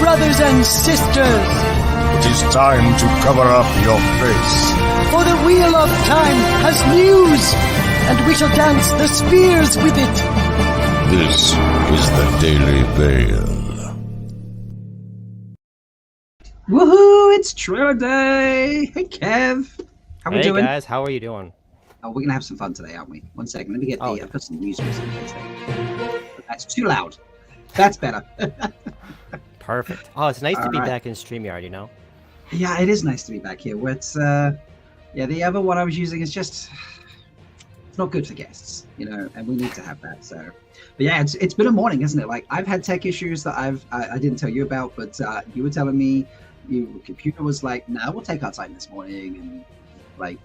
brothers and sisters. It is time to cover up your face. For the Wheel of Time has news, and we shall dance the spears with it. This is the Daily Veil. Woohoo! It's trailer day. Hey, Kev. How we doing? Hey guys, how are you doing? Oh, we're gonna have some fun today, aren't we? One second. Let me get the put some music. That's too loud. That's better. Perfect. Oh, it's nice to be right. back in StreamYard, you know? Yeah, it is nice to be back here. Where it's yeah, the other one I was using is just it's not good for guests, you know, and we need to have that. So, but yeah, it's been a morning, isn't it? Like I've had tech issues that I didn't tell you about, but you were telling me your computer was like, "No, we'll take our time this morning," and like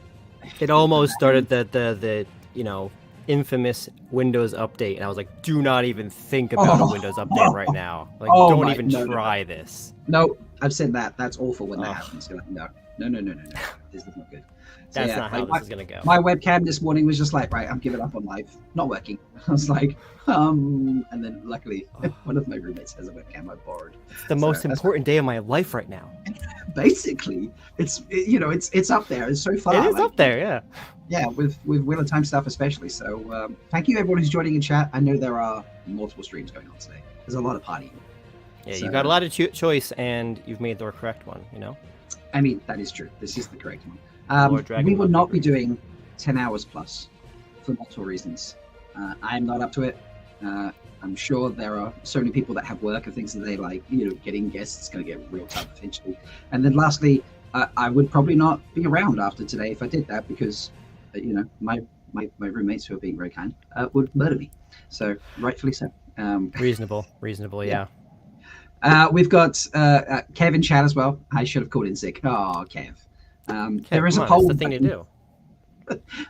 It almost started the you know, infamous Windows update, and I was like, do not even think about a Windows update right now. Like, don't even try this. No, I've said that. That's awful when that happens. You're like, no. This is not good. So, That's yeah, not how this is gonna go. My webcam this morning was just like, right, I'm giving up on life. Not working. I was like, and then luckily one of my roommates has a webcam I borrowed. It's the most important day of my life right now. Basically, it's up there. It's so far. It is up there, yeah. Yeah, with Wheel of Time stuff especially. So thank you everyone who's joining in chat. I know there are multiple streams going on today. There's a lot of partying. Yeah, So, you got a lot of choice, and you've made the correct one, you know? I mean, that is true. This is the correct one. Lord Dragon We will Lord not be Reaper. doing 10 hours plus for multiple reasons. I am not up to it. I'm sure there are so many people that have work and things that they like, you know, getting guests is going to get real tough eventually. And then lastly, I would probably not be around after today if I did that because, you know, my roommates who are being very kind would murder me. So rightfully so. Reasonable, yeah. We've got Kev in chat as well. I should have called in sick. Oh, Kev. There is a poll. That's the thing to do.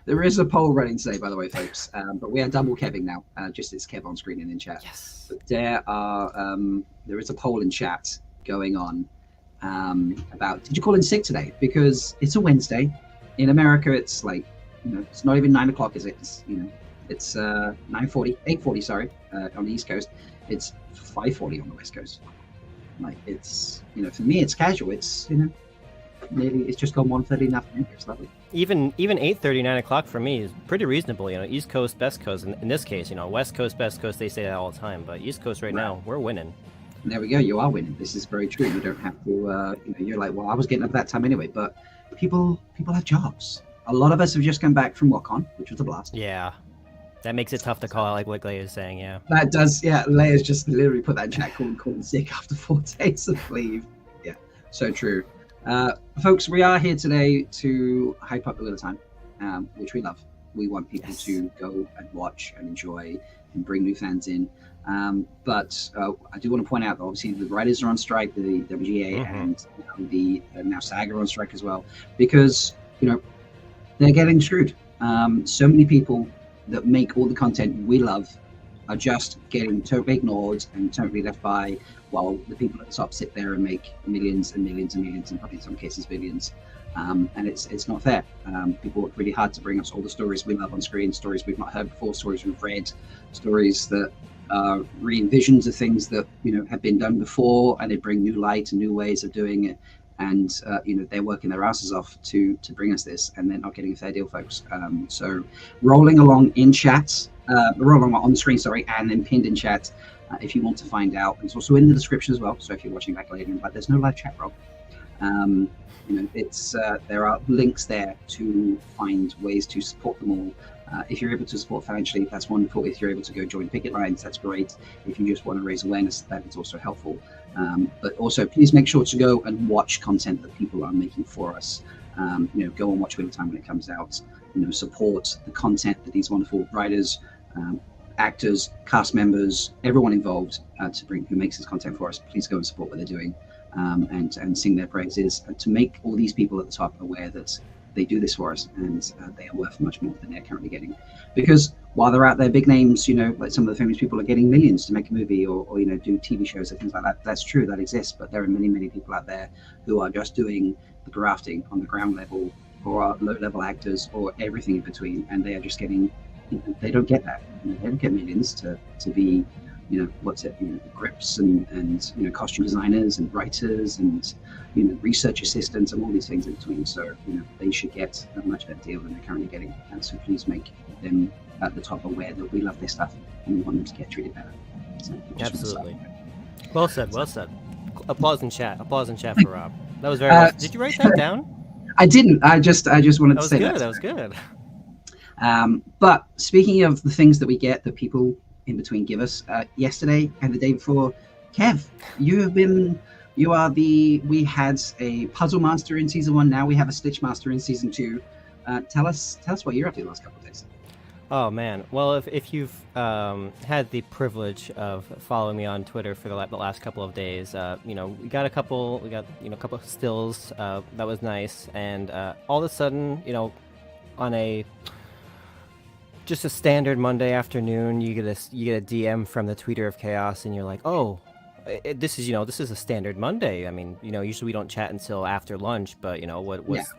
There is a poll running today, by the way, folks. But we are double Keving now. Just it's Kev on screen and in chat. Yes. But there is a poll in chat going on about did you call in sick today? Because it's a Wednesday. In America, it's like, you know, it's not even 9 o'clock, is it? It's, you know, it's 8:40, sorry, on the East Coast. It's 5:40 on the West Coast. Like it's, you know, for me it's casual. It's, you know, maybe it's just gone 1:30 in the afternoon. It's lovely. Even 8:30, 9 o'clock for me is pretty reasonable, you know. East Coast, West Coast. In this case, you know, West Coast, West Coast, they say that all the time. But East Coast right now, we're winning. There we go. You are winning. This is very true. You don't have to. You know, you're like, well, I was getting up at that time anyway. But people have jobs. A lot of us have just come back from WatCon, which was a blast. Yeah, that makes it tough to call out, like Leia is saying. Yeah. That does. Yeah, Leia's just literally put that in chat, calling sick after 4 days of leave. Yeah, so true. Folks, we are here today to hype up the Wheel of Time, which we love. We want people to go and watch and enjoy and bring new fans in. But I do want to point out that obviously the writers are on strike, the WGA and the now SAG are on strike as well, because, you know, they're getting screwed. So many people that make all the content we love are just getting totally ignored and totally left by, while the people at the top sit there and make millions and millions and millions, and probably in some cases billions. And it's not fair. People work really hard to bring us all the stories we love on screen, stories we've not heard before, stories we've read, stories that are re-envisions of things that, you know, have been done before, and they bring new light and new ways of doing it. And you know, they're working their asses off to bring us this, and they're not getting a fair deal, folks. So rolling along in chat, rolling along on screen, sorry, and then pinned in chat if you want to find out. It's also in the description as well. So if you're watching back later, but there's no live chat, Rob. You know, it's there are links there to find ways to support them all. If you're able to support financially, that's wonderful. If you're able to go join picket lines, that's great. If you just want to raise awareness, that is also helpful. But also, please make sure to go and watch content that people are making for us. You know, go and watch Wheel of Time when it comes out. You know, support the content that these wonderful writers, actors, cast members, everyone involved who makes this content for us. Please go and support what they're doing, and sing their praises, to make all these people at the top aware that they do this for us, and they are worth much more than they're currently getting. Because while they're out there, big names, you know, like some of the famous people are getting millions to make a movie or you know, do TV shows and things like that. That's true, that exists, but there are many people out there who are just doing the grafting on the ground level, or are low-level actors, or everything in between, and they are just getting, they don't get that. You know, they don't get millions to be grips and costume designers and writers and research assistants and all these things in between. So they should get a much better deal than they're currently getting. And so please make them at the top aware that we love this stuff and we want them to get treated better. So absolutely. Well said. Well said. Applause in chat. Applause in chat for Rob. That was very. Well. Did you write that down? I didn't. I just wanted to say that. That was good. But speaking of the things that we get, that people in between give us, yesterday and the day before, Kev, we had a puzzle master in season 1. Now we have a stitch master in season 2. Tell us what you're up to the last couple of days. Oh man, well if you've had the privilege of following me on Twitter for the last couple of days, we got a couple of stills, that was nice, and all of a sudden, on just a standard Monday afternoon, you get a DM from the Tweeter of Chaos, and you're like, oh, this is a standard Monday. I mean, usually we don't chat until after lunch, but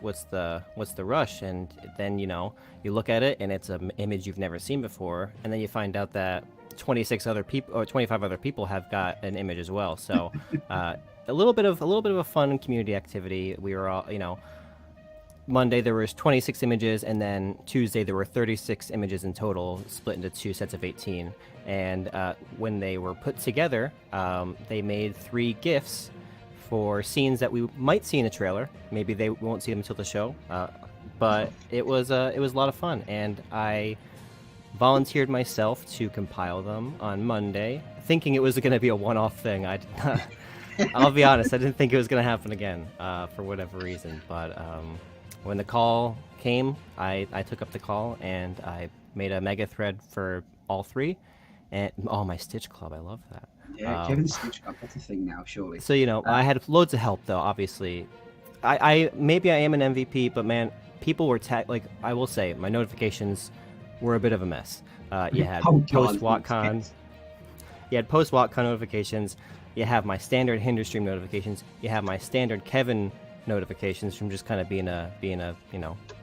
what's the rush? And then you look at it, and it's an image you've never seen before, and then you find out that 26 other people or 25 other people have got an image as well. So a little bit of a fun community activity. We were all Monday there was 26 images, and then Tuesday there were 36 images in total, split into 2 sets of 18. And when they were put together, they made 3 GIFs for scenes that we might see in the trailer. Maybe we won't see them until the show, but it was a lot of fun, and I volunteered myself to compile them on Monday, thinking it was going to be a one-off thing. I did not. I'll be honest, I didn't think it was going to happen again for whatever reason, but when the call came, I took up the call, and I made a mega thread for all 3. And my Stitch Club, I love that. Yeah, Kevin's Stitch Club, that's a thing now, surely. So I had loads of help though. Obviously, I maybe I am an MVP, but man, people were I will say my notifications were a bit of a mess. You had post WatCon, notifications. You have my standard Hinder Stream notifications. You have my standard Kevin notifications from just kind of being a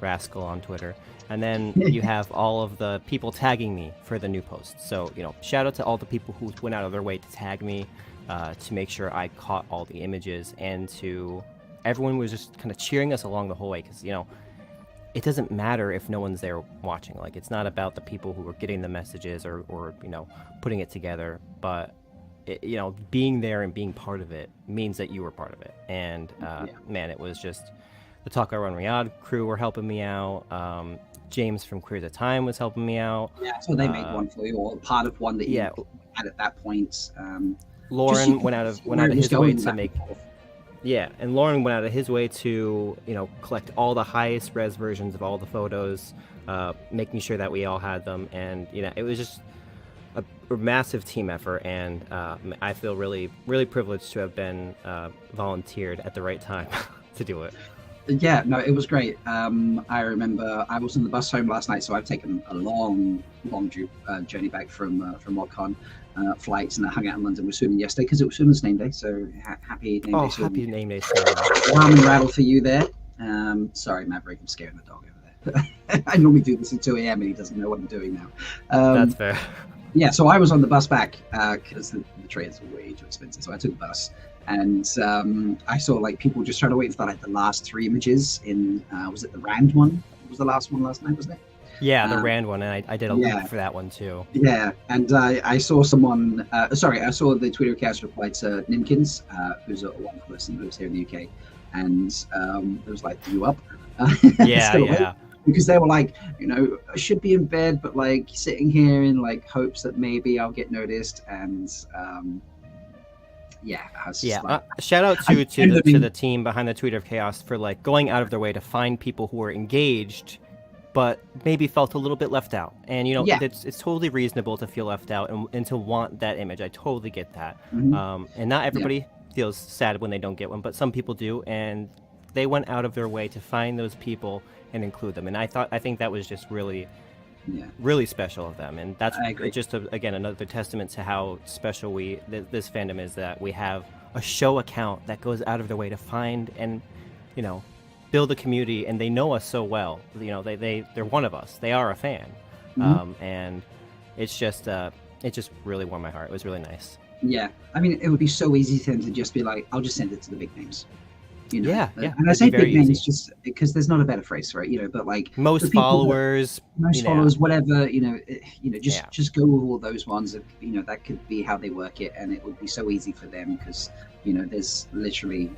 rascal on Twitter. And then you have all of the people tagging me for the new posts. So, shout out to all the people who went out of their way to tag me, to make sure I caught all the images, and to everyone was just kind of cheering us along the whole way. Because, it doesn't matter if no one's there watching. Like, it's not about the people who are getting the messages or putting it together. But, being there and being part of it means that you were part of it. And, man, it was just the Talk I Run Riyadh crew were helping me out. James from Queer the Time was helping me out. Yeah, so they made one for you, or part of one that you had at that point. Lauren went out of his way to make. Yeah, and Lauren went out of his way to collect all the highest res versions of all the photos, making sure that we all had them, and it was just a massive team effort, and I feel really, really privileged to have been volunteered at the right time to do it. Yeah, no, it was great. I remember I was on the bus home last night, so I've taken a long journey back from WatCon flights, and I hung out in London with Swimming yesterday because it was Swimming's name day. So happy name day! Oh, happy name day! Alarm and rattle for you there. Sorry, Maverick, I'm scaring the dog over there. I normally do this at 2 a.m. and he doesn't know what I'm doing now. That's fair. Yeah, so I was on the bus back because the trains were way too expensive, so I took the bus. And I saw people just trying to wait for the last 3 images in was it the Rand one? Was the last one last night, wasn't it? Yeah, the Rand one, and I did a loop for that one too. Yeah, and I saw someone. I saw the Twitter cast reply to Nimkins, who's a wonderful person who lives here in the UK, and it was like, "You up?" Yeah. Because they were like, I should be in bed, but sitting here in hopes that maybe I'll get noticed, and shout out to the team behind the Tweeter of Chaos for going out of their way to find people who were engaged but maybe felt a little bit left out. And it's totally reasonable to feel left out and to want that image. I totally get that. Mm-hmm. And not everybody feels sad when they don't get one, but some people do, and they went out of their way to find those people and include them. And I think that was just really really special of them, and that's just again another testament to how special this fandom is, that we have a show account that goes out of their way to find and build a community, and they know us so well. They're one of us. They are a fan. Mm-hmm. And it's just it just really warmed my heart. It was really nice. Yeah, I mean, it would be so easy for them to just be like, I'll just send it to the big names. You know? Yeah. And I it'd say be very big names easy. just because there's not a better phrase for it, but like the Most people that- followers. most Yeah. followers, whatever, just Yeah. just go with all those ones. That could be how they work it, and it would be so easy for them because there's literally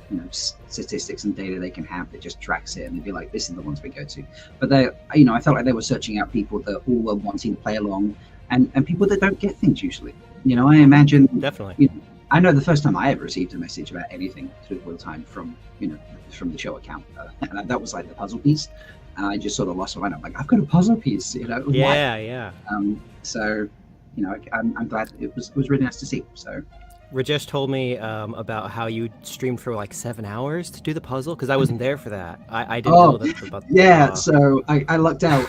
statistics and data they can have that just tracks it, and they'd be like, this is the ones we go to. But they, I felt like they were searching out people that all were wanting to play along, and people that don't get things usually. I imagine Definitely. I know the first time I ever received a message about anything to do with Wheel Time from the show account, and that was like the puzzle piece, and I just sort of lost my mind. I'm like, I've got a puzzle piece, Yeah. So, I'm glad it was really nice to see. So, Rajesh told me about how you streamed for like 7 hours to do the puzzle because I wasn't there for that. I didn't know that about. Yeah, so I lucked out.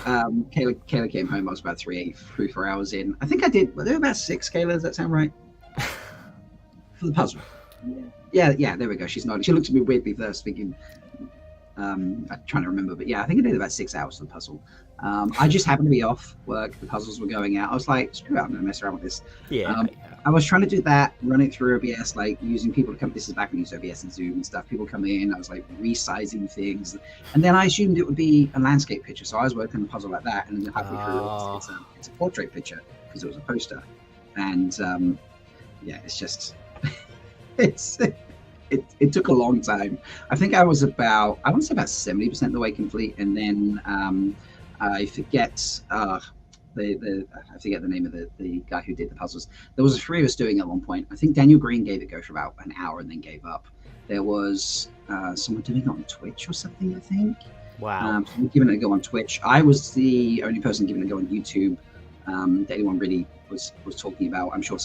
Kayla came home. I was about 3-4 hours in. I think I did. Were there about 6, Kayla? Does that sound right? For the puzzle. Yeah. There we go. She's nodding. She looked at me weirdly first, thinking. I'm trying to remember, but yeah, I think I did about 6 hours for the puzzle. I just happened to be off work. The puzzles were going out. I was like, screw it, I'm gonna mess around with this. Yeah. I was trying to do that, run it through OBS, like using people to come. This is back when we used OBS and Zoom and stuff. People come in. I was like resizing things, and then I assumed it would be a landscape picture, so I was working the puzzle like that, and then halfway through, it's a portrait picture because it was a poster, and it's just it took a long time. I think I was about 70% of the way complete, and then I forget. I forget the name of the guy who did the puzzles. There was 3 of us doing it at one point. I think Daniel Green gave it a go for about an hour and then gave up. There was someone doing it on Twitch or something, I think. Wow. Giving it a go on Twitch. I was the only person giving it a go on YouTube that anyone really was talking about. I'm sure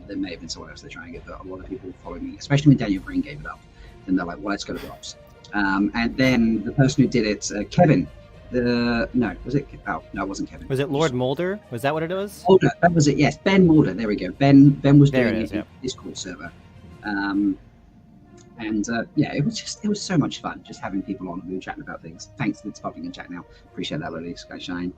there may have been someone else they're trying it, but a lot of people following me, especially when Daniel Green gave it up. Then they're like, well, let's go to Drops. And then the person who did it, Kevin, was it? Oh, no, it wasn't Kevin. Was it Lord Mulder? Was that what it was? Mulder, that was it. Yes, Ben Mulder. There we go. Ben was There doing it is, it in the Discord server, it was so much fun just having people on and we were chatting about things. Thanks, it's popping in chat now. Appreciate that, Lily Skyshine.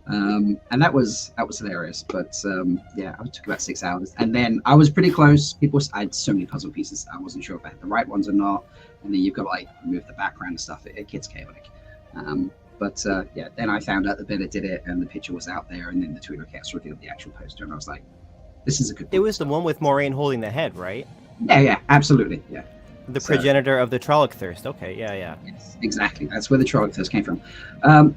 And that was hilarious. But it took about 6 hours, and then I was pretty close. I had so many puzzle pieces. I wasn't sure if I had the right ones or not. And then you've got to like remove the background and stuff. It gets chaotic. Then I found out that Bennett did it, and the picture was out there, and then the Twitter accounts revealed the actual poster, and I was like, "This is a good." It was the one with Moraine holding the head, right? Yeah, absolutely, yeah. The progenitor of the Trolloc Thirst. Okay, yeah. Yes, exactly. That's where the Trolloc Thirst came from.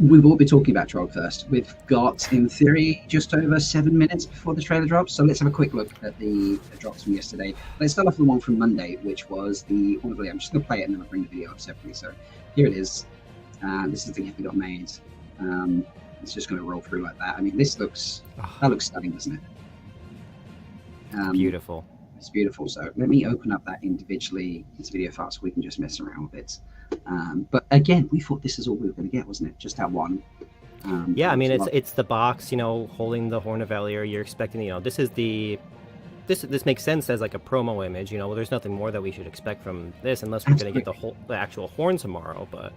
We will be talking about Trolloc Thirst. We've got, in theory, just over 7 minutes before the trailer drops, so let's have a quick look at the drops from yesterday. Let's start off with the one from Monday, which was the Horn of Valere. I'm just going to play it and then I'll bring the video up separately. So here it is. This is the gift we got made. It's just going to roll through like that. I mean, that looks stunning, doesn't it? Beautiful. It's beautiful. So let me open up that individually, this video file, so we can just mess around with it. But again, we thought this is all we were going to get, wasn't it? Just that one. I mean, it's the box, holding the Horn of Valere. You're expecting, this makes sense as like a promo image. Well, there's nothing more that we should expect from this unless we're going to get the actual horn tomorrow. But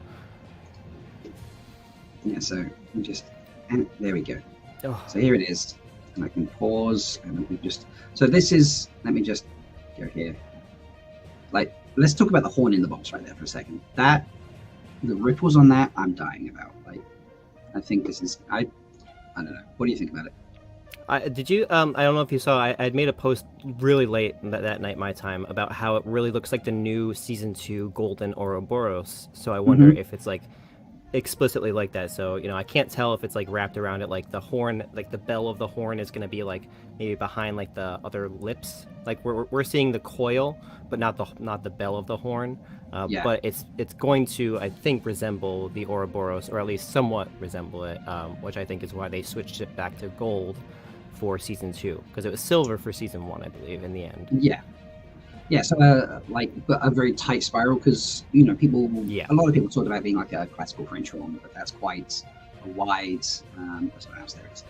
yeah, so and there we go. Oh. So here it is, and I can pause, and we just. So this is. Let me just go here. Like, let's talk about the horn in the box right there for a second. The ripples on that, I'm dying about. Like, I think this is. I don't know. What do you think about it? Did you? I don't know if you saw. I had made a post really late that night, my time, about how it really looks like the new season 2 Golden Ouroboros. So I wonder if it's like explicitly like that. So I can't tell if it's like wrapped around it, like the horn, like the bell of the horn is going to be like maybe behind like the other lips. Like we're seeing the coil, but not the bell of the horn. But it's going to, I think, resemble the Ouroboros, or at least somewhat resemble it, which I think is why they switched it back to gold for season 2, because it was silver for season 1, I believe, in the end. Yeah, so but a very tight spiral, because a lot of people talk about being like a classical French horn, but that's quite a wide. That's what else there is.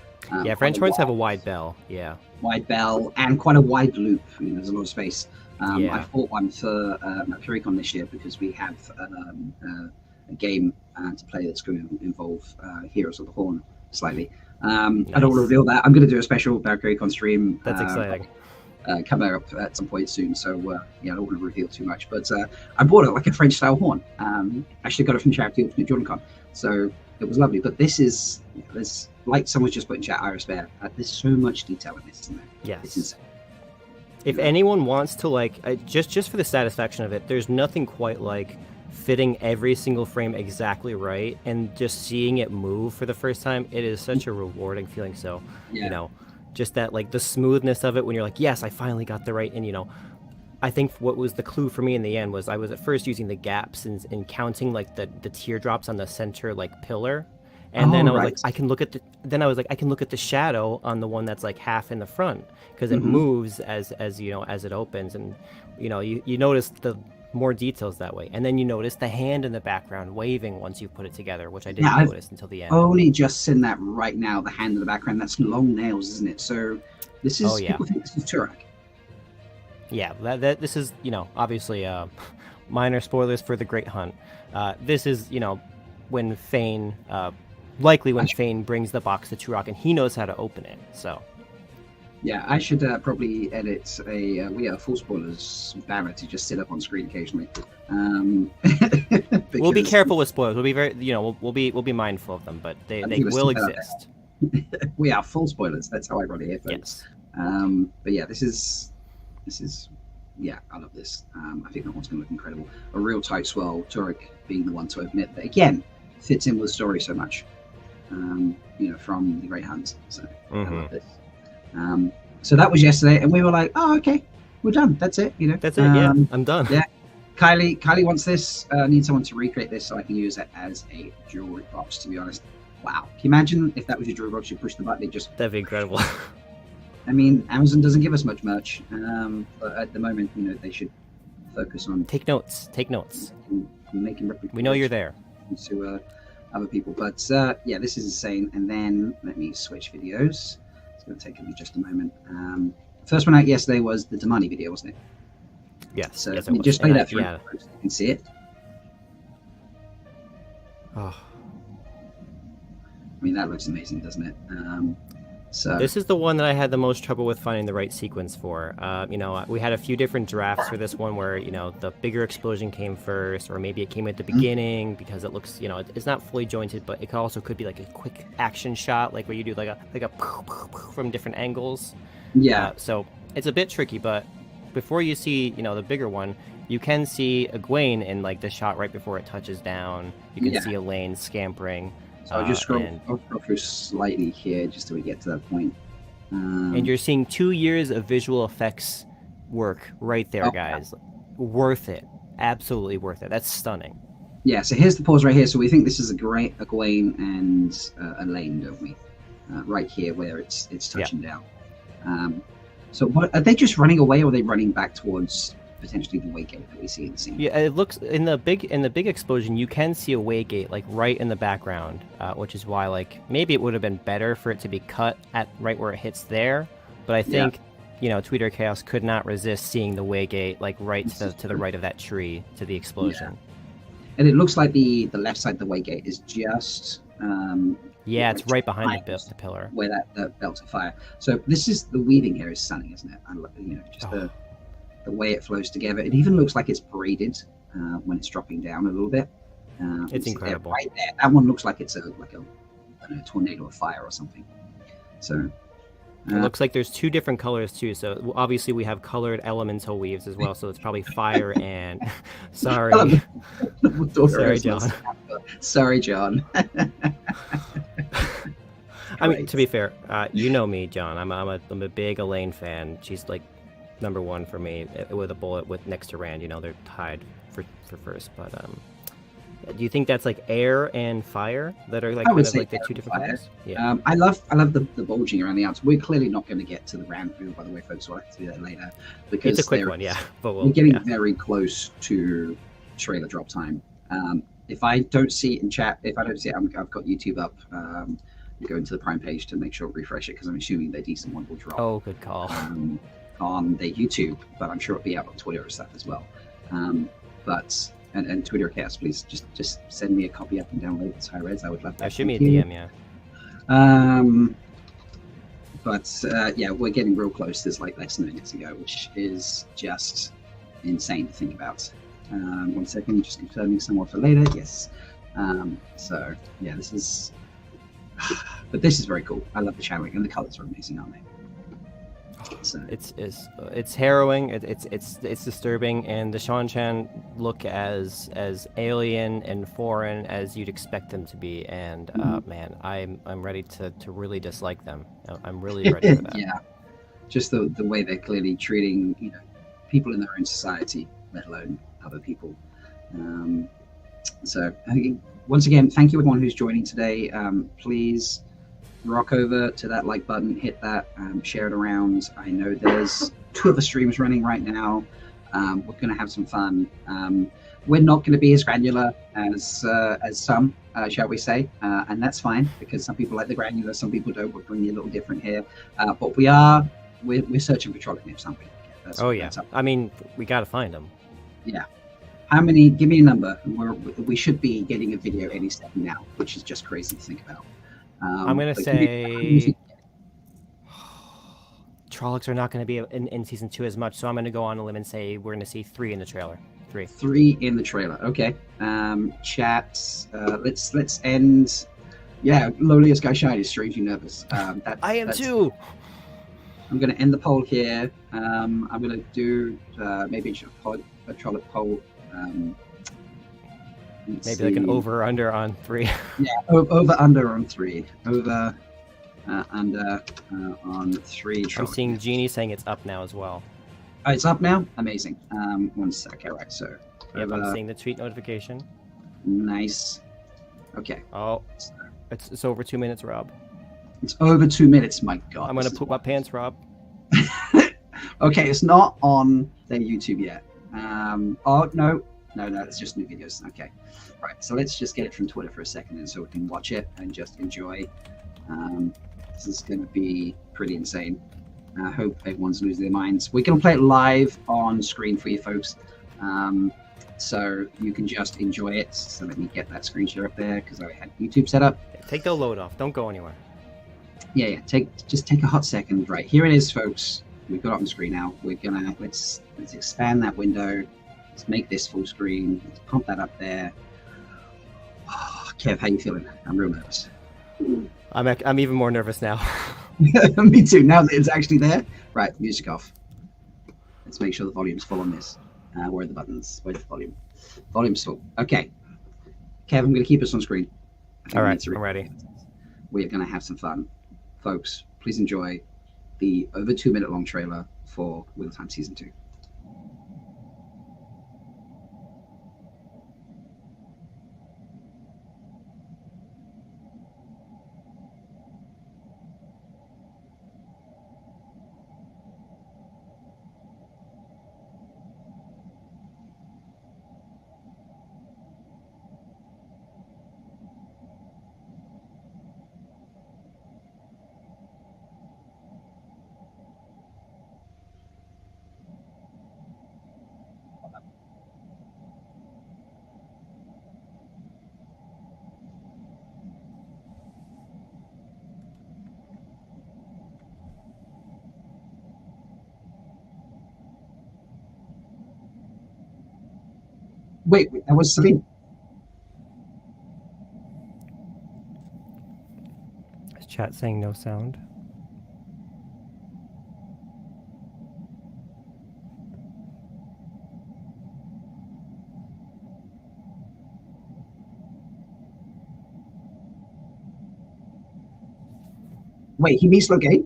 French horns have a wide bell. Yeah, wide bell and quite a wide loop. There's a lot of space. Yeah. I bought one for Mercuricon this year because we have a game to play that's going to involve Heroes of the Horn slightly. I don't want Nice. to reveal that. I'm going to do a special BarracudaCon stream. That's exciting. Coming up at some point soon. So yeah, I don't want to reveal too much. But I bought it like a French style horn. Actually got it from Charity Ultimate JordanCon. So it was lovely. But this is there's like someone's just put in chat Iris Bear. There's so much detail in this, isn't there? It's Yes. insane. If anyone wants to just for the satisfaction of it, there's nothing quite like fitting every single frame exactly right and just seeing it move for the first time. It is such a rewarding feeling. So Yeah. you know, just that like the smoothness of it when you're like, yes, I finally got the right. And you know, I think what was the clue for me in the end was I was at first using the gaps and counting like the teardrops on the center like pillar. And then I was right. like, I can look at the shadow on the one that's like half in the front because it Mhm. moves as you know as it opens, and you know you notice the more details that way, and then you notice the hand in the background waving once you put it together, which I didn't Yeah, I've notice until the end. Only just seen that right now. The hand in the background. That's long nails, isn't it? So this is Oh, yeah. people think this is Turok. Yeah, that this is obviously minor spoilers for the Great Hunt. This is when Fane likely when Fane brings the box to Turok and he knows how to open it. So Yeah, I should probably edit we are full spoilers banner to just sit up on screen occasionally. we'll be because careful with spoilers. We'll be very we'll be mindful of them, but they think will it's too bad. exist. We are full spoilers. That's how I run it here, folks. Yes. But yeah, this is yeah, I love this. I think that one's going to look incredible. A real tight swirl. Turek being the one to admit that again fits in with the story so much. From the Great Hunt. So I love this. So that was yesterday, and we were like, "Oh, okay, we're done. That's it." That's it. Yeah, I'm done. yeah. Kylie wants this. Need someone to recreate this so I can use it as a jewelry box. To be honest, wow. Can you imagine if that was your jewelry box? You push the button, it just. That'd be incredible. I mean, Amazon doesn't give us much merch, but at the moment, they should focus on Take notes. making. We know you're there. To other people, but yeah, this is insane. And then let me switch videos. It's going to take me just a moment. First one out yesterday was the Damani video, wasn't it? Yes. So yes, let me was. just play And that through. yeah. So you can see it. Oh. I mean, that looks amazing, doesn't it? So This is the one that I had the most trouble with finding the right sequence for. We had a few different drafts for this one where, the bigger explosion came first, or maybe it came at the beginning because it looks, it's not fully jointed, but it also could be like a quick action shot, like where you do like a from different angles. yeah, So it's a bit tricky, but before you see, the bigger one, you can see Egwene in like the shot right before it touches down. You can Yeah. see Elaine scampering. so I'll just scroll, and- I'll scroll through slightly here just till we get to that point. And you're seeing 2 years of visual effects work right there, Oh, guys. Worth it. Absolutely worth it. That's stunning. Yeah, so here's the pause right here. So we think this is a great Egwene and Elaine, don't we? Right here where it's touching down. So what are they just running away, or are they running back towards potentially the Waygate that we see in the scene? Yeah, it looks in the big explosion. You can see a Waygate like right in the background, which is why like maybe it would have been better for it to be cut at right where it hits there. But I think Tweeter Chaos could not resist seeing the Waygate like right to the right of that tree to the explosion. And it looks like the left side of the Waygate is just Yeah, it's right behind behind the pillar. where that belt of fire. So this is the weaving here is stunning, isn't it? I love just the way it flows together. It even looks like it's braided when it's dropping down a little bit. It's there, incredible. right there. That one looks like it's a tornado of fire or something. So It looks like there's 2 different colors too. So obviously we have colored elemental weaves as well. So it's probably fire and sorry. Sorry, John. Sorry, John. I mean, to be fair, you know me, John. I'm a big Elaine fan. She's like number 1 for me with a bullet with next to Rand. They're tied for first. But do you think that's like air and fire that are like I kind would of say like the air 2 and different fire. colors? Yeah. I love the bulging around the outside. We're clearly not going to get to the Rand reveal, by the way, folks. So I have to do that later because It's a quick one, yeah. But we're getting very close to trailer drop time. If I don't see it in chat, if I don't see it, I've got YouTube up. Go into the Prime page to make sure to refresh it because I'm assuming the decent one will drop. Oh, good call. On the YouTube, but I'm sure it'll be out on Twitter and stuff as well. But Twitter Chaos, please just send me a copy up and download this high res. I would love that. Shoot me a Thank you. DM, yeah. But yeah, we're getting real close. There's like less than minutes to go, which is just insane to think about. 1 second, just confirming someone for later. Yes. So yeah, this is. But this is very cool. I love the channeling, and the colors are amazing, aren't they? So. It's harrowing. It's disturbing, and the Shan look as alien and foreign as you'd expect them to be. And man, I'm ready to really dislike them. I'm really ready for that. Yeah, just the way they're clearly treating people in their own society, let alone other people. So once again, thank you everyone who's joining today. Please rock over to that like button, hit that, share it around. I know there's 2 other streams running right now. We're going to have some fun. We're not going to be as granular as some, shall we say, and that's fine because some people like the granular, some people don't. We're bringing a little different here, but we're searching for Trolloc nymphs, aren't we? I mean, we got to find them. Yeah. How many? Give me a number. We should be getting a video any second now, which is just crazy to think about. I'm going to say Trollocs are not going to be in season 2 as much, so I'm going to go on a limb and say we're going to see 3 in the trailer. 3. 3 in the trailer. Okay. Chat. Let's end. Yeah, Lowliest Guy Shine is strangely nervous. I am too. I'm going to end the poll here. I'm going to do maybe a Trolloc poll. Maybe like an over under on 3. Yeah, over under on 3. Over under on 3. I'm seeing Genie saying it's up now as well. Oh, it's up now? Amazing. 1 sec. All right, so. Yep, I'm seeing the tweet notification. Nice. Okay. Oh, it's over 2 minutes, Rob. It's over 2 minutes, my God. I'm going to poop my pants, Rob. Okay, it's not on their YouTube yet. Oh, no, it's just new videos. Okay. Right, so let's just get it from Twitter for a second and so we can watch it and just enjoy. This is going to be pretty insane. I hope everyone's losing their minds. We're going to play it live on screen for you folks. So you can just enjoy it. So let me get that screen share up there because I had YouTube set up. Take the load off. Don't go anywhere. Yeah. Just take a hot second. Right, here it is, folks. We've got it on the screen now. We're gonna let's expand that window. Let's make this full screen. Let's pump that up there. Oh, Kev, how you feeling? I'm real nervous. I'm even more nervous now. Me too. Now that it's actually there. Right, music off. Let's make sure the volume's full on this. Where are the buttons? Where's the volume? Volume's full. Okay. Kev, I'm going to keep us on screen. All right, I'm ready. We're going to have some fun. Folks, please enjoy the over 2 minute long trailer for Wheel of Time Season 2. Wait, that was Celine. Is chat saying no sound? Wait, he means Loghain?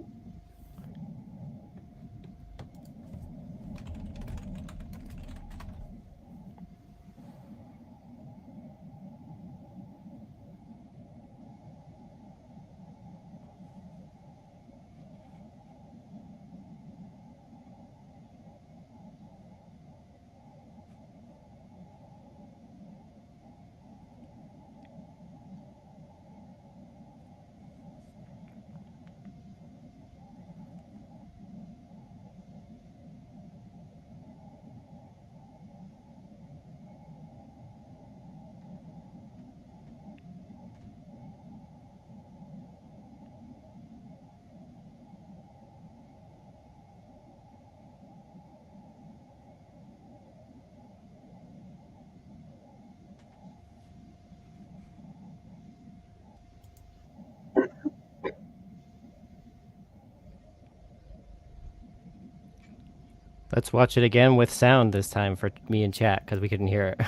Let's watch it again with sound this time for me and chat because we couldn't hear it.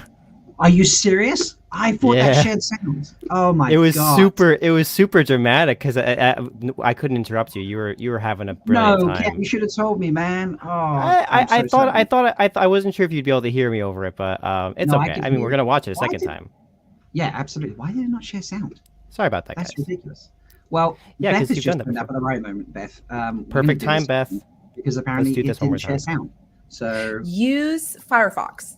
Are you serious? I thought Yeah. that shared sound. Oh my god! It was super dramatic because I couldn't interrupt you. You were having a brilliant No, time. Ken, you should have told me, man. Oh, I wasn't sure if you'd be able to hear me over it, but it's No, I okay. can I mean, hear we're you. gonna watch it a Why second did- time. Yeah, absolutely. Why did it not share sound? Sorry about that, That's guys. ridiculous. Well, Yeah, Beth 'cause has you've just done that turned up at before. the right moment, Beth. We're gonna Perfect do time, this Beth. because apparently do it this one more didn't share time. sound. So Use Firefox.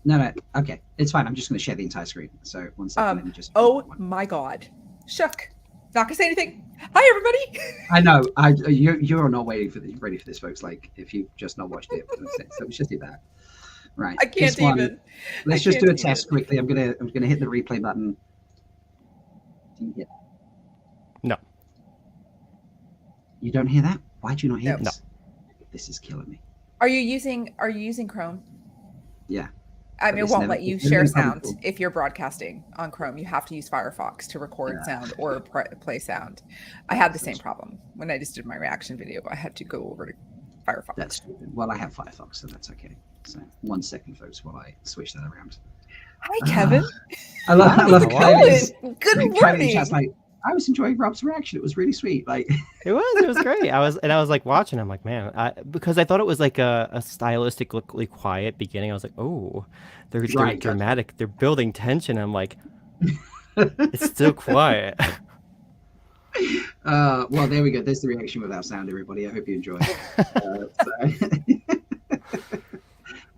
no, okay, it's fine. I'm just going to share the entire screen. So 1 second, let me just. Oh my god. Shook. Not gonna say anything. Hi everybody. I know. You're not ready for this, folks. Like if you just not watched it, so let's just do that. Right. I can't this one, even. Let's I just do a can't test even. quickly. I'm gonna hit the replay button. Do you hear that? No. You don't hear that? Why do you not hear No. this? This is killing me. Are you using Chrome? Yeah. I But mean, it it's won't never- let you it's share never sound public. if you're broadcasting on Chrome. You have to use Firefox to record Yeah. sound or play sound. I had the same problem when I just did my reaction video. I had to go over to Firefox. That's stupid. Well, I have Firefox, so that's okay. So 1 second, folks, while I switch that around. Hi, Kevin. I love How are Kylie's. Good. Good Kylie morning. chat's like, I was enjoying Rob's reaction. It was really sweet. Like, It was great. I was like watching. I'm like, man, because I thought it was like a stylistically quiet beginning. I was like, oh, they're Right, gotcha. dramatic. They're building tension. I'm like, it's still quiet. well, there we go. There's the reaction without sound, everybody. I hope you enjoy.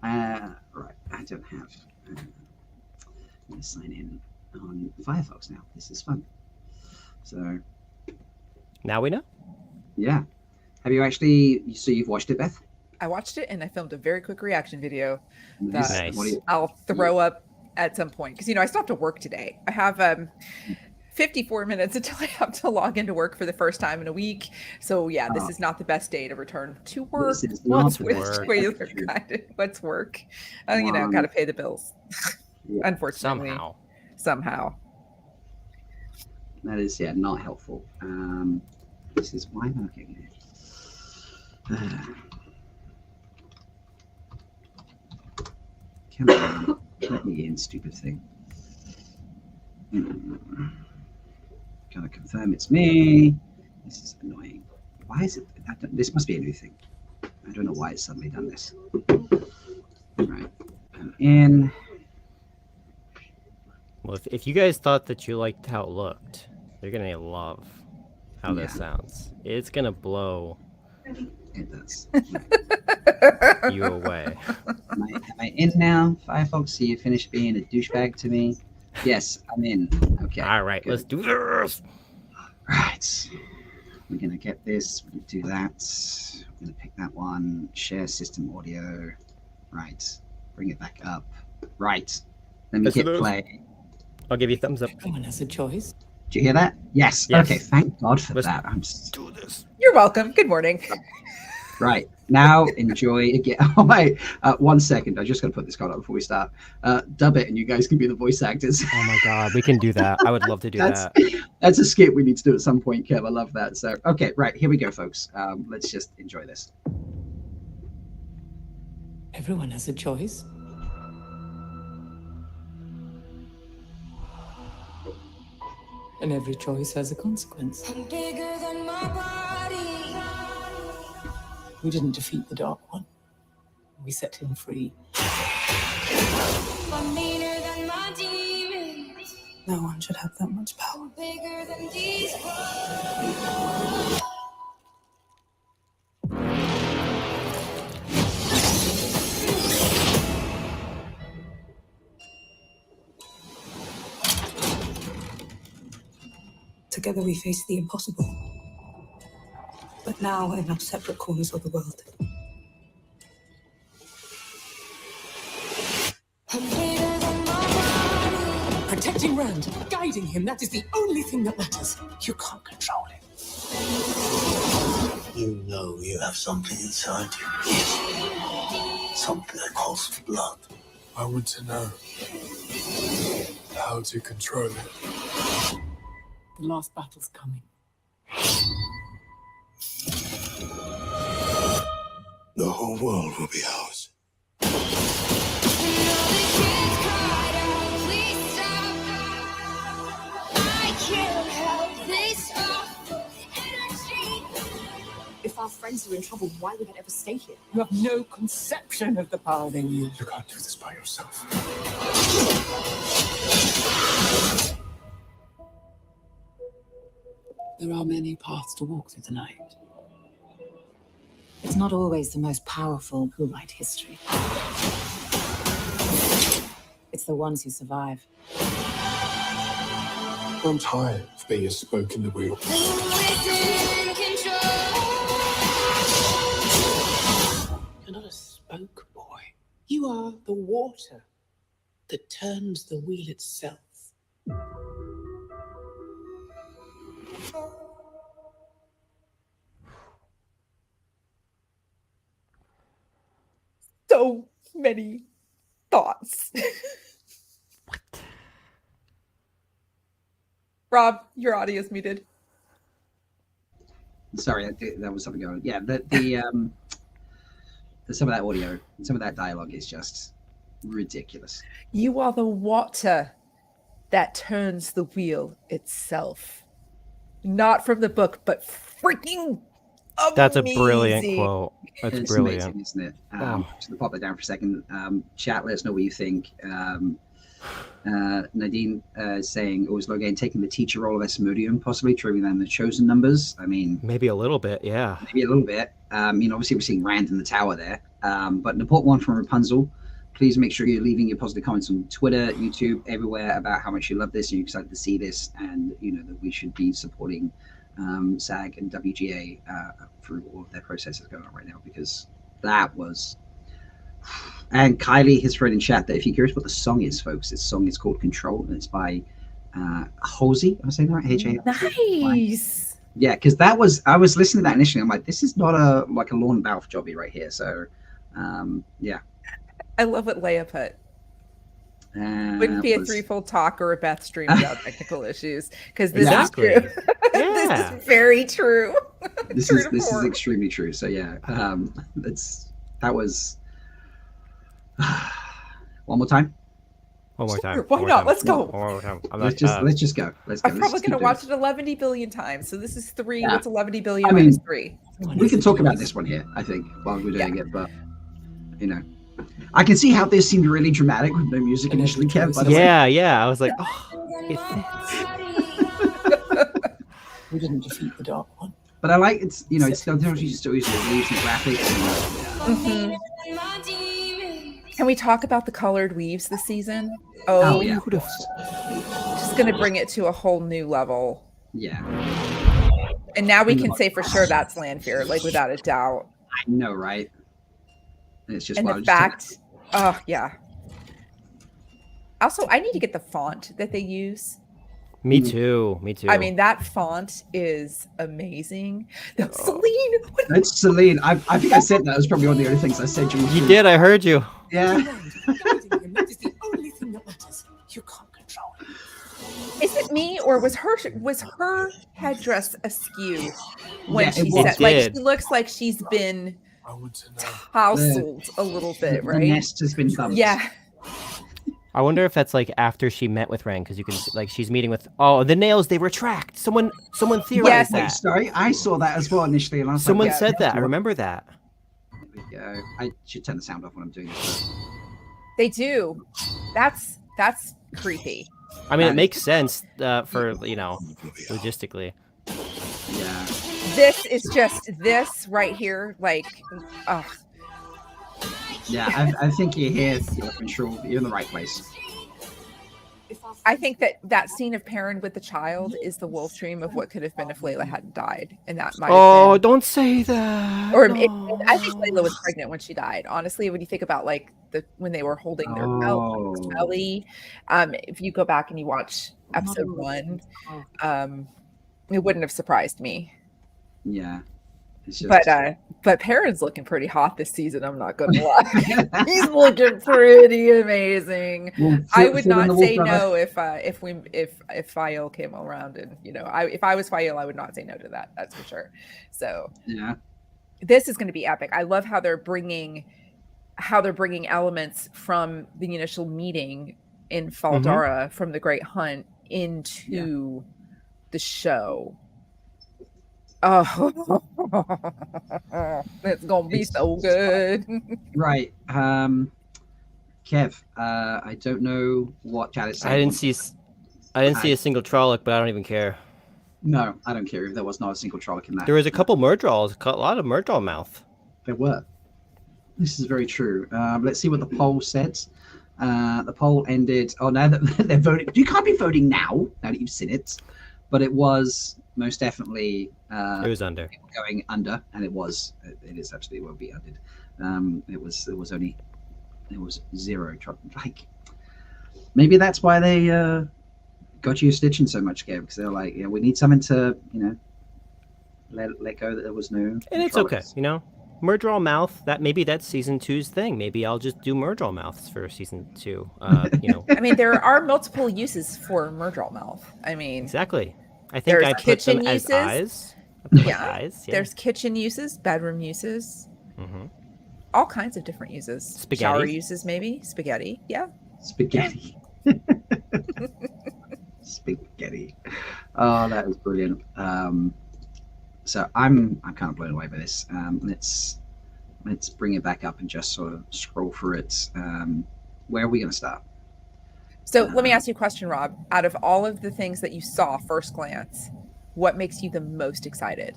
Right, I don't have. I'm going to sign in on Firefox now. This is fun. So, Now we know. yeah. Have you actually? So you've watched it, Beth? I watched it and I filmed a very quick reaction video. Nice. What do you- I'll throw up at some point because I still have to work today. I have 54 minutes until I have to log into work for the first time in a week. So yeah, this Oh. is not the best day to return to work. This is What's not With work? regular kind of what's work? Wow. Got to pay the bills. Yeah, Unfortunately, Somehow. That is, not helpful. This is why I'm not getting it. Come on, let me in, stupid thing. Gotta confirm it's me. This is annoying. Why is it? This must be a new thing. I don't know why it's suddenly done this. Right, I'm in. Well, if you guys thought that you liked how it looked, you're gonna love how this Yeah. sounds. It's gonna blow It does. you away. Am I in now? Firefox, so you finished being a douchebag to me? Yes, I'm in. Okay. All right, good. let's do this. Right. We're going to get this. We're going to do that. We're going to pick that one. Share system audio. Right. Bring it back up. Right. Let me Yes, hit it is. play. I'll give you a thumbs up. Everyone has a choice. Do you hear that? Yes. Yes. Okay. Thank God for Let's that. do this. You're welcome. Good morning. Right. Now enjoy again. Oh, wait. 1 second. I just got to put this card up before we start. Dub it and you guys can be the voice actors. Oh my god, we can do that. I would love to do that. That's a skit we need to do at some point, Kev. I love that. So, okay, right. Here we go, folks. Let's just enjoy this. Everyone has a choice. And every choice has a consequence. I'm bigger than my body. We didn't defeat the Dark One. We set him free. I'm meaner than my demons. No one should have that much power. I'm bigger than these walls. Together we face the impossible. But now in our separate corners of the world. I'm bigger than my body. Protecting Rand, guiding him, that is the only thing that matters. You can't control him. You know you have something inside you. Something that calls for blood. I want to know how to control it. The last battle's coming. The whole world will be ours. If our friends are in trouble, why would they ever stay here? You have no conception of the power they use. You can't do this by yourself. There are many paths to walk through the night. It's not always the most powerful who write history. It's the ones who survive. I'm tired of being a spoke in the wheel. You're not a spoke, boy. You are the water that turns the wheel itself. So many thoughts. What? Rob, your audio is muted. Sorry, that was something going on. Yeah, some of that audio, some of that dialogue is just ridiculous. You are the water that turns the wheel itself. Not from the book, but freaking amazing. That's a brilliant quote. That's It's brilliant. amazing, isn't it? Oh. Just to pop that down for a second. Chat, let us know what you think. Nadine saying, "Oh, is Logain taking the teacher role of Asmodean, possibly truer than the chosen numbers?" I mean, Maybe a little bit, yeah. maybe a little bit. Obviously we're seeing Rand in the tower there. But an important one from Rapunzel. Please make sure you're leaving your positive comments on Twitter, YouTube, everywhere about how much you love this and you're excited to see this, and that we should be supporting SAG and WGA through all of their processes going on right now, because that was. And Kylie has thread in chat that if you're curious what the song is, folks, this song is called Control, and it's by Halsey. Am I saying that right? H-A-L-Z-Y. Nice. Yeah, because I was listening to that initially. I'm like, this is not a Lorne Balfe jobby right here. So, yeah. I love what Leia put. Wouldn't be a threefold talk or a Beth stream without technical issues, because this Exactly. is true. Yeah. This is very true. This True is to this is form. extremely true. So yeah, that was one more time. One more Sure, time. why one more not? time. Let's go. One more time. I'm Let's not, just go. Let's go. I'm Let's probably just keep going to doing watch it 11 billion times. So this is 3. Yeah. What's 11 billion I mean, minus 3? We can talk about this one here, I think, while we're doing it. But I can see how this seemed really dramatic with no music initially, Kev. By the way. yeah. I was like, oh, it fits. We didn't defeat the Dark One. But I like it's it's still using the leaves and graphics. And, Can we talk about the colored weaves this season? Oh, yeah. Just going to bring it to a whole new level. Yeah. And now we can say for sure that's Lanfear, like without a doubt. I know, right? And it's just And wild. the Just fact, oh yeah. Also, I need to get the font that they use. Me too. Me too. I mean, that font is amazing. Celine, It's Celine. I think I said that. It was probably one of the other things I said. you did. I heard you. Yeah. That is the only thing that matters. You can't control it. is it me or was her headdress askew when Yeah, she it was. said, like, It did. she looks like she's been I want to know. tousled a little bit, The right? nest has been bumped. Yeah. I wonder if that's like after she met with Ren, because you can like she's meeting with the nails they retract. Someone theorized Yes. Wait, that. sorry, I saw that as well initially, and I was Someone like, Yeah. said that. I remember that. There we go. I should turn the sound off when I'm doing this. They do. That's creepy. I mean, it That- makes sense for logistically. Yeah. This is just this right here, like, oh, Yeah, I think you're here, you're control. You're in the right place. I think that scene of Perrin with the child is the wolf dream of what could have been if Layla hadn't died, and that might have Oh, been, don't say that. or No. I think Layla was pregnant when she died. Honestly, when you think about like when they were holding their belly, if you go back and you watch episode 1, it wouldn't have surprised me. Yeah. It's just, But Perrin's looking pretty hot this season. I'm not gonna lie, he's looking pretty amazing. Well, I would Phil and not the say Wolf Brother. no if Fael came around, and if I was Fael, I would not say no to that. That's for sure. So Yeah. this is going to be epic. I love how they're bringing elements from the initial meeting in Faldara from the Great Hunt into the show. Oh, it's gonna be so good. Right. Kev, I don't know what chat is saying. I didn't see a single Trolloc, but I don't even care. No, I don't care if there was not a single Trolloc in that. There was a couple Murdrals, a lot of Murdral mouth. There were. This is very true. Let's see what the poll says. The poll ended. Oh, now that they're voting, you can't be voting now that you've seen it. But it was most definitely. It was under. Going under, and it was. It is absolutely will be under. It was zero. Like, maybe that's why they got you stitching so much, Gabe, because they're like, yeah, we need something to, let go that there was no. And it's okay, Murdral mouth. Maybe that's season 2's thing. Maybe I'll just do Murdral mouths for season 2. I mean, there are multiple uses for Murdral mouth. I mean, exactly. I think I put them as eyes. Eyes, yeah. There's kitchen uses, bedroom uses, all kinds of different uses. Spaghetti. Shower uses, maybe spaghetti. Yeah. Spaghetti. Spaghetti. Oh, that was brilliant. So I'm kind of blown away by this. Let's bring it back up and just sort of scroll through it. Where are we going to start? So let me ask you a question, Rob. Out of all of the things that you saw first glance, what makes you the most excited?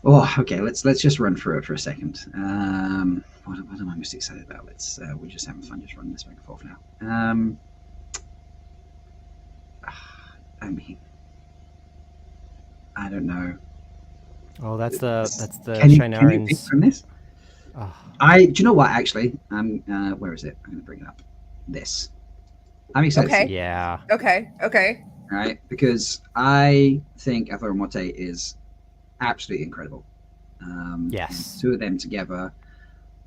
Oh, okay. Let's just run through it for a second. What am I most excited about? We're just having fun just running this back and forth now. I mean, I don't know. Oh, that's the Can you pick from this? Oh. Do you know what? Actually, where is it? I'm going to bring it up. This. I'm excited. Okay. Yeah. Okay. Right, because I think Athor Morte is absolutely incredible. Yes. And two of them together,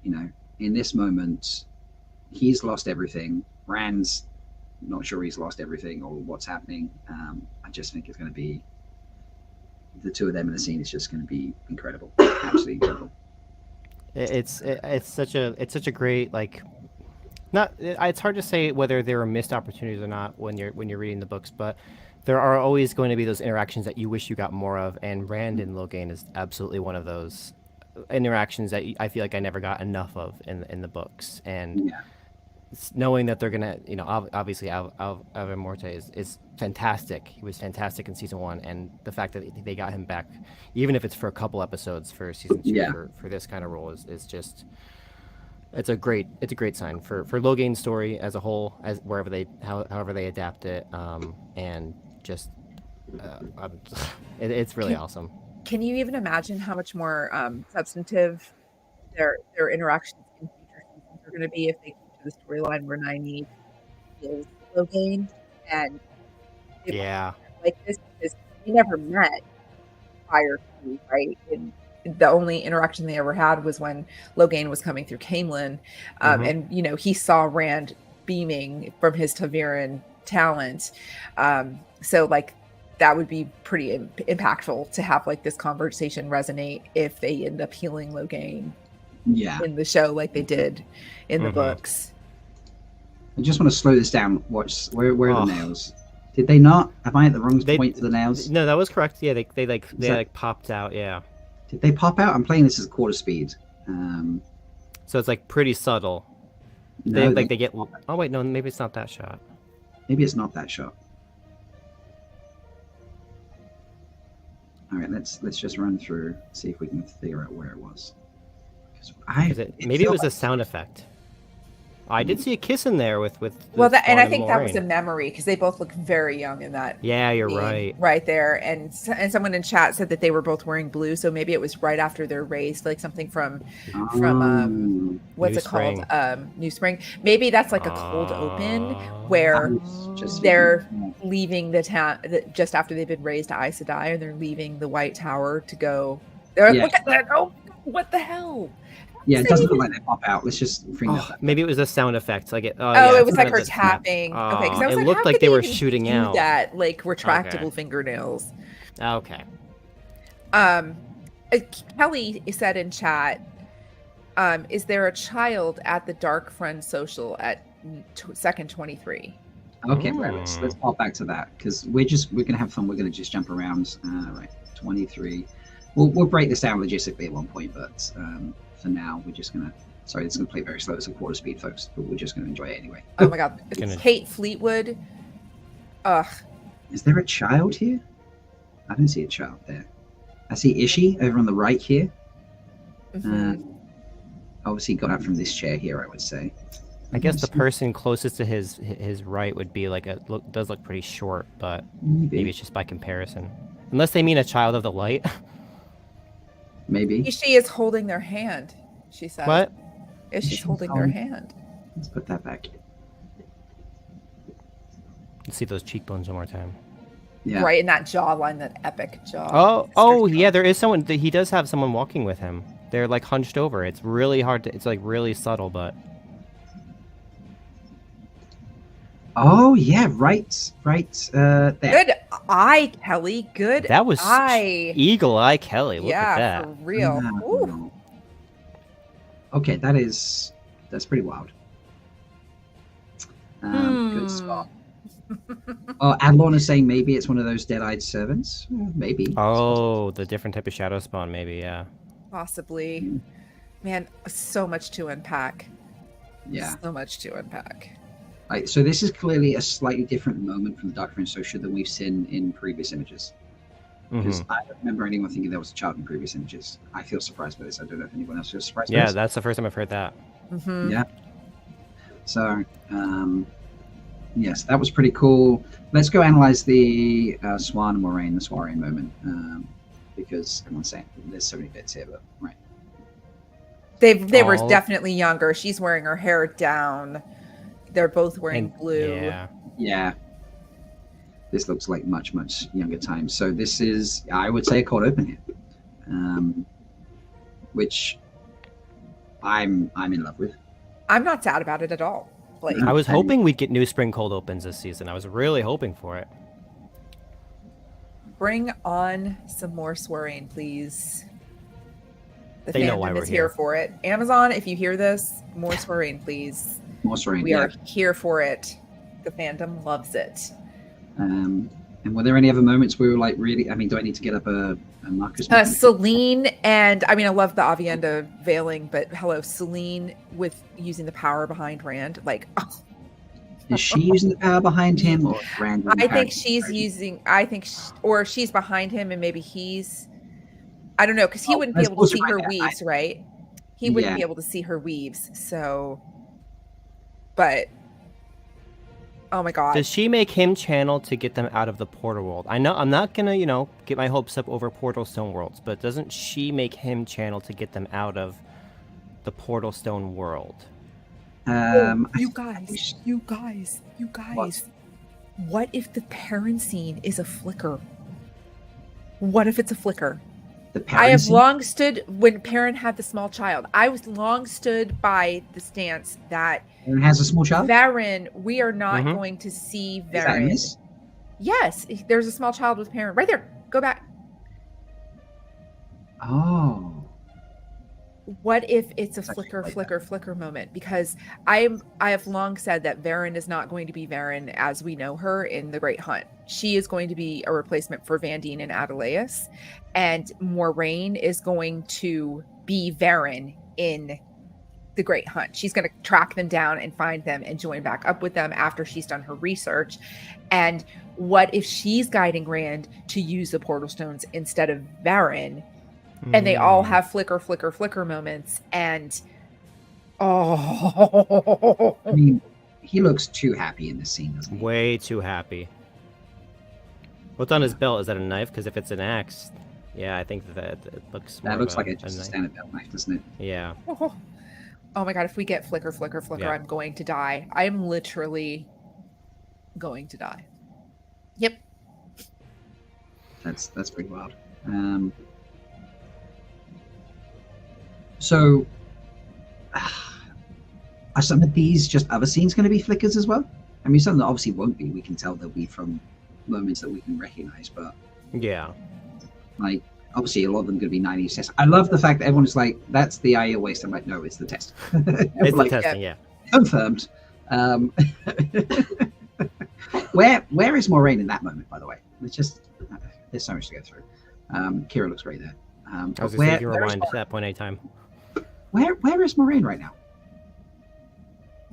in this moment, he's lost everything. Rand's not sure he's lost everything or what's happening. I just think it's going to be the two of them in the scene is just going to be incredible, absolutely incredible. It's such a great it's hard to say whether there are missed opportunities or not when you're reading the books, but there are always going to be those interactions that you wish you got more of, and Rand and Logain is absolutely one of those interactions that I feel like I never got enough of in the books. And knowing that they're gonna, obviously Athor Morte is fantastic. He was fantastic in season 1, and the fact that they got him back, even if it's for a couple episodes for season 2 for this kind of role is just. It's a great sign for Logain's story as a whole, as however they adapt it, and just it's really awesome. Can you even imagine how much more substantive their interactions in future seasons are going to be if they keep to the storyline where Nynaeve kills Logain? And like this, because we never met prior to, right? And the only interaction they ever had was when Logain was coming through Caemlyn, and he saw Rand beaming from his Taviran talent. So like that would be pretty impactful to have like this conversation resonate if they end up healing Logain in the show like they did in the books. I just want to slow this down. Watch where are the nails? Did they not? Am I at the wrong point for the nails? No, that was correct. Yeah, they popped out. Yeah. Did they pop out? I'm playing this as quarter speed. So it's like pretty subtle. No, they get. Oh wait, no, maybe it's not that shot. Maybe it's not that shot. All right, let's just run through, see if we can figure out where it was. Maybe it was a sound effect. I did see a kiss in there with and I think that was a memory because they both look very young in that. Yeah, you're right. Right there, and someone in chat said that they were both wearing blue, so maybe it was right after they're raised, like something from what's New it called? Spring. New Spring. Maybe that's like a cold open where they're leaving the town just after they've been raised to Aes Sedai, and they're leaving the White Tower to go. They're like, look at that! Oh, what the hell? Yeah, it doesn't look like they pop out. Let's just bring that back. Maybe it was a sound effect. Like it. It was like her tapping. Okay, because it looked like they were shooting out that like retractable fingernails. Okay. Kelly said in chat, is there a child at the Dark Friend social at second 23? Okay, right. Let's pop back to that because we're gonna have fun. We're gonna just jump around. Right, 23. We'll break this down logistically at one point, but for now we're just gonna. Sorry, this is gonna play very slow. It's a quarter speed, folks, but we're just gonna enjoy it anyway. Oh my god, it's Kate Fleetwood. Ugh. Is there a child here? I don't see a child there. I see Ishii over on the right here. Obviously got out from this chair here, I would say. I guess the person closest to his right would be like does look pretty short, but maybe it's just by comparison. Unless they mean a child of the light. Maybe. She is holding their hand, she said. What? She's holding their hand. Let's put that back. Let's see those cheekbones one more time. Yeah. Right in that jawline, that epic jaw. Oh, yeah, there is someone. He does have someone walking with him. They're like hunched over. It's really hard to. It's like really subtle, but. Oh yeah, right. There. Good eye, Kelly. Good. That was eye. Eagle Eye Kelly. Look at that. For real. Ooh. Okay, that's pretty wild. Good spot. Oh, Adlon is saying maybe it's one of those dead-eyed servants. Maybe. Oh, the different type of shadow spawn. Maybe, yeah. Possibly. Man, so much to unpack. Yeah. So much to unpack. Right, so this is clearly a slightly different moment from the Dark Friend Social than we've seen in previous images. Because I don't remember anyone thinking there was a child in previous images. I feel surprised by this. I don't know if anyone else feels surprised by this. Yeah, that's the first time I've heard that. Yeah. So, yes, that was pretty cool. Let's go analyze the Swan and Moraine, the Soiree moment. Because everyone's saying there's so many bits here, but right. They were definitely younger. She's wearing her hair down. They're both wearing blue. Yeah. This looks like much younger times. So this is, I would say, a cold open here, which I'm in love with. I'm not sad about it at all. Like, I was hoping we'd get new spring cold opens this season. I was really hoping for it. Bring on some more Soireen, please. They know why we're here for it. Amazon, if you hear this, more Soireen, please. More Soireen. We are here for it. The fandom loves it. And were there any other moments where we were like, really? I mean, do I need to get up a Marcus? Celine, and I mean, I love the Avienda veiling, but hello, Celine with using the power behind Rand. Like, oh. Is she using the power behind him, or Rand? I think she's using. Or she's behind him, and maybe he's. I don't know, because he wouldn't be able to see her weaves, right? He wouldn't be able to see her weaves. So, but. Oh my god. Does she make him channel to get them out of the portal world? I know I'm not gonna, get my hopes up over Portal Stone worlds, but doesn't she make him channel to get them out of the Portal Stone world? You guys. What if the Perrin scene is a flicker? What if it's a flicker? I have long stood, when Perrin had the small child, I was long stood by the stance that Perrin has a small child? Varen, we are not going to see Varen. Is that Yes, there's a small child with Perrin. Right there. Go back. Oh. What if it's a flicker moment? Because I have long said that Varen is not going to be Varen as we know her in The Great Hunt. She is going to be a replacement for Vandene and Adeleus, and Moraine is going to be Varen in The Great Hunt. She's going to track them down and find them and join back up with them after she's done her research. And what if she's guiding Rand to use the Portal Stones instead of Varen? And they all have flicker moments, and I mean, he looks too happy in this scene, doesn't he? Way too happy. What's on his belt? Is that a knife? Because if it's an axe, yeah, I think that it looks. That looks like just a standard belt knife, doesn't it? Yeah. Oh my god! If we get flicker, yeah. I'm going to die. I am literally going to die. Yep. That's pretty wild. So, are some of these just other scenes going to be flickers as well? I mean, some that obviously won't be. We can tell they'll be from moments that we can recognize, but yeah, like, obviously a lot of them going to be 90s tests. I love the fact that everyone's like, that's the Aiel waste. I'm like, no, it's the test. It's Like, the testing, yeah. confirmed. Where is Moraine in that moment, by the way? It's just, there's so much to go through. Kira looks great there. I was going to say, you where is rewind to that point anytime. where is Moraine right now?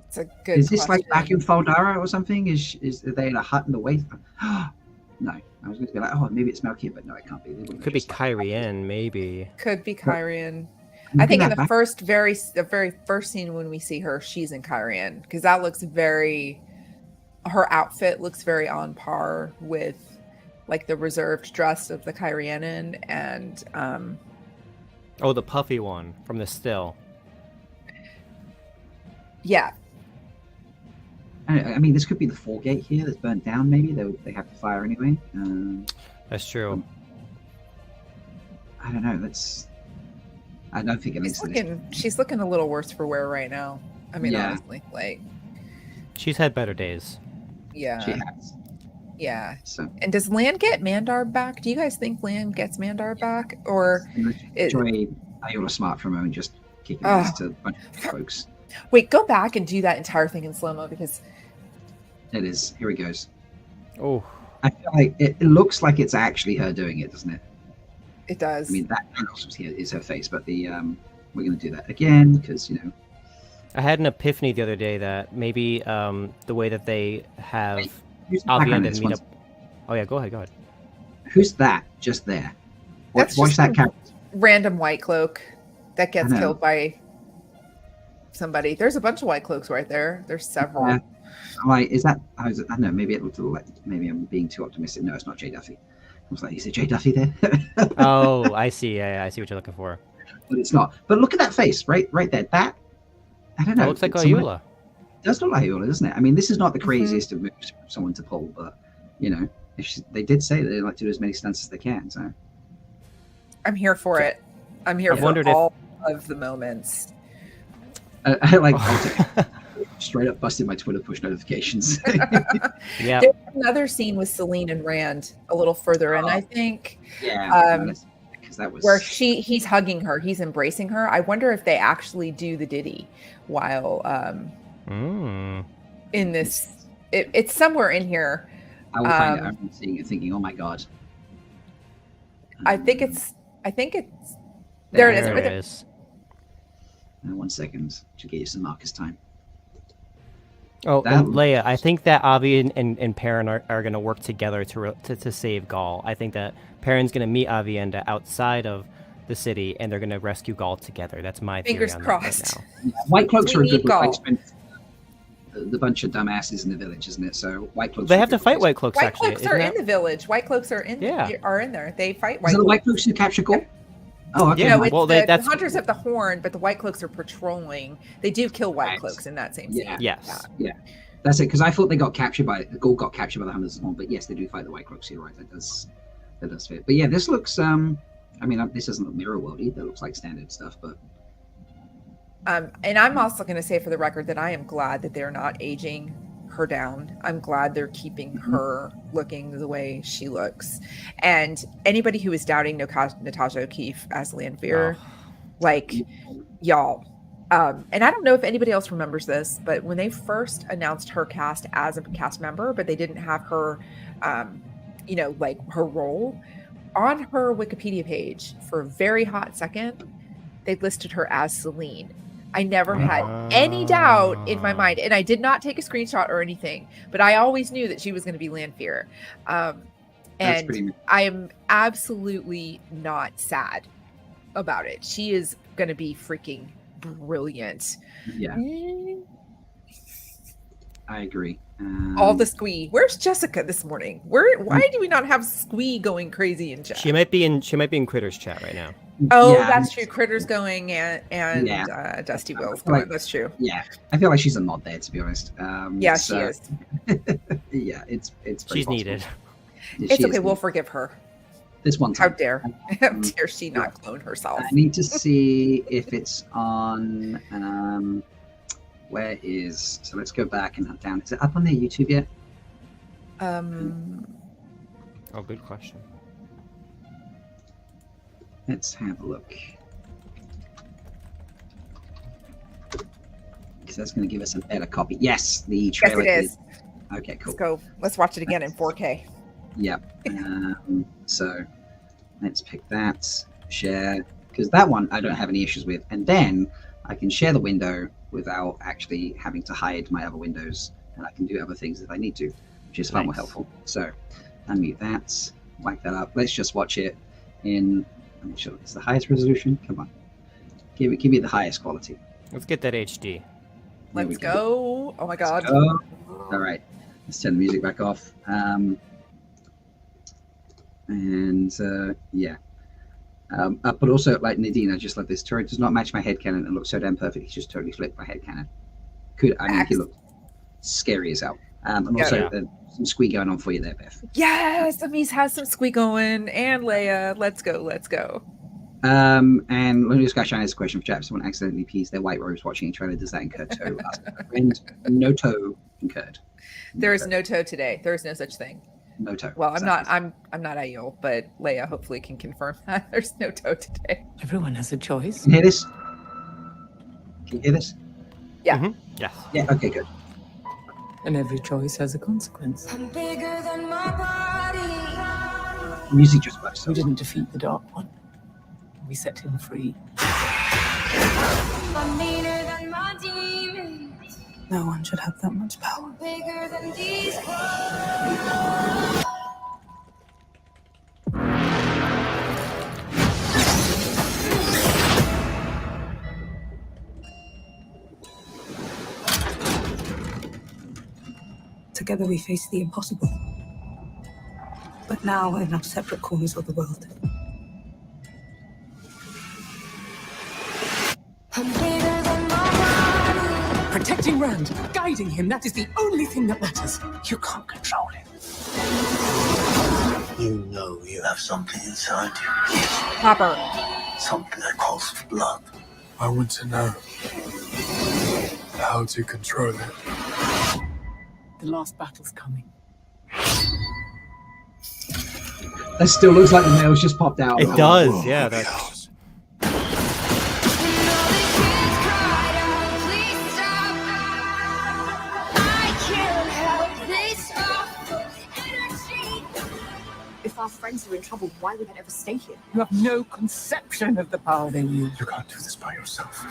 It's a good. Is this like back question. in Faldara or something? Are they in a hut in the waste? No, I was going to be like, oh, maybe it's Malkia, but no, it can't be. They wouldn't Could be just, like, Kyrian, maybe. Could be Kyrian. look I think at in that the back- very first scene when we see her, she's in Kyrian because that looks very. Her outfit looks very on par with, like, the reserved dress of the Kyrianan, and Oh, the puffy one from the still. yeah, I mean, this could be the Foregate here that's burnt down. Maybe they have to fire anyway. That's true. I don't know. I don't think it makes sense. she's looking a little worse for wear right now. I mean, Yeah. honestly, like, She's had better days. yeah, She has. yeah. So And does Lan get Mandar back? Do you guys think Lan gets Mandar back, or enjoy Ayola Smart for a moment, just kicking Oh. this to a bunch of folks. wait? Go back and do that entire thing in slow mo because It is. Here he goes. Oh, I feel like it looks like it's actually her doing it, doesn't it? it does. I mean, that here is her face, but the we're going to do that again because I had an epiphany the other day that maybe the way that they have who's the background Avienda of this meet one? up. Oh yeah, go ahead. Who's that just there? That's Watch just that some character. random white cloak that gets I know. killed by somebody. There's a bunch of white cloaks right there. There's several. Yeah. I'm like, is that? I don't know. Maybe it looked a little like. Maybe I'm being too optimistic. No, it's not Jay Duffy. I was like, is it Jay Duffy there? Oh, I see. Yeah, I see what you're looking for. But it's not. But look at that face, right there. That I don't know. That looks like it's someone- Ayula. It does look like Ayula, doesn't it? I mean, this is not the Mhm. craziest of moves for someone to pull, but they did say that they like to do as many stunts as they can. So I'm here for it. I'm here I've for wondered if- all of the moments. I like straight up busted my Twitter push notifications. Yeah. There's another scene with Celine and Rand a little further in, I think, yeah, because that was where he's hugging her, he's embracing her. I wonder if they actually do the ditty while Mm. in this. It's somewhere in here. I will find it. I'm seeing it, thinking, oh my god. I think it's. There it is. There Right it there. is. 1 second to get you some Marcus time. Oh, That- and Leia, I think that Avi and Perrin are going to work together to save Gaul. I think that Perrin's going to meet Avienda outside of the city, and they're going to rescue Gaul together. That's my theory Fingers on crossed. that right White cloaks We are a need good Gaul. replacement. The bunch of dumbasses in the village, isn't it? So white cloaks. now. They are a have to good fight White replacement. Cloaks, White actually. cloaks are isn't in that- the village. White cloaks are in. Yeah. Are in there. They fight Is white it the cloaks. white cloaks who capture Gaul? Oh, okay. Yeah, No, it's well, the that's- hunters of the horn, but the white cloaks are patrolling. They do kill white Right. cloaks in that same Yeah. scene. Yes. That's it. Because I thought they got captured by Gaul got captured by the hunters of the horn, but yes, they do fight the white cloaks. You're right. That does fit. But yeah, this looks. I mean, this doesn't look mirror world either. It looks like standard stuff, but And I'm also going to say for the record that I am glad that they're not aging her down. I'm glad they're keeping her looking the way she looks. And anybody who is doubting Natasha O'Keefe as Lanfear, like, y'all. And I don't know if anybody else remembers this, but when they first announced her cast as a cast member, but they didn't have her, like her role on her Wikipedia page for a very hot second, they listed her as Celine. I never had any doubt in my mind, and I did not take a screenshot or anything, but I always knew that she was going to be Lanfear. that's And pretty. I am absolutely not sad about it. She is going to be freaking brilliant. Yeah, I agree. All the squee. Where's Jessica this morning? Why do we not have squee going crazy in chat? She might be in Critters chat right now. Oh, yeah, that's true. Critters going and Yeah. Dusty Will's Like- going. That's true. Yeah, I feel like she's a nod there, to be honest. Yeah, so- she is. Yeah, it's pretty She's possible. needed. Yeah, It's she okay. is We'll needed. forgive her. This one How time. dare? How dare she not clone herself? I need to see if it's on. Where is? So let's go back and down. Is it up on their YouTube yet? Oh, good question. Let's have a look. Because that's going to give us a better copy. Yes, the trailer Yes, it is. Okay, cool. Let's go. Let's watch it again in 4K. Yep. So let's pick that. Share. Because that one I don't have any issues with. And then I can share the window without actually having to hide my other windows. And I can do other things if I need to, which is far more helpful. So unmute that. Whack that up. Let's just watch it in... Make sure it's the highest resolution. Come on. Give me the highest quality. Let's get that HD. Let's go. Oh my god. All right. Let's turn the music back off. Yeah. But also, like Nadine, I just love this. Turret does not match my headcanon and looks so damn perfect. He's just totally flipped my headcanon. He looked scary as hell. And also, some squeak going on for you there, Beth. Yes, Amis has some squeak going. And Leia, let's go. Let's go. And let me just go shine as a question for chat. If someone accidentally pees their white robes watching a trailer, does that incur toe? Ask my friend. No toe incurred. There is no toe today. There is no such thing. No toe. Well, I'm not Aiel, but Leia hopefully can confirm that there's no toe today. Everyone has a choice. Can you hear this? Can you hear this? Yeah. Mm-hmm. Yes. Yeah. Okay. Good. And every choice has a consequence. I'm bigger than my body. Music just works. We didn't defeat the Dark One. We set him free. I'm meaner than my demons. No one should have that much power. I'm bigger than these walls. Together we face the impossible. But now we're in our separate corners of the world. I'm bigger than my body. Protecting Rand, guiding him, that is the only thing that matters. You can't control him. You know you have something inside you. Hopper. Something that calls for blood. I want to know how to control it. The last battle's coming. That still looks like the nails just popped out. It does. Yeah. That's... If our friends are in trouble, why would I ever stay here? You have no conception of the power they wield. You can't do this by yourself.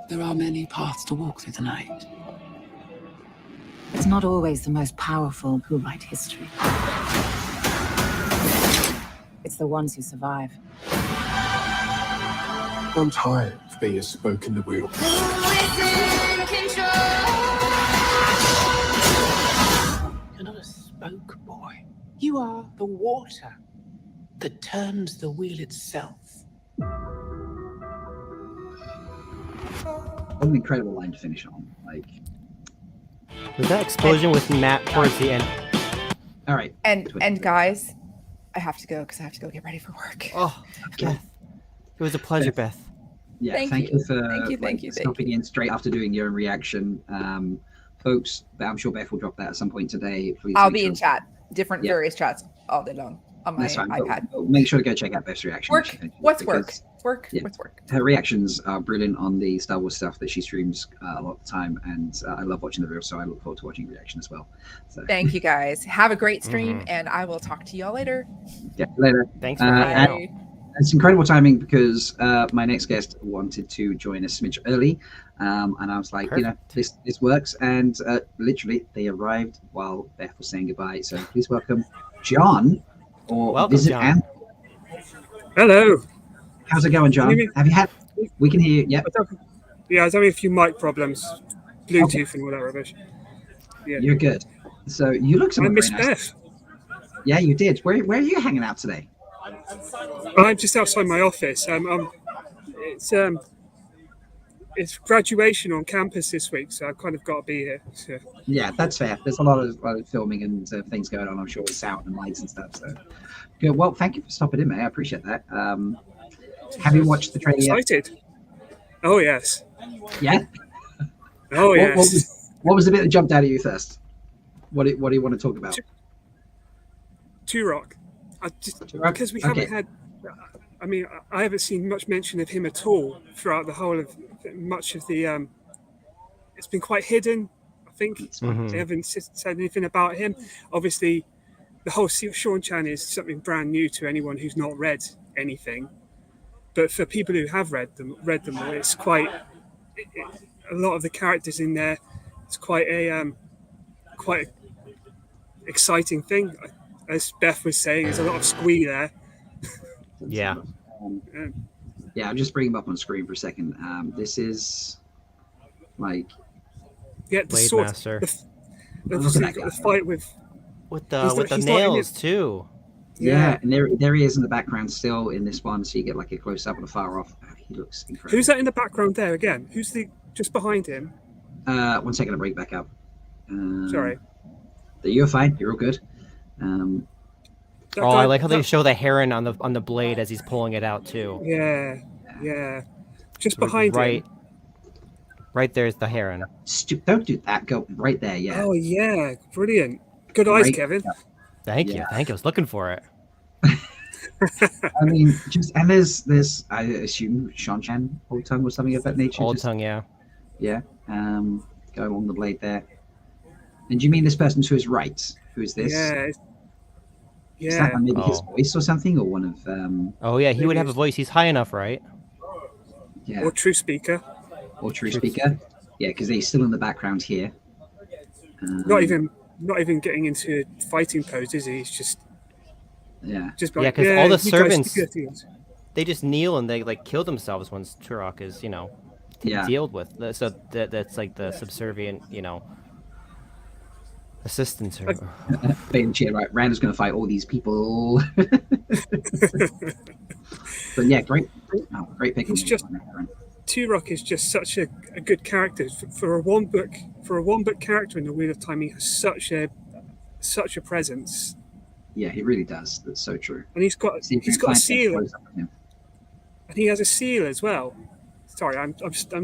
There are many paths to walk through the night. It's not always the most powerful who write history. It's the ones who survive. I'm tired of being a spoke in the wheel. You're not a spoke boy. You are the water that turns the wheel itself. What an incredible line to finish on. Like, was that explosion with Matt towards the end? all right. And guys, I have to go because I have to go get ready for work. Oh, Beth. It was a pleasure, Beth. Yeah, Thank thank you. you for Thank you. stopping in straight after doing your own reaction. Folks, I'm sure Beth will drop that at some point today. Please I'll make be sure- in chat, different Yeah. various chats all day long on my That's fine. iPad. But make sure to go check out Beth's reaction. Work. What's work? because Work. Yeah. What's work? Her reactions are brilliant on the Star Wars stuff that she streams a lot of the time, and I love watching the reels, so I look forward to watching reaction as well. So, Thank you guys. Have a great stream, Mm-hmm. and I will talk to y'all later. yeah, later. Thanks for and Bye. it's incredible timing because my next guest wanted to join a smidge early, and I was like, you know, this works, and literally they arrived while Beth was saying goodbye. So please welcome John, or Welcome, visit John. Anne. Hello. How's it going, John? Can you hear me? Have you had? We can hear you. Yep. Yeah, I was having a few mic problems, Bluetooth and all that rubbish. Yeah. You're good. So you look I somewhat miss very nice. Beth. Yeah, you did. Where are you hanging out today? I'm just outside my office. It's graduation on campus this week, so I've kind of got to be here. So. Yeah, that's fair. There's a lot of filming and things going on, I'm sure, with sound and lights and stuff. So, good. Well, thank you for stopping in, mate. I appreciate that. Have you watched the trailer yet? Excited? Oh yes. Yeah. Oh yes. What was the bit that jumped out at you first? What do you want to talk about? Turok. Turok? Because we Okay. haven't had. I mean, I haven't seen much mention of him at all throughout the whole of much of the. It's been quite hidden. I think they haven't said anything about him. Obviously, the whole Sean Chan is something brand new to anyone who's not read anything. But for people who have read them all, it's quite a lot of the characters in there. It's quite exciting thing. As Beth was saying, there's a lot of squee there. Yeah. Yeah, I'll just bring him up on screen for a second. This is like the Blade sword, Master. the fight with the he's not in nails it. too. Yeah, and there he is in the background still in this one, so you get like a close up and a far off. He looks incredible. Who's that in the background there again? Who's just behind him? 1 second, I'll bring it back up. Sorry. You're fine. You're all good. That Oh, guy- I like how they that- show the heron on the blade as he's pulling it out too. Yeah. Just behind him. Right there's the heron. Don't do that. Go right there. Yeah. Oh yeah, brilliant. Good eyes, Right. Kevin. Thank you. Yeah. Thank you. I was looking for it. I mean, there's I assume Sean Chan, Old Tongue, or something of that nature. Old just- tongue, yeah. Yeah. Go along the blade there. And do you mean this person to his right? Who's this? Yeah. Is that maybe his Oh. voice or something, or one of? Oh yeah, he would have a Maybe voice. He's high enough, right? Yeah. Or true speaker. Or true speaker. Yeah, because he's still in the background here. Not even getting into fighting pose, is he? He's just Yeah. just Yeah, like, because all the you guys servants, do your things. they just kneel and they like kill themselves once Turok is, Yeah. dealt with. So that's like the subservient, assistance. Or... Playing chair, right? Randall's going to fight all these people. But yeah, great pick. He's just Turok is just such a good character for a one book character in the Wheel of Time. He has such a presence, Yeah, he really does. That's so true. and he's got See if you a can find seal, close up of him. and he has a seal as well. Sorry, I'm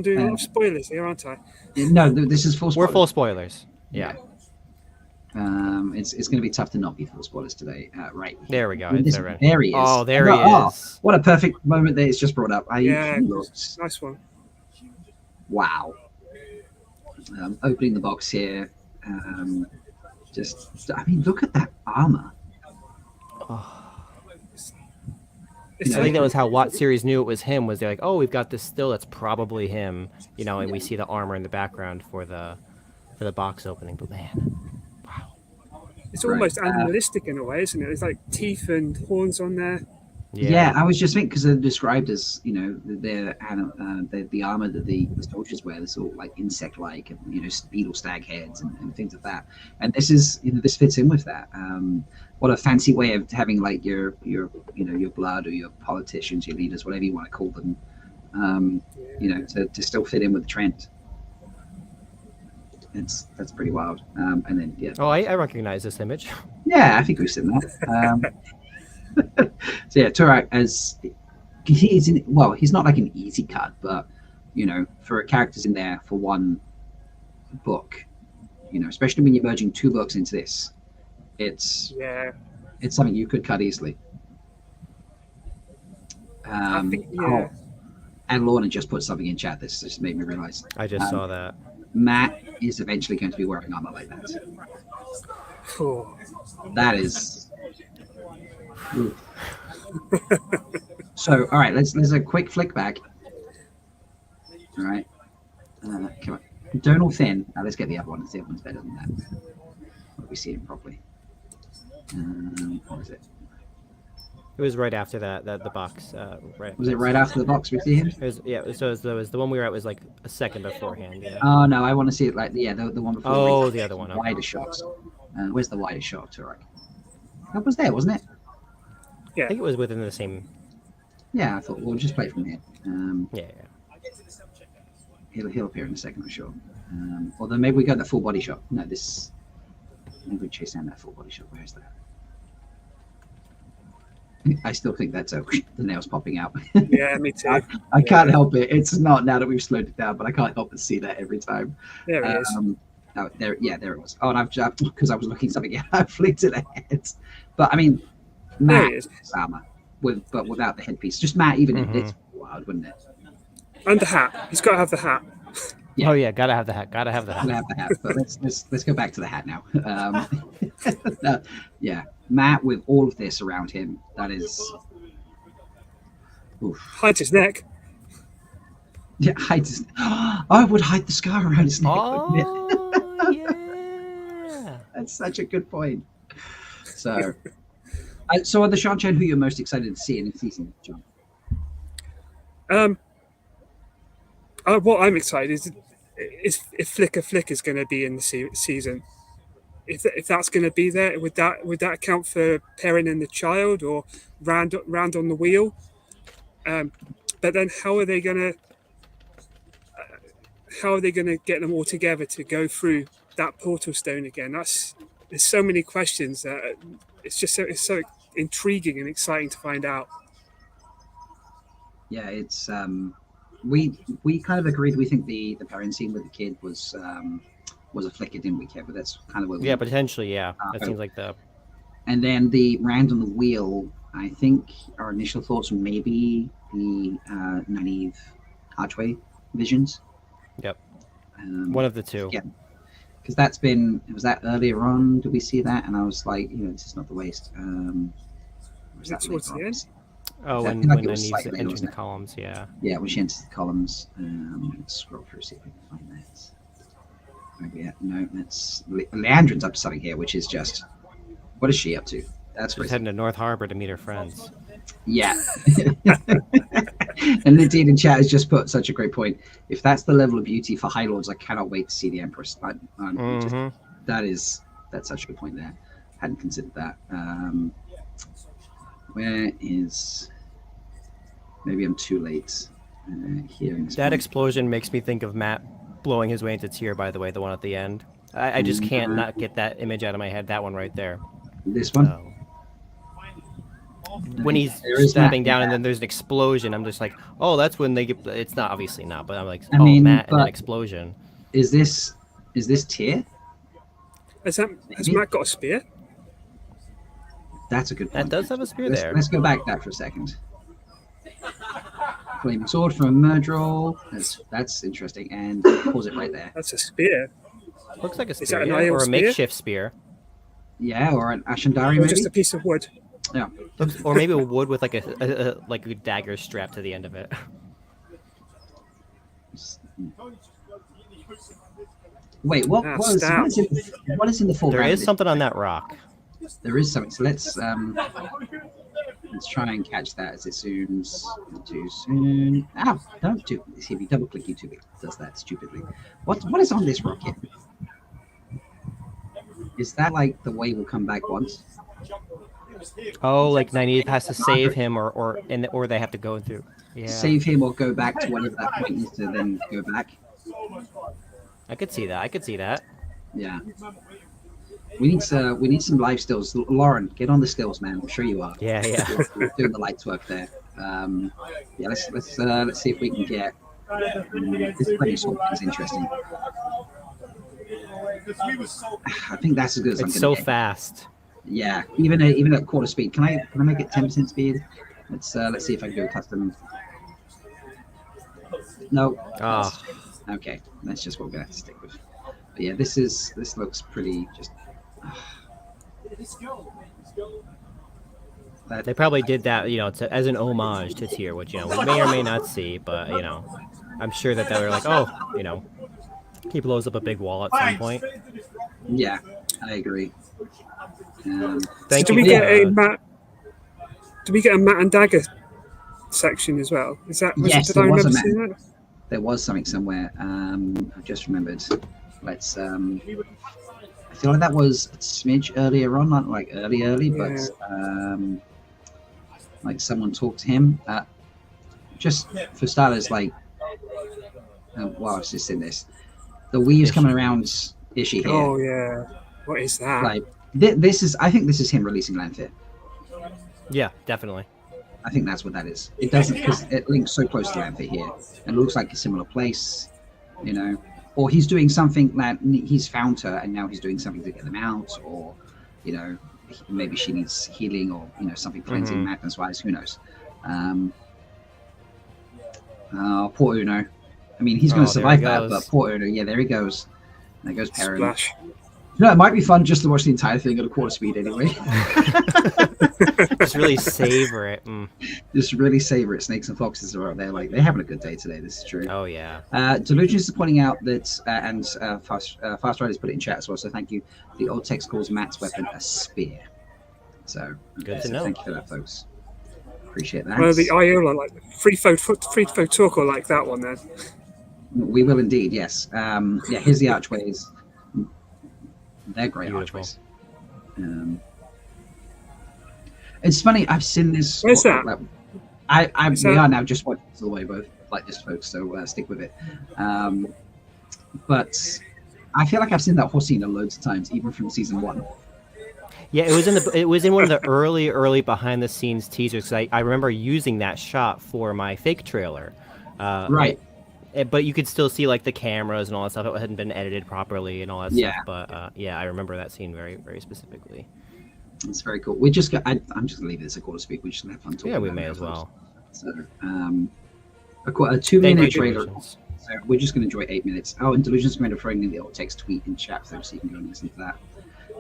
doing a lot of spoilers here, aren't I? No, this is full. We're Spoilers. full spoilers. Yeah. It's going to be tough to not be full spoilers today. Right. There we go. There he is. Oh, there he Oh, is. what a perfect moment that it's just brought up. Yeah, He looks nice one. wow. Opening the box here. I mean, look at that armor. It's I think that was how Watt series knew it was him. Was they're like, oh, we've got this still. It's probably him. And we see the armor in the background for the box opening. But man, It's Right. almost animalistic in a way, isn't it? It's like teeth and horns on there. Yeah, I was just thinking because they're described as the armor that the soldiers wear. This all like insect-like, and beetle stag heads and things like that. And this is this fits in with that. What a fancy way of having like your blood or your politicians, your leaders, whatever you want to call them. To still fit in with the trend. That's pretty wild. And then yeah. Oh, I recognize this image. Yeah, I think we've seen that. So yeah, Turok he's not like an easy cut, but for characters in there for one book, especially when you're merging two books into this, it's something you could cut easily. And Lorna just put something in chat. This just made me realize. I just saw that. Matt is eventually going to be wearing armor like that. That is. So, all right, let's a quick flick back. All right, come on, Donal Finn. Now let's get the other one. The other one's better than that. Let me see him properly. What was it? It was right after that the box. Right. Was it right after the box we see him? It was, yeah. So it was the one we were at was like a second beforehand. Yeah. Oh no, I want to see it like the one before. Oh, the other one. Okay. Wider shots. Where's the wider shot? All right. That was there, wasn't it? Yeah. I think it was within the same. Yeah, I thought we'll just play from here. Yeah. He'll appear in a second, I'm sure. Although maybe we got the full body shot. No, this. Maybe we chase down that full body shot. Where is that? I still think that's the nails popping out. Yeah, me too. I can't help it. It's not now that we've slowed it down, but I can't help but see that every time. There he is. Oh, there it was. Oh, and I've just because I was looking something at, I flicked it ahead. But I mean, There Matt it is. is armor but without the headpiece. Just Matt, even in this wild, wouldn't it? And the hat. He's got to have the hat. Yeah. Oh yeah, gotta have the hat. Gotta have the hat. Gotta have the hat. But let's go back to the hat now. Yeah, Matt with all of this around him. That is. Oof. Hides his neck. Yeah, hides. I would hide the scar around his neck. wouldn't it? Oh yeah. That's such a good point. So, so are the Shan-Chen who you're most excited to see in the season, John? What I'm excited is if Flicker Flick is going to be in the season. If that's going to be there, would that account for Perrin and the child or round on the wheel? But then how are they going to get them all together to go through that portal stone again? There's so many questions that it's so intriguing and exciting to find out. Yeah, it's we kind of agreed. We think the Perrin scene with the kid was a flicker, didn't we, Kev? But that's kind of what Yeah, potentially. Yeah, that seems like the. And then the round on the wheel. I think our initial thoughts were maybe the Nynaeve Archway visions. Yep. One of the two. Yeah. Because was that earlier on? Did we see that? And I was like, this is not the waste. Was that Towards the end? Oh, I when feel like it I was need slightly to later, enter wasn't the it? columns, yeah. Yeah, when she enters the columns. Let's scroll through, see if we can find that. Maybe, yeah, no, that's Leandrin's up to something here, which is just, what is she up to? That's She's heading to North Harbor to meet her friends. Yeah. And Nadine in chat has just put such a great point. If that's the level of beauty for High Lords, I cannot wait to see the Empress. That's such a good point there. Hadn't considered that. Where is? Maybe I'm too late. Here in this That one. explosion makes me think of Matt blowing his way into Tyr, by the way, the one at the end. I just can't not get that image out of my head. That one right there. This one? When he's stabbing down and then there's an explosion, I'm just like, oh, that's when they get. It's not obviously not, but I'm like, I mean, Matt and an but explosion. Is this Tyr? Has Matt got a spear? That's a good point. That does have a spear there. Let's go back that for a second. Flaming sword from Murdrol. That's interesting. And pause it right there. That's a spear. Looks like a Is that spear, an yeah, Aiel or a spear? makeshift spear. Yeah, or an Ashendari Or maybe? just a piece of wood. Yeah. Or maybe a wood with like a dagger strapped to the end of it. Wait, what is in the foreground? There is something on that rock. There is something. So let's try and catch that as it zooms. Not too soon. Ow! Don't do. See, if you double click YouTube, it does that stupidly. What is on this rocket? Is that like the way we'll come back once? Oh, like Nynaeve has to save him, or they have to go through. Yeah. Save him or go back to whatever that point is to then go back. I could see that. Yeah. We need some live stills. Lauren, get on the stills, man. I'm sure you are. Yeah. You're doing the lights work there. Yeah. Let's see if we can get. This place is interesting. I think that's as good as I'm It's gonna so get. fast. Yeah, even at quarter speed. Can I make it 10% speed? Let's see if I can do a custom. No. Oh. Okay, that's just what we're gonna have to stick with. But yeah, this looks pretty just. They probably did that, as an homage to Tyr, which we may or may not see, but I'm sure that they were like, he blows up a big wall at some point. Yeah, I agree. Do we get a Matt and Dagger section as well? Is that? Yes, did there I was a remember seeing Matt. that? There was something somewhere. I've just remembered. Let's. I feel like that was a smidge earlier on, not like early, but like someone talked to him. Just for starters, like, while I was just in this, the Weave's coming around. Is she here? Oh yeah. What is that? Like this is. I think this is him releasing Lanfear. Yeah, definitely. I think that's what that is. It doesn't because it links so close to Lanfear here, and it looks like a similar place. or he's doing something that he's found her and now he's doing something to get them out, or maybe she needs healing, or something cleansing madness wise, who knows. Poor Uno. I mean, he's going to survive that, but poor Uno. Yeah, there he goes. There goes Perrin. Splash. It might be fun just to watch the entire thing at a quarter speed anyway. Just really savor it. Just really savor it. Snakes and foxes are out there, like they're having a good day today. This is true. Oh yeah. Delusions is pointing out that, and Fast Riders put it in chat as well. So thank you. The old text calls Matt's weapon a spear. So good to know. Thank you for that, folks. Appreciate that. Well, the Iola, like free folk talk, will like that one then. We will indeed. Yes. Here's the archways. They're great archways. It's funny. I've seen this. Where's that? We are now just watching the way both like this, folks. So stick with it. But I feel like I've seen that horse scene loads of times, even from season 1. Yeah, it was in one of the early behind the scenes teasers. I remember using that shot for my fake trailer. Right. But you could still see like the cameras and all that stuff. It hadn't been edited properly and all that stuff. But I remember that scene very, very specifically. It's very cool. I'm just gonna leave this a quarter speak. We're just gonna have fun talking. Yeah, we may as well. So, a 2-minute trailer. So we're just gonna enjoy 8 minutes. Oh, and Delusion's going to throw in the old text tweet in chat, so you can go and listen to that.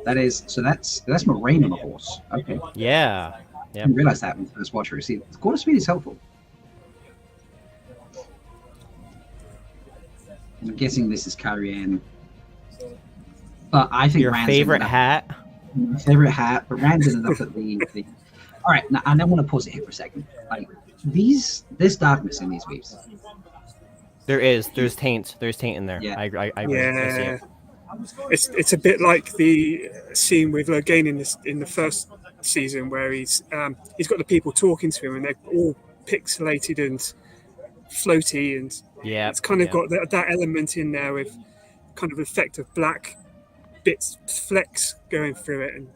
That's Moraine on a horse. Okay. Yeah. I didn't realize that when the first watcher. See, the quarter speed is helpful. I'm guessing this is Carrie-Anne. But I think your Rand's favorite hat. My favorite hat, but Rand ended up at the. All right, now I don't want to pause it here for a second. Like there's darkness in these weaves. There's taint in there. Yeah. I see it. It's a bit like the scene with Logain in the first season where he's got the people talking to him and they're all pixelated and floaty, and it's kind of got that element in there with kind of effect of black bits, flecks going through it. And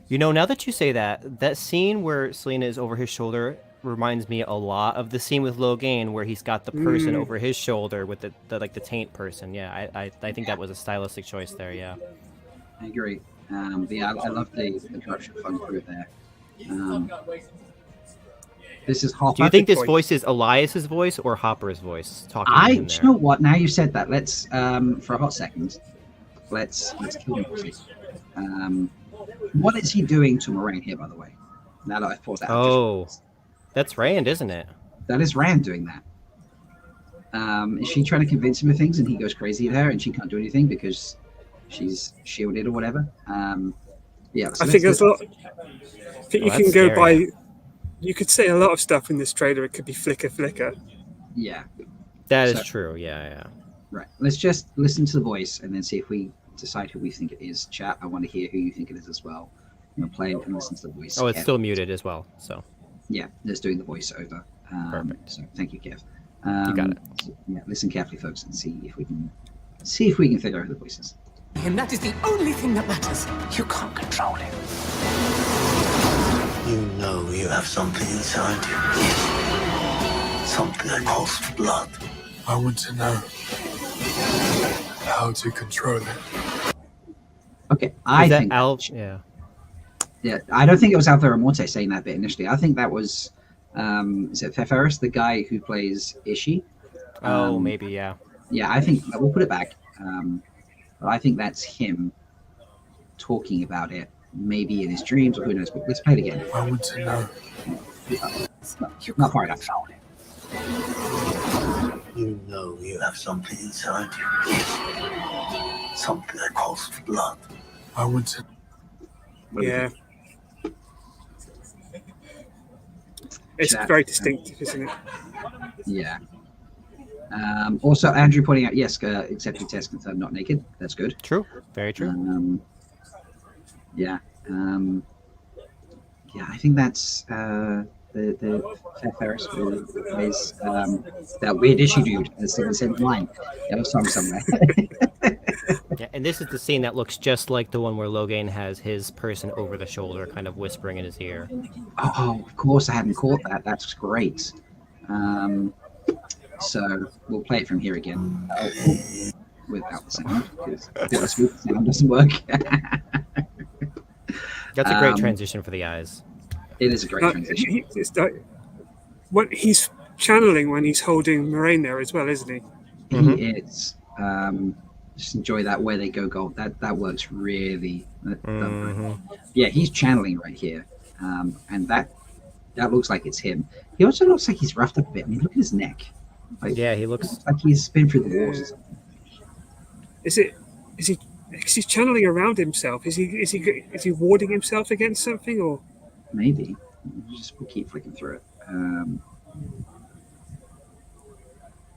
now that you say that scene where Selena is over his shoulder reminds me a lot of the scene with Logain where he's got the person over his shoulder with the taint person. Yeah, I think that was a stylistic choice there. Yeah, I agree. I love the production fun through it there. This is Hopper. Do you think this voice is Elias's voice or Hopper's voice talking? Do you know what? Now you said that, let's for a hot second, let's kill him. What is he doing to Moraine here, by the way? Now that I've paused that. Oh, that's Rand, isn't it? That is Rand doing that. Is she trying to convince him of things and he goes crazy at her and she can't do anything because she's shielded or whatever? So I think there's a lot. I think you can go scary. by. You could say a lot of stuff in this trailer. It could be flicker. Yeah. That is true. Yeah. Right. Let's just listen to the voice and then see if we decide who we think it is. Chat, I want to hear who you think it is as well. Play it and listen to the voice. Oh, it's still muted as well. So. Yeah, let's doing the voiceover. Perfect. So thank you, Kev. You got it. Yeah, listen carefully, folks, and see if we can figure out who the voice is. And that is the only thing that matters. You can't control it. You know you have something inside you. Something that calls for blood. I want to know how to control it. Okay, I think Yeah, I don't think it was Alvaro Morte saying that bit initially. I think that was is it Feferis, the guy who plays Ishi? Maybe, yeah. Yeah, I think we'll put it back. But I think that's him talking about it, maybe in his dreams or who knows. But let's play it again. I want to know. Not far enough. You know you have something inside you. Something that calls for blood. I want to. Yeah. It's very distinctive, isn't it? Yeah. Also, Andrew pointing out, yes, accepted test confirmed not naked. That's good. True. Very true. Yeah. I think that's the Ferris who plays that weird issue dude. That's the same line. They have a song somewhere. Yeah, and this is the scene that looks just like the one where Logain has his person over the shoulder, kind of whispering in his ear. Oh, of course, I hadn't caught that. That's great. So we'll play it from here again. Without the sound, because the sound doesn't work. That's a great transition for the eyes. It is a great transition. What he's channeling when he's holding Moraine there as well, isn't he? He is. Just enjoy that where they go gold. That works really. Yeah, he's channeling right here, and that looks like it's him. He also looks like he's roughed up a bit. I mean, look at his neck. Like, yeah, he looks like he's been through the wars. Is he? Because he's channeling around himself. Is he warding himself against something, or maybe? We'll keep flicking through it.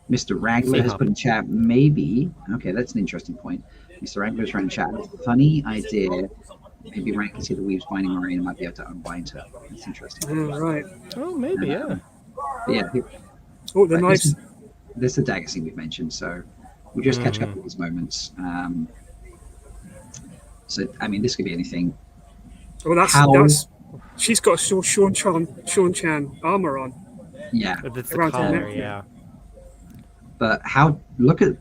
Mr. Wrangler has put in chat, maybe. Okay, that's an interesting point. Mr. Wrangler's trying to chat. Funny idea. Maybe Rank can see the weaves binding Moraine and might be able to unbind her. That's interesting. Right. Oh, maybe, yeah. Yeah. Oh, the knives. This is the dagger scene we've mentioned, so we'll just catch up with these moments. So, I mean, this could be anything. Well, that's she's got Sean Chan armor on. Yeah. That's the collar, yeah. But look at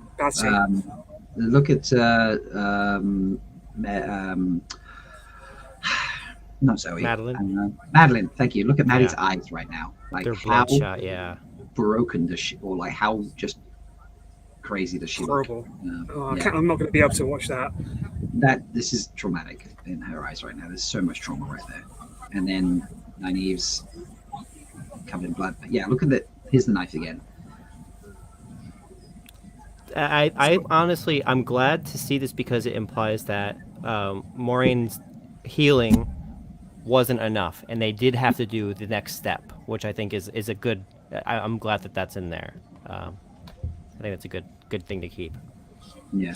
not Zoe. Madeline. Madeline, thank you. Look at Maddie's eyes right now. Like they're how bloodshot, yeah. Broken does she, or like how just crazy does she Horrible. look? I'm not going to be able to watch that. This is traumatic in her eyes right now. There's so much trauma right there. And then Nynaeve's covered in blood. But yeah, look at that. Here's the knife again. I honestly, I'm glad to see this because it implies that Moraine's healing wasn't enough, and they did have to do the next step, which I think is a good. I'm glad that that's in there. I think that's a good thing to keep. Yeah,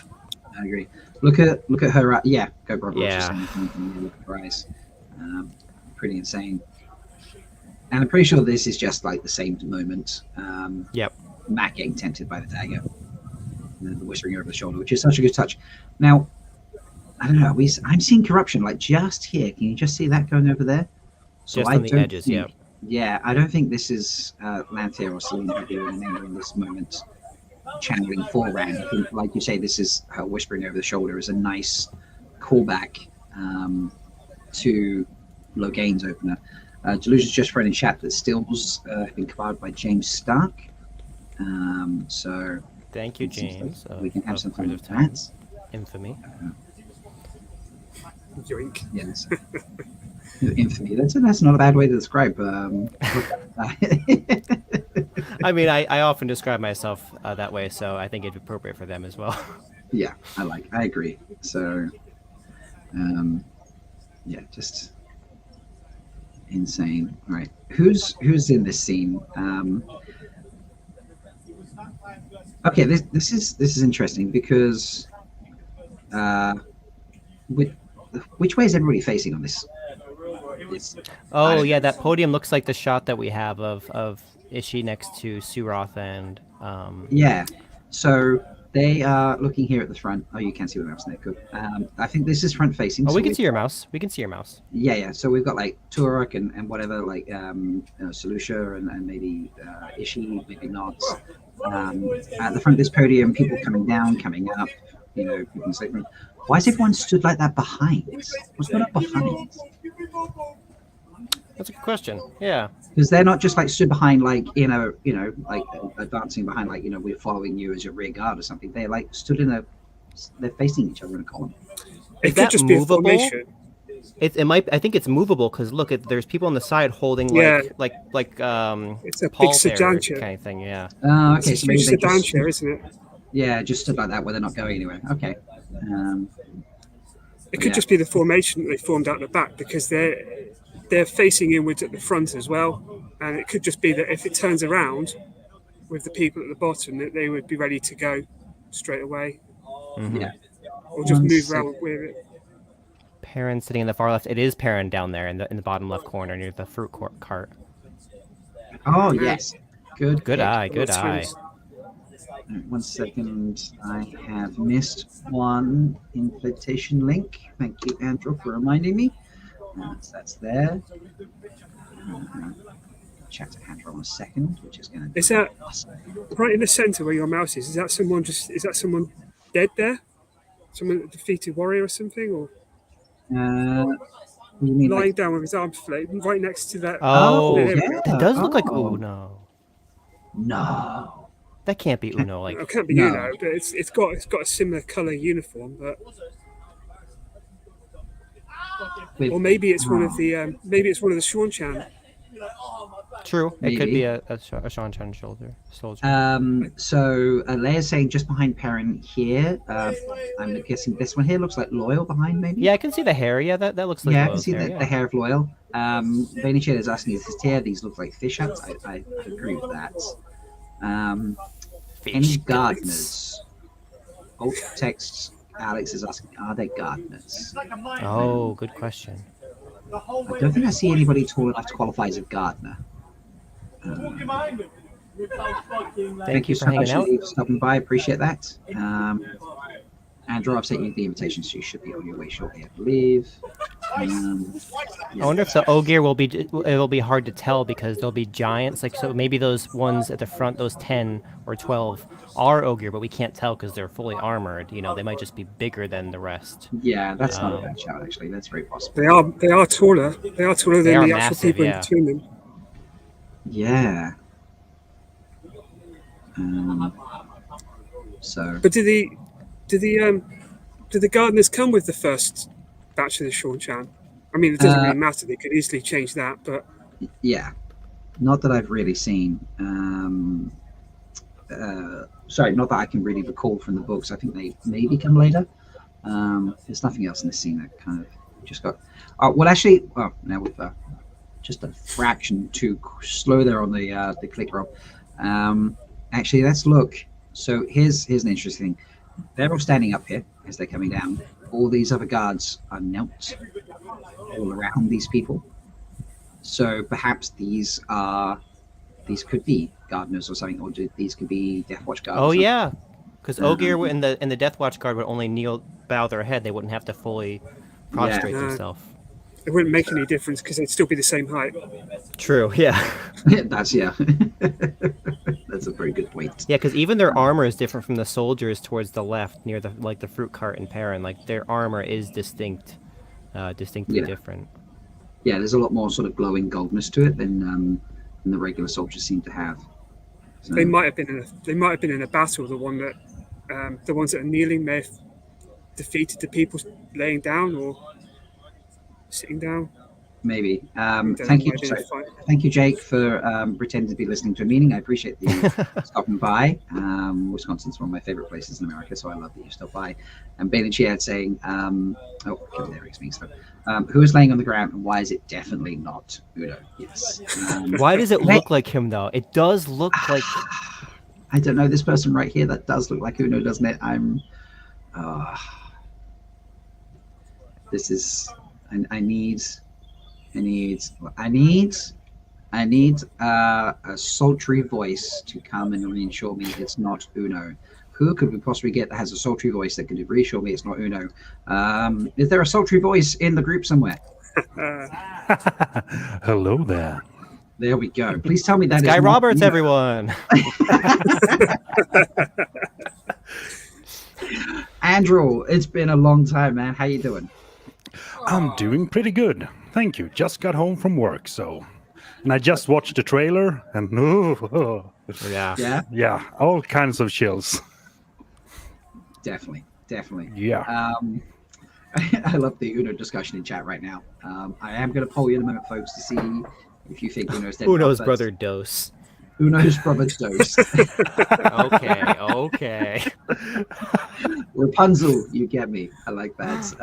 I agree. Look at her. Yeah, go brother. Yeah. Look at her eyes. Pretty insane. And I'm pretty sure this is just like the same moment. Yep. Matt getting tempted by the dagger. The whispering over the shoulder, which is such a good touch. Now, I don't know. I'm seeing corruption like just here. Can you just see that going over there? So just on the edges, yeah. Yeah, I don't think this is Lanthea or Selena doing in this moment, channeling for Rand. I think, like you say, this is her whispering over the shoulder is a nice callback to Loghain's opener. Delusion's just thrown in chat that stills have been covered by James Stark. So. Thank you, James. We can have some fun with that. Infamy. Yoink. Yes. Infamy. That's not a bad way to describe. I mean, I often describe myself that way, so I think it's appropriate for them as well. Yeah, I agree. So, yeah, just insane. All right, who's in this scene? Okay, this is interesting because which way is everybody facing on this? Oh yeah, that podium looks like the shot that we have of Ishii next to Suroth and yeah. So they are looking here at the front. Oh, you can't see my mouse there. Good. I think this is front facing. Oh, so we can see your mouse. We can see your mouse. Yeah. So we've got like Turok and whatever, like Selusha and maybe Ishii, maybe not. At the front of this podium, people coming down, coming up, people in the same room. Why is everyone stood like that behind? What's going on behind? That's a good question. Yeah. Because they're not just like stood behind, like, like advancing behind, like, we're following you as your rear guard or something. They're like stood they're facing each other in a column. It could just be a formation. It might. I think it's movable because look, there's people on the side holding like it's a Paul big sedan chair kind of thing. Yeah. Okay, it's a huge sedan chair, isn't it? Yeah, just stood like that where they're not going anywhere. Okay. It could just be the formation that they formed out the back because they're facing inwards at the front as well, and it could just be that if it turns around with the people at the bottom, that they would be ready to go straight away. Mm-hmm. Yeah. Or just move around with it. Perrin sitting in the far left. It is Perrin down there in the bottom left corner near the fruit cart. Oh yes, good eye, good eye. Right, 1 second, I have missed one invitation link. Thank you, Andrew, for reminding me. So that's there. chat to Andrew in a second, which is going to. Is that right in the center where your mouse is? Is that someone dead there? Someone defeated warrior or something, or you mean lying like... down with his arms flayed, right next to that? Oh, yeah. that does look like Oh. Uno. No, That can't be Uno. Like, It can't be No. Uno, but it's got a similar color uniform, but. With- Or maybe it's one of the Sean Chan. true. It could Maybe. be a Sean Chen soldier. So Leia's saying just behind Perrin here. I'm guessing this one here looks like Loyal behind, maybe. Yeah, I can see the hair. Yeah, that looks like Yeah, I can Loyal's see hair, the hair of Loyal. Vaynichin is asking, is his hair? These look like fish huts. I agree with that. Any gardeners? Alt texts. Alex is asking, are they gardeners? Oh, good question. I don't think I see anybody tall enough to qualify as a gardener. Thank you for so much hanging out. Lee, for stopping by. Appreciate that. Andrew, I've sent you the invitation, so you should be on your way shortly, I believe. I wonder if the Ogier it'll be hard to tell because there'll be giants. Like, so maybe those ones at the front, those 10 or 12, are Ogier, but we can't tell because they're fully armored. You know, they might just be bigger than the rest. Yeah, that's not a bad shout, actually. That's very possible. They are taller. They are taller They than are the actual massive, people yeah. in between them. Yeah. So. But do the gardeners come with the first batch of the Sean Chan? I mean, it doesn't really matter. They could easily change that, but Yeah, not that I've really seen. Sorry, not that I can really recall from the books. I think they maybe come later. There's nothing else in this scene that kind of just got. Well, actually, now we've just a fraction too slow there on the click, Rob. Actually, let's look. So here's an interesting thing. They're all standing up here as they're coming down. All these other guards are knelt all around these people. So perhaps these could be gardeners or something, or these could be Death Watch guards. Oh yeah, because Ogier and the Death Watch guard would only bow their head. They wouldn't have to fully prostrate themselves. it wouldn't make any difference because they'd still be the same height. True. Yeah. That's That's a very good point. Yeah, because even their armor is different from the soldiers towards the left, near the fruit cart in Perrin. Like their armor is distinctly different. Yeah, there's a lot more sort of glowing goldness to it than the regular soldiers seem to have. So, They might have been in a battle. The ones that are kneeling may have defeated the people laying down or sitting down. maybe. Don't Thank you, know, sorry. fine. Thank you, Jake, for pretending to be listening to a meeting. I appreciate you stopping by. Wisconsin's one of my favorite places in America, so I love that you stopped by. And Bailey Chiad saying, Kevin Eric means who is laying on the ground and why is it definitely not Udo? Yes. Why does it look like him though? It does look like. I don't know, this person right here, that does look like Uno, doesn't it? This is. I need a sultry voice to come and reassure me it's not Uno. Who could we possibly get that has a sultry voice that could reassure me it's not Uno? Is there a sultry voice in the group somewhere? Hello there. There we go. Please tell me that Guy is not Roberts, Uno. everyone. Andrew, it's been a long time, man. How you doing? I'm doing pretty good. Thank you. Just got home from work, and I just watched the trailer, and yeah, all kinds of chills. Definitely. Yeah. I love the Uno discussion in chat right now. I am going to poll you in a moment, folks, to see if you think Uno's dead. Uno's brother Dos. Uno's brother Dos. Okay. Rapunzel, you get me. I like that.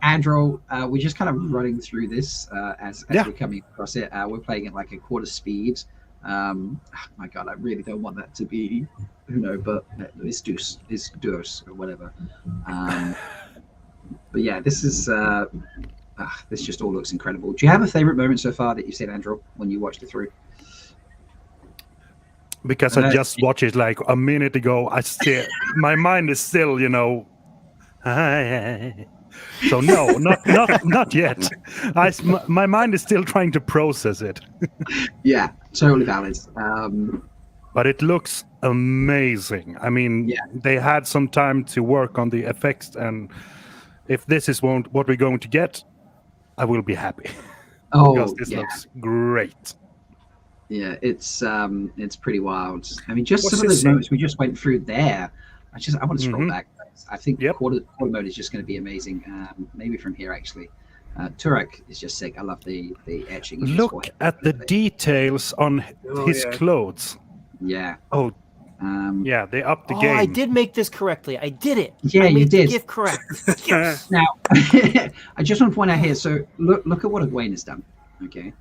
Andrew, we're just kind of running through this as we're coming across it. We're playing at like a quarter speed. My God, I really don't want that to be Uno, but it's Dos or whatever. But yeah, this is this just all looks incredible. Do you have a favorite moment so far that you've seen, Andrew, when you watched it through? Because I just watched it like a minute ago. My mind is still, So no, not yet. My mind is still trying to process it. Yeah, totally valid. But it looks amazing. I mean, they had some time to work on the effects, and if this is what we're going to get, I will be happy. Oh, because this looks great. Yeah, it's pretty wild. I mean, just What's some of this those scene? moments we just went through there. I want to scroll back. I think Yep. quarter mode is just going to be amazing. Maybe from here actually. Turek is just sick. I love the etching. Look at the details on his clothes. Yeah. Oh, yeah, they upped the game. I did make this correctly. I did it. Yeah, I you made the did. GIF correct. Yes. Now, I just want to point out here. So look at what Egwene has done. Okay.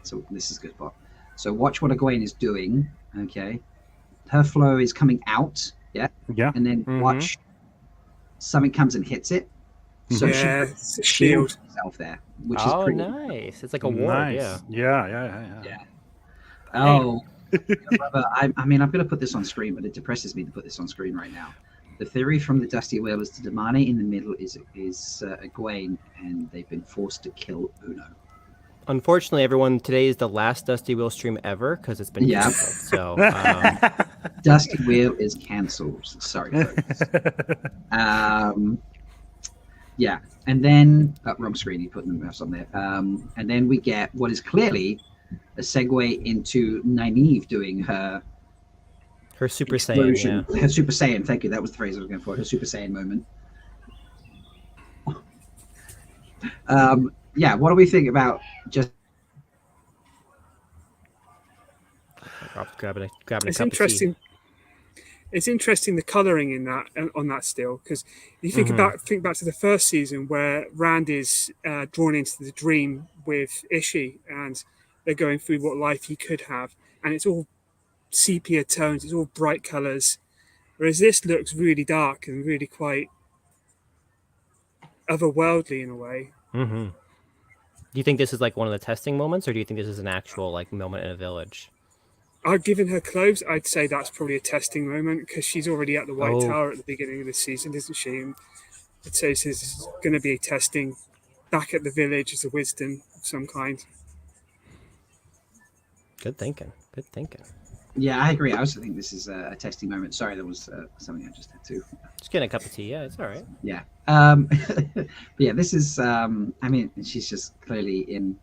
So this is a good spot. So watch what Egwene is doing. Okay. Her flow is coming out. Yeah. Yeah. And then watch something comes and hits it. So Yeah, she it's a shields shield. herself there, which is Oh, pretty nice. It's like a ward. Nice. Yeah. Yeah. Oh, brother, I mean, I'm going to put this on screen, but it depresses me to put this on screen right now. The theory from the Dusty Whale is the Damane in the middle is Egwene, and they've been forced to kill Uno. Unfortunately, everyone, today is the last Dusty Wheel stream ever because it's been Yeah. canceled. So, Dusty Wheel is cancelled. Sorry, folks. Yeah, and then wrong screen. You put the mouse on there, and then we get what is clearly a segue into Nynaeve doing her Super explosion. Saiyan. Yeah. Her Super Saiyan. Thank you. That was the phrase I was going for. Her Super Saiyan moment. Yeah. What do we think about just? Grabbing a It's cup of tea. interesting. It's interesting the coloring in that on that still, because you think back to the first season where Rand is drawn into the dream with Ishii, and they're going through what life he could have, and it's all sepia tones, it's all bright colors, whereas this looks really dark and really quite otherworldly in a way. Mm-hmm. Do you think this is like one of the testing moments, or do you think this is an actual like moment in a village? I've given her clothes. I'd say that's probably a testing moment because she's already at the White Tower at the beginning of the season, isn't she? And I'd say this is going to be a testing back at the village as a wisdom of some kind. Good thinking. Good thinking. Yeah, I agree. I also think this is a testing moment. Sorry, there was something I just had to. Just getting a cup of tea. Yeah, it's all right. Yeah. Yeah, this is. I mean, she's just clearly in.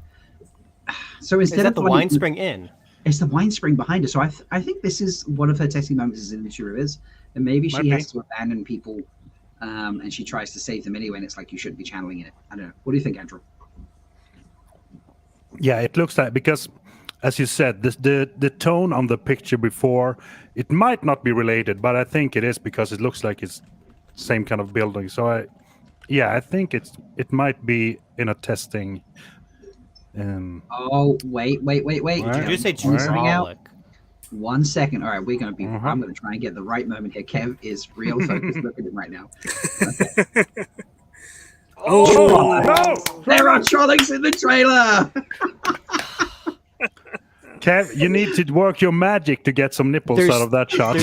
So instead Is that of the Wine Spring Inn? It's the Wine Spring behind her. So I think this is one of her testing moments is in the Two Rivers, and maybe she has to abandon people, and she tries to save them anyway. And it's like you shouldn't be channeling it. I don't know. What do you think, Andrew? Yeah, it looks like, because as you said, the tone on the picture before, it might not be related, but I think it is because it looks like it's same kind of building. So I think it might be in a testing. Oh, wait. Did you say Coming out. Trolloc? 1 second. All right, we're going to be. I'm going to try and get the right moment here. Kev is real focused. Look at him right now. Okay. Oh, no! There are Trollocs in the trailer. Kev, you need to work your magic to get some nipples out of that shot.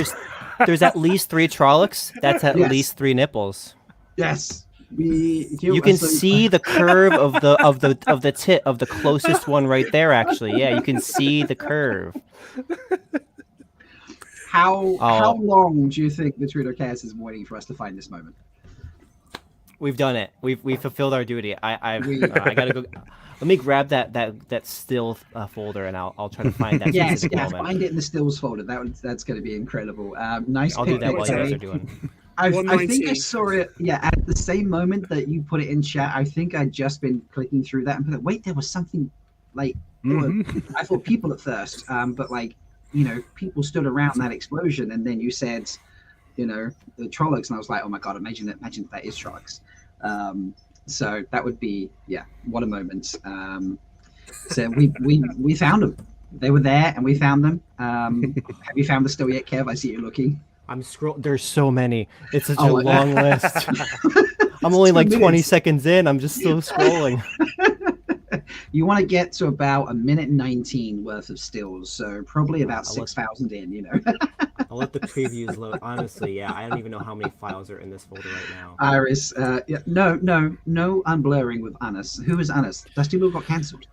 There's at least 3 Trollocs. That's at Yes. least 3 nipples. Yes. You can see the curve of the tip of the closest one right there. Actually, yeah, you can see the curve. How long do you think the Trudeau cast is waiting for us to find this moment? We've done it. We've fulfilled our duty. I gotta go. Let me grab that still folder, and I'll try to find that Yes, specific yeah, moment. find it in the stills folder. That's going to be incredible. Nice. I'll do pick that while you there, guys Terry. are doing. I think I 119. saw it. Yeah, at the same moment that you put it in chat, I think I'd just been clicking through that and put it. Wait, there was something like I thought people at first, but like people stood around that explosion, and then you said, the Trollocs, and I was like, oh my god, imagine that is Trollocs. So that would be what a moment. So we found them. They were there, and we found them. Have you found the still yet, Kev? I see you looking. I'm scrolling. There's so many. It's such a Oh, long list. I'm only like 20 seconds in. I'm just still scrolling. You want to get to about 1:19 worth of stills, so probably about 6,000 in. I'll let the previews load. Honestly, yeah, I don't even know how many files are in this folder right now. Iris, no unblurring with Anas. Who is Anas? Dusty Will got cancelled.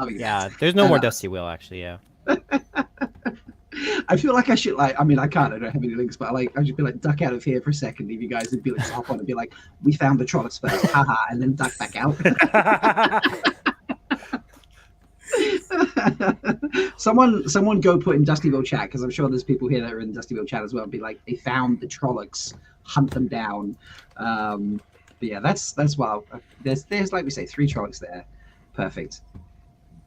Yeah, there's no more Dusty Will, actually, yeah. I feel like I should I don't have any links, but I should be like, duck out of here for a second, leave you guys and be like, hop on and be like, we found the Trollocs first, haha, and then duck back out. Someone go put in Dustyville chat, because I'm sure there's people here that are in Dustyville chat as well, and be like, they found the Trollocs, hunt them down. But yeah, that's wild. There's like we say, 3 Trollocs there. Perfect.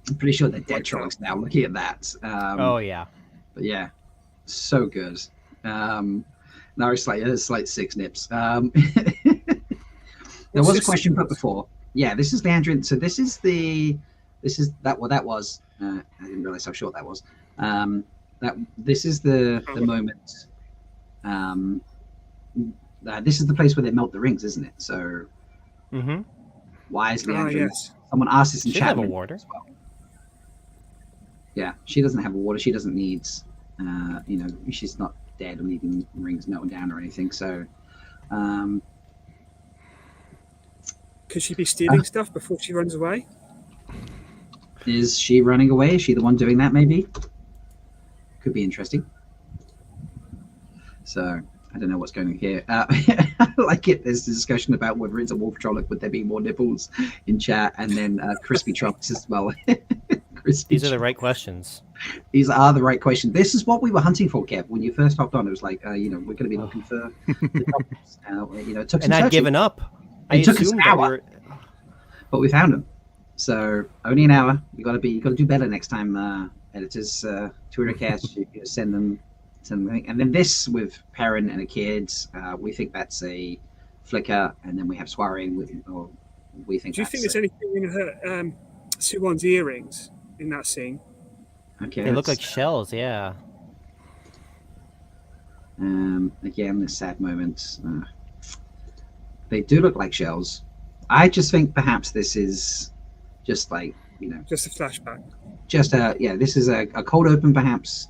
I'm pretty sure they're dead Trollocs now, looking at that. Oh yeah. But yeah, so good. Now it's like 6 nips. There was a question put before. Yeah, this is the Andrian. So this is what that was. I didn't realize how short that was. This is the moment. This is the place where they melt the rings, isn't it? So why is Leandrin? Yes. Someone asked this in She chat. have a water. As well. Yeah, she doesn't have a water. She doesn't need, she's not dead or needing rings melting down or anything. So, could she be stealing stuff before she runs away? Is she running away? Is she the one doing that? Maybe. Could be interesting. So I don't know what's going on here. I like it. There's a discussion about whether it's a wolf Trolloc. Would there be more nipples in chat? And then crispy Trollocs as well. These are the right questions. These are the right questions. This is what we were hunting for, Kev. When you first hopped on, it was like, we're going to be looking for the topics. It took some and I'd searching. given up. It took us an hour, but we found them. So only an hour. You got to do better next time, editors. Twitter cast, you send them, and then this with Perrin and a kid. We think that's a flicker, and then we have Swarin with. Or we think. Do you think there's anything in her Suwon's earrings in that scene? Okay. They look like shells, yeah. Again, this sad moment. They do look like shells. I just think perhaps this is just like, just a flashback. This is a cold open, perhaps.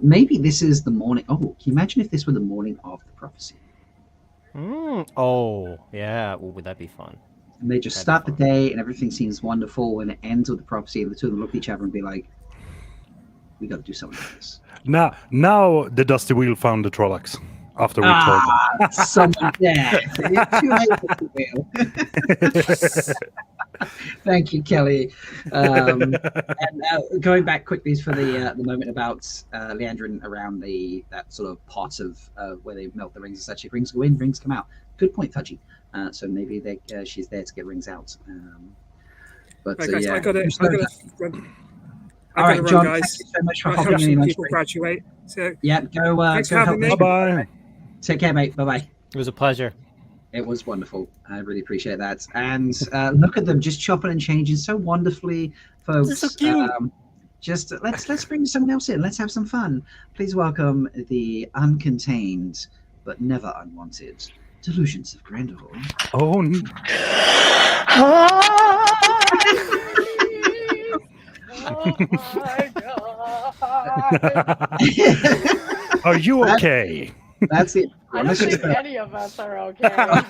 Maybe this is the morning. Oh, can you imagine if this were the morning of the prophecy? Oh, yeah. Would that be fun? And they just start the day and everything seems wonderful, and it ends with the prophecy, and the two of them look at each other and be like, we got to do something like this. Now the Dusty Wheel found the Trollocs after we told them. Someone there. It's too late for the wheel. Thank you, Kelly. And going back quickly for the moment about Leandrin around that sort of pot of where they melt the rings and such. If rings go in, rings come out. Good point, Fudgy. So maybe she's there to get rings out. But right, guys, yeah. I gotta run. All right, John, guys. thank you so much for I hope hopping in. some people graduate. So yeah, go. Thanks go for having help me. Bye-bye. Take care, mate. Bye-bye. It was a pleasure. It was wonderful. I really appreciate that. And look at them just chopping and changing so wonderfully, folks. This is so cute. Just let's bring someone else in. Let's have some fun. Please welcome the uncontained but never unwanted Delusions of Grendel. Oh. Oh my God. Are you okay? That's it. I don't think any of us are okay. I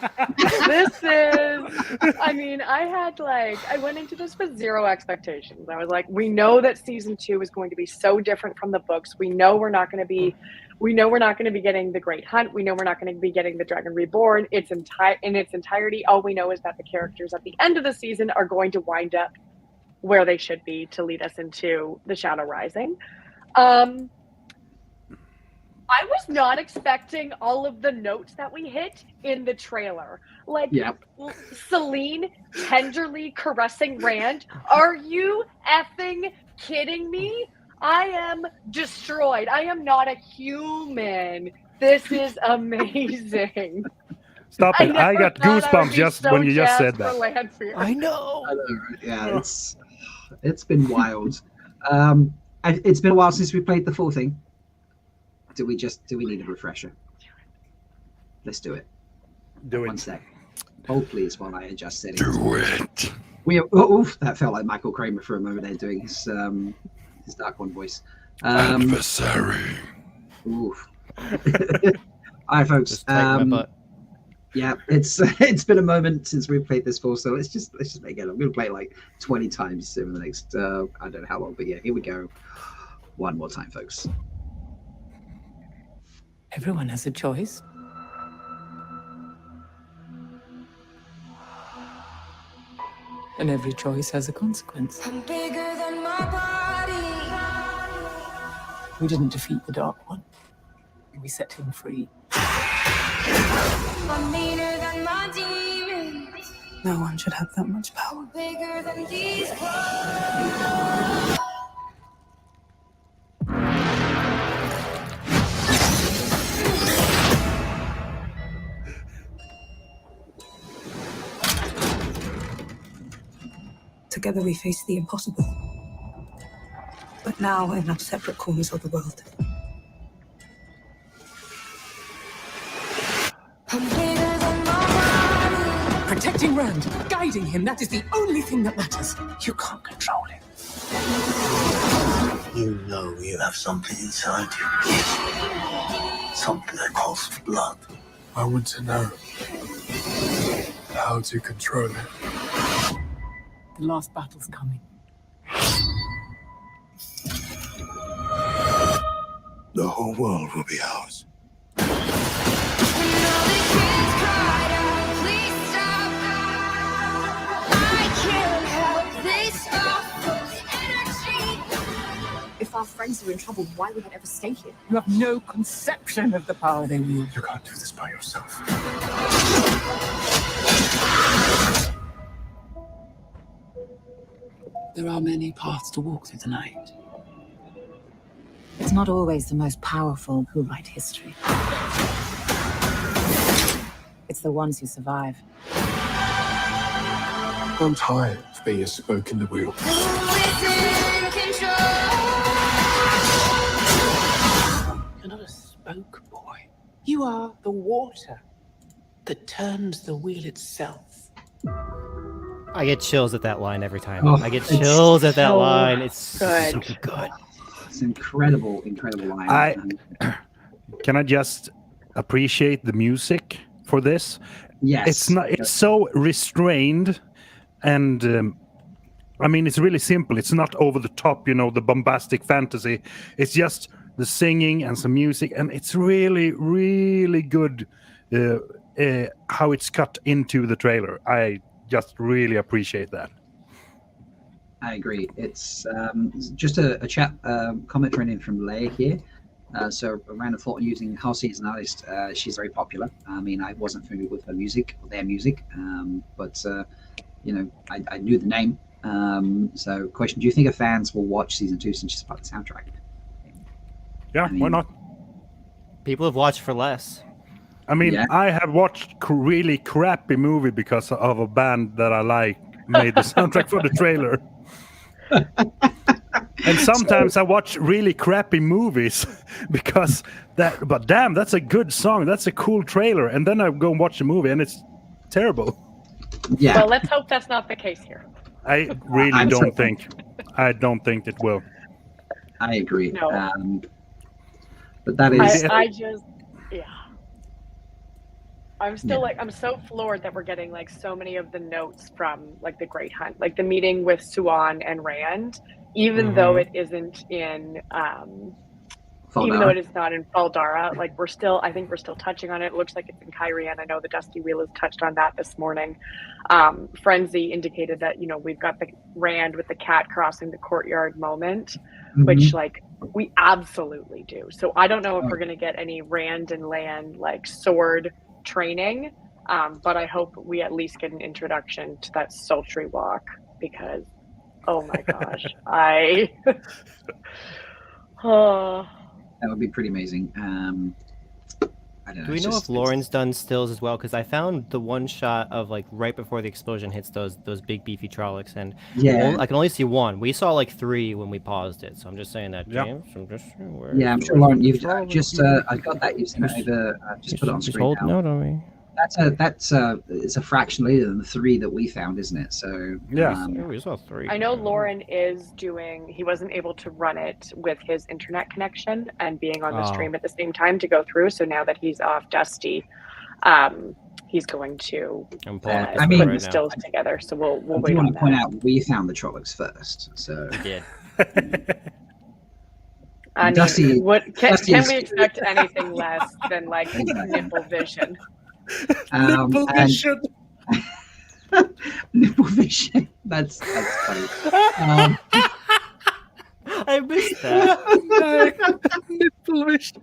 went into this with zero expectations. I was like, we know that season 2 is going to be so different from the books. We know we're not going to be getting the Great Hunt. We know we're not going to be getting the Dragon Reborn. In its entirety. All we know is that the characters at the end of the season are going to wind up where they should be to lead us into the Shadow Rising. I was not expecting all of the notes that we hit in the trailer. Like, Celine tenderly caressing Rand. Are you effing kidding me? I am destroyed. I am not a human. This is amazing. Stop it. I got goosebumps just when you just said that. I know. Yeah, it's been wild. It's been a while since we played the full thing. Do we need a refresher? Let's do it. Do it. One sec. Hold please while I adjust settings. Do it. That felt like Michael Kramer for a moment there doing his his Dark One voice. Adversary. Oof. All right, folks. Just tighten my butt. Yeah, it's been a moment since we've played this for, so let's just make it. I'm going to play it like 20 times over the next I don't know how long, but yeah, here we go. One more time, folks. Everyone has a choice. And every choice has a consequence. I'm bigger than my body. We didn't defeat the Dark One. We set him free. I'm meaner than my demons. No one should have that much power. I'm bigger than these walls. Together we face the impossible. But now in our separate corners of the world. I'm bigger than my body. Protecting Rand, guiding him, that is the only thing that matters. You can't control him. You know you have something inside you. Something that calls for blood. I want to know how to control it. The last battle's coming. The whole world will be ours. And all the kids cried out, please stop. I can't help this awful energy. If our friends are in trouble, why would it ever stay here? You have no conception of the power they wield. You can't do this by yourself. There are many paths to walk through the night. It's not always the most powerful who write history. It's the ones who survive. I'm tired of being a spoke in the wheel. Who is in control? You're not a spoke boy. You are the water that turns the wheel itself. I get chills at that line every time. Oh, I get chills at that so line. It's good. so good. It's an incredible line. Can I just appreciate the music for this? Yes. It's not. It's so restrained, and I mean, it's really simple. It's not over the top, you know, the bombastic fantasy. It's just the singing and some music, and it's really, really good how it's cut into the trailer. I just really appreciate that. I agree. It's just a chat comment running from Leigh here. So around the thought on using Halsey as an artist, she's very popular. I mean, I wasn't familiar with her music or their music, but you know, I knew the name. So, question: do you think fans will watch season 2 since she's part of the soundtrack? Yeah, why not? People have watched for less. I mean, Yeah. I have watched really crappy movie because of a band that I like made the soundtrack for the trailer. And sometimes I watch really crappy movies because but damn, that's a good song. That's a cool trailer. And then I go and watch the movie and it's terrible. Yeah. Well, let's hope that's not the case here. I really don't think it will. I agree. No. But that is. I just, yeah. I'm still I'm so floored that we're getting like so many of the notes from like the Great Hunt, like the meeting with Suan and Rand, even though it isn't in, even though it is not in Faldara, like I think we're still touching on it. It looks like it's in Kyrie, and I know the Dusty Wheel has touched on that this morning. Frenzy indicated that, you know, we've got the Rand with the cat crossing the courtyard moment, which like we absolutely do. So I don't know if we're going to get any Rand and Lan like sword training, but I hope we at least get an introduction to that sultry walk, because oh my gosh, that would be pretty amazing. I don't know. Do we know if Lauren's done stills as well? Because I found the one shot of like right before the explosion hits those big beefy Trollocs, and I can only see one. We saw like 3 when we paused it, so I'm just saying that, James. I'm sure Lauren, you've just I got that. You've sent it over. Just put it on just screen hold now. note on me. it's a fraction later than the 3 that we found, isn't it? So yeah, we saw 3. I know Lauren is doing. He wasn't able to run it with his internet connection and being on the stream at the same time to go through. So now that he's off Dusty, he's going to put stills together. So we'll wait. I want on to point that. out we found the Trollocs first, so we did. I mean, Dusty- can Dusty is- we expect anything less than like nipple vision? Nipple and- vision. nipple vision. That's funny. I missed that. Nipple vision.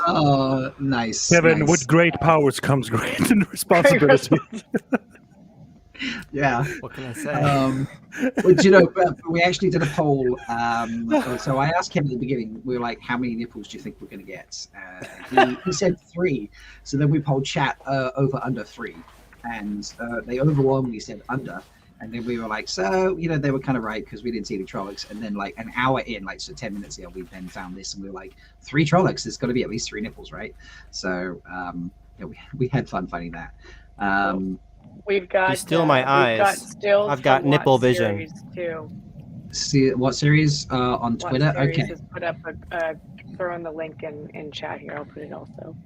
Oh, nice. Kevin, nice. with great powers comes great responsibility. Yeah. What can I say? But you know, but we actually did a poll. So I asked him at the beginning, we were like, how many nipples do you think we're going to get? He said 3. So then we polled chat over under 3. And they overwhelmingly said under. And then we were like, so, you know, they were kind of right because we didn't see any Trollocs. And then like an hour in, like, so 10 minutes ago, we then found this and we were like, 3 Trollocs, there's got to be at least 3 nipples, right? So yeah, we had fun finding that. We've got. You steal my eyes. I've got nipple vision. Too. See what series on Twitter? Series Okay, has put up throw in the link in chat here. I'll put it also.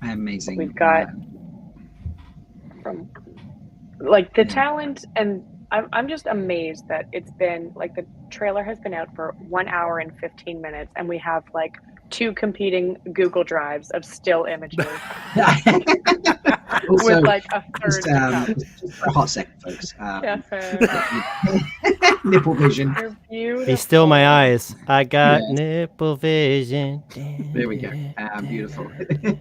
amazing. We've got from like the talent, and I'm just amazed that it's been like the trailer has been out for 1 hour and 15 minutes, and we have like 2 competing Google Drives of still images. Also, with like a third just, to come. just for a hot second, folks. Kevin, Nipple vision. you're beautiful. They still my eyes. I got Yes. nipple vision. There we go. Beautiful. Oh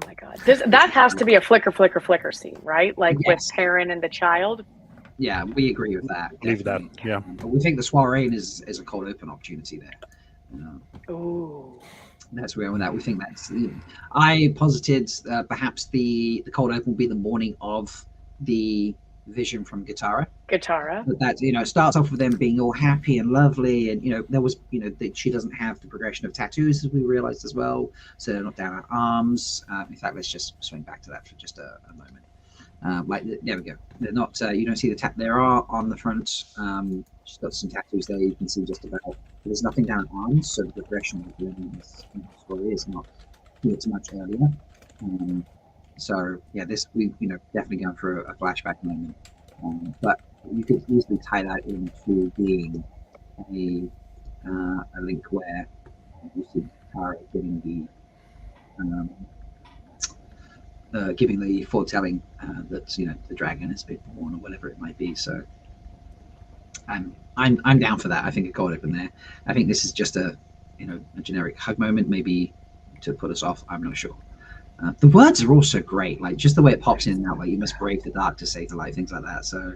my god, that has to be a flicker scene, right? Like with Yes. Perrin and the child. Yeah, we agree with that. Leave that. Yeah. But we think the soiree is a cold open opportunity there. Ooh. That's where we're at. We think that's. I posited perhaps the cold open will be the morning of the vision from Guitarra. Guitarra. But that it starts off with them being all happy and lovely, and there was that she doesn't have the progression of tattoos as we realized as well, so they're not down her arms. In fact, let's just swing back to that for just a moment. There we go. They're not. You don't see the there are on the front. She's got some tattoos there. You can see just about. There's nothing down her arms, so the progression of the story is not too much earlier. So yeah, this we definitely going for a flashback moment, but you could easily tie that into being a link where you see Tara giving the foretelling that the dragon has been born or whatever it might be. So I'm down for that. I think it got open there. I think this is just a generic hug moment, maybe to put us off. I'm not sure. The words are also great, like just the way it pops in and out, like you must brave the dark to save the light, things like that. So,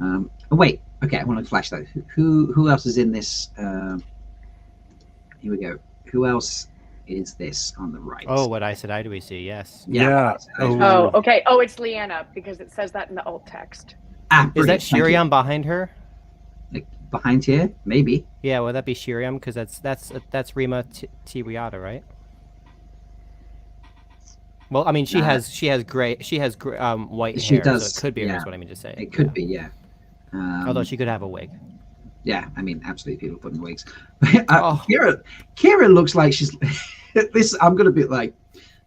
oh wait, okay, I want to flash that. Who else is in this? Here we go. Who else is this on the right? Oh, what I said, I do we see? Yes. Yeah. Oh, okay. Oh, it's Leanna because it says that in the alt text. Ah, Is that brilliant. Thank you. Shiriam behind her? Like behind here, maybe. Yeah, would that be Shiriam? Because that's Rima Tiwiata, right? Well, I mean, she has white She hair, does, so it could be her. yeah. Is what I mean to say. It could be, yeah. Although she could have a wig. Yeah, I mean, absolutely, people putting wigs. Oh. Kira looks like she's. This I'm gonna be like.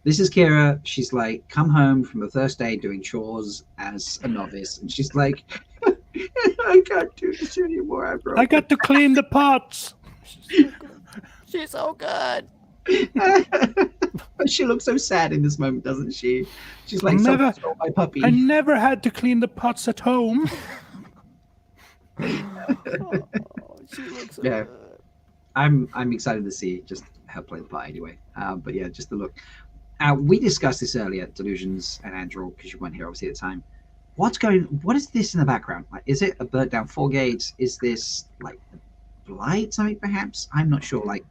This is Kira. She's like come home from the first day doing chores as a novice, and she's like, I can't do this anymore. I got to clean the pots. She's so good. But she looks so sad in this moment, doesn't she? She's like, Never- "Someone stole my puppy." I never had to clean the pots at home. She looks so Yeah. good. I'm excited to see just her play the part anyway. But yeah, just the look. We discussed this earlier, Delusions and Andrew, because you weren't here obviously at the time. What is this in the background? Like, is it a burnt down Foregate? Is this like a blight something perhaps? I'm not sure. Like,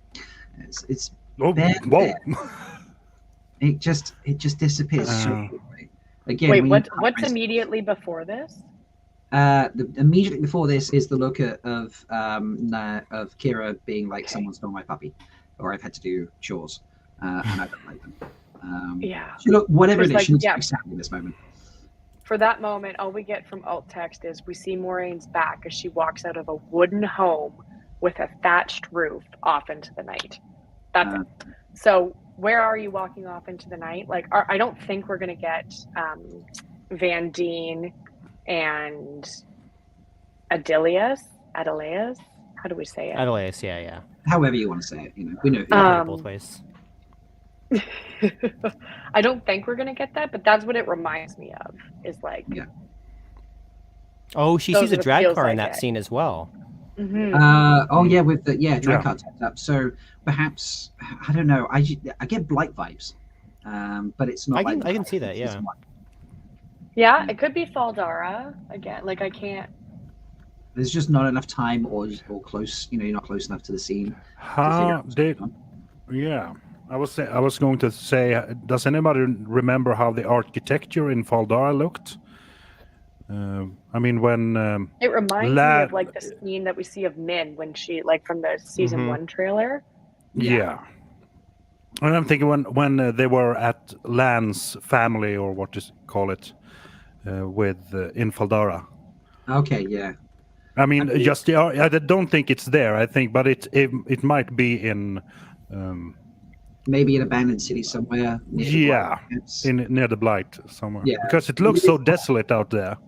it's Oh, there, whoa. there. It just disappears so quickly. Again, Wait, we what's need to- immediately before this? Immediately before this is the look of Kira being like, someone stole my puppy, or I've had to do chores. and I don't like them. Yeah. So look, whatever it is, Like, she looks yeah. very sad in this moment. For that moment, all we get from alt text is we see Moraine's back as she walks out of a wooden home with a thatched roof off into the night. That's it. So where are you walking off into the night? Like, I don't think we're going to get Van Deen and Adelius. How do we say it? Adelius, yeah. However you want to say it, you know, we know. Both ways. I don't think we're going to get that, but that's what it reminds me of, is like... Yeah. Oh, she Those sees a are the drag feels car in like that it. scene as well. Oh yeah, with the drag Yeah. car tapped up. So perhaps I don't know. I get Blight vibes, but it's not. I can see that. Yeah. Yeah, it could be Faldara again. Like, I can't... There's just not enough time or close. You know, you're not close enough to the scene. Yeah. I was going to say, does anybody remember how the architecture in Faldara looked? I mean, when It reminds me of like the scene that we see of Min when she, like, from the season 1 trailer. Yeah. And I'm thinking when they were at Lan's family, or what to call it, with in Faldara. Okay, yeah. I mean, just I don't think it's there. I think, but it might be in. Maybe an abandoned city somewhere. Near the Yeah, near the Blight somewhere. Yeah. Because it looks so desolate out there.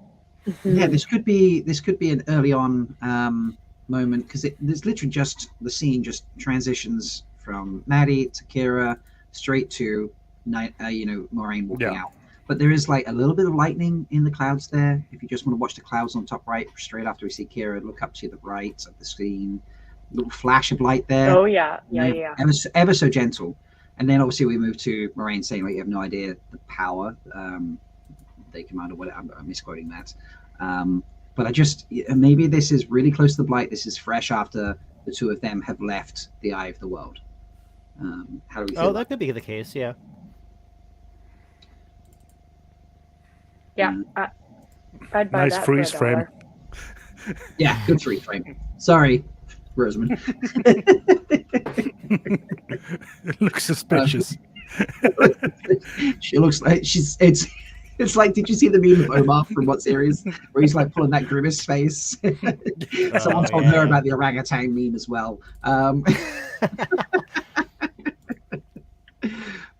Yeah, this could be an early on moment, because there's literally just the scene just transitions from Maddie to Kira straight to Moraine walking out. But there is like a little bit of lightning in the clouds there. If you just want to watch the clouds on top right, straight after we see Kira, look up to the right of the screen, little flash of light there. Oh yeah, yeah. Ever so gentle. And then obviously we move to Moraine saying, like, you have no idea the power they command, or whatever. I'm misquoting that. But I just, maybe this is really close to the Blight. This is fresh after the two of them have left the Eye of the World. How do we feel? Oh, that could be the case, yeah. Yeah. I'd buy Nice that freeze for frame. $1. Yeah, good freeze frame. Sorry, Rosamund. It looks suspicious. She looks like it's like, did you see the meme of Omar from what series where he's like pulling that grimace face? Someone told her about the orangutan meme as well. But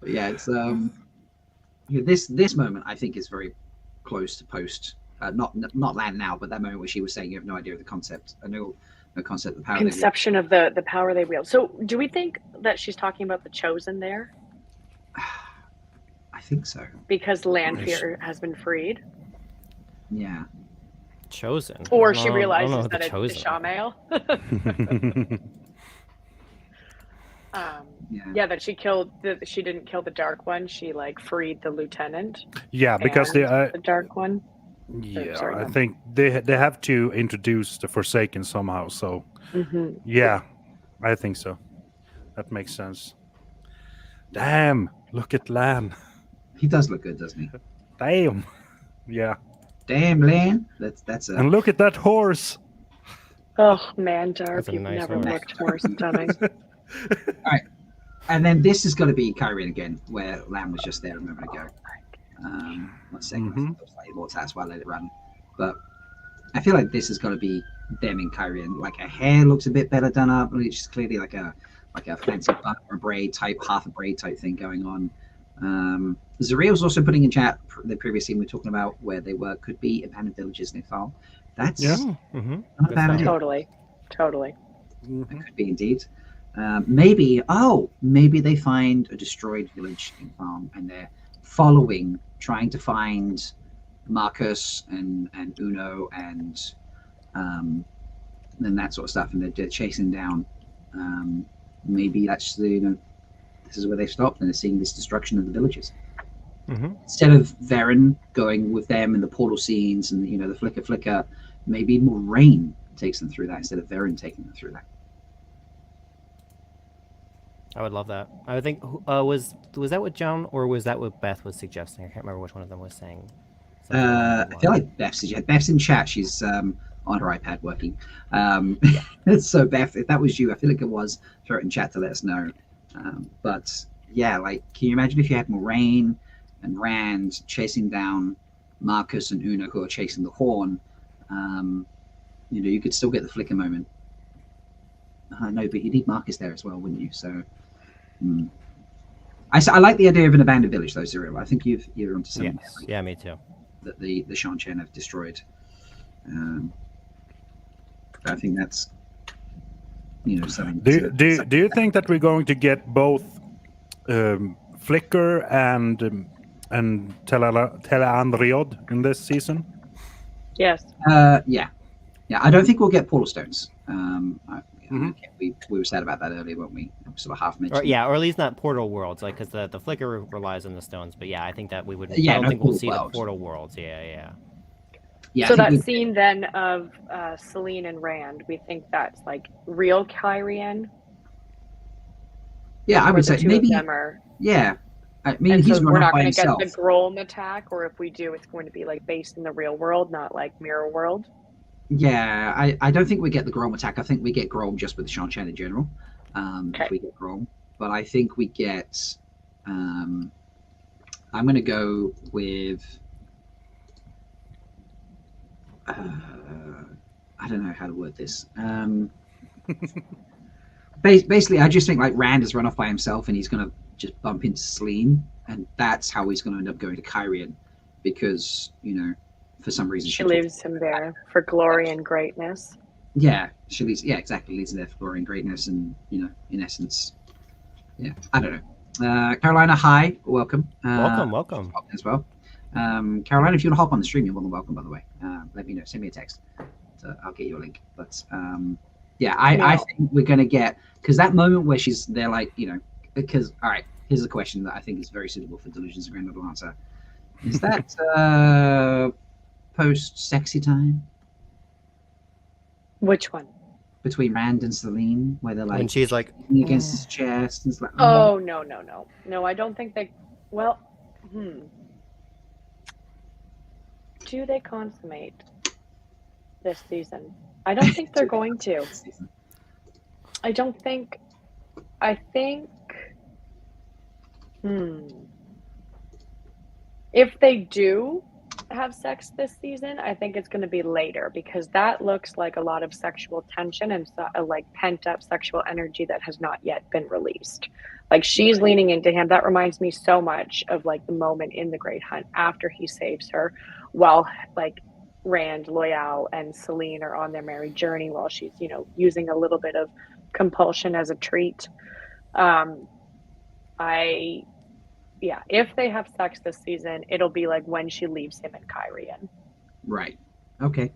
yeah, it's this moment I think is very close to post. Not Land now, but that moment where she was saying you have no idea of the concept. No concept of the power. Conception of the power they wield. So do we think that she's talking about the Chosen there? I think so. Because Lanfear has been freed? Yeah. Chosen? Or I she don't know realizes the that it's Chosen. Ishamael? Yeah, that she didn't kill the Dark One. She like freed the lieutenant. Yeah, because and they the Dark One. Yeah, sorry, I no. think they have to introduce the Forsaken somehow. So, Mhm. yeah, I think so. That makes sense. Damn! Look at Lan. He does look good, doesn't he? Damn. Yeah. Damn, Lan. That's a. And look at that horse. Oh man, Dark, That's a you've nice never horse. looked more stunning. All right, and then this is going to be Kyrian again, where Lan was just there a moment ago. One second, that's why I let it run. But I feel like this is going to be them in Kyrian. Like her hair looks a bit better done up, and it's just clearly like a fancy bun or a braid type, half a braid type thing going on. Zariel's also putting in chat the previous scene we were talking about where they could be abandoned villages in Ithal. That's not a bad idea. Totally. It could be indeed. Maybe they find a destroyed village in Farm and they're trying to find Marcus and Uno and that sort of stuff, and they're chasing down. Maybe that's this is where they stopped and they're seeing this destruction of the villages. Instead of Varen going with them in the portal scenes and the flicker, maybe Moraine takes them through that instead of Varen taking them through that. I would love that. I would think was that what John or was that what Beth was suggesting? I can't remember which one of them was saying. I feel like Beth's in chat. She's on her iPad working. So Beth, if that was you, I feel like it was. Throw it in chat to let us know. But yeah, like, can you imagine if you had Moraine and Rand chasing down Marcus and Una, who are chasing the Horn? You know, you could still get the flicker moment. I know, but you need Marcus there as well, wouldn't you? So, I like the idea of an abandoned village, though, Cyril. I think you're onto something. Yes. Yeah, me too. That the Shan-Chen have destroyed. I think that's, you know, something. Do you think that we're going to get both Flicker and Telandriod in this season? Yes. Yeah. I don't think we'll get Portal Stones. We were sad about that earlier, weren't we? Sort of half mentioned. Or at least not Portal Worlds, like because the Flicker relies on the stones. But yeah, I think that we would. Yeah, I don't no think we'll Portal see Worlds. the Portal Worlds. Yeah. Yeah. So that scene then of Celine and Rand, we think that's like real Kyrian. Yeah, I Or would the say two maybe. of them are. Yeah, I mean, And he's so run we're off not by going to get himself. the Grolm attack, or if we do, it's going to be like based in the real world, not like Mirror World. Yeah, I don't think we get the Grom attack. I think we get Grom just with the Shan-Chen in general. If we get Grom, but I think we get. I'm going to go with. I don't know how to word this. Basically, I just think like Rand has run off by himself, and he's going to just bump into Celine, and that's how he's going to end up going to Kyrian, because for some reason She leaves him there for glory and greatness. Yeah, she leads. Yeah, exactly. Leads him there for glory and greatness, and in essence, yeah. I don't know. Carolina, hi, welcome. Welcome as well. Carolina, if you want to hop on the stream, you're more than welcome. By the way, let me know. Send me a text. I'll get you a link. But I think we're gonna get, because that moment where she's there, like because all right. Here's a question that I think is very suitable for Delusions of Grand Little Answer. Is that post sexy time? Which one? Between Rand and Celine, where they're like, when she's like against his chest, and it's like, Oh no! I don't think they. Well, do they consummate this season? I don't think they're going to. I don't think. I think. If they do have sex this season, I think it's going to be later, because that looks like a lot of sexual tension and like pent up sexual energy that has not yet been released. Like she's leaning into him. That reminds me so much of like the moment in The Great Hunt after he saves her, while like Rand, Loyal, and Celine are on their married journey while she's using a little bit of compulsion as a treat. If they have sex this season, it'll be like when she leaves him in Kyrian. Right. Okay.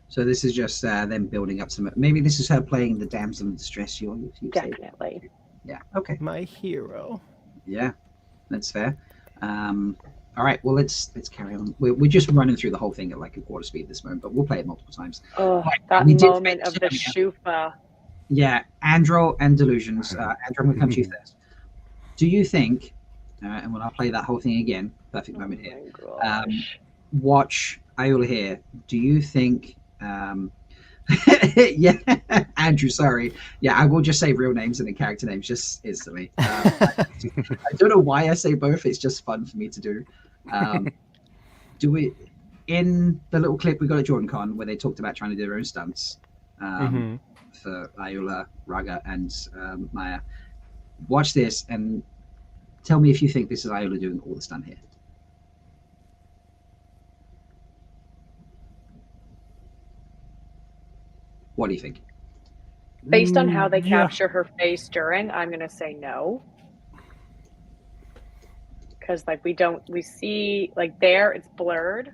So this is just them building up some. Maybe this is her playing the damsel in distress. You Definitely. Say. Yeah. Okay. My hero. Yeah, that's fair. All right. Well, let's carry on. We're just running through the whole thing at like a quarter speed at this moment, but we'll play it multiple times. Oh, right. that moment of the Shufa. Yeah, Andro and Delusions. Andro, I'm going to come to you first. Do you think? And when I play that whole thing again, perfect moment here. Watch Iola here. Do you think? Yeah, Andrew. Sorry. Yeah, I will just say real names and then character names just instantly. I don't know why I say both. It's just fun for me to do. Do we? In the little clip we got at JordanCon where they talked about trying to do their own stunts for Iola, Raga, and Maya. Watch this and tell me if you think this is Iola doing all the stunt here. What do you think? Based on how they capture her face during, I'm going to say no. Because like we see like there, it's blurred.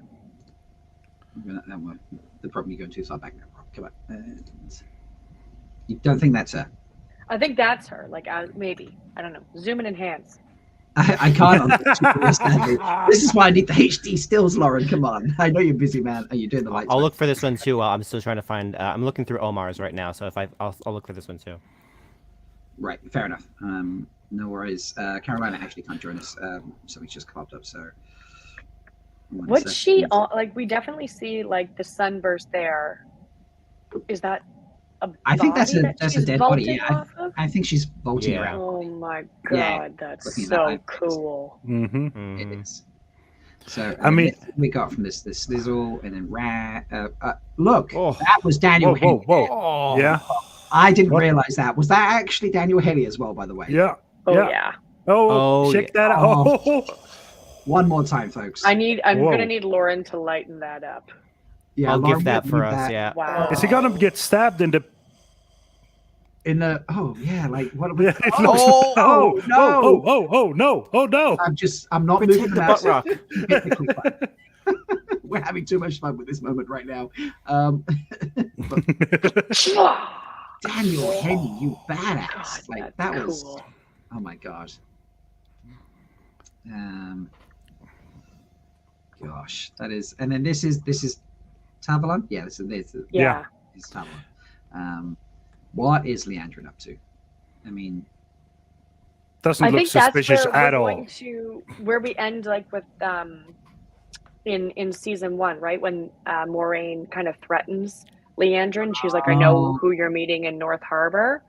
The problem you're going too far back now. Come on. You don't think that's her? I think that's her. Like maybe. I don't know. Zoom and enhance. I can't. This is why I need the HD stills, Lauren. Come on. I know you're busy, man. Are you doing the lights? I'll look for this one too. I'm still trying to find. I'm looking through Omar's right now, so I'll look for this one too. Right. Fair enough. No worries. Carolina actually can't join us. Something's just popped up. So. What's she on? Like we definitely see like the sunburst there. Is that I think that's body a that she's dead body. vaulting Yeah, off of? I think she's vaulting Yeah. around. Oh my Yeah, god, that's looking at so that, cool. Mm-hmm. It is. So I mean- we got from this Slizzle and then look, Oh. that was Daniel. Whoa, whoa, Henney. whoa. Yeah. I didn't What? realize that. Was that actually Daniel Henney as well? By the way. Yeah. Oh yeah. yeah. Oh, Oh, check yeah. that out. Oh. One more time, folks. I'm Whoa. gonna need Lauren to lighten that up. Yeah, I'll Lauren, give that we for need us. that. Yeah. Wow. Is he gonna get stabbed in the? In the like what? Yeah, it Oh, looks- oh, no! Oh no! Oh no! I'm not Protect moving the the butt mouse. rock. Hit the click button. We're having too much fun with this moment right now. Daniel Henney, you badass! God, Like that's that was. cool. Oh my god. Gosh, that is, and then this is Tavalon. Yeah, this is Yeah. This is Tavalon. What is Leandrin up to? I mean, Doesn't I look think that's suspicious where at we're all. going to where we end like with in season 1, right? When Moraine kind of threatens Leandrin. She's like, I know who you're meeting in North Harbor.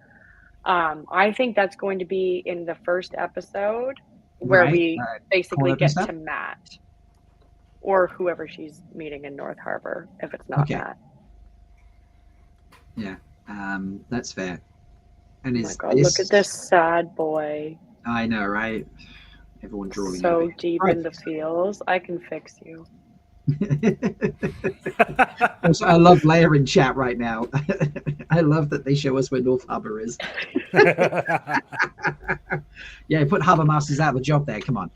I think that's going to be in the first episode where Right, we basically Corp get and stuff? to Matt. Or whoever she's meeting in North Harbor, if it's not Okay. Matt. yeah, that's fair. And Oh my is god, look at this sad boy. I know, right? Everyone drawing So over. deep Right. in the feels. I can fix you. Also, I love Leia in chat right now. I love that they show us where North Harbor is. Yeah, put Harbor Masters out of a job there. Come on.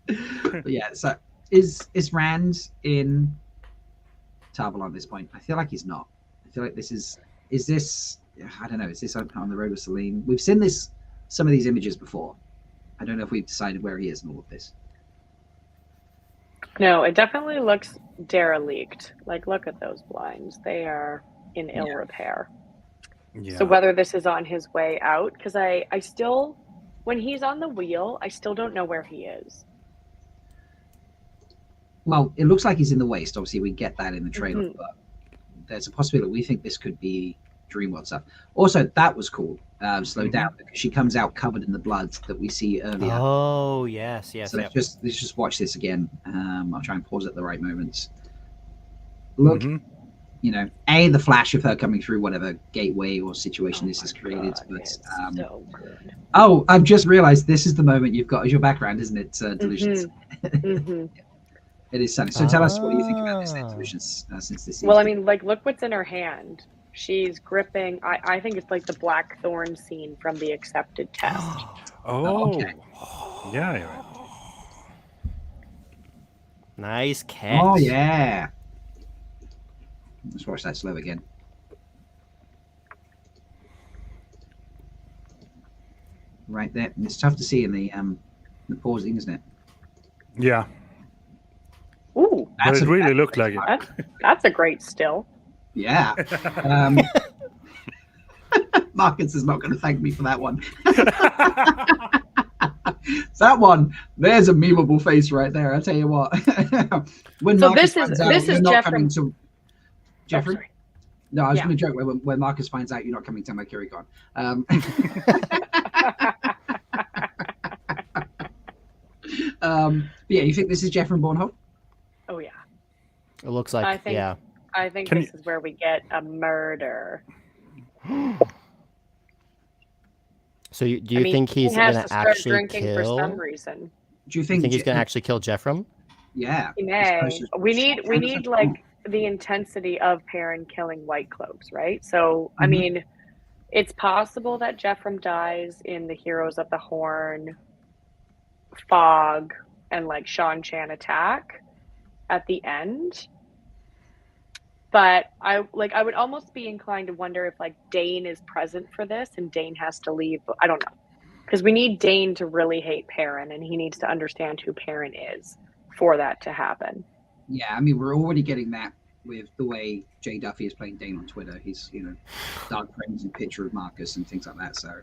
But yeah, so is Rand in Tavalon at this point? I feel like he's not. I feel like this is this, I don't know, is this on the road with Selene? We've seen some of these images before. I don't know if we've decided where he is in all of this. No, it definitely looks derelict. Like, look at those blinds. They are in ill repair. Yeah. So whether this is on his way out, because I still, when he's on the wheel, I still don't know where he is. Well, it looks like he's in the waste. Obviously, we get that in the trailer, Mhm. but there's a possibility. We think this could be Dreamworld stuff. Also, that was cool. Slow down, because she comes out covered in the blood that we see earlier. Oh yes, yes. So yep. let's just watch this again. I'll try and pause at the right moments. Look, you know, the flash of her coming through whatever gateway or situation this has created. But so good. oh, I've just realized this is the moment you've got as your background, isn't it, Delusions? Mhm. It is sunny. So tell us, what do you think about this then, Delusions? Since this Well, I seems mean, like, look what's in her hand. She's gripping. I think it's like the Blackthorn scene from the Accepted Test. Oh, okay. Yeah. Nice catch. Oh yeah. Let's watch that slow again. Right there. And it's tough to see in the pausing, isn't it? Yeah. Ooh, But it really looked like it. that's a great still. Yeah. Marcus is not going to thank me for that one. That one, there's a memeable face right there. I tell you what. When So Marcus this is- finds out this you're is not Jeff coming from- to Jeffrey. sorry. No, I was Yeah. going to joke when Marcus finds out you're not coming to MercuryCon. But yeah, you think this is Jeff from Bornholm? Oh yeah. It looks like I think. yeah. I think Can this is where we get a murder. So do you I mean, think he's he has gonna to start actually drinking for kill? some reason. Do you You think, think he's gonna actually kill Jeffrem? Yeah. He may. We need like the intensity of Perrin killing White Cloaks, right? So I Mhm. mean, it's possible that Jeffrem dies in the Heroes of the Horn, Fog, and like Shan Chan attack at the end. But I would almost be inclined to wonder if like Dane is present for this and Dane has to leave. I don't know. Because we need Dane to really hate Perrin and he needs to understand who Perrin is for that to happen. Yeah, I mean, we're already getting that with the way Jay Duffy is playing Dane on Twitter. He's, dark friends and picture of Marcus and things like that. So,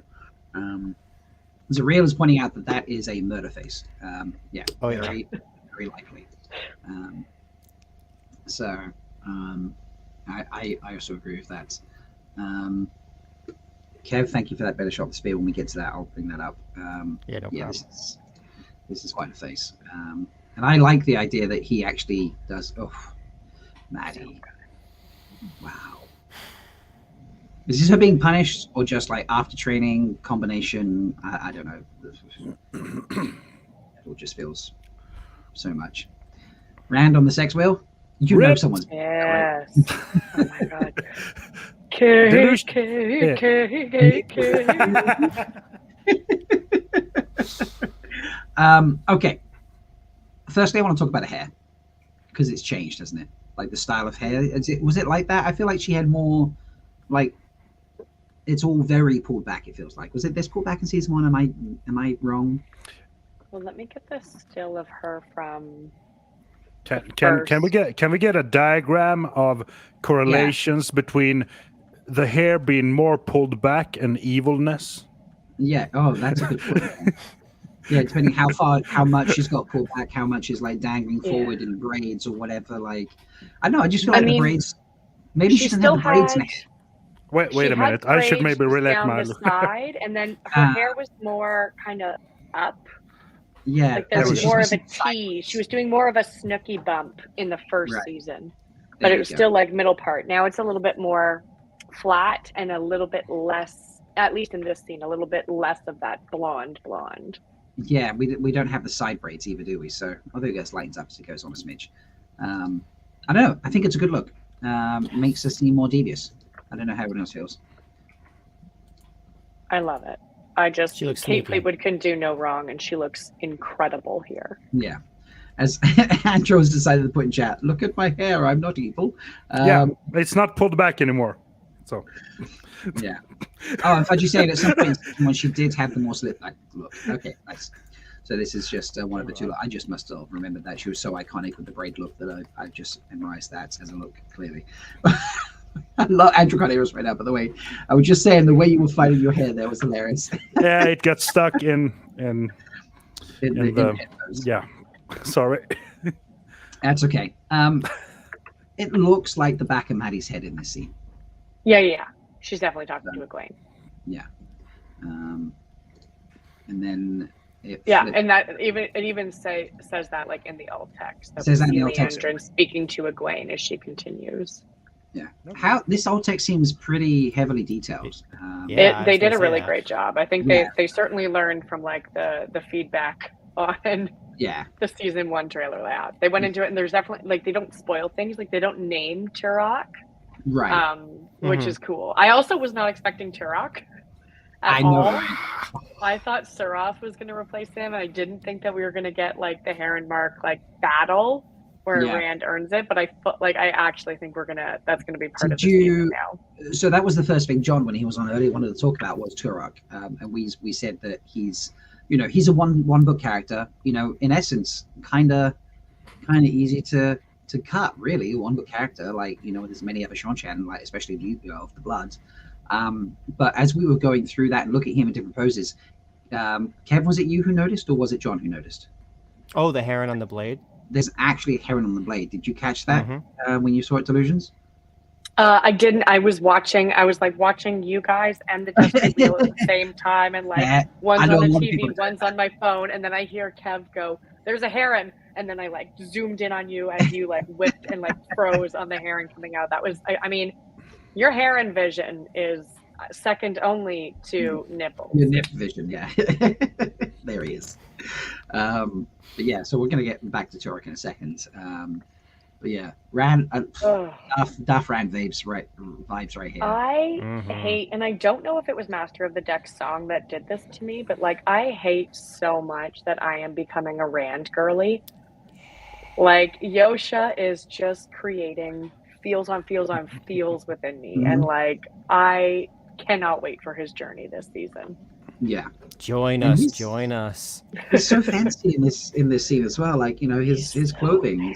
Zariel is pointing out that is a murder face. Yeah, Oh, yeah. very, very likely. So, I also agree with that. Kev, thank you for that better shot of the spear. When we get to that, I'll bring that up. No problem. This is quite a face. And I like the idea that he actually does. Oh, Maddie. Wow. Is this her being punished or just like after training combination? I don't know. It all just feels so much. Rand on the sex wheel? You know someone's. Yes. Oh my god. Okay. Firstly, I want to talk about the hair because it's changed, hasn't it? Like the style of hair. Was it like that? I feel like she had more like it's all very pulled back. It feels like. Was it this pulled back in season 1? Am I wrong? Well, let me get this still of her from. Can we get a diagram of correlations between the hair being more pulled back and evilness? Yeah. Oh, that's a good point. Yeah, depending how much she's got pulled back, how much is like dangling forward in braids or whatever. Like, I don't know. I just feel like the braids. Maybe she doesn't have the braids now. Wait a minute. I should maybe relate down my the side, and then her hair was more kind of up. Yeah, like there was more of a T. She was doing more of a Snooki bump in the first season, but it was still like middle part. Now it's a little bit more flat and a little bit less, at least in this scene, a little bit less of that blonde. Yeah, we don't have the side braids either, do we? So although it gets lightens up as it goes on a smidge. I don't know. I think it's a good look. Makes her seem more devious. I don't know how everyone else feels. I love it. I just She looks Kate sneaky. Fleetwood can do no wrong, and she looks incredible here. Yeah. As Andros decided to put in chat, look at my hair. I'm not evil. Yeah, it's not pulled back anymore. So. Yeah. Oh, in fact, you said at some point when she did have the more slip back look. Okay, nice. So this is just one of the two. I just must have remembered that she was so iconic with the braid look that I just memorized that as a look clearly. I love Andrew can't hear us right now, by the way. I was just saying the way you were fighting your hair there was hilarious. Yeah, it got stuck in the yeah. Sorry. That's okay. It looks like the back of Maddie's head in this scene. Yeah. She's definitely talking to Egwene. Yeah. And then and that even says that like in the alt text. That Says that in we the see alt text. Leandrin speaking to Egwene as she continues. Yeah. How this alt text seems pretty heavily detailed. They did a really great job. I think they certainly learned from like the feedback on the season 1 trailer layout. They went into it and there's definitely like they don't spoil things, like they don't name Turok. Right. Which is cool. I also was not expecting Turok at I know. all. I thought Sarath was going to replace him. I didn't think that we were going to get like the Heron Mark like battle where Rand earns it, but I actually think that's gonna be part of the season now. So that was the first thing John, when he was on earlier, wanted to talk about was Turok, and we said that he's a one book character, in essence, kind of easy to cut, really. One book character, like there's many other Seanchan, like especially of the Blood. But as we were going through that and looking at him in different poses, Kev, was it you who noticed, or was it John who noticed? Oh, the heron on the blade. There's actually a heron on the blade. Did you catch that when you saw it, Delusions? I didn't. I was watching you guys and the Dusty Wheel at the same time, and one's on the TV, one's on my phone, and then I hear Kev go, "There's a heron," and then I zoomed in on you as you whipped and froze on the heron coming out. That was, I mean, your heron vision is second only to Nipples. Your nip vision, yeah. There he is. But yeah, so we're gonna get back to Turok in a second. But yeah, Rand, Daft Rand vibes right here. I hate, and I don't know if it was Master of the Deck song that did this to me, but I hate so much that I am becoming a Rand girly. Yosha is just creating feels on feels within me, and I cannot wait for his journey this season. Yeah, join us. He's so fancy in this scene as well. His clothing.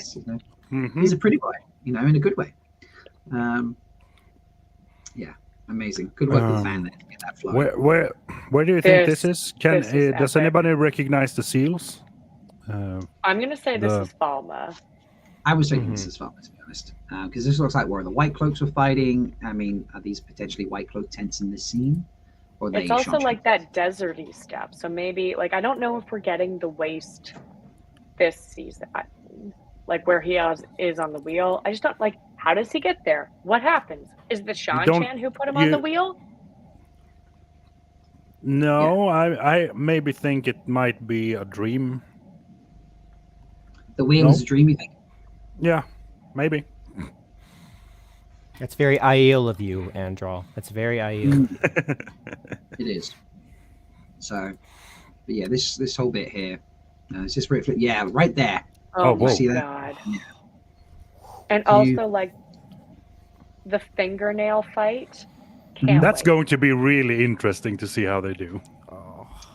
He's a pretty boy, in a good way. Yeah, amazing. Good work with Fan there to get that flow. Where do you think this is? Does anybody recognize the seals? I'm gonna say this is Falma. I was taking this as far, to be honest, because this looks like where the White Cloaks were fighting. I mean, are these potentially White Cloak tents in this scene? Or It's also like that deserty stuff. So maybe, like, I don't know if we're getting the waste this season, like where he is on the wheel. I just don't like. How does he get there? What happens? Is the Shan-Chan who put him on the wheel? No, I maybe think it might be a dream. The wheel is a dream, you think? Yeah, maybe. That's very Aiel of you, Andral. That's very Aiel. It is. So, but yeah, this whole bit here, it's just right, yeah, right there. Oh you my see that? god! Yeah. And also, like the fingernail fight. That's going to be really interesting to see how they do.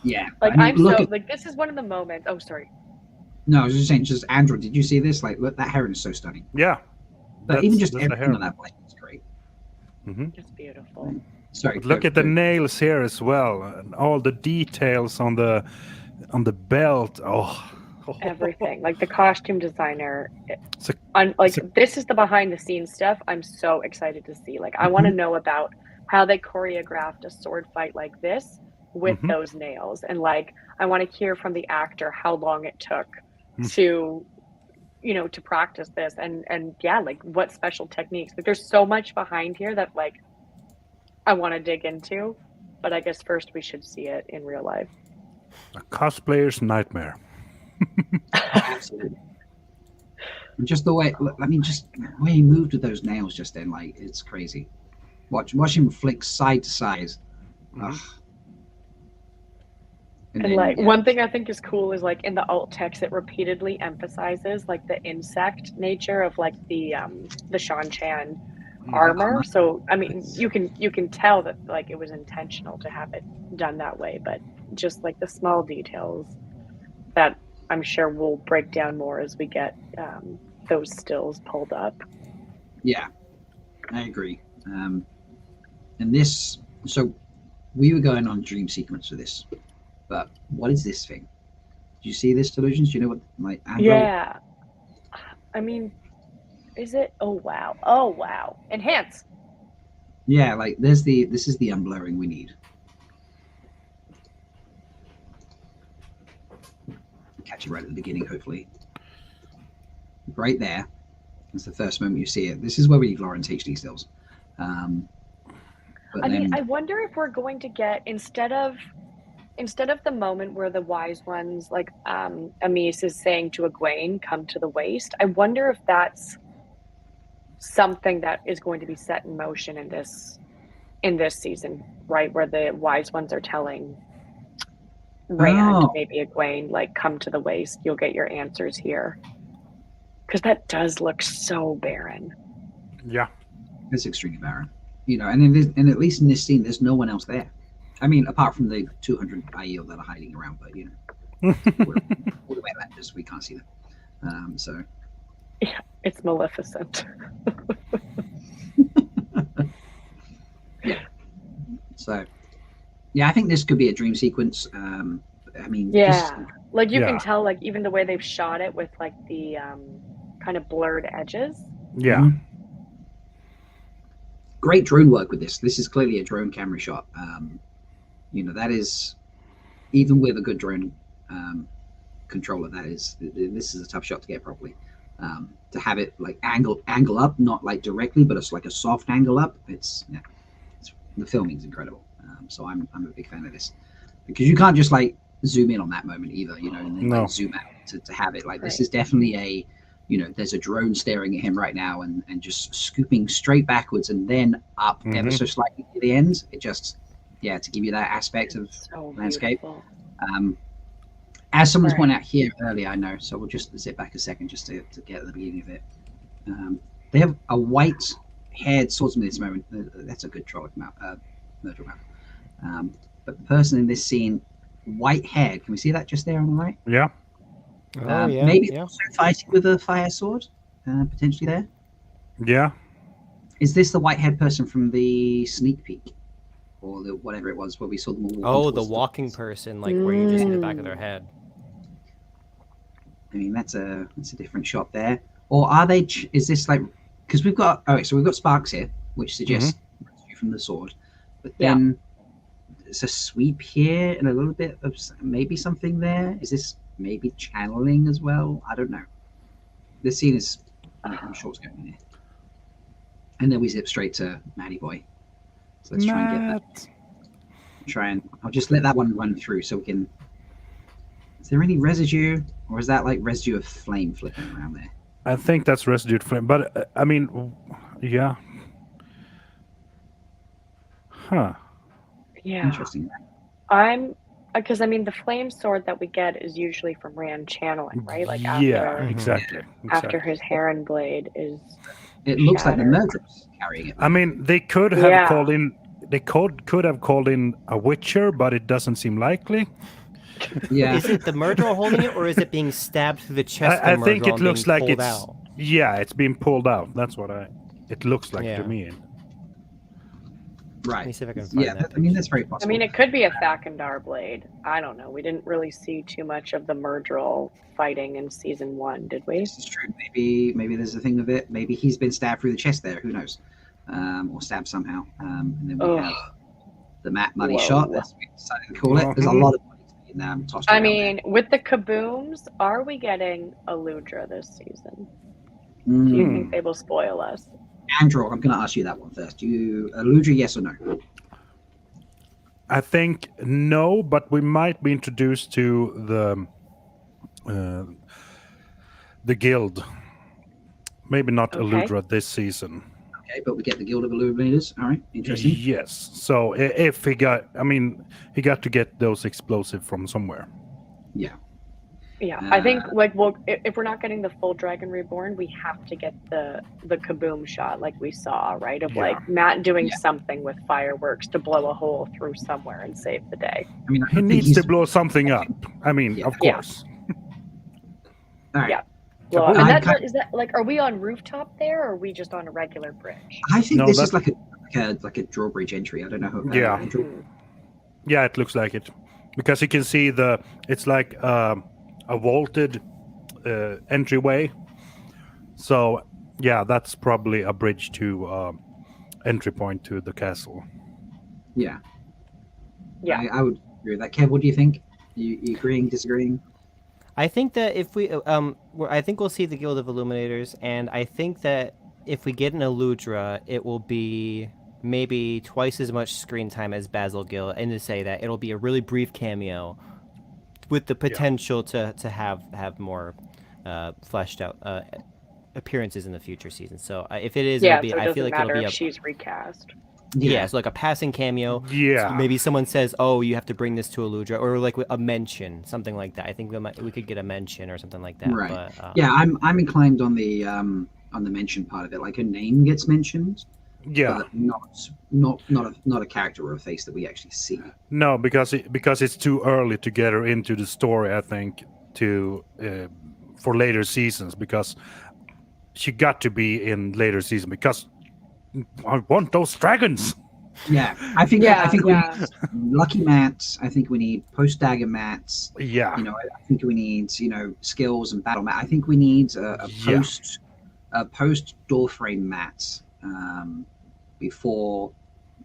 Yeah, Like I mean, like this is one of the moments. Oh, sorry. No, I was just saying, just Andrew, did you see this? Like, look, that heron is so stunning. Yeah. But even just that's a everything heron. on that blade is great. It's beautiful. Sorry. But look at the nails here as well, and all the details on the belt. Oh. Everything, like the costume designer, So- this is the behind the scenes stuff. I'm so excited to see. Like, I want to know about how they choreographed a sword fight like this with those nails, and like I want to hear from the actor how long it took to, to practice this, and yeah, like what special techniques. Like, there's so much behind here that like I want to dig into, but I guess first we should see it in real life. A cosplayer's nightmare. Absolutely. And just the way, I mean, just the way he moved with those nails just then, like, it's crazy. Watch him flick side to side. Ugh. And then, like yeah. one thing I think is cool is like in the alt text it repeatedly emphasizes like the insect nature of like the Shan-Chan armor. So I mean you can tell that like it was intentional to have it done that way, but just like the small details that I'm sure we'll break down more as we get those stills pulled up. Yeah, I agree. And this, so we were going on dream sequence for this, but what is this thing? Do you see this, Delusions? Do you know what, like, Andro? Yeah. I mean, is it? Oh wow. Enhance. Yeah, like this is the unblurring we need. Catch it right at the beginning, hopefully. Right there. That's the first moment you see it. This is where we need Lawrence HD stills. But I mean, then- I wonder if we're going to get instead of the moment where the wise ones, like Amis is saying to Egwene, come to the waste. I wonder if that's something that is going to be set in motion in this season, right? Where the wise ones are telling Rand, maybe Egwene, like, come to the waste. You'll get your answers here. Because that does look so barren. Yeah. It's extremely barren. And at least in this scene, there's no one else there. I mean, apart from the 200 Aiel that are hiding around, but all the way Atlantis, we can't see them. So Yeah, it's Maleficent. So, yeah, I think this could be a dream sequence. I mean, Yeah, like you Yeah. can tell, like even the way they've shot it with like the kind of blurred edges. Yeah. Great drone work with this. This is clearly a drone camera shot. That is, even with a good drone controller, this is a tough shot to get properly. To have it like angle up, not like directly, but it's like a soft angle up. The filming's incredible. So I'm a big fan of this, because you can't just like zoom in on that moment either, and then No. like zoom out to have it. Like, this Right. is definitely there's a drone staring at him right now and just scooping straight backwards and then up ever so slightly to the end. It just, to give you that aspect of So landscape. beautiful. As someone's Right. pointed out here earlier, I know, so we'll just zip back a second just to get at the beginning of it. They have a white-haired swordsman at this moment. That's a good troll map, Myrtle map. But the person in this scene, white-haired, can we see that just there on the right? Yeah. Maybe also fighting with a fire sword, potentially there. Yeah. Is this the white-haired person from the sneak peek, or whatever it was where we saw them all? Oh, the walking person, like where you just see the back of their head. I mean, that's a different shot there. or are they? Is this like because we've got so we've got sparks here, which suggests residue from the sword, but then there's a sweep here and a little bit of maybe something there. Is this maybe channeling as well? I don't know. This scene is I'm sure it's going in here, and then we zip straight to Matty Boy. So let's try and get that. I'll just let that one run through so we can. Is there any residue, or is that like residue of flame flipping around there? I think that's residue of flame, but I mean, yeah. Huh. Yeah. Interesting. Because I mean, the flame sword that we get is usually from Rand channeling, right? Like exactly. After his Heron blade is. It looks like the murderers carrying it. I mean, they could have called in. They could have called in a Witcher, but it doesn't seem likely. Yeah. Is it the murderer holding it, or is it being stabbed through the chest? I think it looks like it's out? it's being pulled out. That's what it looks like to me. Right. Let me see if I can find that. I mean, that's very possible. I mean, it could be a Thakandar blade. I don't know. We didn't really see too much of the Myrddraal fighting in season 1, did we? This is true. Maybe there's a thing of it. Maybe he's been stabbed through the chest there. Who knows? Or stabbed somehow. And then we have the Matt Money shot. That's what we decided to call it. There's a lot of money being tossed around. I mean, with the kabooms, are we getting Aludra this season? Do you think they will spoil us? Andrew, I'm going to ask you that one first. Do you Aludra, yes or no? I think no, but we might be introduced to the guild. Maybe not Aludra this season. Okay, but we get the Guild of Illuminators. All right, interesting. Yes. So if he got to get those explosive from somewhere. Yeah. Yeah, I think if we're not getting the full Dragon Reborn, we have to get the kaboom shot like we saw, right? Of like Matt doing something with fireworks to blow a hole through somewhere and save the day. I mean, he needs to blow something up. I mean, of course. All right. Yeah. Well, and is that like, are we on rooftop there, or are we just on a regular bridge? I think this is like a drawbridge entry. I don't know how. Yeah, it looks like it because you can see it's like a vaulted entryway. So yeah, that's probably a bridge to entry point to the castle. Yeah. Yeah, I would agree with that. Kev, what do you think? You agreeing, disagreeing? I think that if we, I think we'll see the Guild of Illuminators, and I think that if we get an Aludra, it will be maybe twice as much screen time as Basil Gill, and to say that it'll be a really brief cameo, with the potential to have more fleshed out appearances in the future seasons. So if it is, it'll be, so it I feel like it'll be she's recast. Yeah, so like a passing cameo. Yeah. So maybe someone says, "Oh, you have to bring this to Aludra," or like a mention, something like that. I think we could get a mention or something like that. Right. But, yeah, I'm inclined on the mention part of it. Like her name gets mentioned. Yeah. But not a character or a face that we actually see. No, because it's too early to get her into the story. I think for later seasons, because she got to be in later season because. I want those dragons. Yeah, I think we need Lucky Mats. I think we need post dagger mats. Yeah, I think we need skills and battle mat. I think we need a post door frame mat before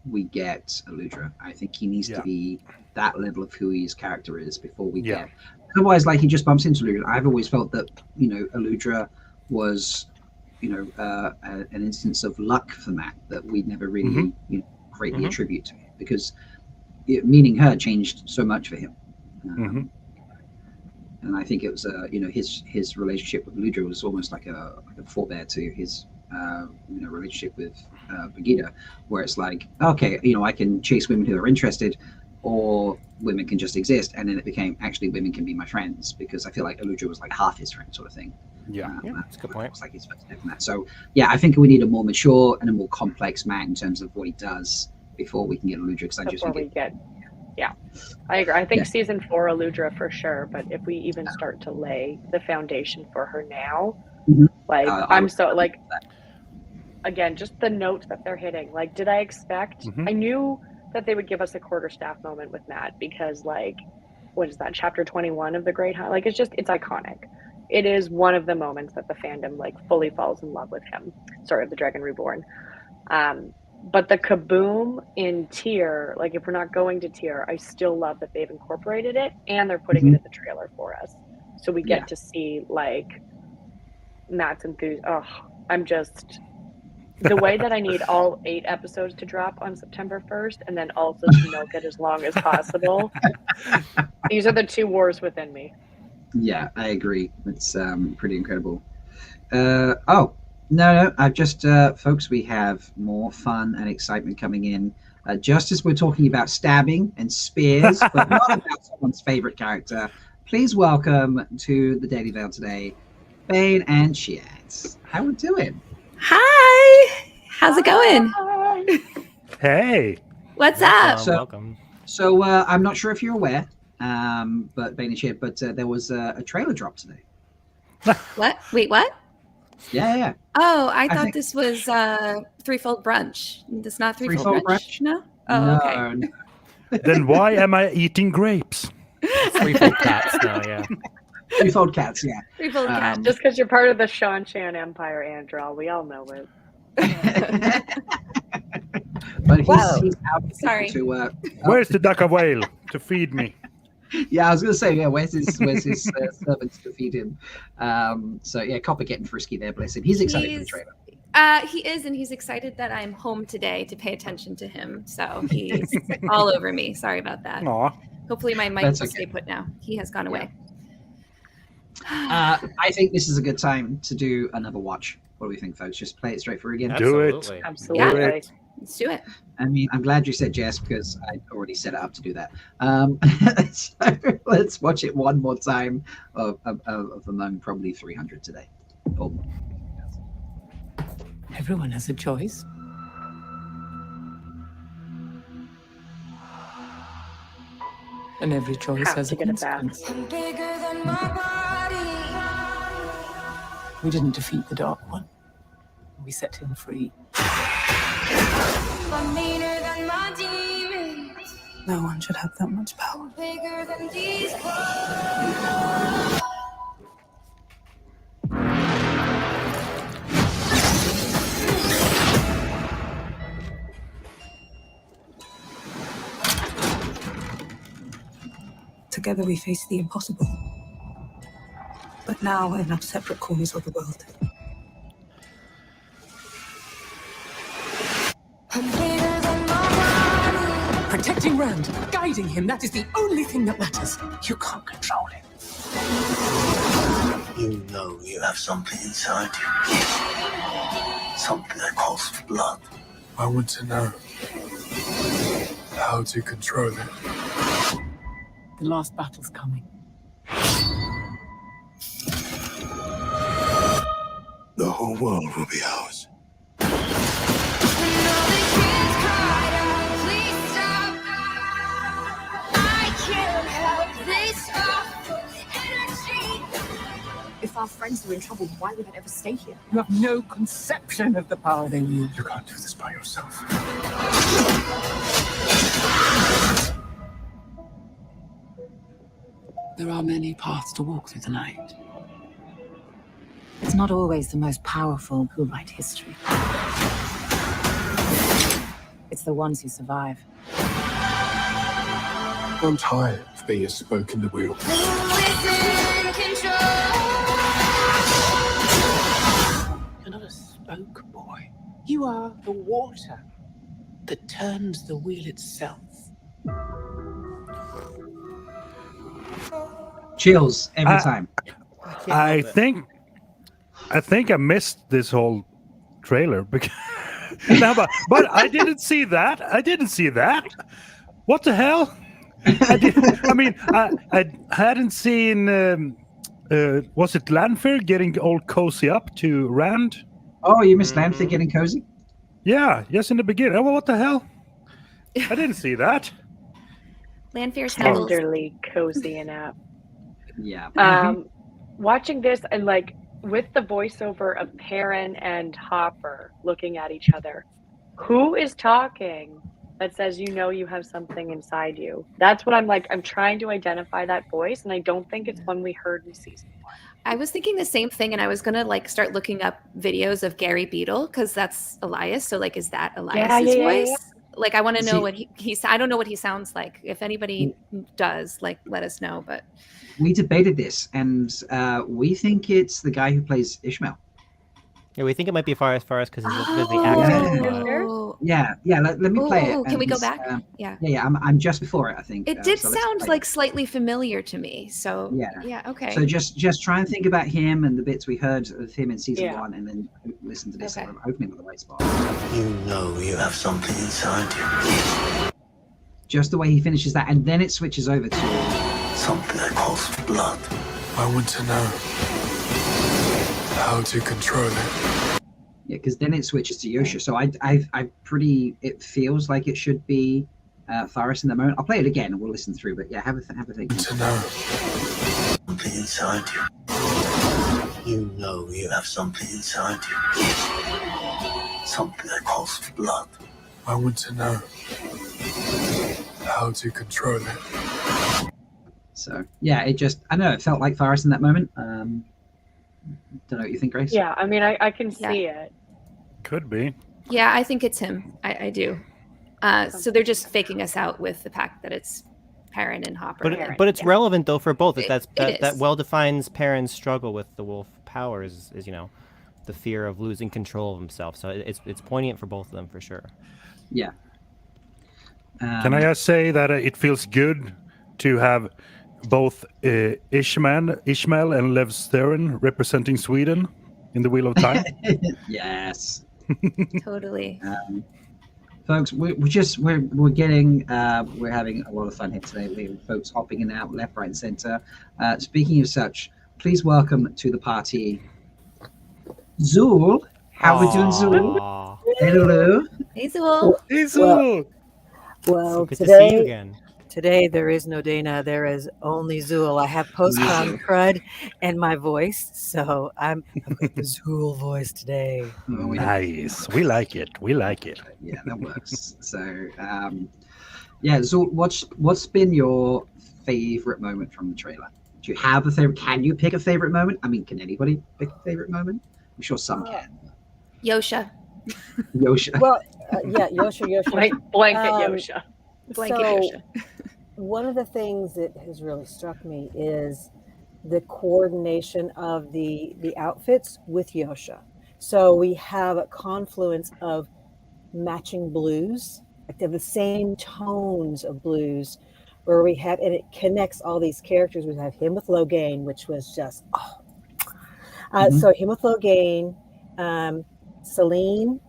we get Aludra. I think he needs to be that level of who his character is before we get. Otherwise, like he just bumps into Aludra. I've always felt that Aludra was. An instance of luck for Matt that we'd never really greatly attribute to him because meeting her changed so much for him. And I think it was his relationship with Aludra was almost like a forebear to his relationship with Brigida, where it's like, okay, I can chase women who are interested, or women can just exist, and then it became actually women can be my friends, because I feel like Aludra was like half his friend sort of thing. That's a good point. It's like he's supposed to from that. So yeah, I think we need a more mature and a more complex Matt in terms of what he does before we can get Aludra. Because I just think I agree. I think season 4 Aludra for sure, but if we even start to lay the foundation for her now, like I'm so like again, just the notes that they're hitting. Like, did I expect? I knew that they would give us a quarterstaff moment with Matt because, like, what is that? Chapter 21 of the Great Hunt. Like, it's iconic. it is one of the moments that the fandom like fully falls in love with him. Sorry, of the Dragon Reborn. But the kaboom in Tyr, like if we're not going to Tyr, I still love that they've incorporated it and they're putting it in the trailer for us. So we get to see like Matt's enthusiasm. Oh, I'm just the way that I need all 8 episodes to drop on September 1st and then also to milk it as long as possible. These are the 2 wars within me. Yeah, I agree. It's pretty incredible. No, I've just, folks, we have more fun and excitement coming in. Just as we're talking about stabbing and spears, but not about someone's favorite character, please welcome to the Daily Veil today, Bane and Chiat. How we doing? Hi! How's it going? Hey! What's up? Welcome. So I'm not sure if you're aware, but Bane and Chiat, but there was a trailer drop today. What? Wait, what? Yeah. Oh, I thought think- this was Threefold Brunch. This not Threefold Threefold Brunch? Brunch? No? Oh, okay. No. Then why am I eating grapes? Threefold cats now, yeah. Threefold cats, yeah. Threefold Cat. Just because you're part of the Shan Chan Empire, Andral, we all know it. But he's Wow. out Sorry. to Where's the duck of whale to feed me? yeah, I was gonna say, yeah, where's his servants to feed him? So yeah, Copper getting frisky there, bless him. He's excited for the trailer. He is, and he's excited that I'm home today to pay attention to him. So he's all over me. Sorry about that. Aw. Hopefully my mic That's will okay. stay put now. He has gone away. I think this is a good time to do another watch. What do we think, folks? Just play it straight through again. Do it. Absolutely. Yeah. Let's do it. I mean, I'm glad you said Jess because I already set it up to do that. So let's watch it one more time of among probably 300 today. Or more. Everyone has a choice. And every choice Have has to a get it back. consequence. We didn't defeat the Dark One. We set him free. No one should have that much power. Together we face the impossible. But now in our separate corners of the world. Protecting Rand, guiding him, that is the only thing that matters. You can't control him. You know you have something inside you. Something that calls for blood. I want to know how to control it. The last battle's coming. The whole world will be ours. If our friends are in trouble, why would I ever stay here? You have no conception of the power they wield. You can't do this by yourself. There are many paths to walk through the night. It's not always the most powerful who write history. It's the ones who survive. I'm tired of being a spoke in the wheel. You're not a spoke boy. You are the water that turns the wheel itself. Chills every time. I think I missed this whole trailer because no, but I didn't see that. I didn't see that. What the hell? I hadn't seen. Was it Lanfear getting all cozy up to Rand? Oh, you missed Lanfear getting cozy? Yeah, yes, in the beginning. Oh, well, what the hell? I didn't see that. Lanfear snuggles. Tenderly cozy and up. Yeah. Watching this and like with the voiceover of Perrin and Hopper looking at each other, who is talking? that says, you know, you have something inside you. That's what I'm like. I'm trying to identify that voice, and I don't think it's one we heard in season 1. I was thinking the same thing, and I was gonna like start looking up videos of Gary Beetle because that's Elias. So like, is that Elias's voice? Yeah. Like, I want to know See- what he's. I don't know what he sounds like. If anybody does, like, let us know. But We debated this, and we think it's the guy who plays Ishmael. Yeah, we think it might be Faris because the Oh. accent. Yeah. Let me play it. Ooh, can we go and, back? Yeah. Yeah. I'm just before it, I think. It did so let's sound play like slightly familiar to me. So Yeah. okay. So just try and think about him and the bits we heard of him in season Yeah. 1, and then listen to this. Okay. I'm hoping at the right spot. You know you have something inside you. Just the way he finishes that, and then it switches over to Something that calls for blood. I want to know how to control it. yeah, because then it switches to Yosha. So it feels like it should be Faris in the moment. I'll play it again and we'll listen through. But yeah, have a think. To know Something inside you. You know you have something inside you. Something that calls for blood. I want to know how to control it. So yeah, I don't know. It felt like Faris in that moment. Don't know what you think, Grace. Yeah, I mean, I can see it. Could be. Yeah, I think it's him. I do. So they're just faking us out with the fact that it's Perrin and Hopper. But it's relevant though for both. It That is. well defines Perrin's struggle with the wolf powers is the fear of losing control of himself. So it's poignant for both of them for sure. Yeah. Can I just say that it feels good to have both Ishmael and Lev Sterin representing Sweden in the Wheel of Time? Yes. Totally. Folks, we're getting we're having a lot of fun here today. We have folks hopping in and out left, right, and center. Speaking of such, please welcome to the party Zool. How we doing, Zool? Hello. Hey, Zool. Hey, Zool. Well, Good to see you today, again. today there is no Dana. There is only Zool. I have post-con crud and my voice, so I've got the Zool voice today. Nice. We like it. We like it. Yeah, that works. So, yeah, Zool, what's been your favorite moment from the trailer? Do you have a favorite? Can you pick a favorite moment? I mean, can anybody pick a favorite moment? I'm sure some can. Yosha. Yosha. Well, yeah, Yosha. Blanket Yosha. Blanket so, Yosha. one of the things that has really struck me is the coordination of the outfits with Yosha. So we have a confluence of matching blues, like they have the same tones of blues, where we have, and it connects all these characters. We have him with Logain, which was just so him with Logain. Celine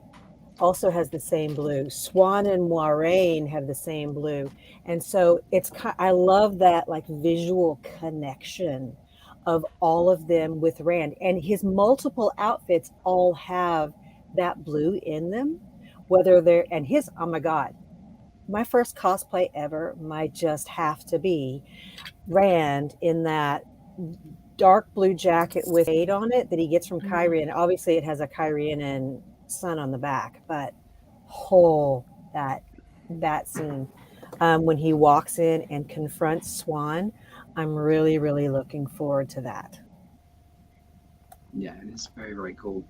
also has the same blue. Swan and Moiraine have the same blue, and so I love that like visual connection of all of them with Rand, and his multiple outfits all have that blue in them. Whether they're oh my god, my first cosplay ever might just have to be Rand in that dark blue jacket with 8 on it that he gets from Kyrian. Obviously it has a Kyrian sun on the back, but that scene when he walks in and confronts Swan, I'm really, really looking forward to that. Yeah, it is very, very cool.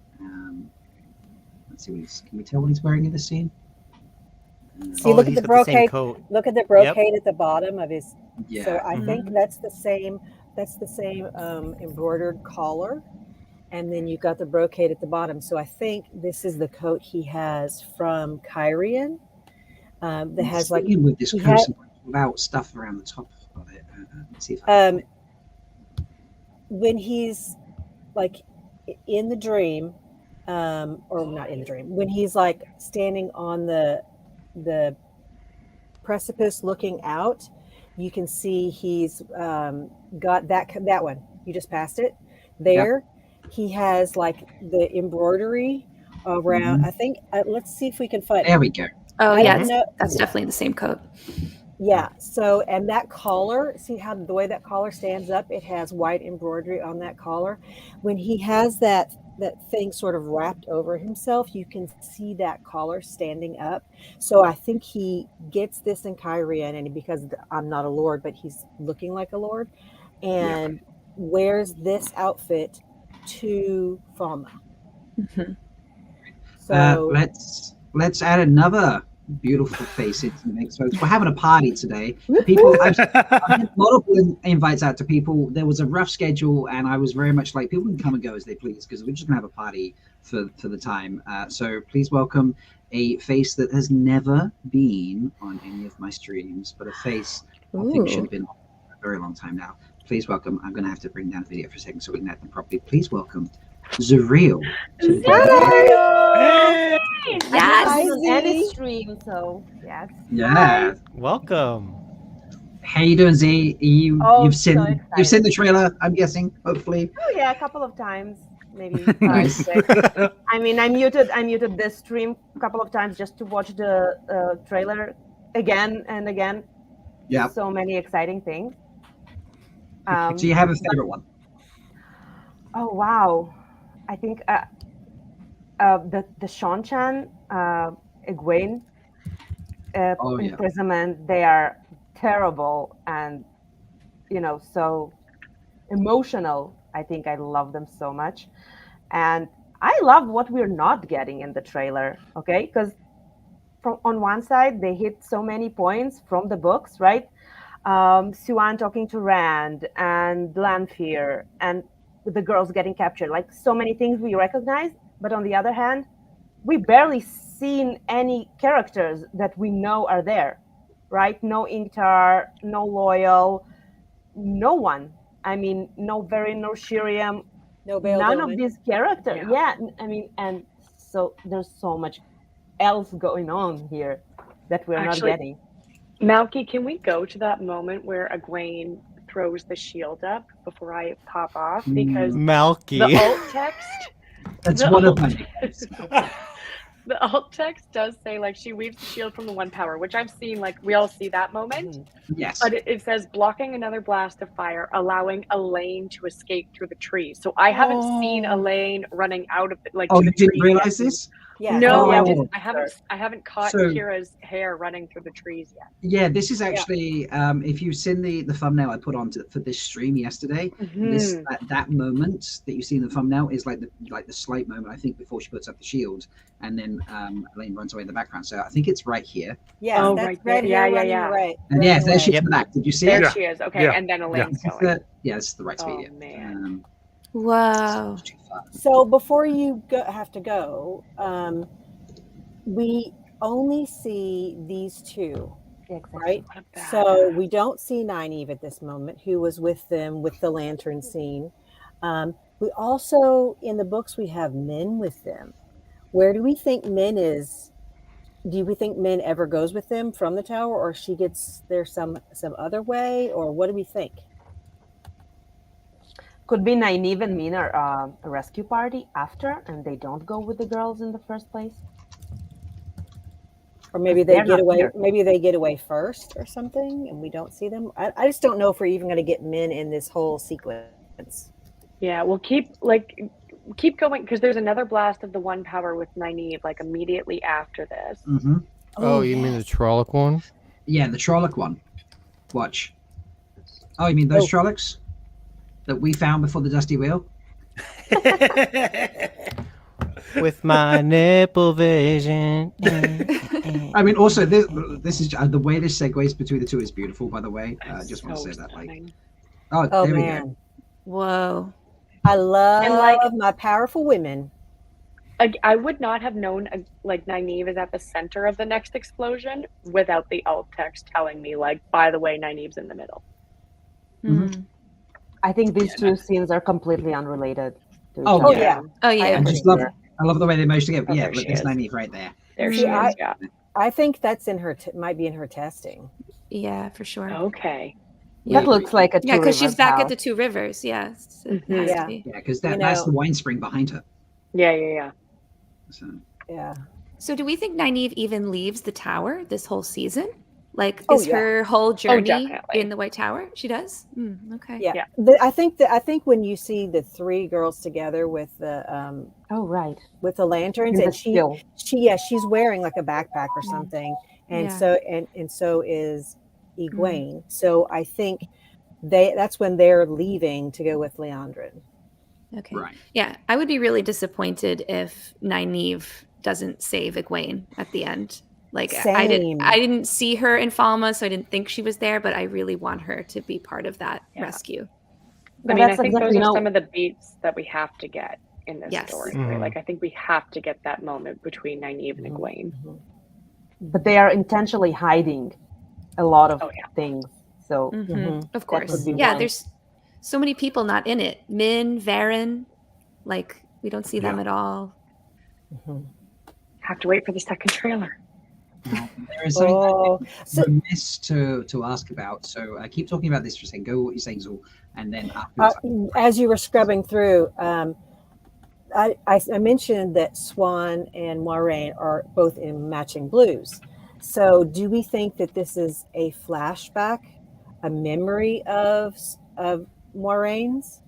Let's see can we tell what he's wearing in this scene? See, look at the brocade. Look at the brocade at the bottom of his. Yeah. So I think that's the same. That's the same embroidered collar, and then you've got the brocade at the bottom. So I think this is the coat he has from Kyrian. That has like with this coat without stuff around the top of it. Let's see if when he's like in the dream, or not in the dream, when he's like standing on the precipice looking out, you can see he's got that one. You just passed it. There, he has like the embroidery around. I think. Let's see if we can find. There we go. Oh yeah, that's definitely the same coat. Yeah. So, and that collar, see how the way that collar stands up? It has white embroidery on that collar. When he has that thing sort of wrapped over himself, you can see that collar standing up. So I think he gets this in Kyrian, and because I'm not a lord, but he's looking like a lord, and wears this outfit to Falma. So let's add another beautiful face into the mix, folks. We're having a party today. People, I've had multiple invites out to people. There was a rough schedule, and I was very much like, people can come and go as they please, because we're just gonna have a party for the time. So please welcome a face that has never been on any of my streams, but a face I think should have been on for a very long time now. Please welcome. I'm gonna have to bring down the video for a second so we can add them properly. Please welcome Zuriel. Yes. Yes. On any stream, so yes. Yeah. Welcome. How you doing, Z? You've seen so you've seen the trailer, I'm guessing, hopefully. Oh yeah, a couple of times, maybe. Nice. I mean, I muted this stream a couple of times just to watch the trailer again and again. Yeah. So many exciting things. So you have a favorite one? Oh wow, I think the Sean-Chan, Egwene imprisonment, they are terrible and so emotional. I think I love them so much, and I love what we're not getting in the trailer. Okay, because on one side they hit so many points from the books, right? Siuan talking to Rand and Lanfear and the girls getting captured, like so many things we recognize, but on the other hand, we barely seen any characters that we know are there, right? No Ingtar, no Loyal, no one. I mean, no Verin, no Shiriam, no Bail none Bowman. of these characters. Yeah, I mean, and so there's so much else going on here that we're not getting. Malky, can we go to that moment where Egwene throws the shield up before I pop off? Because Malky. the alt text. That's one of my. The alt text does say like she weaves the shield from the one power, which I've seen. Like we all see that moment. Yes. But it says blocking another blast of fire, allowing Elaine to escape through the trees. So I haven't seen Elaine running out of it. Like Oh, to you the didn't trees realize yet. this? Yeah. No, Oh. I haven't caught So- Kira's hair running through the trees yet. Yeah, this is actually if you've seen the thumbnail I put on for this stream yesterday, this that moment that you see in the thumbnail is like the slight moment I think before she puts up the shield, and then Elaine runs away in the background. So I think it's right here. Yes, Oh, that's right right there. here Yeah, running yeah. right. And yes, there she is in the back. Did you see There it? she is. Okay, and then Elaine's going. Yeah, this is the right speed. Oh man. Wow. So before you have to go, we only see these two, right? So we don't see Nynaeve at this moment, who was with them with the lantern scene. We also, in the books, we have Min with them. Where do we think Min is? Do we think Min ever goes with them from the tower, or she gets there some other way, or what do we think? Could be Nynaeve and Min are a rescue party after, and they don't go with the girls in the first place. Or maybe they They're get not away. here. Maybe they get away first, or something, and we don't see them. I just don't know if we're even going to get Min in this whole sequence. Yeah, we'll keep going because there's another blast of the one power with Nynaeve like immediately after this. Mm-hmm. Oh, you mean the Trolloc one? Yeah, the Trolloc one. Watch. Oh, you mean those Trollocs that we found before the Dusty Wheel? With my nipple vision. I mean, also this is the way this segues between the two is beautiful. By the way, I just want to say that. Like, Oh there we man! go. Whoa. I love And, like- my powerful women. I would not have known like Nynaeve is at the center of the next explosion without the alt text telling me like, by the way, Nynaeve's in the middle. I think these two scenes are completely unrelated. to each Oh, other. yeah. Oh yeah. I just love the way they merged together. Oh, Yeah, there look, she there's is. Nynaeve right there. There See, she is. Yeah. I think that's in her. Might be in her testing. Yeah, for sure. Okay. That looks like a Yeah, because she's Two back at Rivers the Two Rivers. Yeah. So it Mhm. has Yeah. to be. Yeah, because You that's know- the wine spring behind her. Yeah. So. Yeah. So do we think Nynaeve even leaves the tower this whole season? Like, Oh, is yeah. her whole journey definitely. in the White Tower? She does. Okay. Yeah. I think when you see the three girls together with the Oh, right. with the lanterns, In the and still. she's wearing like a backpack or something, and Yeah. so is Egwene. So I think that's when they're leaving to go with Leandrin. Okay. Right. Yeah, I would be really disappointed if Nynaeve doesn't save Egwene at the end. Like, I Same. didn't see her in Falma, so I didn't think she was there, but I really want her to be part of that rescue. I mean, that's I think exactly- those are some of the beats that we have to get in this Yes. story. Mhm. Right? Like, I think we have to get that moment between Nynaeve and Egwene. But they are intentionally hiding a lot of things. So Of that course. would be Yeah, one. there's so many people not in it. Min, Varen, like, we don't see them at all. Have to wait for the second trailer. There is something that I'm remiss to ask about. So keep talking about this for a second. Go what you're saying, Zul, and then afterwards. As you were scrubbing through, I mentioned that Swan and Moiraine are both in matching blues. So do we think that this is a flashback, a memory of Moiraine's?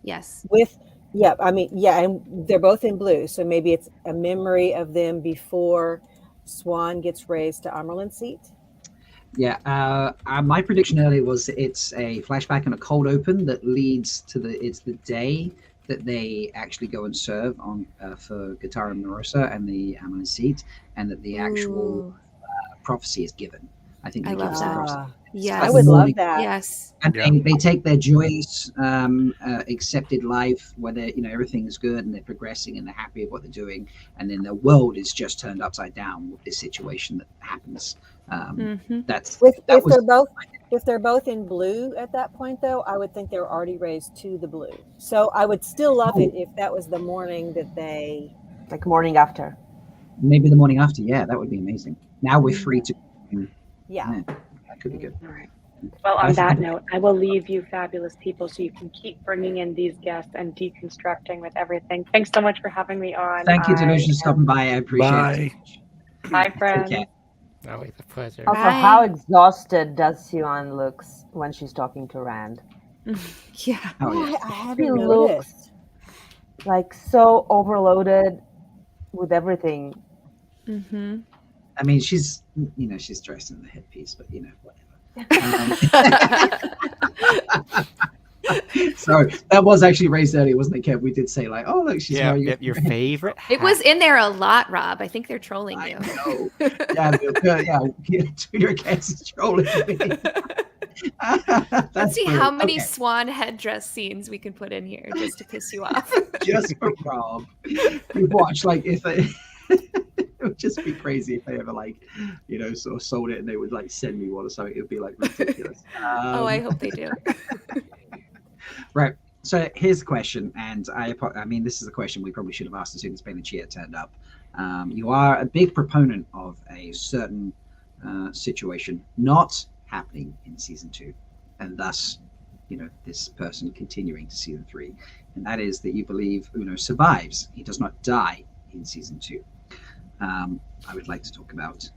Yes. And they're both in blue. So maybe it's a memory of them before Swan gets raised to Amerlin's seat. Yeah, my prediction earlier was it's a flashback and a cold open that leads to the day that they actually go and serve on for Guitar Marosa and the Amelin seat, and that the actual prophecy is given. I think I they give love us the that. prophecy. Yes. I would love that. Yes. And they take their joyous, accepted life where they're, everything's good and they're progressing and they're happy with what they're doing, and then their world is just turned upside down with this situation that happens. If they're both in blue at that point, though, I would think they're already raised to the blue. So I would still love it if that was the morning that they, like morning after. Maybe the morning after. Yeah, that would be amazing. Now we're free to. Yeah, that could be good. All right. Well, on that note, I will leave you fabulous people so you can keep bringing in these guests and deconstructing with everything. Thanks so much for having me on. Thank you, Delusion, for stopping by. I appreciate it. Bye, friends. Take care. Always a pleasure. Also, how exhausted does Siobhan looks when she's talking to Rand? Yeah. I haven't She noticed. looks like so overloaded with everything. Mm-hmm. I mean, she's dressed in the headpiece, but whatever. So that was actually raised earlier, wasn't it, Kev? We did say like, oh look, she's wearing your favorite. It was in there a lot, Rob. I think they're trolling you. Twitter accounts is trolling me. Let's see how many Swan headdress scenes we can put in here just to piss you off. Just for Rob. You watch if they. It would just be crazy if they ever sort of sold it and they would send me one or something. It would be ridiculous. I hope they do. Right. So here's the question, and I mean, this is a question we probably should have asked as soon as Ben and Chia turned up. You are a big proponent of a certain situation not happening in season 2, and thus, this person continuing to season 3, and that is that you believe Uno survives. He does not die in season 2. I would like to talk about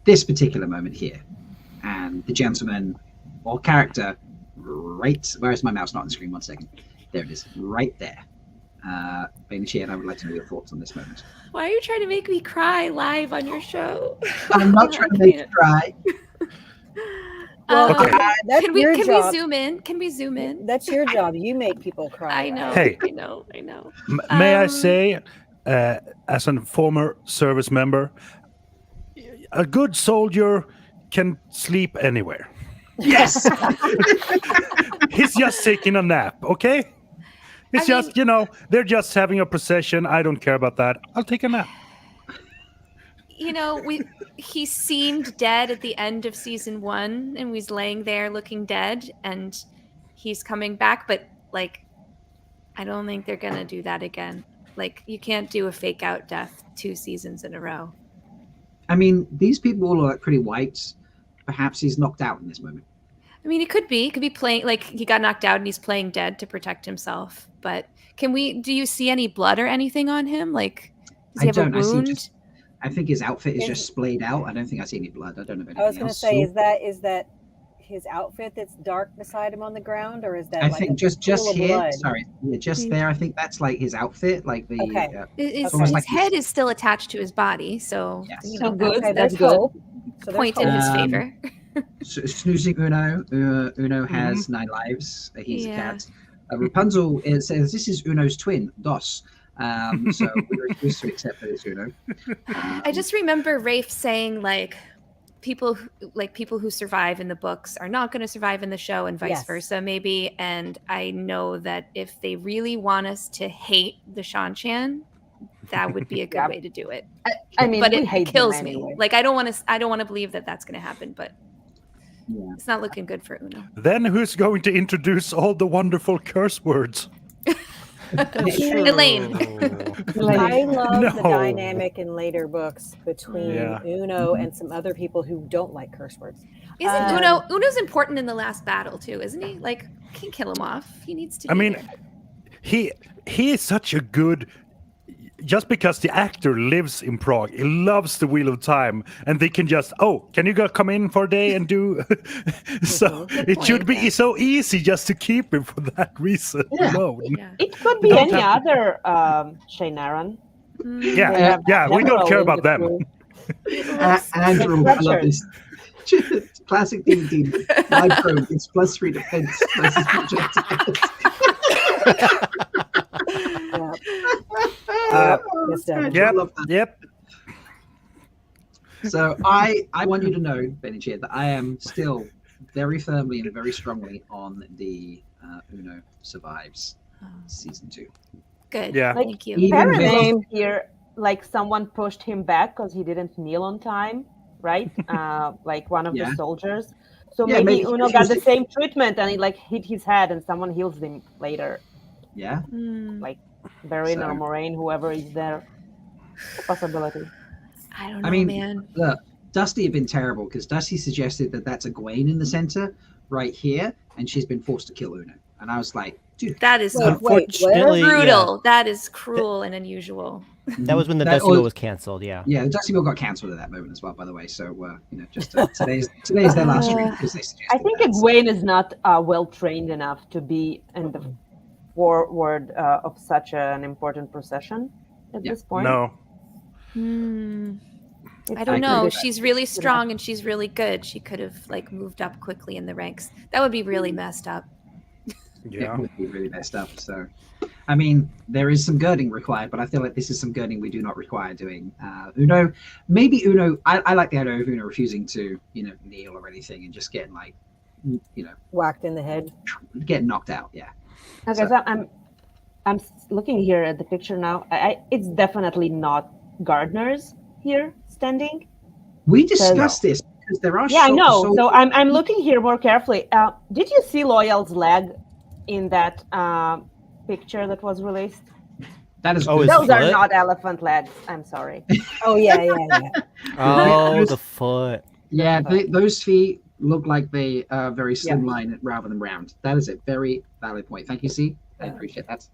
this particular moment here, and the gentleman or character right. Where is my mouse? Not on the screen. 1 second. There it is, right there. Benichi, and I would like to know your thoughts on this moment. Why are you trying to make me cry live on your show? I'm not trying to make you cry. That's can we your job. we zoom in? Can we zoom in? That's your job. You make people cry. I know. Hey. I know. May I say, as a former service member, a good soldier can sleep anywhere. Yes. He's just taking a nap, okay? It's they're just having a procession. I don't care about that. I'll take a nap. He seemed dead at the end of season 1 and was laying there looking dead, and he's coming back, but I don't think they're gonna do that again. You can't do a fake out death 2 seasons in a row. I mean, these people all are pretty white. Perhaps he's knocked out in this moment. I mean, it could be. He could be playing he got knocked out and he's playing dead to protect himself. But do you see any blood or anything on him? Does he have a wound? I think his outfit is just splayed out. I don't think I see any blood. I don't know if anything I was going to else. say, is that his outfit that's dark beside him on the ground, or is that? I like think a just pool of here. blood? Sorry, yeah, just there. I think that's like his outfit, like the. Okay. It's His almost like head is still attached to his body, so you know, So good. Okay, That's there's good. hope. So there's point in his hope. favor. Snoozing Uno. Uno has 9 lives. He's Yeah. a cat. Rapunzel says this is Uno's twin, Dos. So we refuse to accept that it's Uno. I just remember Rafe saying like people who survive in the books are not going to survive in the show and vice Yes. versa maybe, and I know that if they really want us to hate the Shan-Chan, that would be a good Yeah. way to do it. I mean, but we it hate them kills anyway. me. Like I don't want to believe that that's going to happen, but Yeah. it's not looking good for Uno. Then who's going to introduce all the wonderful curse words? Elaine. I love the No. dynamic in later books between Yeah. Uno and some other people who don't like curse words. Isn't Uno's important in the last battle too, isn't he? Like can't kill him off. He needs to I be mean, there. he is such a good. Just because the actor lives in Prague, he loves the Wheel of Time, and they can just, can you come in for a day and do? So it should be so easy just to keep him for that reason alone. It could be Don't any have other Shaynaran. Yeah, we don't care about them. Andrew, I love this. Classic D&D. Live probe. It's +3 defense versus projectiles. Yep. So I want you to know, Benichir, that I am still very firmly and very strongly on the Uno survives season 2. Good. Yeah. Like, Thank you. Even Parents here, like someone pushed him back because he didn't kneel on time, right? Like one of Yeah. the soldiers. So Yeah, maybe maybe Uno he got was the the- same treatment and he like hit his head and someone heals him later. Yeah. Like Barin So- or Moraine, whoever is there. Possibility. I don't know, I mean, man. look, Dusty had been terrible because Dusty suggested that that's Egwene in the center right here, and she's been forced to kill Uno. And I was like, dude, That is Unfortunately, brutal. That is cruel and unusual. That was when the That Dusty Wheel was- was canceled. Yeah. Yeah, the Dusty Wheel got cancelled at that moment as well, by the way. So, just today's their last stream because they suggested I think Egwene is not well trained enough to be in the forward of such an important procession at this point. No. I don't know. She's really strong and she's really good. She could have like moved up quickly in the ranks. That would be really messed up. It would be really messed up. So, I mean, there is some girding required, but I feel like this is some girding we do not require doing. Uno, maybe Uno. I like the idea of Uno refusing to, kneel or anything and just getting like, Whacked in the head. getting knocked out. Yeah. Okay, so I'm looking here at the picture now. It's definitely not gardeners here standing. We discussed this because there are. Yeah, I know. So So I'm looking here more carefully. Did you see Loyal's leg in that picture that was released? that is. Oh, his Those are foot? not elephant legs. I'm sorry. Oh yeah. Oh, the foot. Yeah, those feet look like they are very slimline rather than round. That is a very valid point. Thank you, C. I appreciate that.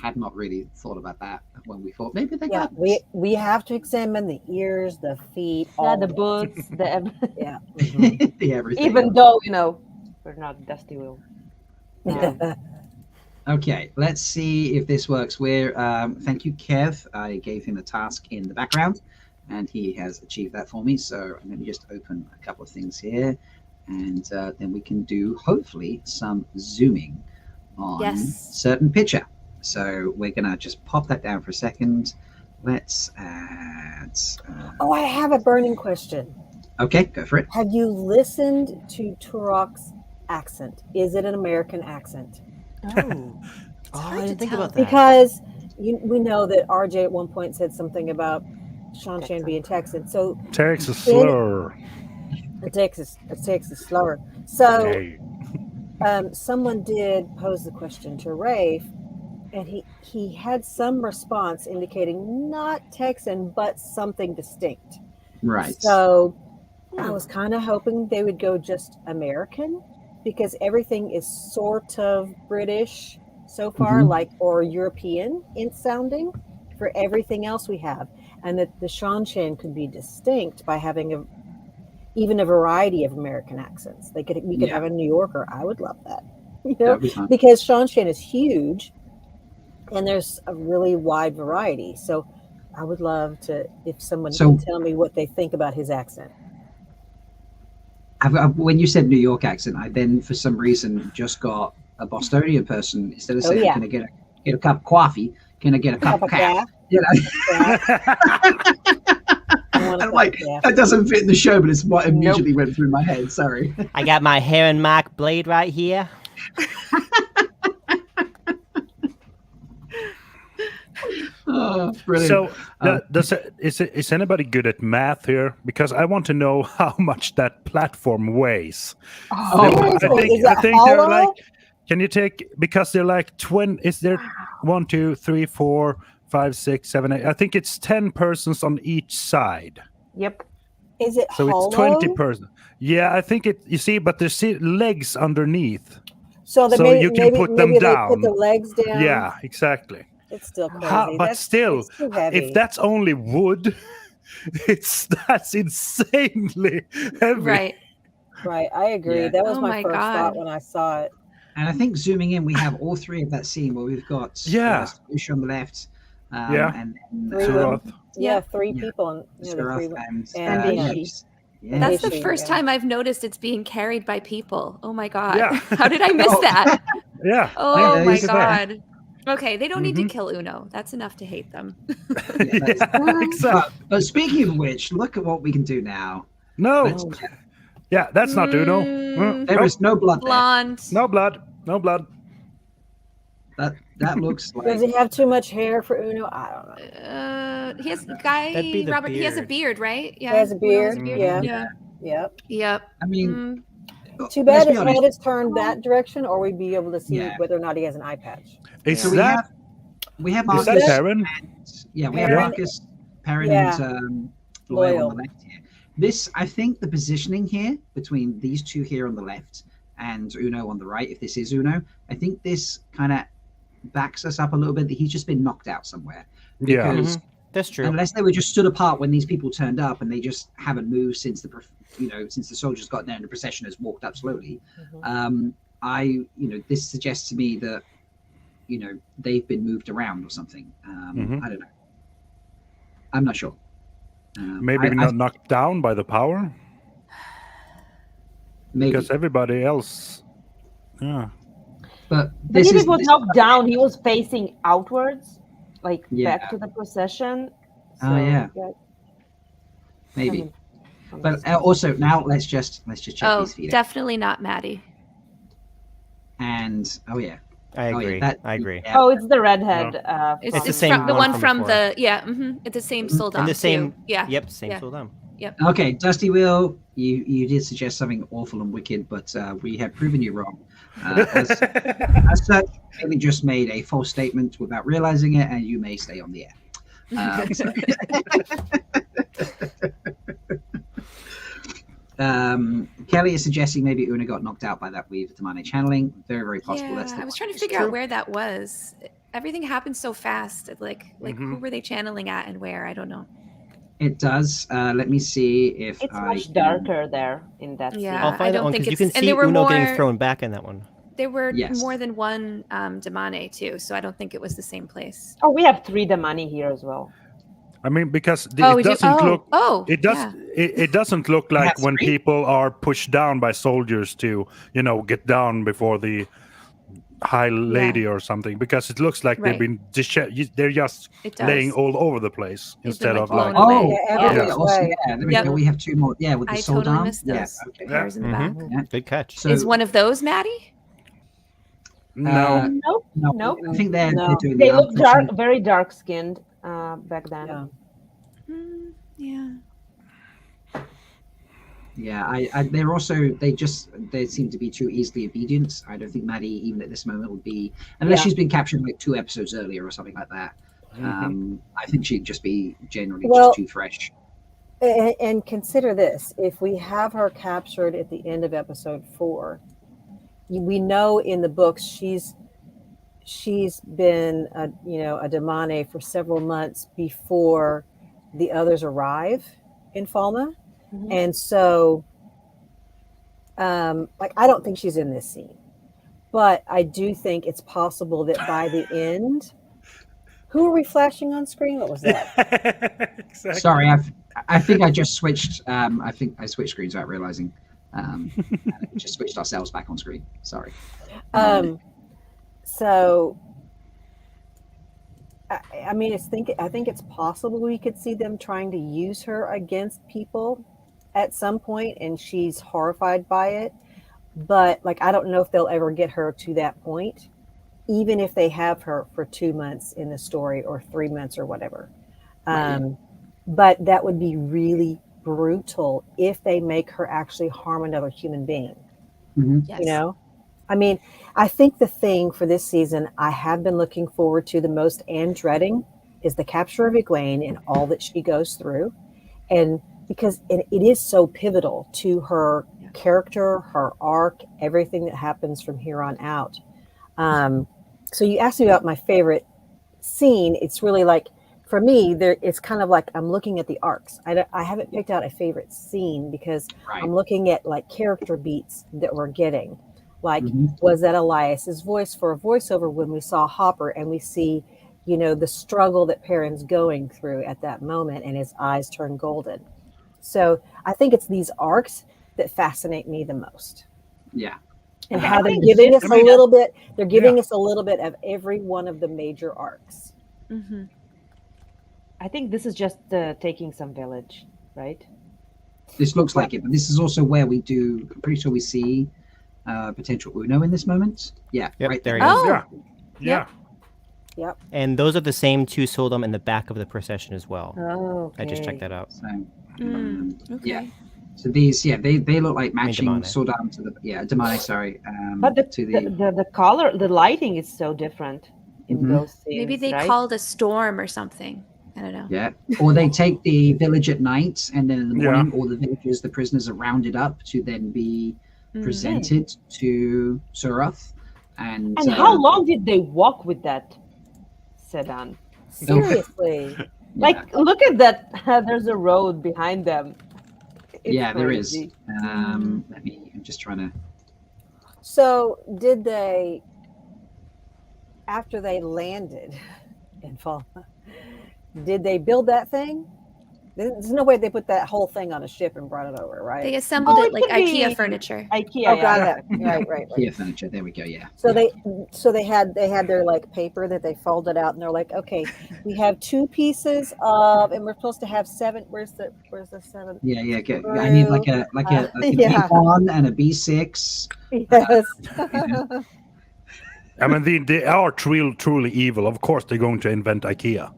Had not really thought about that when we thought maybe they Yeah, got we have to examine the ears, the feet, Yeah, all the of it. boots, the Yeah. the everything. even though we're not Dusty Wheel. Okay, let's see if this works. Thank you, Kev. I gave him a task in the background, and he has achieved that for me. So let me just open a couple of things here, and then we can do hopefully some zooming on Yes. certain picture. So we're gonna just pop that down for a second. Let's add. Oh, I have a burning question. Okay, go for it. Have you listened to Turok's accent? Is it an American accent? Oh, I didn't think about that. Because we know that RJ at one point said something about Shan-Chan being Texan. So Texas slur. a Texas slur. So Hey. someone did pose the question to Rafe, and he had some response indicating not Texan, but something distinct. Right. So I was kind of hoping they would go just American, because everything is sort of British so far, Mhm. or European in sounding for everything else we have. and that the Shanshan could be distinct by having even a variety of American accents. We could have a New Yorker. I would love that, That'd be fun. because Shanshan is huge, and there's a really wide variety. So I would love to, if someone can tell me what they think about his accent. When you said New York accent, I then for some reason just got a Bostonian person instead of saying, "Can I get a cup of coffee? Can I get a cup of coffee?" You know, I'm like, that doesn't fit in the show, but it's what immediately went through my head. Sorry. I got my Heron Mark blade right here. Oh, brilliant. So, is anybody good at math here? Because I want to know how much that platform weighs. I think they're like. Can you take, because they're like 20? Is there 1, 2, 3, 4, 5, 6, 7, 8? I think it's 10 persons on each side. Yep. Is it so hollow? It's 20 persons. Yeah, I think it. You see, but there's legs underneath. So you can put them down. They put the legs down. Yeah, exactly. It's still crazy. But still, it's too heavy. if that's only wood, that's insanely heavy. Right. Right. I agree. Yeah. That was Oh my my first God. thought when I saw it. And I think zooming in, we have all three of that scene where we've got Solution on the left, and three people, and Seraph and Nishi. Yeah. That's the first time I've noticed it's being carried by people. Oh my God. How did I miss that? Yeah. Oh my look at that. God. Okay, they don't need to kill Uno. That's enough to hate them. But speaking of which, look at what we can do now. No. Yeah, that's not Uno. There is no blood there. Blonde. No blood. No blood. That looks like. Does he have too much hair for Uno? I don't know. He has That'd be the Robert. He has a beard. beard, right? Yeah. He has a Uno beard. Yeah. Yep. Yep. I mean, Too bad let's be his honest. head is turned that direction, or we'd be able to see whether or not he has an eye patch. Is So that we have is Marcus. that Perrin? We have Perrin. Marcus, Perrin, and Loyal on the left here. This, I think, the positioning here between these two here on the left and Uno on the right, if this is Uno, I think this kind of backs us up a little bit that he's just been knocked out somewhere. Yeah. Because That's true. unless they were just stood apart when these people turned up and they just haven't moved since since the soldiers got there and the procession has walked up slowly. This suggests to me that they've been moved around or something. I don't know. I'm not sure. Maybe not knocked down by the power? Maybe. Because everybody else. Yeah. But But if it was knocked down, he was facing outwards, like back to the procession. Oh yeah. Maybe. But also now let's just check Oh, these feet. definitely not Maddie. And I agree. I agree. Yeah. Oh, it's the redhead. It's the same the one one from from the it's the same Soldan. And the same. too. Yeah. Yep. Same Yeah. Soldan. Yep. Okay, Dusty Wheel, you did suggest something awful and wicked, but we have proven you wrong. As such, Haley just made a false statement without realizing it, and you may stay on the air. Kelly is suggesting maybe Una got knocked out by that weave demonic channeling. Very, very possible. Yeah, That's the I was one. trying to It's figure true. out where that was. Everything happened so fast. Like who were they channeling at and where? I don't know. It does. Let me see if It's I much can- darker there in that scene. Yeah, I'll find I that don't one think because you it's. can And see there were Uno more. getting thrown back in that one. There were Yes. more than one Damane too, so I don't think it was the same place. Oh, we have 3 Damani here as well. I mean, because we it do? doesn't look. Oh, It does. yeah. It doesn't look like That's when great. people are pushed down by soldiers to, get down before the high lady or something. Because it looks like Right. they've been. They're just It does. laying all over the place been, instead like, of blown like. away. Oh, Yeah, yeah. yeah. Also, yeah. There we Yep. go. We have 2 more. Yeah, with the I soul totally down. missed Yeah. those Okay. hairs in the back. Yeah. Good catch. So, Is one of those Maddie? No. Nope. no, Nope. I think they're No. doing They the look unfortunate- dark, very dark skinned back then. Yeah. Yeah. Yeah, they're also they seem to be too easily obedient. I don't think Maddie, even at this moment, would be unless Yeah. she's been captured like 2 episodes earlier or something like that. I think she'd just be generally Well- just too fresh. And consider this: if we have her captured at the end of episode 4, we know in the books she's been a Damane for several months before the others arrive in Falma. Mhm. And so, like, I don't think she's in this scene, but I do think it's possible that by the end, who are we flashing on screen? What was that? Exactly. Sorry, I think I just switched. I think I switched screens without realizing. And just switched ourselves back on screen. Sorry. So, I mean, I think it's possible we could see them trying to use her against people at some point, and she's horrified by it. But like, I don't know if they'll ever get her to that point, even if they have her for 2 months in the story or 3 months or whatever. But that would be really brutal if they make her actually harm another human being. Yes. You know, I mean, I think the thing for this season I have been looking forward to the most and dreading is the capture of Egwene and all that she goes through. And because it is so pivotal to her character, her arc, everything that happens from here on out. So you asked me about my favorite scene. It's really like, for me, it's kind of like I'm looking at the arcs. I haven't picked out a favorite scene because I'm looking at like character beats that we're getting. Like, was that Elias's voice for a voiceover when we saw Hopper and we see, you know, the struggle that Perrin's going through at that moment and his eyes turn golden. So I think it's these arcs that fascinate me the most. Yeah. And how they're giving us a little bit, they're giving us a little bit of every one of the major arcs. Mm-hmm. I think this is just taking some village, right? This looks like it, but this is also where we do. I'm pretty sure we see potential Uno in this moment. Yeah, Yep, right there there. he is. Yeah. Yeah. Yep. And those are the same two Soldom in the back of the procession as well. Oh, I just checked that out. So, Okay. yeah. So these, they look like matching Damane. Sordam to the Damane. Sorry, But to the the color, the lighting is so different in those scenes. Maybe they right? called a storm or something. I don't know. yeah, or they take the village at night, and then in the morning, all the villagers, the prisoners, are rounded up to then be presented to Surath. And how long did they walk with that sedan? Seriously. Like, look at that. There's a road behind them. It's there is. crazy. I'm just trying to. So did they, after they landed in Falma, did they build that thing? There's no way they put that whole thing on a ship and brought it over, right? They assembled it like could be IKEA furniture. IKEA. Oh, got it. Right. IKEA furniture. There we go. Yeah. So they had their like paper that they folded out, and they're like, okay, we have 2 pieces of, and we're supposed to have 7. Where's the 7? Yeah. Good. I need like a B1 and a B6. Yes. I mean, they are truly evil. Of course, they're going to invent IKEA.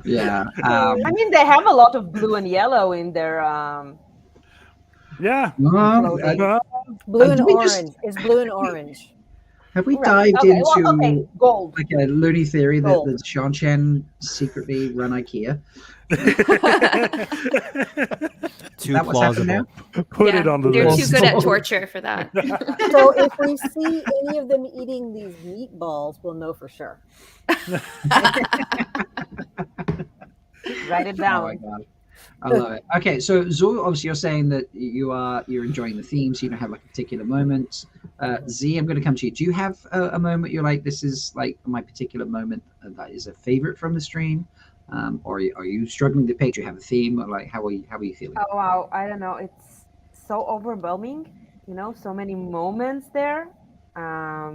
Yeah. I mean, they have a lot of blue and yellow in their. Yeah. Blue and Did we orange. just- Is blue and orange. Have we Right. dived Okay, into well, okay, gold. like a loony theory that Gold. the Shan Chen secretly run IKEA? Too that what's happened plausible. Put it on the They're list. too good at torture for that. So if we see any of them eating these meatballs, we'll know for sure. Write it Oh down. my god, I love it. Okay, so Zor, obviously you're saying that you're enjoying the theme, so you don't have like a particular moment. Z, I'm going to come to you. Do you have a moment you're like, this is like my particular moment that is a favorite from the stream, or are you struggling to pick? Do you have a theme, or like how are you feeling? Oh wow, I don't know. It's so overwhelming. You know, so many moments there. I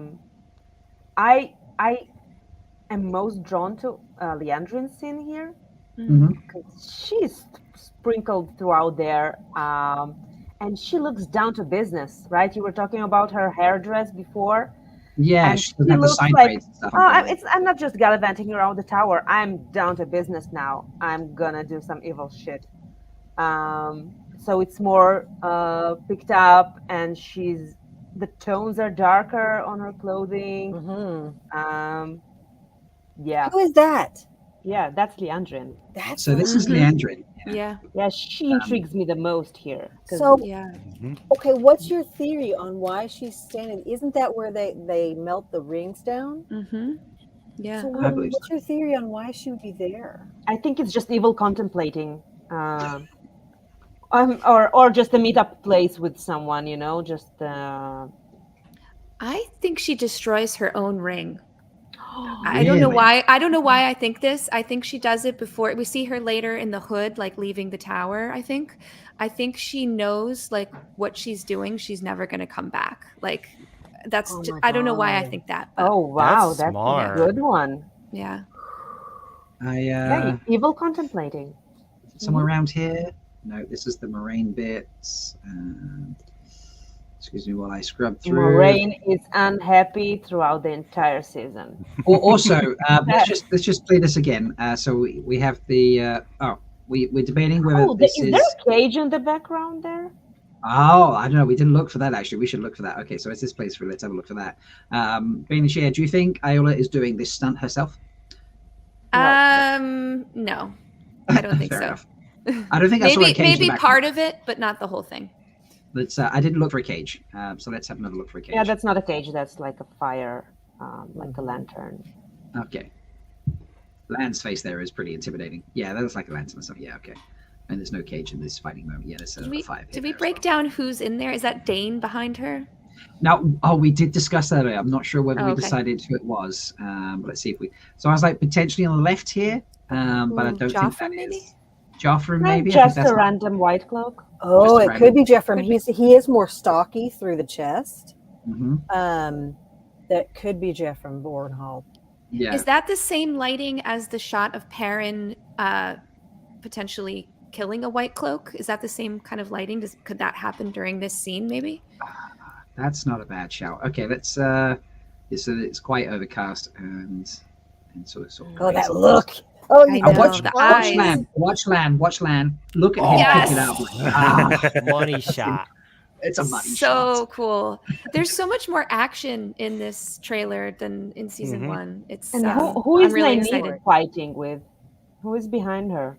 am most drawn to Leandrin's scene here. She's sprinkled throughout there, and she looks down to business, right? You were talking about her hairdress before. Yeah, and she doesn't have the looks side like, braids and stuff. I'm not just gallivanting around the tower. I'm down to business now. I'm gonna do some evil shit. So it's more picked up, and the tones are darker on her clothing. Yeah. Who is that? Yeah, that's Leandrin. So this is Leandrin. Yeah. Yeah, she intrigues me the most here. 'cause- So Yeah. okay, what's your theory on why she's standing? Isn't that where they melt the rings down? Mm-hmm. Yeah. So I believe what's your theory on why she would be there? I think it's just evil contemplating, or just a meetup place with someone. Just. I think she destroys her own ring. I don't know why. I don't know why I think this. I think she does it before we see her later in the hood, like leaving the tower. I think she knows like what she's doing. She's never going to come back. Like that's. I don't know why I think that. But Oh wow, That's that's smart. a good one. yeah. Yeah, evil contemplating. Somewhere around here. No, this is the Moraine bits. Excuse me while I scrub through. Moraine is unhappy throughout the entire season. Also, let's just play this again. So we have the we're debating whether this is there a cage in the background there? Oh, I don't know. We didn't look for that actually. We should look for that. Okay, so it's this place for. Let's have a look for that. Bane Share, do you think Iola is doing this stunt herself? No, I don't think Fair so. enough. I don't think I saw a cage in the maybe background. part of it, but not the whole thing. Let's. I didn't look for a cage. So let's have another look for a cage. Yeah, that's not a cage. That's like a fire, like a lantern. Okay. Lan's face there is pretty intimidating. Yeah, that looks like a lantern or something. Yeah, okay. And there's no cage in this fighting moment. Yeah, there's a fire. Did we break down who's in there? Is that Dane behind her? Now, we did discuss that earlier. I'm not sure whether we Okay. decided who it was. But let's see if we. So I was like potentially on the left here, but I don't think Joffrey, that maybe? is. Joffrey, maybe. I think Just that's a not- random white cloak. Oh, Just it could be Jeffrey. He is more stocky through the chest. Mhm. That could be Jeff from Bornhall. Yeah. Is that the same lighting as the shot of Perrin potentially killing a white cloak? Is that the same kind of lighting? Could that happen during this scene? Maybe. That's not a bad shout. Okay, let's. It's quite overcast and sort of. Oh, that look. Oh, I yeah. know, Watch the land. Watch land. Watch land. Look at him Yes. pick it up. Ah, Money shot. it's a money shot. So cool. There's so much more action in this trailer than in season Mhm. 1. It's And who is I'm really Nynaeve excited. fighting with? Who is behind her?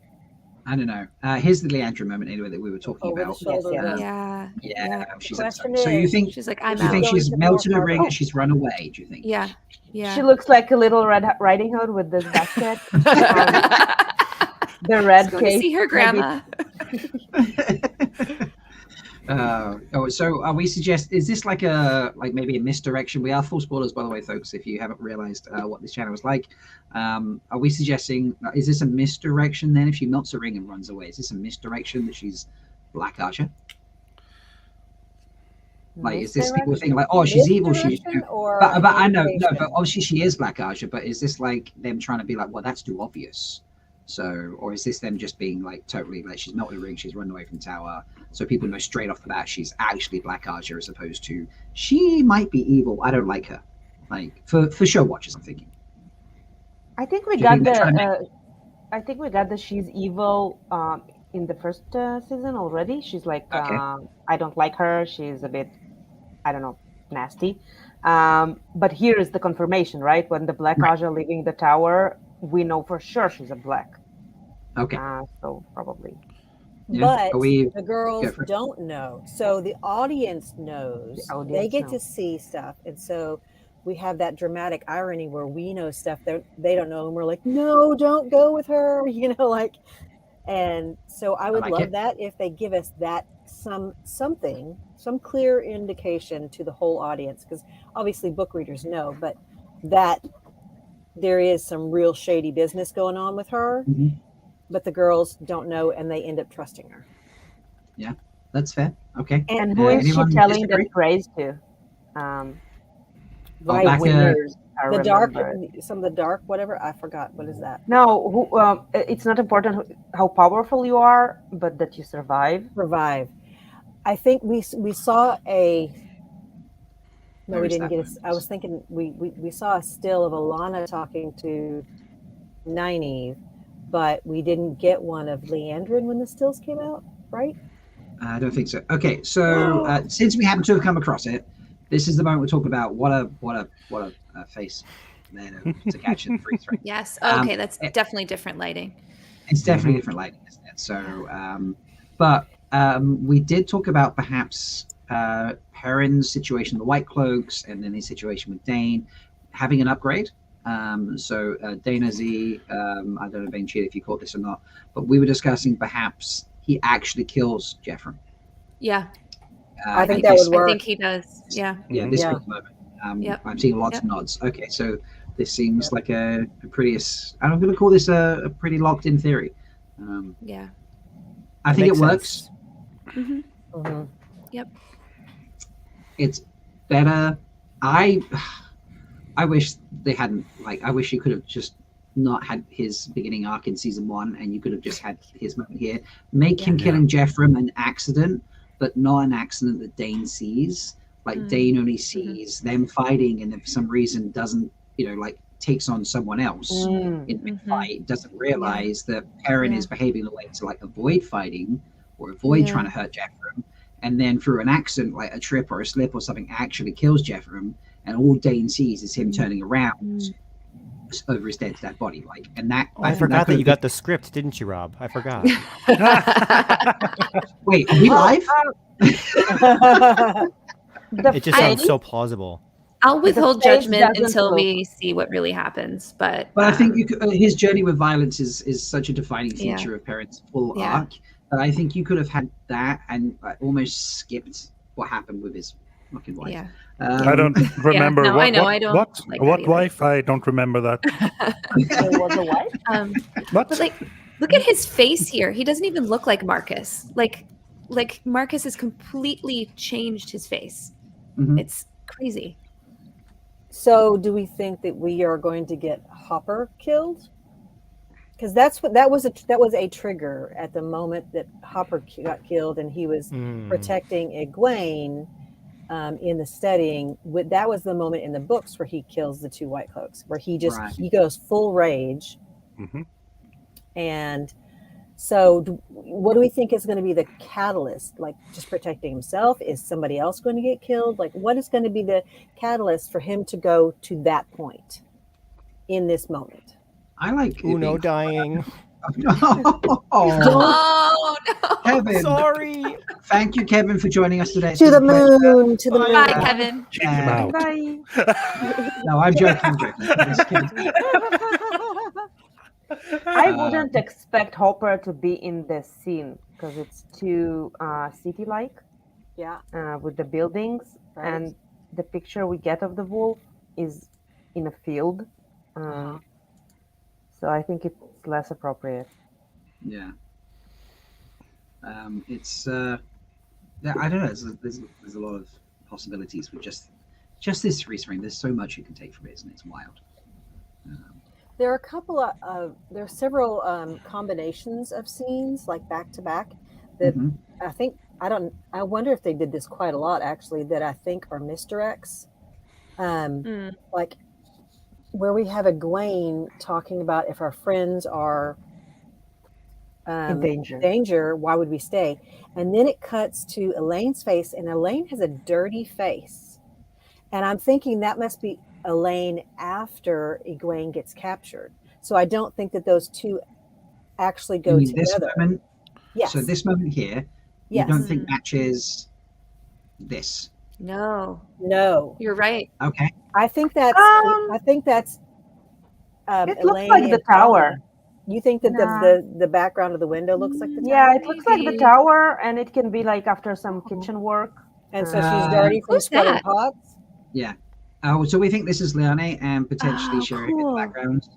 I don't know. Here's the Leandra moment anyway that we were talking Over the about. shoulder. Yeah. Yeah, she's Question upset. So you is- think She's like, I'm do you think out. she's Going to melted her North ring Harbor. and she's run away? Do you think? Yeah. Yeah. She looks like a little Red Riding Hood with this basket. The red Go to cape. see her grandma. So are we is this like maybe a misdirection? We are full spoilers, by the way, folks, if you haven't realized what this channel is like. Are we suggesting, is this a misdirection then if she melts a ring and runs away? Is this a misdirection that she's Black Archer? Like, is this people think like, oh, she's evil, she's Misdirection or but I know, no, indication? but obviously she is Black Archer, but is this like them trying to be like, well, that's too obvious? So, or is this them just being like totally like she's melted a ring, she's run away from the tower, so people know straight off the bat she's actually Black Archer as opposed to she might be evil. I don't like her. Like for show watchers, I'm thinking. I think we Do you got think they're trying the. I think we got that she's evil in the first season already. She's like, I don't like her. She's a bit, I don't know, nasty. But here is the confirmation, right? When the Black Aja leaving the tower, we know for sure she's a Black. Okay. So probably. But Are we- the girls go for it. don't know. So the audience knows. The audience they get to knows. see stuff. And so we have that dramatic irony where we know stuff that they don't know. And we're like, no, don't go with her. You know, like, and so I would like love it. that if they give us that some clear indication to the whole audience. Because obviously book readers know, but that there is some real shady business going on with her. Mhm. But the girls don't know and they end up trusting her. Yeah, that's fair. Okay. And who is she anyone telling disagree? the praise to? Right, Black, winners, I the dark, remember. some of the dark, whatever. I forgot. What is that? No, it's not important how powerful you are, but that you survive. Survive. I think we saw a. No, Where we is didn't that get. I was thinking we saw a still of Alana talking to Nynaeve, but we didn't get one of Leandrin when the stills came out, right? I don't think so. Okay, so since we happen to have come across it, this is the moment we're talking about. What a face there to catch and freeze frame. Yes. Um, Okay, that's definitely different lighting. It's definitely different lighting, isn't it? So, but we did talk about perhaps Perrin's situation, the White Cloaks, and then his situation with Dane having an upgrade. Dana Z, I don't know, Bane Cheat, if you caught this or not, but we were discussing perhaps he actually kills Jeffrey. Yeah. I think that would work. I think he does. Yeah. Yeah, this big moment. I'm seeing lots of nods. Okay, so this seems like a pretty. I'm going to call this a pretty locked-in theory. Yeah. I think it works. Mm-hmm. Yep. It's better. I wish they hadn't. Like, I wish you could have just not had his beginning arc in season 1, and you could have just had his moment here. Make him killing Jeffrey an accident, but not an accident that Dane sees. Like Dane only sees them fighting, and then for some reason doesn't, like takes on someone else in the fight. Doesn't realize that Perrin is behaving in a way to like avoid fighting or avoid trying to hurt Jeffrey, and then through an accident, like a trip or a slip or something, actually kills Jeffrey, and all Dane sees is him turning around over his dead body. Like, and that I forgot that you got the script, didn't you, Rob? I forgot. Wait, are we live? It just sounds so plausible. I'll withhold face judgment doesn't until look- we see what really happens. But I think his journey with violence is such a defining feature of Perrin's full arc that I think you could have had that and almost skipped what happened with his fucking wife. Yeah. I don't remember no, what, I know, what, I don't what, like that what either. wife? I don't remember that. There was a wife? What? But like, look at his face here. He doesn't even look like Marcus. Like Marcus has completely changed his face. It's crazy. So, do we think that we are going to get Hopper killed? Because that was a trigger at the moment that Hopper got killed, and he was protecting Egwene in the studying. That was the moment in the books where he kills the 2 White Cloaks, where he he goes full rage. And so, what do we think is going to be the catalyst? Like, just protecting himself? Is somebody else going to get killed? Like, what is going to be the catalyst for him to go to that point in this moment? I like Uno dying. Oh, no. Kevin. Sorry. Thank you, Kevin, for joining us today. It's To the been a pleasure. moon, to the moon. Bye, Kevin. Bye. No, I'm joking. I'm joking. Just kidding. I wouldn't expect Hopper to be in this scene because it's too city-like. Yeah. With the buildings, and the picture we get of the wolf is in a field. So I think it's less appropriate. Yeah. It's I don't know. There's a lot of possibilities with just this freeze frame. There's so much you can take from it, isn't it? It's wild. There are a couple of there are several combinations of scenes like back to back that I think I wonder if they did this quite a lot actually, that I think are misdirects. Like where we have Egwene talking about if our friends are In danger, why would we stay? And then it cuts to Elaine's face, and Elaine has a dirty face. And I'm thinking that must be Elaine after Egwene gets captured. So I don't think that those two actually go This together. moment, Yes. So this moment here, Yes. you don't think matches this? No. No. You're right. Okay. I think that's It looks Elaine like the and tower. You think that Nah. the background of the window looks like the tower? Yeah, it looks like the tower, and it can be like after some kitchen work. And so she's dirty from Who's scrubbing that? pots? Yeah. So we think this is Leone and potentially Sherry in the cool. background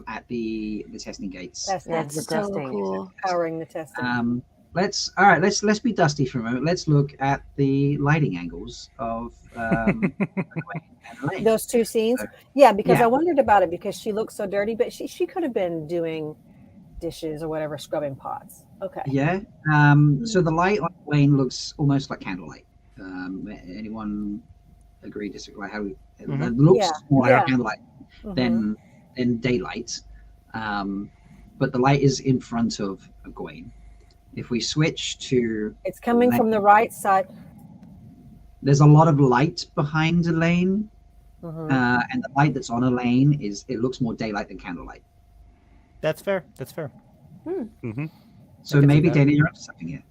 at the testing gates. That's so cool. Powering the testing. Let's be dusty for a moment. Let's look at the lighting angles of Those two scenes? Yeah, because yeah. I wondered about it because she looks so dirty, but she could have been doing dishes or whatever, scrubbing pots. Okay. Yeah. So the light on Wayne looks almost like candlelight. Anyone agree, disagree? Like how it looks Yeah. more like Yeah. candlelight than daylight. But the light is in front of Egwene. If we switch to, It's coming from the right side. there's a lot of light behind Elaine, Mhm. and the light that's on Elaine it looks more daylight than candlelight. That's fair. That's fair. So I can see maybe that. Dana, you're up to something here.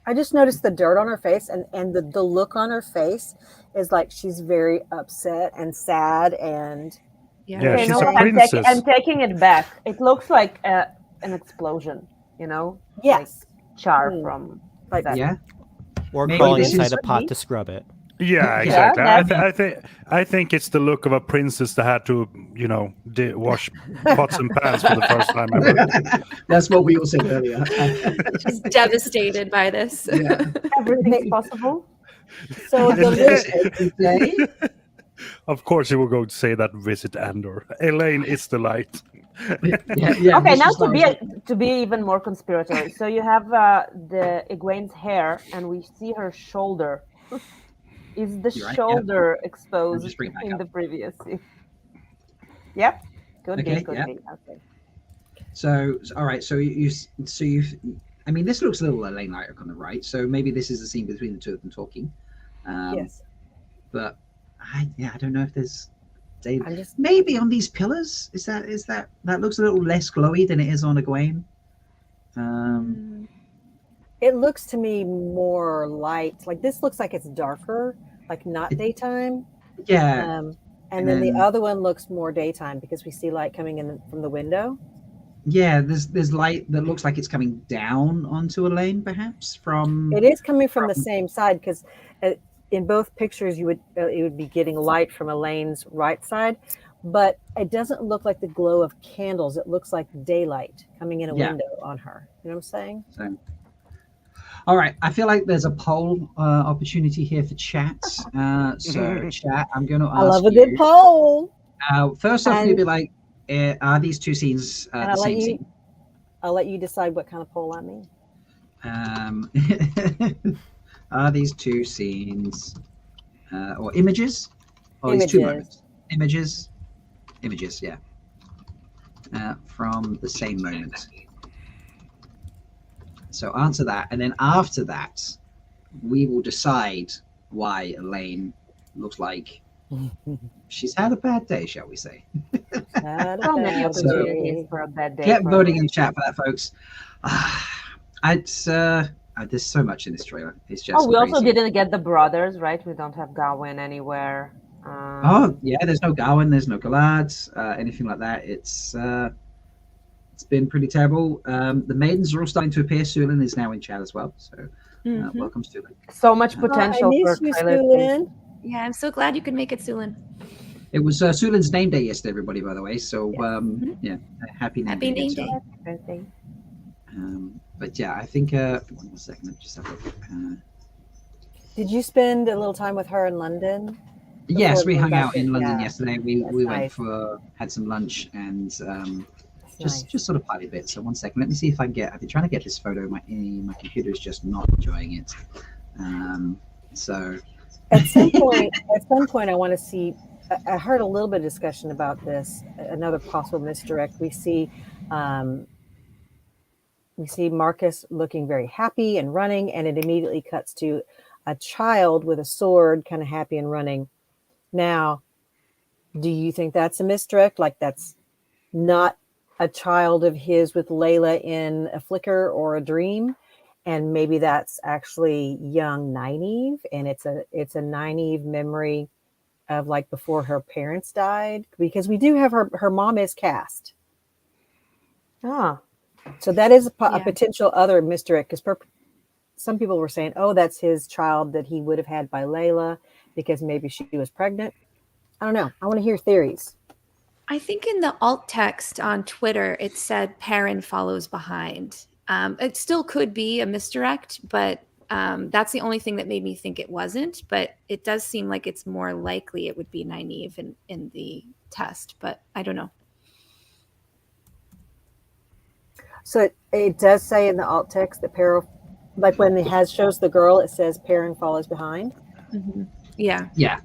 I just noticed the dirt on her face, and the look on her face is like she's very upset and sad, and Yeah, You she's know a what? princess. I'm taking it back. It looks like an explosion. You know? Yes. Like char Hmm. from Like that. Yeah. Or Maybe crawling this inside is- a pot to scrub it. Yeah, Yeah, exactly. I think it's the look of a princess that had to, wash pots and pans for the first time ever. That's what we all said earlier. She's devastated by this. Everything's possible. So the Today, Of course, you will go to say that. Visit Andor. Elaine is the light. yeah, Okay, this now is like- to be even more conspiratory. So you have the Egwene's hair, and we see her shoulder. Is the You're right, yeah. shoulder I'll exposed just bring it back in up. the previous scene? Yep. Could Okay, be. Could yeah. be. Okay. So all right. So you. I mean, this looks a little Elaine Lightock on the right. So maybe this is the scene between the two of them talking. yes. But I don't know if there's. I'm just Maybe on these pillars. Is that looks a little less glowy than it is on Egwene? It looks to me more light. Like this looks like it's darker, like not daytime. Yeah. And And then the then- other one looks more daytime because we see light coming in from the window. Yeah. There's light that looks like it's coming down onto Elaine, perhaps from. It is coming from the same side because in both pictures it would be getting light from Elaine's right side, but it doesn't look like the glow of candles. It looks like daylight coming in a Yeah. window on her. You know what I'm saying? So, all right, I feel like there's a poll opportunity here for chat. So, chat, I'm going to ask I love a you. good poll. First off, And- you'll be like, are these two scenes And the same scene? I'll let you decide what kind of poll I mean. Are these two scenes or images? Or these two Images. moments? Images, yeah. From the same moment. So answer that, and then after that, we will decide why Elaine looks like she's had a bad day, shall we say? So many opportunities for a bad day. Get for voting her. in chat for that, folks. There's so much in this trailer. It's just. Oh, we also crazy. didn't get the brothers, right? We don't have Gawain anywhere. Oh yeah, there's no Gawain, there's no Galad, anything like that. It's been pretty terrible. The maidens are all starting to appear. Sulin is now in chat as well. So Mhm. welcome, Sulin. So much potential for trailer. Yeah, I'm so glad you could make it, Sulin. It was Sulin's name day yesterday, everybody. By the way, so yeah, happy name Happy day. name to day. Birthday. But yeah, I think. One second, let me just have a look. Did you spend a little time with her in London? Yes, Before we hung back out in London yeah. yesterday. We That's went nice. had some lunch and nice. just sort of party a bit. So one second, let me see if I can get. I've been trying to get this photo. My computer is just not enjoying it. So At some point, I want to see. I heard a little bit of discussion about this. Another possible misdirect. We see Marcus looking very happy and running, and it immediately cuts to a child with a sword, kind of happy and running. Now, do you think that's a misdirect? Like that's not a child of his with Layla in a flicker or a dream? And maybe that's actually young Nynaeve, and it's a Nynaeve memory of like before her parents died, because we do have her mom is cast. Ah, So that is a Yeah. potential other misdirect, because some people were saying, oh, that's his child that he would have had by Layla because maybe she was pregnant. I don't know. I want to hear theories. I think in the alt text on Twitter, it said Perrin follows behind. It still could be a misdirect, but that's the only thing that made me think it wasn't. But it does seem like it's more likely it would be Nynaeve in the test, but I don't know. So it does say in the alt text that Perrin, like when it shows the girl, it says Perrin follows behind. Mm-hmm. Yeah. yeah,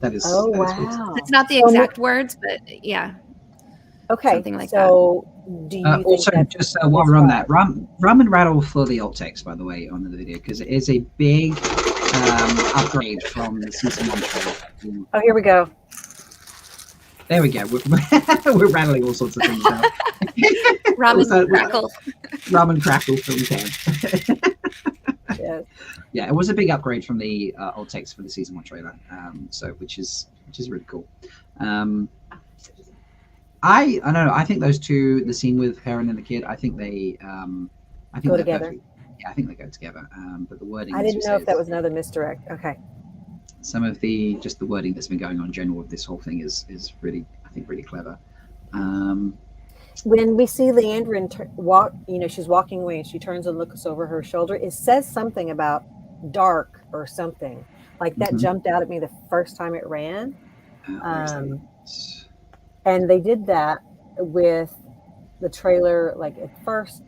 that is. Oh, that is good. wow. It's not the So exact words, but yeah. Okay. Something like so do you think Also, that just while we're on that, Ram and Rattle for the alt text, by the way, on the video, because it is a big upgrade from the season 1 trailer. Oh, here we go. There we go. We're rattling all sorts of things now. Ramen Also, crackle. Ramen crackle from Cam. Yes. Yeah, it was a big upgrade from the old text for the season 1 trailer. So which is really cool. I don't know. I think those two, the scene with Perrin and the kid, I think they Go together. perfect. Yeah, I think they go together. But the wording, I as you didn't know say, if that was another misdirect. Okay. some of the wording that's been going on in general with this whole thing is really, I think, really clever. When we see Leandrin walk, she's walking away and she turns and looks over her shoulder. It says something about dark or something like that. Mhm. Jumped out at me the first time it ran. And they did that with the trailer, like at first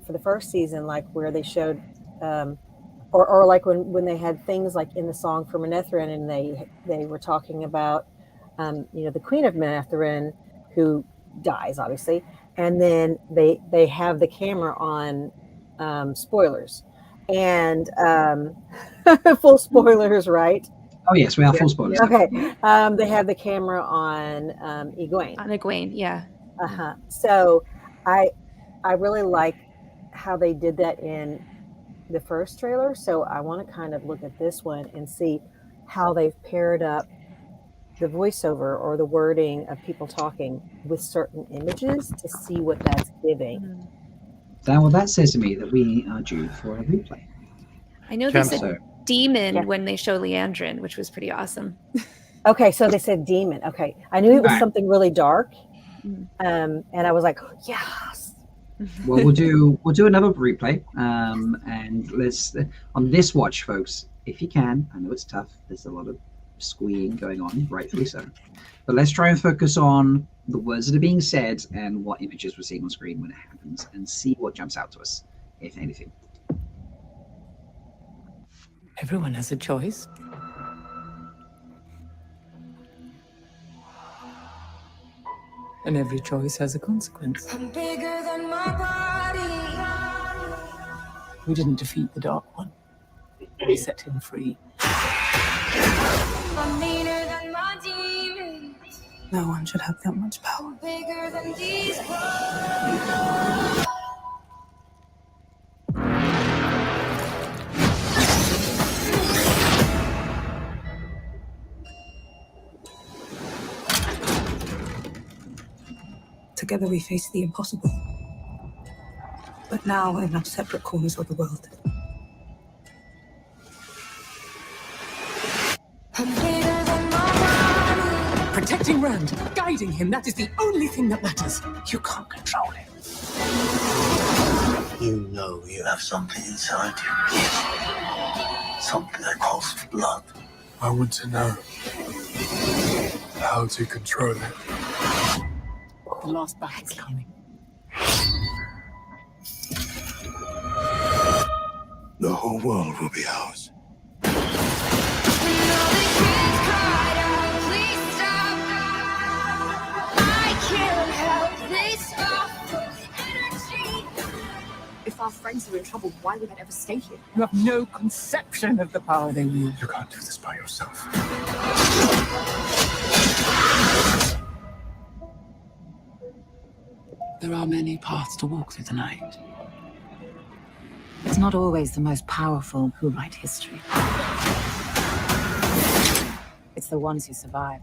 for the first season, like where they showed, or like when they had things like in the song for Manetheren, and they were talking about, the Queen of Manetheren who dies, obviously, and then they have the camera on, spoilers, and full spoilers, right? Oh yes, we are full spoilers. Okay. They have the camera on Egwene. On Egwene, yeah. So I really like how they did that in the first trailer. So I want to kind of look at this one and see how they've paired up the voiceover or the wording of people talking with certain images to see what that's giving. That says to me that we are due for a replay. I know they said demon when they show Leandrin, which was pretty awesome. Okay, so they said demon. Okay, I knew it was Right. something really dark, and I was like, yes. Well, we'll do another replay, and let's on this watch, folks. If you can, I know it's tough. There's a lot of squeeing going on, rightfully so. But let's try and focus on the words that are being said and what images we're seeing on screen when it happens, and see what jumps out to us, if anything. Everyone has a choice. And every choice has a consequence. I'm bigger than my body. We didn't defeat the Dark One. We set him free. I'm meaner than my demons. No one should have that much power. I'm bigger than these walls. Together we face the impossible. But now in our separate corners of the world. I'm bigger than my body. Protecting Rand, guiding him, that is the only thing that matters. You can't control him. You know you have something inside you. Something that calls for blood. I want to know how to control it. The last battle's coming. The whole world will be ours. If our friends are in trouble, why would I ever stay here? You have no conception of the power they wield. You can't do this by yourself. There are many paths to walk through the night. It's not always the most powerful who write history. It's the ones who survive.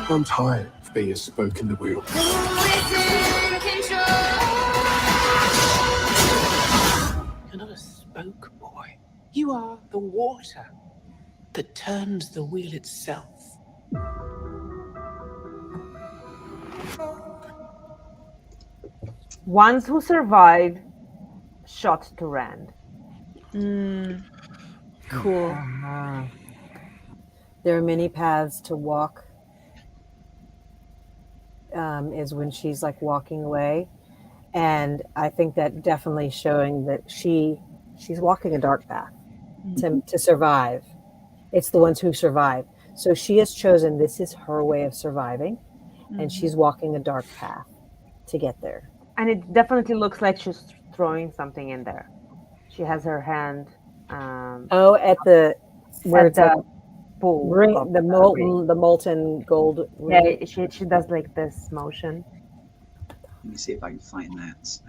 I'm tired of being a spoke in the wheel. You're not a spoke boy. You are the water that turns the wheel itself. Ones who survive shot to Rand. Cool. There are many paths to walk. Is when she's like walking away, and I think that definitely showing that she's walking a dark path to survive. It's the ones who survive. So she has chosen this is her way of surviving, and she's walking a dark path to get there. And it definitely looks like she's throwing something in there. She has her hand. At the where it's the like pool. the molten gold. Yeah, she does like this motion. Let me see if I can find that.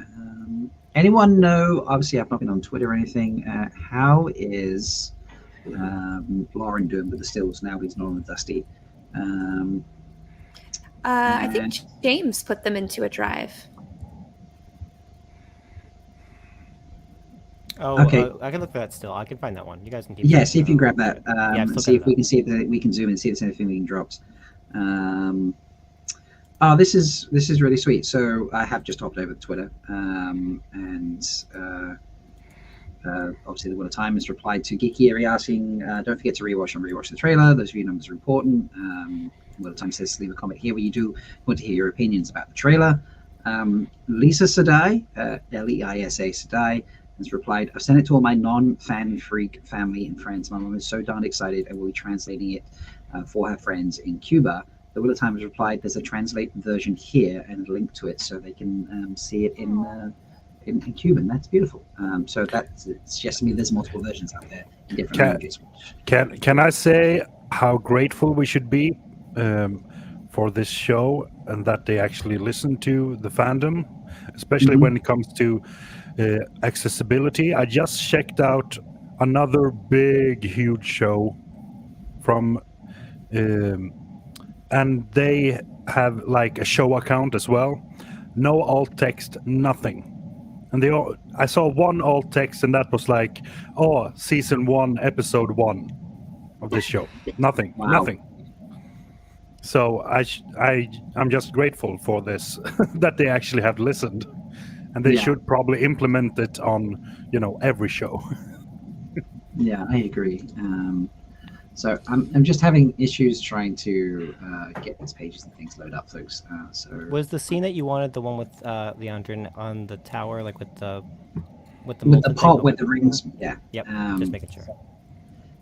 Anyone know? Obviously, I've not been on Twitter or anything. How is Lauren doing with the stills now? He's not on the Dusty. I think James put them into a drive. Oh, Okay. I can look for that still. I can find that one. You guys can keep. Yeah, going. see if you can grab that. Yeah, And still see got if we can see if we can zoom in and see if there's anything we can drop. Oh, this is really sweet. So I have just hopped over to Twitter, and obviously the Wheel of Time has replied to Geeky Eerie asking, "Don't forget to rewatch the trailer. Those view numbers are important." Wheel of Time says, "Leave a comment here where you do want to hear your opinions about the trailer." Lisa Sadai, Leisa Sadai, has replied, "I've sent it to all my non-fan freak family and friends. My mom is so darn excited and will be translating it for her friends in Cuba." The Wheel of Time has replied, "There's a translated version here and a link to it so they can see it in Cuban." That's beautiful. So that suggests to me there's multiple versions out there in different languages. Can I say how grateful we should be for this show and that they actually listen to the fandom, especially when it comes to accessibility? I just checked out another big, huge show from, and they have like a show account as well. No alt text, nothing. And I saw one alt text, and that was like, "Oh, season 1, episode 1 of this show." Nothing, nothing. So I'm just grateful for this that they actually have listened, and they should probably implement it on every show. Yeah, I agree. So I'm just having issues trying to get these pages and things load up, folks. So Was the scene that you wanted the one with Leandrin on the tower, like with the with the molten pot thing? with the rings? Yeah. Yep. Just making sure.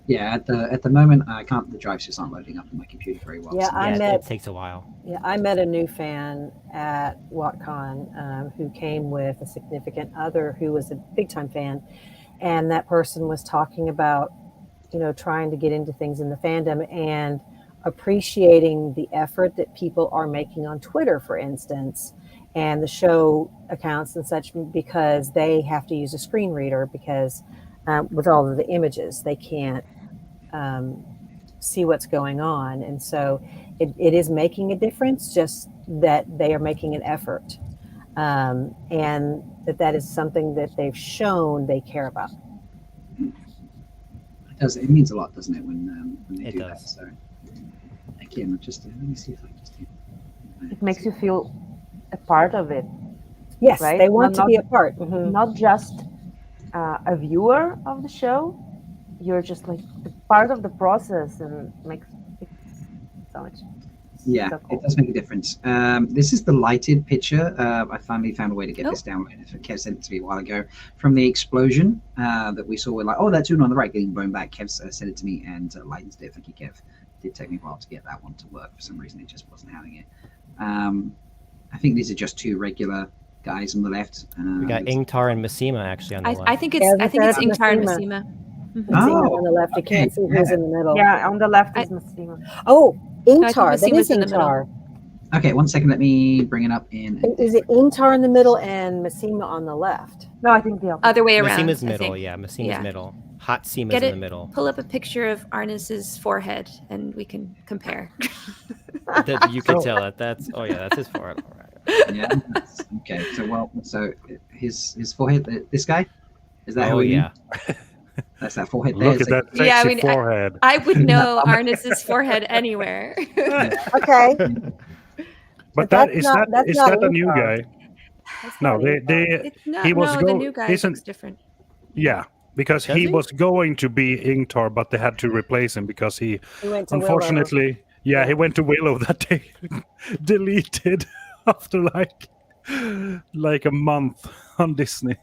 Yeah, at the moment I can't. The drives just aren't loading up on my computer very well. Yeah, so- it takes a while. Yeah, I met a new fan at WatCon who came with a significant other who was a big time fan, and that person was talking about trying to get into things in the fandom and appreciating the effort that people are making on Twitter, for instance, and the show accounts and such, because they have to use a screen reader because with all of the images, they can't see what's going on. And so it is making a difference, just that they are making an effort. And that is something that they've shown they care about. It means a lot, doesn't it, when they It do does. that? So again, just let me see if I can just. It makes you feel a part of it. Yes, right? they want to Not- be a part. Mhm. Not just a viewer of the show. You're just like a part of the process, and makes it so much. Yeah, so cool. it does make a difference. This is the lighted picture. I finally found a way to get this down. Kev sent it to me a while ago from the explosion that we saw. We're like, oh, that's Una on the right getting blown back. Kev sent it to me and lightened it. Thank you, Kev. It did take me a while to get that one to work. For some reason, it just wasn't having it. I think these are just two regular guys on the left. We got Ingtar and Massima actually on the left. I think it's Ingtar and Massima. Massima on the left. You can't see who's in the middle. Yeah, on the left is Massima. Oh, I think Ingtar. That Massima's is in the middle. Ingtar. Okay, 1 second. Let me bring it up in. Is it Ingtar in the middle and Massima on the left? No, I think the Other way around. Massima's I middle, think. yeah. Massima's Yeah. middle. Hot Seema's Get in it. the middle. Pull up a picture of Arnis's forehead, and we can compare. That you can tell that that's that's his forehead. All right. Yeah. Okay. So his forehead. This guy. Is that? Oh who we yeah. mean? That's that forehead there. Look at that sexy Yeah, I mean, forehead. I would know Arnis's forehead anywhere. Okay. But that's is not- that's is not that a new Ingtar. guy? No, he was the new guy isn't- looks different. Yeah, because Does he he? was going to be Ingtar, but they had to replace him because he He went to unfortunately, he went to Willow that they deleted after like a month on Disney.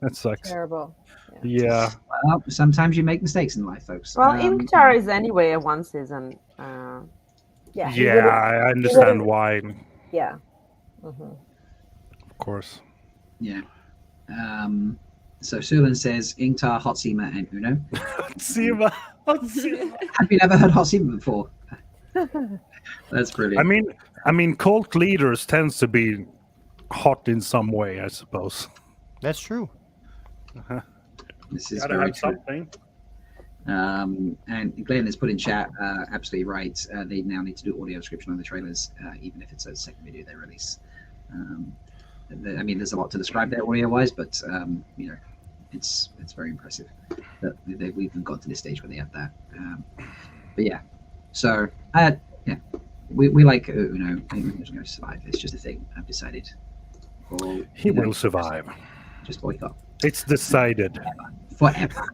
That sucks. Terrible. Yeah. Well, sometimes you make mistakes in life, folks. Well, Ingtar is anyway a one season. Yeah. he Yeah, would've- I he understand would've- why. Yeah. Mhm. Of course. Yeah. So Sulan says Ingtar, Hot Seema, and Uno. Seema. Have you never heard Hot Seema before? That's brilliant. I mean, cult leaders tends to be hot in some way, I suppose. That's true. This is Gotta very have true. something. And Glenn has put in chat, absolutely right. They now need to do audio description on the trailers, even if it's a second video they release. I mean, there's a lot to describe there audio-wise, but you know, it's very impressive that we've even got to this stage where they have that. But yeah, so yeah, we like Uno. Uno's going to survive. It's just a thing. I've decided. He will survive. Just boycott. It's decided. Forever.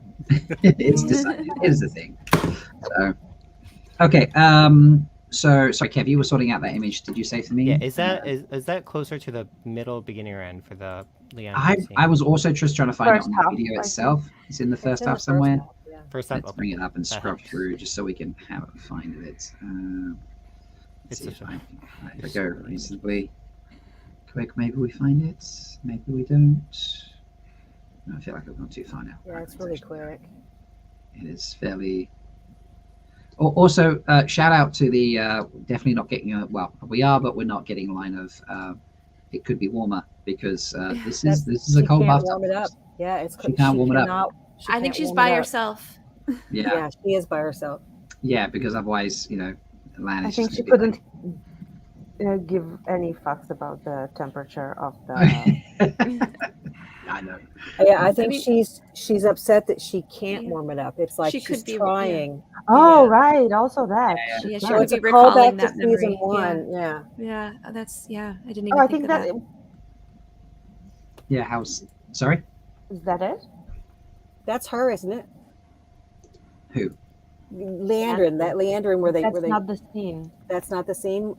It's decided. It is a thing. So, okay. So sorry, Kev, you were sorting out that image. Did you say for me? Yeah, is that closer to the middle, beginning, or end for the Leon? I was also just trying to find it First on half, the video I itself. It's in the first in the half first somewhere. half, yeah. First half. Let's bring it up and scrub helps. through just so we can have a find of it. Let's see if I go reasonably quick. Maybe we find it. Maybe we don't. No, I feel like I've gone too far now. Yeah, it's really quick. It is fairly. Also, shout out to the definitely not getting a well. We are, but we're not getting a line of. It could be warmer because this is a cold She can't bathtub. warm it up. Yeah, it's She can't warm it up. I think she's by herself. Yeah, she is by herself. yeah, because otherwise, you know, Lan I is think just she gonna be couldn't give any fucks about the temperature of the. I know. Yeah, I think she's upset that she can't warm it up. It's like She she's could be, yeah. trying. Oh, right. Also that. Yeah, she So could it's be a callback recalling to that season memory. one. Yeah. Yeah, that's I didn't even Oh, I think think of that. that. Yeah, how's sorry? Is that it? That's her, isn't it? Who? Leandrin. That Leandrin where they That's where they. not the scene. That's not the scene.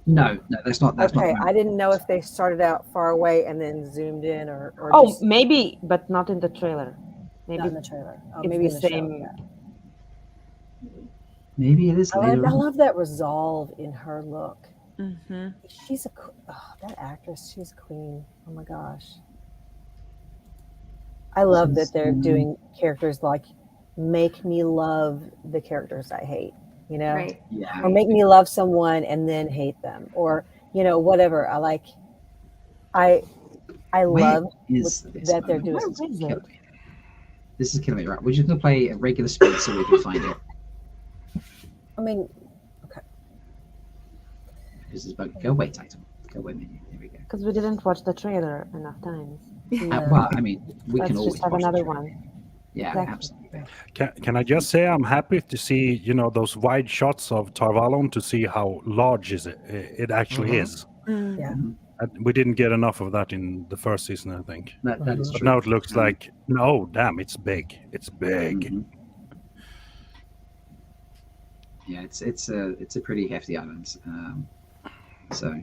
No, that's not. That's Okay, not. I didn't know if they started out far away and then zoomed in, or Oh, just maybe, but not in the trailer. Maybe not in the trailer. Oh, it's maybe the in the same. show. Yeah. Maybe it is I later on. love that resolve in her look. Mm-hmm. She's that actress. She's a queen. Oh my gosh. I love that they're doing characters like make me love the characters I hate, you know, Right. Yeah. or make me love someone and then hate them, or you know, whatever. I like. I Where love is this that they're moment? doing. This is killing me. This is killing me. Right, we're just gonna play a regular speed so we can find it. I mean, This is bug. Go away, Titan. Go away, menu. Here we go. Because we didn't watch the trailer enough times. Well, I mean, we Let's can always just have watch the another trailer. one. Yeah, Exactly. absolutely. Can I just say I'm happy to see, you know, those wide shots of Tarvalon to see how large it actually is. Yeah. And we didn't get enough of that in the first season, I think. That is But true. now it looks like, no, damn, it's big. It's big. Mhm. Yeah, it's a pretty hefty island. So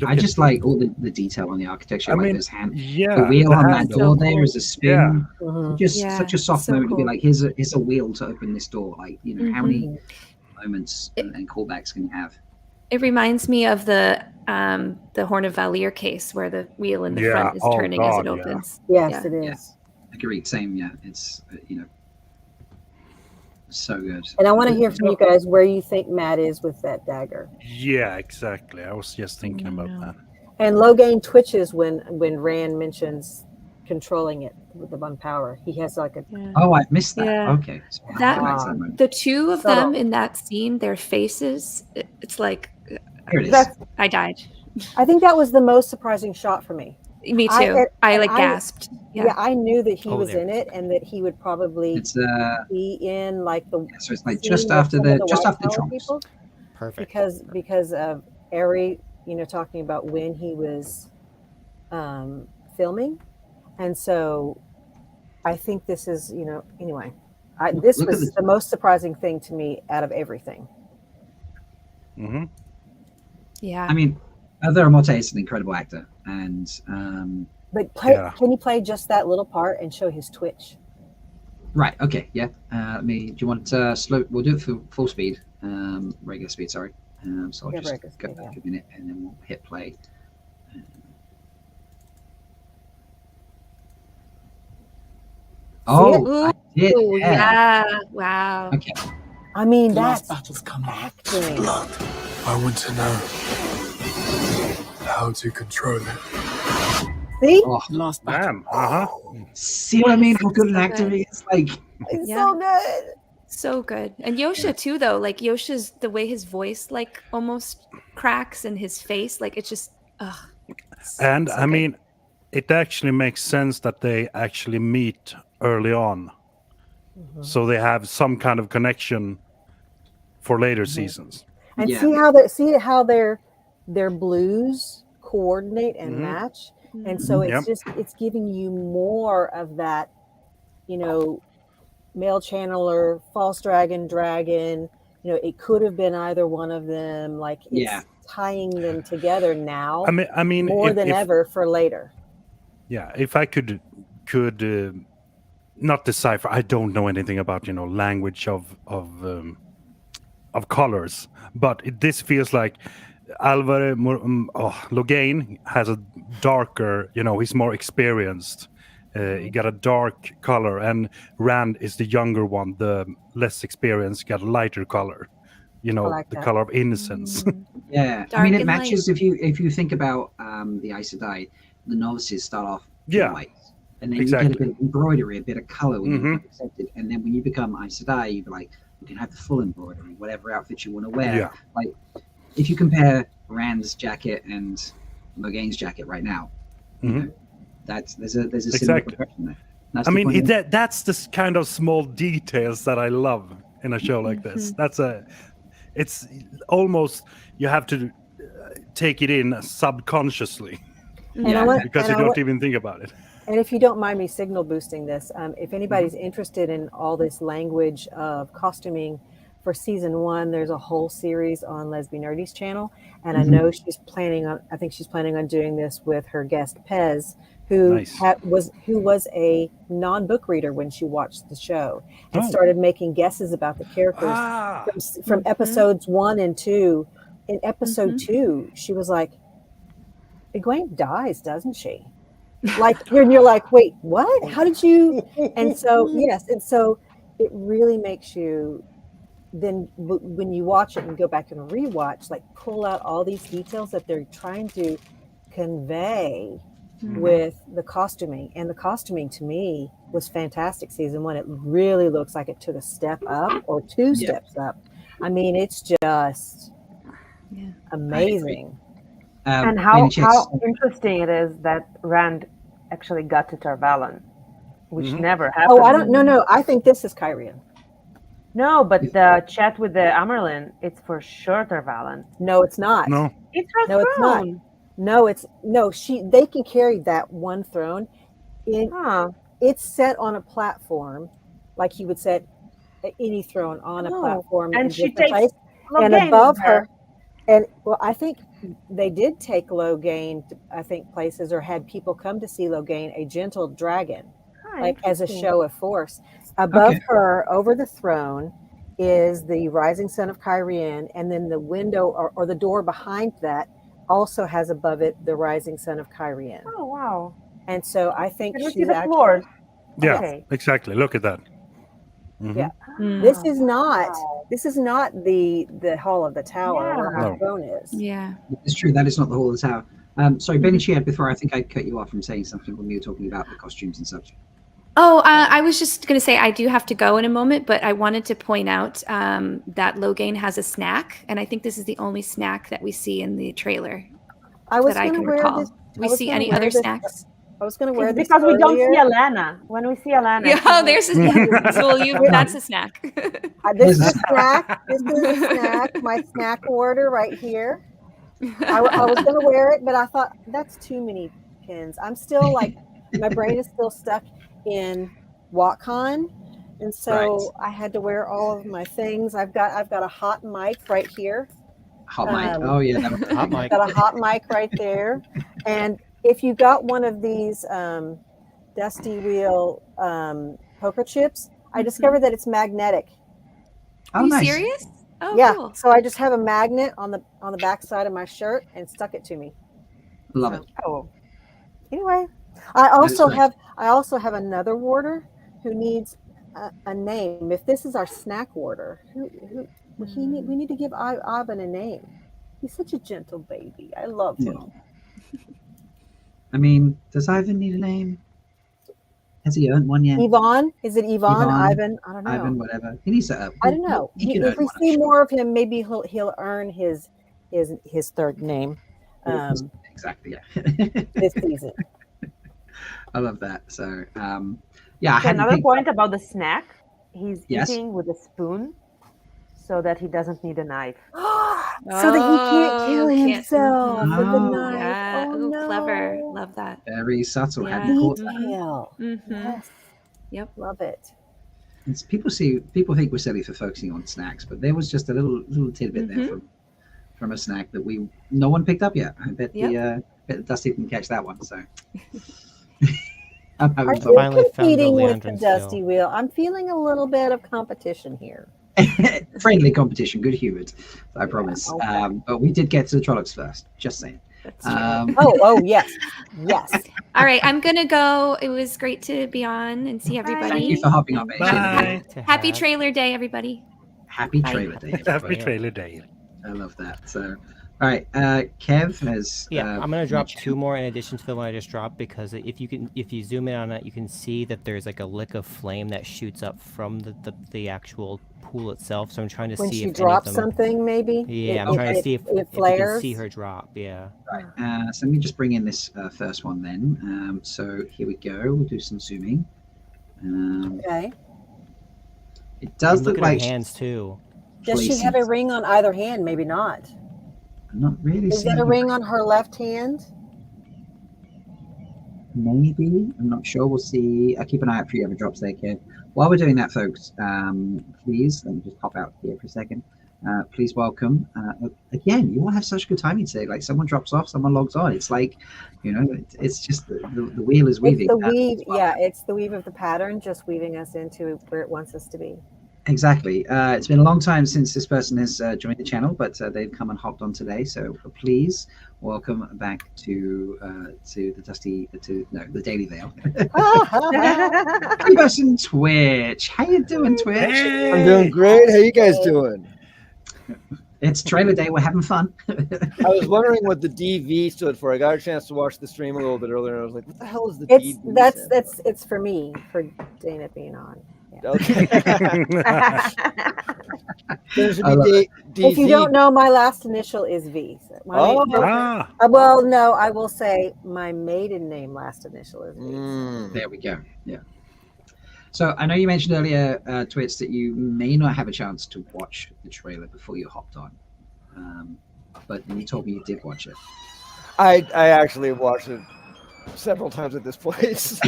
Look I at- just like all the detail on the architecture. I like mean, this hand, yeah, the wheel the on that handle. door So there cool. is a spin. Yeah. Mhm. Just Yeah, such a soft so moment to be cool. like, here's a wheel to open this door. Like, you know, how many Mm-hmm. moments and callbacks can you have? It reminds me of the Horn of Valir case where the wheel in the Yeah. front is Oh, turning God, as it yeah. opens. Yes, Yeah. it is. Agreed. Same. Yeah, it's you know, so good. And I want to hear from you guys where you think Matt is with that dagger. Yeah, exactly. I was just thinking about that. And Logain twitches when Rand mentions controlling it with the one power. He has like a Oh, I missed that. Yeah. Okay. So I highlighted that moment. The two of Subtle. them in that scene, their faces, it's like Here it is. That's- I died. I think that was the most surprising shot for me. Me too. I like gasped. Yeah. I knew that he Oh, was there in it it and that he would probably It's be in like the so it's like scene just with after some of the just White after the Tower trunks. people. Perfect. Because of Ari, you know, talking about when he was filming, and so I think this is, you know, anyway. This Look at was this. the most surprising thing to me out of everything. Mm-hmm. Yeah. I mean, Veramote is an incredible actor, and But play, Yeah. can you play just that little part and show his twitch? right, okay, yeah. Let me. Do you want slow? We'll do it for full speed, regular speed. Sorry. So I'll Yeah, just regular go speed, back a minute, and then we'll hit play. Oh, I did. Ooh, yeah. Wow. Okay. I mean, The last that's battle's coming. acting. I want to know. How to control it. See? Oh, Last battle. Damn. Uh huh. see what I mean? How good an actor he is. Like, It's Yeah. so good. So good. And Yosha too, though. Like Yosha's the way his voice like almost cracks and his face, like it's just And so I good. mean, it actually makes sense that they actually meet early on, so they have some kind of connection for later seasons. And Yeah. see how their blues coordinate and Mhm. match. And so it's Yep. just it's giving you more of that, male channeler, false dragon, it could have been either one of them. Like it's Yeah. tying them together now I mean, more if, than if- ever for later. Yeah, if I could not decipher, I don't know anything about language of colors, but this feels like Alvaro Logain has a darker, he's more experienced. He got a dark color, and Rand is the younger one, the less experienced, got a lighter color. like the that. color of innocence. Yeah, I Dark mean, it and matches if you think about the Aes Sedai, the novices start off Yeah. white, and then Exactly. you get a bit of embroidery, a bit of color when Mhm. you're accepted, and then when you become Aes Sedai, you be like, you can have the full embroidery, whatever outfit you want to wear. Yeah. Like, if you compare Rand's jacket and Logain's jacket right now, Mhm. there's a similar Exactly. progression there. That's I the mean, point. that's the kind of small details that I love in a show like this. It's almost you have to take it in subconsciously And I want- because and you I don't want- even think about it. And if you don't mind me signal boosting this, if anybody's interested in all this language of costuming for season 1, there's a whole series on Lesbian Nerdy's channel. And I know she's planning on doing this with her guest Pez, who Nice. was a non-book reader when she watched the show and Oh. started making guesses about the characters Ah. from episodes 1 and 2. In episode 2, she was like, Egwene dies, doesn't she? Like, you're like, wait, what? How did you? And so, yes. And so it really makes you then when you watch it and go back and rewatch, like pull out all these details that they're trying to convey with the costuming. And the costuming to me was fantastic season 1. It really looks like it took a step up or two steps up. I mean, it's just amazing. And how interesting it is that Rand actually got to Tarvalon, which never happened. Oh, I don't no. I think this is Kyrian. No, but the chat with the Amerlin, it's for sure Tarvalon. No, it's not. No. It's her No, it's not. throne. No, they can carry that one throne. It's set on a platform, like you would set any throne on a Oh, platform. and in she different takes place. And Logain above with her. And well, I think they did take Logain, I think, places or had people come to see Logain, a gentle dragon, like as a interesting. show of force. Above Okay. her, over the throne, is the rising sun of Kyrian, and then the window or the door behind that also has above it the rising sun of Kyrian. Oh, wow. And so I think Can we she's see the actually, floors? Yeah, Okay. exactly. Look at that. Mhm. Yeah. Mm. This is not the hall of the tower where her No. throne is. Yeah. It's true. That is not the Hall of the Tower. Sorry, Benny Chia, before I think I cut you off from saying something when we were talking about the costumes and such. Oh, I was just going to say I do have to go in a moment, but I wanted to point out that Logain has a snack, and I think this is the only snack that we see in the trailer I was that I going to can wear recall. this. Do we I was see gonna any wear other this- snacks? I was going to wear It's this because we don't see earlier. Alana. When we see Alana. Yeah, there's a so that's a snack. This is a snack. This is a snack. My snack order right here. I was going to wear it, but I thought that's too many pins. I'm still like, my brain is still stuck in WatCon, and so I had to wear all of my things. I've got a hot mic right here. Hot mic. Oh yeah, that was Hot mic. Got a hot mic right there, and if you got one of these Dusty Wheel poker chips, I discovered that it's magnetic. Oh, Are you nice. serious? Oh, Yeah, cool. so I just have a magnet on the back side of my shirt and stuck it to me. Love it. Oh, Anyway, I also nice. have another warder who needs a name. If this is our snack warder, we need to give Ivan a name. He's such a gentle baby. I love him. I mean, does Ivan need a name? Has he earned one yet? Yvonne? Is it Yvonne? Yvonne? Ivan? I don't know. Ivan, whatever. He needs to. I don't know. He can If earn we one, see more of him, maybe he'll earn his third name. Exactly. Yeah. This season. I love that. So, yeah. I So hadn't another picked point about the snack: he's Yes. eating with a spoon, so that he doesn't need a knife. So that he can't kill can't- himself with the Oh. knife. Yeah, Oh, ooh, no. clever. Love that. very subtle. Yeah. Hadn't caught that. Detail. Yes. Yep. Love it. It's, people think we're silly for focusing on snacks, but there was just a little tidbit there from a snack that no one picked up yet. I bet bet Dusty didn't catch that one. So I'm Are having you fun. competing with the Dusty Wheel? I'm feeling a little bit of competition here. Friendly competition, good humored, I promise. Okay. But we did get to the Trollocs first. Just saying. Oh yes, yes. All right, I'm gonna go. It was great to be on and see everybody. Thank you for hopping up, AJ. Bye. Happy trailer day, everybody. Happy Bye. trailer day. Happy everybody. trailer day. I love that. So, all right, Kev has. I'm gonna drop two more in addition to the one I just dropped, because if you zoom in on it, you can see that there's like a lick of flame that shoots up from the actual pool itself. So I'm trying to When see she if drops any of them, something, maybe. Yeah, I'm trying to see if it you can flares. see her drop. Yeah. Right. So let me just bring in this first one then. So here we go. We'll do some zooming. Okay. It does Look look at her like hands too. Does she have a ring on either hand? Maybe not. I'm not really Is seeing that a ring on her left hand? Maybe. I'm not sure. We'll see. I'll keep an eye out for you if it drops there, Kev. While we're doing that, folks, please, let me just pop out here for a second. Please welcome. Again, you all have such good timing today. Like someone drops off, someone logs on. It's like, it's just the wheel is weaving. It's the weave. Yeah, it's the weave of the pattern, just weaving us into where it wants us to be. Exactly. It's been a long time since this person has joined the channel, but they've come and hopped on today. So please welcome back to the Daily Veil. Person Twitch. How you doing, Twitch? I'm doing great. How you guys doing? It's trailer day. We're having fun. I was wondering what the DV stood for. I got a chance to watch the stream a little bit earlier, and I was like, "What the hell is the DV?" It's for me, for Dana being on. Yeah. Okay. There should I love be If you DV. don't know, my last initial is V. So well, no, I will say my maiden name last initial is V. There we go. Yeah. So I know you mentioned earlier, Twits, that you may not have a chance to watch the trailer before you hopped on, but you told me you did watch it. I actually watched it several times at this place.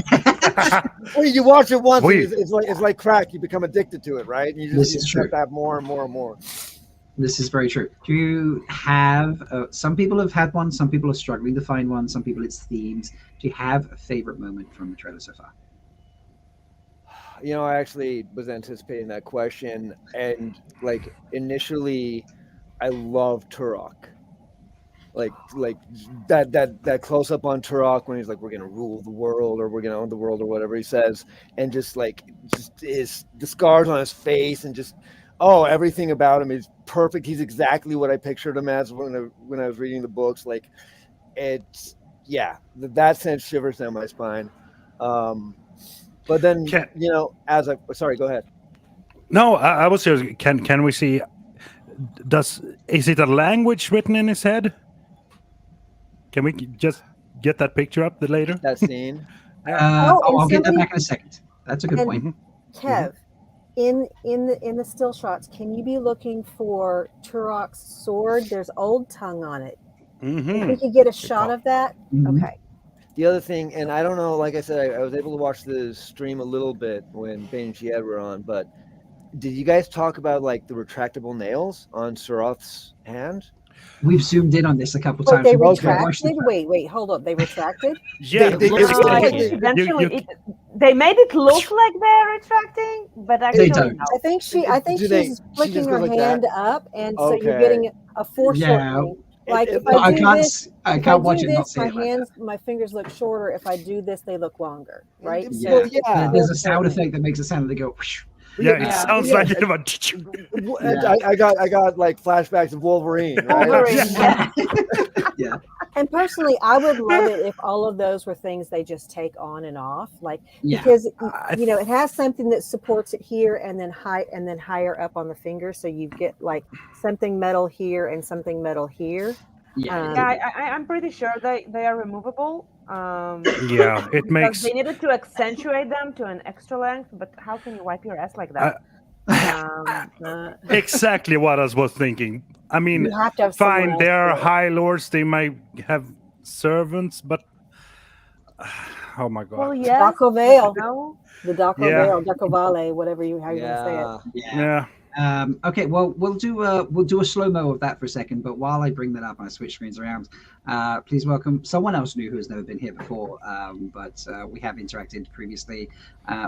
Well, you watch it once, it's like crack. You become addicted to it, right? And you This just is have true. to have more and more and more. This is very true. Do you have? Some people have had one. Some people are struggling to find one. Some people it's themed. Do you have a favorite moment from the trailer so far? You know, I actually was anticipating that question, and like initially, I love Turok. Like that close up on Turok when he's like, "We're gonna rule the world," or "We're gonna own the world," or whatever he says, and just the scars on his face, and just everything about him is perfect. He's exactly what I pictured him as when I was reading the books. Like, that sent shivers down my spine. But then, sorry, go ahead. No, I was just, can we see, is it a language written in his head? Can we just get that picture up later? That scene? I'll get that back in a second. That's a good point. Kev, in the still shots, can you be looking for Turok's sword? There's Old Tongue on it. If we could get a shot of that, okay. The other thing, and I don't know, like I said, I was able to watch the stream a little bit when Bane and Jihad were on, but did you guys talk about like the retractable nails on Sarath's hand? We've zoomed in on this a couple But times. they We've watched retracted? the- Wait, hold up. They retracted? Eventually, they made it look like they're retracting, but actually, don't. no. I think she's just flicking goes her like hand that? up, and so you're Okay. getting a foreshortening. Like if I do this, I if can't I watch do it and not this, see my it like hands, my fingers look shorter. If I do this, they look longer, right? Yeah. So There's a sound effect that makes it sound. They go. Whoosh. Yeah, it sounds like it. I got like flashbacks of Wolverine. Right? Yeah. And personally, I would love it if all of those were things they just take on and off, like Yeah. because it has something that supports it here and then higher up on the finger, so you get like something metal here and something metal here. Yeah, I'm pretty sure they are removable. Yeah, it because makes. they needed to accentuate them to an extra length, but how can you wipe your ass like that? Exactly what I was thinking. I mean, You have to have someone fine, else they are do it. high lords. They might have servants, but oh my god. Well, yes. Daco Vale. No. The Daco Yeah. Vale, Daco Vale, whatever how you want to say it. Yeah. Okay, well, we'll do a slow-mo of that for a second, but while I bring that up and I switch screens around, please welcome someone else new who has never been here before, but we have interacted previously.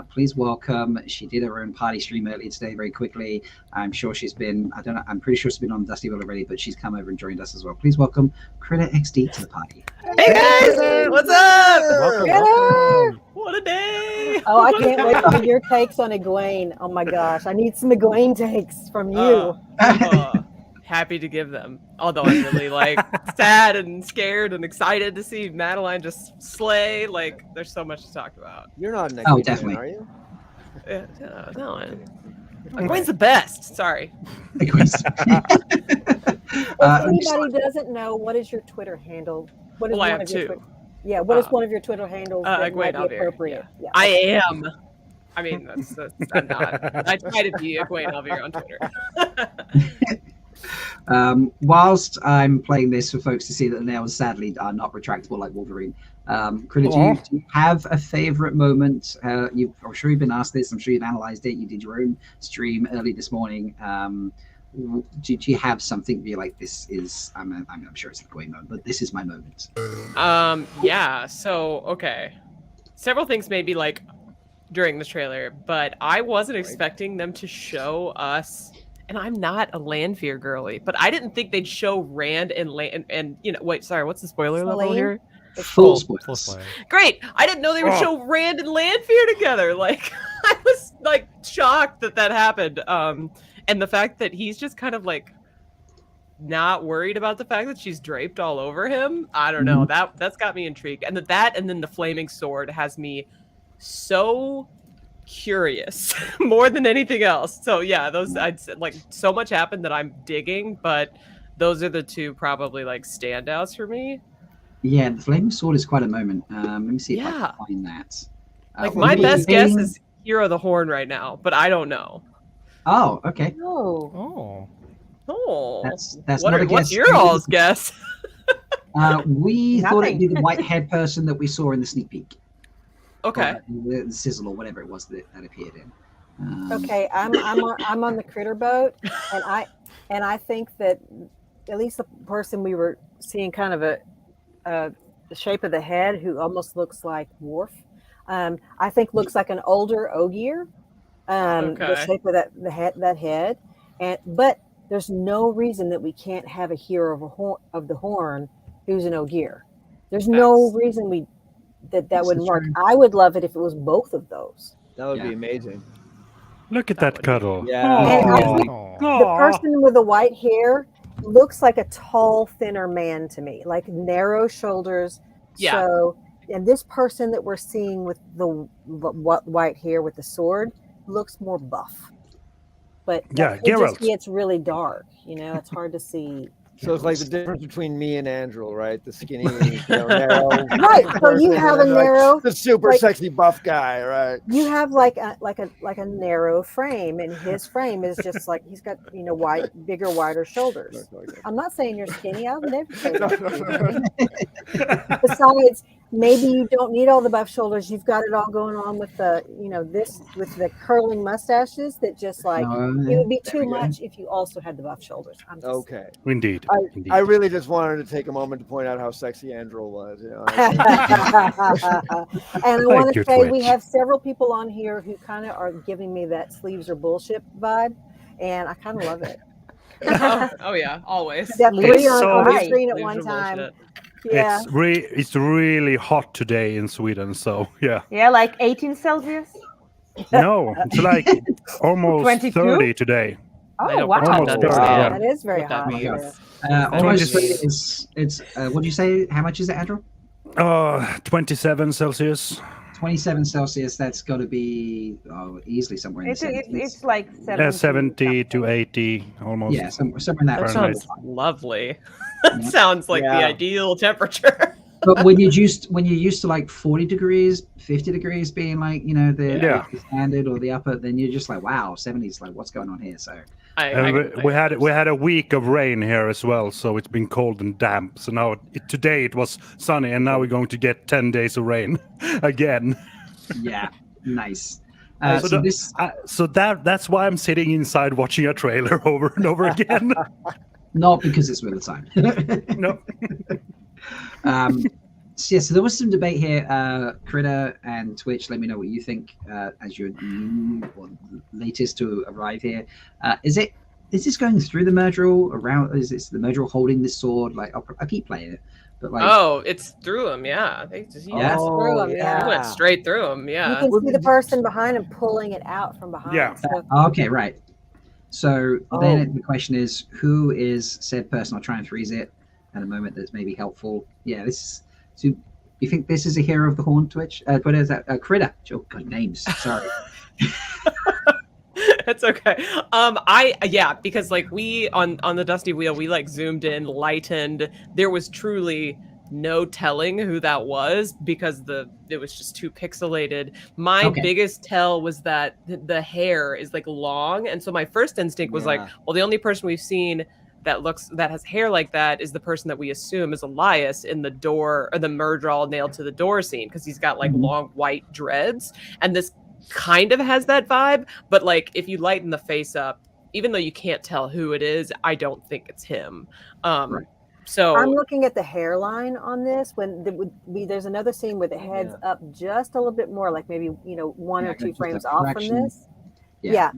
Please welcome, she did her own party stream earlier today very quickly. I'm sure she's been, I'm pretty sure she's been on Dusty Will already, but she's come over and joined us as well. Please welcome Critter XD to the party. Hey guys, what's up? Welcome. What a day! Oh, I can't wait for your takes on Egwene. Oh my gosh, I need some Egwene takes from you. Happy to give them. Although I'm really like sad and scared and excited to see Madeline just slay. Like, there's so much to talk about. You're not an Oh, Egwene fan, definitely. are you? Yeah, no, Egwene's the best. Sorry. If anybody doesn't know, what is your Twitter handle? What is Well, I one have of your two. Yeah, what is one of your Twitter handles that Egwene might be Alvear, appropriate? Yeah. I am. I mean, I'm not. I try to be Egwene Alvear on Twitter. Whilst I'm playing this for folks to see that the nails sadly are not retractable like Wolverine, Critter, do you have a favorite moment? I'm sure you've been asked this. I'm sure you've analyzed it. You did your own stream early this morning. Did you have something be like, this is, I'm sure it's a Egwene moment, but this is my moment? Yeah. So okay, several things maybe like during the trailer, but I wasn't expecting them to show us. And I'm not a Lanfear girly, but I didn't think they'd show Rand and wait, sorry, what's the spoiler level here? Full spoilers. Great. I didn't know they would show Rand and Lanfear together. Like, I was like shocked that happened. And the fact that he's just kind of like not worried about the fact that she's draped all over him. I don't know. That's got me intrigued. And that and then the flaming sword has me so curious more than anything else. So yeah, those I'd say, like, so much happened that I'm digging, but those are the two probably like standouts for me. Yeah, the flaming sword is quite a moment. Let me see if I can find that. Like my best guess is Hero the Horn right now, but I don't know. Oh, okay. Oh. That's What not a what's guess. your all's guess? We thought it'd be the Nothing. white haired person that we saw in the sneak peek. Okay. Or the sizzle or whatever it was that appeared in. Okay, I'm on the critter boat, and I think that at least the person we were seeing kind of the shape of the head, who almost looks like Worf, I think looks like an older Ogier. The Okay. shape of that head, but there's no reason that we can't have a hero of the horn who's an Ogier. There's no reason that wouldn't work. I would love it if it was both of those. That would be amazing. Look at that cuddle. Yeah. And I think the person with the white hair looks like a tall, thinner man to me, like narrow shoulders. Yeah. So, and this person that we're seeing with the white hair with the sword looks more buff. But Yeah, that could just Geralt. be it's really dark. It's hard to see. So it's like the difference between me and Andrew, right? The skinny, narrow. Right, so you person, have and a then, narrow, the super like- sexy buff guy, right? You have like a narrow frame, and his frame is just like he's got bigger, wider shoulders. I'm not saying you're skinny. I'll never say you're skinny. Besides, maybe you don't need all the buff shoulders. You've got it all going on with the this with the curling mustaches that just like it would be there too we go. much if you also had the buff shoulders. I'm just, Okay. Indeed. I really just wanted to take a moment to point out how sexy Andrew was. And I want you, to say we Twitch. have several people on here who kind of are giving me that sleeves are bullshit vibe, and I kind of love it. Oh yeah, always. That It's three on so- the screen at Sleeves one are time. bullshit. Yeah. It's really hot today in Sweden, so yeah. Yeah, like 18 Celsius. No, it's like almost 22? 30 today. Oh, wow. Almost 30, yeah. That is very What that hot. means. Almost 20 it's what do you say? How much is it, Andrew? 27 Celsius. 27 Celsius. That's got to be easily somewhere in the 70s. It's like 70 to 80 almost. Yeah, somewhere in that That Fahrenheit. sounds lovely. That sounds like the Yeah. ideal temperature. But when you're used to like 40 degrees, 50 degrees being like, you know, the standard or the upper, then you're just like, wow, 70s, like what's going on here? So We had a week of rain here as well, so it's been cold and damp. So now today it was sunny, and now we're going to get 10 days of rain again. yeah, nice. So that's why I'm sitting inside watching a trailer over and over again. Not because it's winter time. No. So there was some debate here. Critter and Twitch, let me know what you think as your new or latest to arrive here. Is this going through the Murdrel around? Is this the Murdrel holding this sword? Like I keep playing it, but like It's through him. Yeah, he through him, he went straight through him. Yeah, You can see the person behind him pulling it out from behind. Yeah. So, okay, right. So then the question is, who is said person? I'll try and freeze it at a moment that's maybe helpful. Yeah, this is. So you think this is a hero of the Horn, Twitch? What is that? Critter. Oh, God, names. Sorry. It's okay. Because like we on the Dusty Wheel, we like zoomed in, lightened. There was truly no telling who that was because it was just too pixelated. My biggest tell was that the hair is like long, and so my first instinct was like, well, the only person we've seen that has hair like that is the person that we assume is Elias in the door or the Murdrel nailed to the door scene because he's got like long white dreads, and this kind of has that vibe. But like if you lighten the face up, even though you can't tell who it is, I don't think it's him. So I'm looking at the hairline on this. There's another scene where the head's up just a little bit more, like maybe one or two frames off from this. Yeah,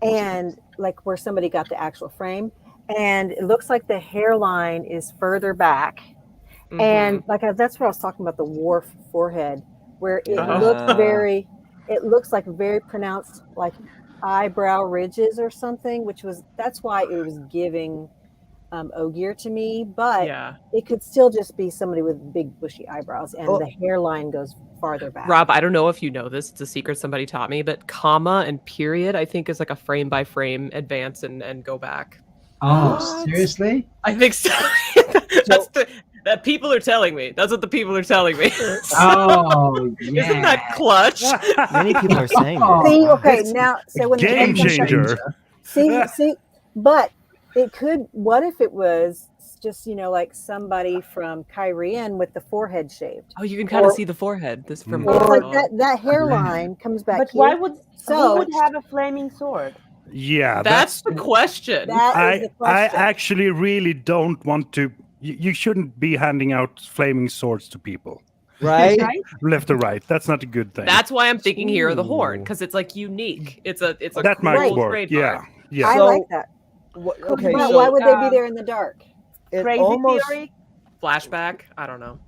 and like where somebody got the actual frame. And it looks like the hairline is further back. And like that's what I was talking about, the Worf forehead, where it looks like very pronounced like eyebrow ridges or something, that's why it was giving Ogier to me, but it could still just be somebody with big bushy eyebrows, and the hairline goes farther back. Rob, I don't know if you know this, it's a secret somebody taught me, but comma and period I think is like a frame by frame advance and go back. Oh, seriously? I think so. That people are telling me. That's what the people are telling me. Oh, yeah. Isn't that clutch? Many people are saying that. See, okay, now so when game changer. See, but it could. What if it was just like somebody from Kyrian with the forehead shaved? Oh, you can kind of see the forehead. This from like that hairline comes back. But here. why would who would have a flaming sword? Yeah, that's the question. That is the question. I actually really don't want to. You shouldn't be handing out flaming swords to people. Right? Left or right. That's not a good thing. That's why I'm thinking Hero of the Horn, because it's like unique. It's a that cool might work. trademark. Yeah. I like that. Okay. Why would they be there in the dark? Crazy theory. Flashback. I don't know.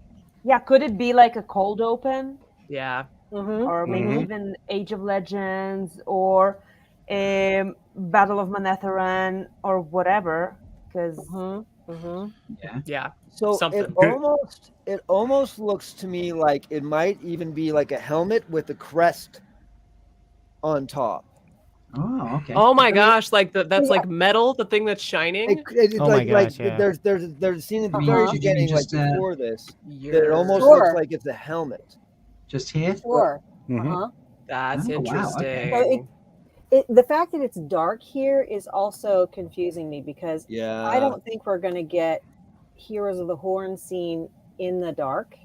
Yeah, could it be like a cold open? Yeah. Or maybe even Age of Legends or Battle of Manetheren or whatever, because yeah. So something. it almost looks to me like it might even be like a helmet with a crest on top. Oh, okay. Oh my gosh! Like that's like metal, the thing that's shining. It's Oh my gosh, yeah. There's a scene at the very beginning, like before this, that it almost Sure. looks like it's a helmet. Just here? Sure. That's Oh, wow, okay. interesting. The fact that it's dark here is also confusing me because Yeah. I don't think we're going to get Heroes of the Horn scene in the dark.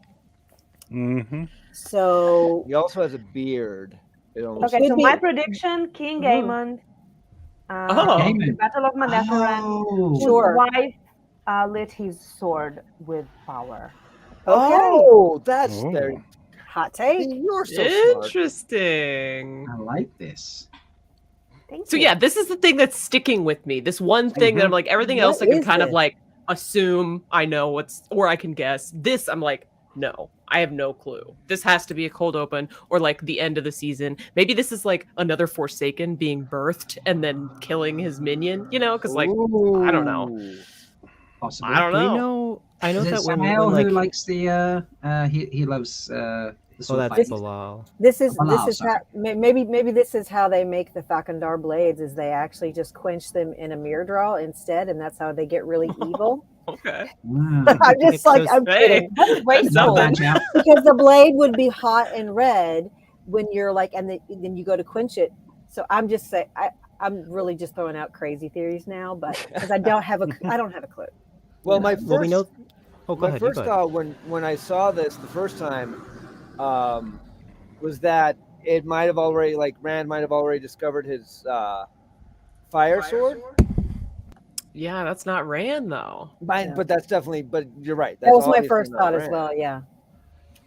So He also has a beard. It almost okay. So be- my prediction: King Aemon, Aemon. Battle of Manetheren, whose Sure. wife lit his sword with power. Oh, that's there. hot take. You're so smart. Interesting. I like this. Thank So you. yeah, this is the thing that's sticking with me. This one thing that I'm like, everything else I What can is kind of this? like assume I know or I can guess. This I'm like, No, I have no clue. This has to be a cold open or like the end of the season. Maybe this is like another Forsaken being birthed and then killing his minion, you know? Because like, I don't know. Possibly. I don't know. We know. I know Is it that when Samael like who likes the he loves the sword that's fighting? Bilal. This is Bilal, how, maybe this is how they make the Falcondar blades, is they actually just quench them in a mirror draw instead, and that's how they get really evil. Okay. I'm just like, I'm kidding. That's wasteful. Because the blade would be hot and red when you're like, and then you go to quench it. So I'm just saying, I'm really just throwing out crazy theories now, but because I don't have a clue. Well, my first, Well, we know. Oh, go my ahead. first Go ahead. thought when I saw this the first time was that it might have already, like, Rand might have already discovered his fire sword. Yeah, that's not Rand though. But that's definitely. But you're right. That That's was my obviously first not thought as Rand. well. Yeah.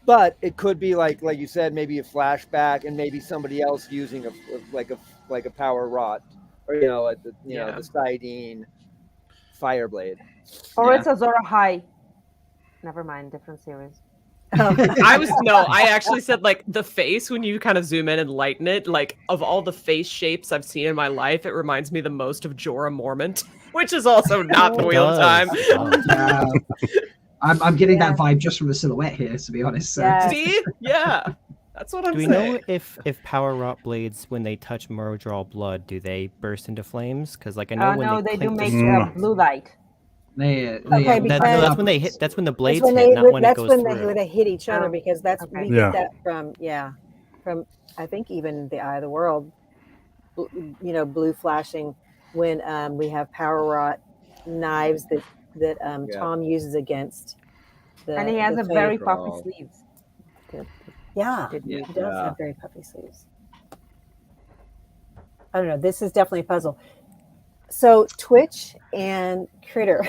But it could be like you said, maybe a flashback, and maybe somebody else using a power rod, or the the Sidene fire blade. Or it's Azor Ahai. Never mind, different series. I actually said like the face when you kind of zoom in and lighten it, like of all the face shapes I've seen in my life, it reminds me the most of Jorah Mormont, which is also not the Wheel of Time. I'm getting that vibe just from the silhouette here, to be honest. So. See? Yeah. That's what I'm Do we saying. know if power rot blades, when they touch Murdral blood, do they burst into flames? Because like I know when no, they they do click make blue light. That's when they hit. That's when the blades That's when hit, not when it that's goes when through. they hit each other, Oh, because that's okay. we Yeah. get that from I think even the Eye of the World, blue flashing when we have power rot knives that Tom uses against the. And he has the a very Fae. puffy sleeves. Yeah, Did he we- does Yeah. have very puffy sleeves. I don't know. This is definitely a puzzle. So Twitch and Critter,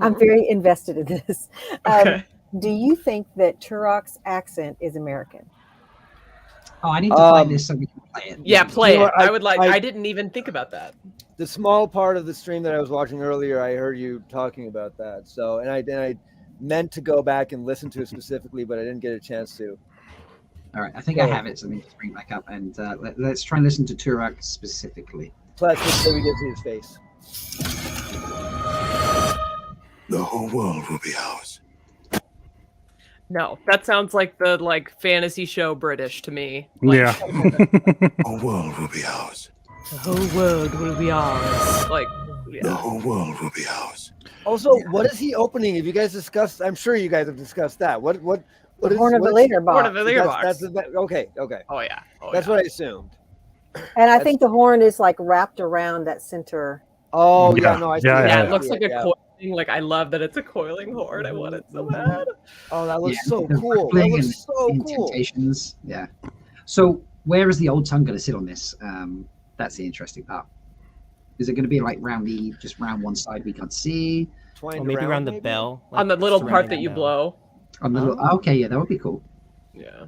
I'm very invested in this. Okay. Do you think that Turok's accent is American? Oh, I need to find this so we can play it. Yeah, play You know it. what, I would like. I didn't even think about that. The small part of the stream that I was watching earlier, I heard you talking about that. So, and I meant to go back and listen to it specifically, but I didn't get a chance to. All right, I think I have it, so let me just bring it back up and let's try and listen to Turok specifically. Plus, make sure we get to his face. The whole world will be ours. No, that sounds like the fantasy show British to me. Yeah. The whole world will be ours. The whole world will be ours. Like, The yeah. whole world will be ours. Also, what is he opening? Have you guys discussed? I'm sure you guys have discussed that. What The Horn of the Leader box. Horn of the Leader box. That's okay. Oh yeah. Oh, That's yeah. what I assumed. And I think the horn is like wrapped around that center. Oh Yeah. no, I Yeah, see yeah, it. Yeah, yeah. it looks like a Yeah. coiling. Like I love that it's a coiling horn. I want it so bad. Oh, that looks Yeah, so the cool. That rippling looks and so cool. indentations. Yeah. So where is the old tongue going to sit on this? That's the interesting part. Is it going to be like round one side we can't see? Or maybe around the bell. On the little surrounding part that the you bell. blow. On the little, okay, yeah, that would be cool. Yeah.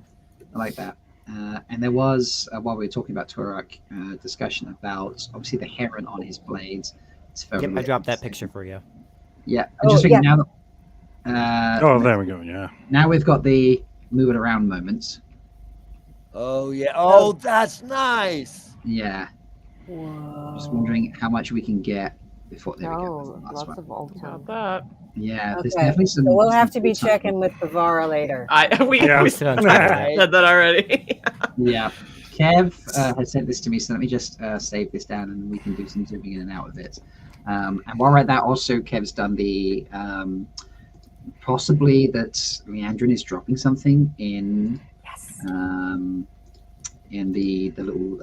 I like that. And there was, while we were talking about Turok, discussion about obviously the heron on his blades. It's very Yep, I dropped that picture for you. Yeah, I'm just thinking yeah. now that. Oh, there we go. Yeah. Now we've got the move it around moment. Oh yeah. Oh, that's nice. Yeah. Whoa. Just wondering how much we can get before. There we go. Oh, That's the last lots one. of old About time. that. Yeah, there's Okay. definitely some. So we'll have to be some- checking with Bavara later. We Yeah. said that already. Yeah. Kev has sent this to me, so let me just save this down and we can do some zooming in and out of it. And while we're at that, also Kev's done the possibly that Leandrin is dropping something in in the little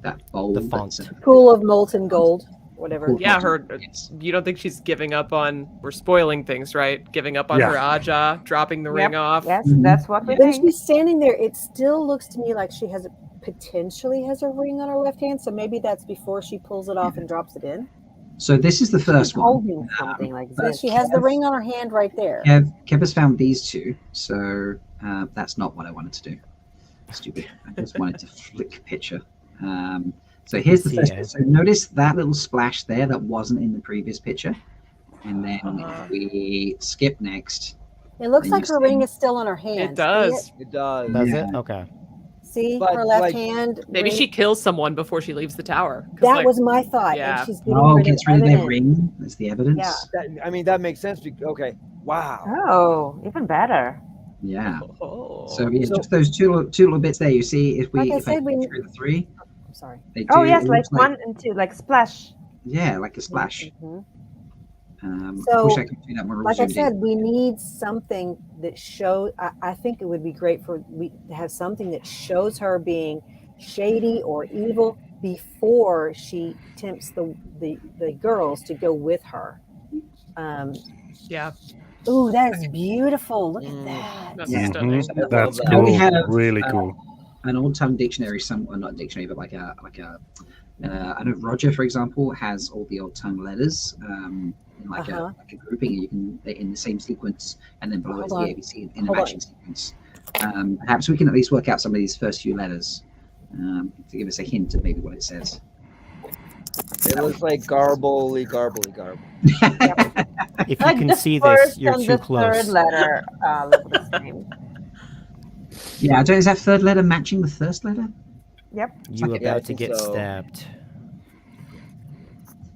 that bowl. The that's, font. Pool of molten gold, whatever. Cool. Yeah, you don't think she's giving up on? We're spoiling things, right? Giving up on Yeah. her Aja, dropping the ring off. Yes, Mhm. that's what we When think. she's standing there, it still looks to me like she potentially has a ring on her left hand. So maybe that's before she pulls it off and drops it in. So this is the first She's one. holding something like but this. She has the ring on her hand right there. Kev has found these two, so that's not what I wanted to do. Stupid. I just wanted to flick picture. So here's the See first it. bit. So notice that little splash there that wasn't in the previous picture. And then if we skip next, It looks And like you her see- ring is still in her hand. It does. It does. Does Yeah. it? Okay. See But, her left like, hand. Maybe ring? she kills someone before she leaves the tower. 'cause, That like, was my thought. yeah. And she's getting Oh, rid gets of rid of their evidence. ring. That's the evidence. Yeah. I mean, that makes sense. Okay. Wow. Oh, even better. Yeah. Oh. So yeah, So- just those two little bits there. You see, if Like I I said, we- go through the three, I'm sorry. they do. Oh yes, it like looks 1 and 2, like splash. Yeah, like a splash. Mhm. I So, wish I could do that more. like I said, we need something that shows. I think it would be great for we to have something that shows her being shady or evil before she tempts the girls to go with her. Yeah. Ooh, that is beautiful. Look at that. That's Yeah. stunning. Mhm. That's Now we cool. have, Really uh, cool. an old tongue dictionary, not dictionary, but I know Roger, for example, has all the old tongue letters in like a grouping. You can in the same sequence, and then below Hold is on. the ABC in a Hold matching sequence. Perhaps we can at least work out some of these first few letters to give us a hint of maybe what it says. It looks like garbly. If you Like can the see first this, you're and too the close. third letter look the same. Yeah, is that third letter matching the first letter? Yep. You Okay. Yeah, I about to think get so. stabbed.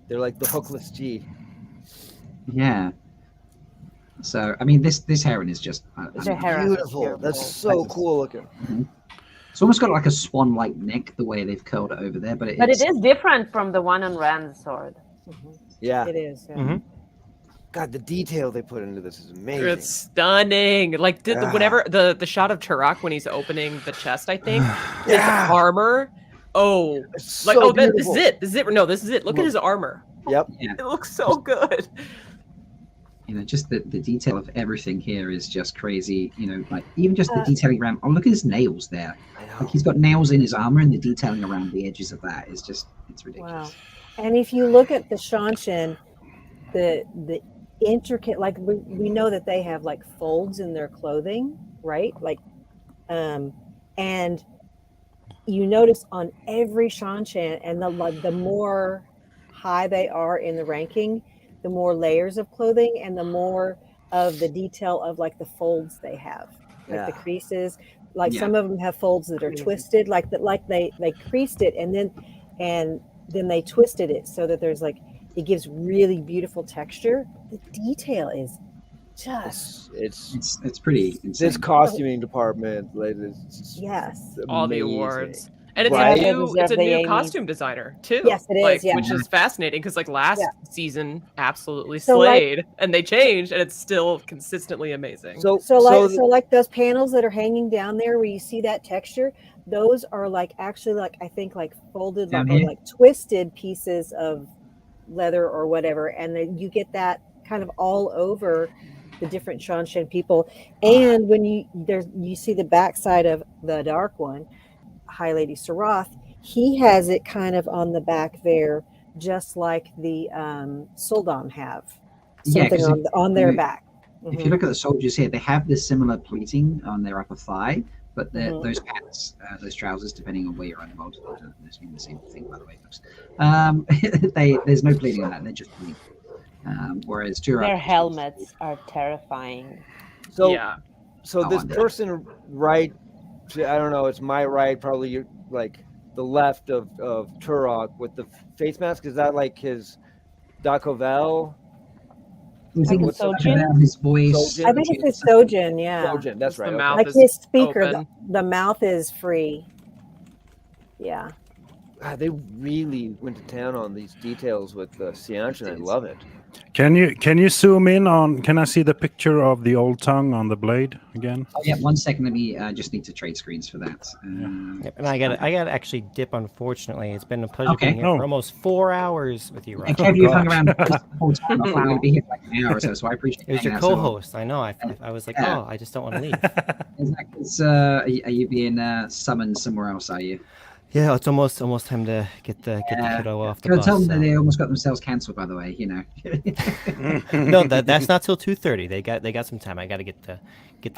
They're like the hookless G. Yeah. So I mean, this heron is just The heron is Beautiful. That's beautiful. so cool looking. It's almost got like a swan-like neck the way they've curled it over there, but But it is different from the one on Rand's sword. Yeah. It is. Yeah. Mm-hmm. God, the detail they put into this is amazing. It's stunning. Like Yeah. whenever the shot of Turok when he's opening the chest, I think his Yeah. armor. Oh, It's like so this is beautiful. it. This is it. No, this is it. Look at his armor. Yep. Yeah. It looks so good. You know, just the detail of everything here is just crazy. You know, like even just the detailing around. Oh, look at his nails there. Like he's got nails in his armor, and the detailing around the edges of that is just—it's ridiculous. Wow. And if you look at the Shanshan, the intricate, like we know that they have like folds in their clothing, right? Like, and you notice on every Shanshan, and the more high they are in the ranking, the more layers of clothing and the more of the detail of like the folds they have, like the Yeah. creases. Like Yeah. some of them have folds that are twisted, like that, like they creased it and then they twisted it so that there's like it gives really beautiful texture. The detail is just It's pretty insane. This costuming department, like, is yes. All the amazing. awards. And it's Right? a new, Deserve it's a the new Amy. costume designer too. Yes, it is, Like, yeah. which is fascinating because like last Yeah. season absolutely So, like- slayed, and they changed, and it's still consistently amazing. So like those panels that are hanging down there where you see that texture, those are like actually like I think like folded Down like, or here? like twisted pieces of leather or whatever, and then you get that kind of all over the different Shanshan people. And when you see the backside of the dark one, High Lady Sarath, he has it kind of on the back there, just like the Sul'dam have Yeah, something 'cause on their you- back. If you look at the soldiers here, they have this similar pleating on their upper thigh, but Mhm. those pants, those trousers, depending on where you're in the world, I don't know if mean the same thing, by the way, folks. There's no pleating on that; they're just pleating. Whereas Turok, Their helmets are terrifying. So, Yeah. so Oh, this I'm dead. person right, I don't know, it's my right, probably your, like the left of Turok with the face mask. Is that like his Dakovel? I think What's it's the- about his voice. Sojin? I think it's his Sojin, yeah. Sojin, that's right. The okay. mouth Like is his speaker, open. the mouth is free. Yeah. God, they really went to town on these details with the Seanchan. I love it. Can you zoom in on? Can I see the picture of the old tongue on the blade again? Oh, yeah, 1 second. Let me just need to trade screens for that. Yep, and I got to actually dip. Unfortunately, it's been a pleasure Okay. being here Oh. for almost 4 hours with you, Rob. And Kev, you've hung gosh. around the whole time. I thought we were going to be here for like an hour or so, so I appreciate It was your hanging out so long. co-host. I know. I was like, Yeah. oh, I just don't want to leave. Exactly. Are you being summoned somewhere else? Are you? Yeah, it's almost time to get the kiddo off the Go bus. tell them so. that they almost got themselves cancelled. By the way, you know. No, that's not till 2:30. They got some time. I got to get the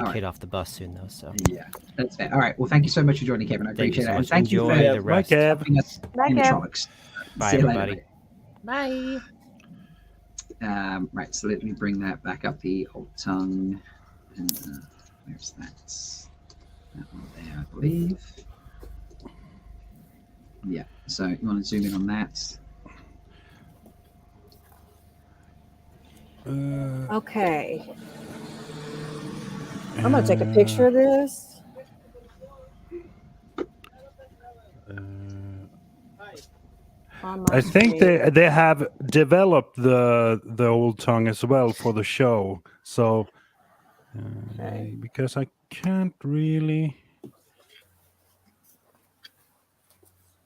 All right. kid off the bus soon though. So Yeah, that's fair. All right. Well, thank you so much for joining, Kevin. I Thank you appreciate so it. much. And thank you Enjoy for the Bye, rest. Kev. helping us Bye, in the Kev. Trollocs. Bye, See you everybody. later. Bye. Right. So let me bring that back up. The old tongue. Where's that? That one there, I believe. Yeah. So you want to zoom in on that? Okay. I'm gonna take a picture of this. On my I think screen. they have developed the old tongue as well for the show. So because I can't really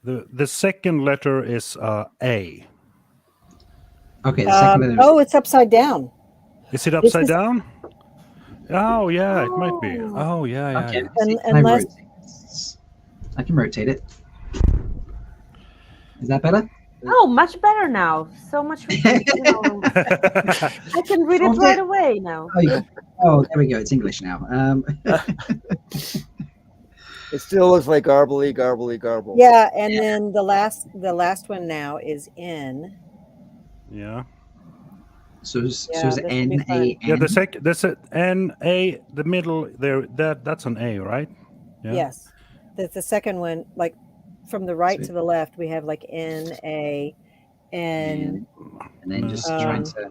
the second letter is A. Okay, the second letter. Oh, it's upside down. Is it This upside is- down? Oh yeah, it might be. Oh yeah. Okay. Unless I can rotate it. Is that better? Oh, much better now. So much. I can read it right away now. Oh, yeah. Oh, there we go. It's English now. It still looks like garbly, garble. Yeah, and then the last one now is N. Yeah. So it's Yeah, this would be N fun. A Yeah, N. the second that's a N A. The middle there. That's an A, right? Yeah. Yes. The second one, like from the right to the left, we have like N A N. And then just trying to.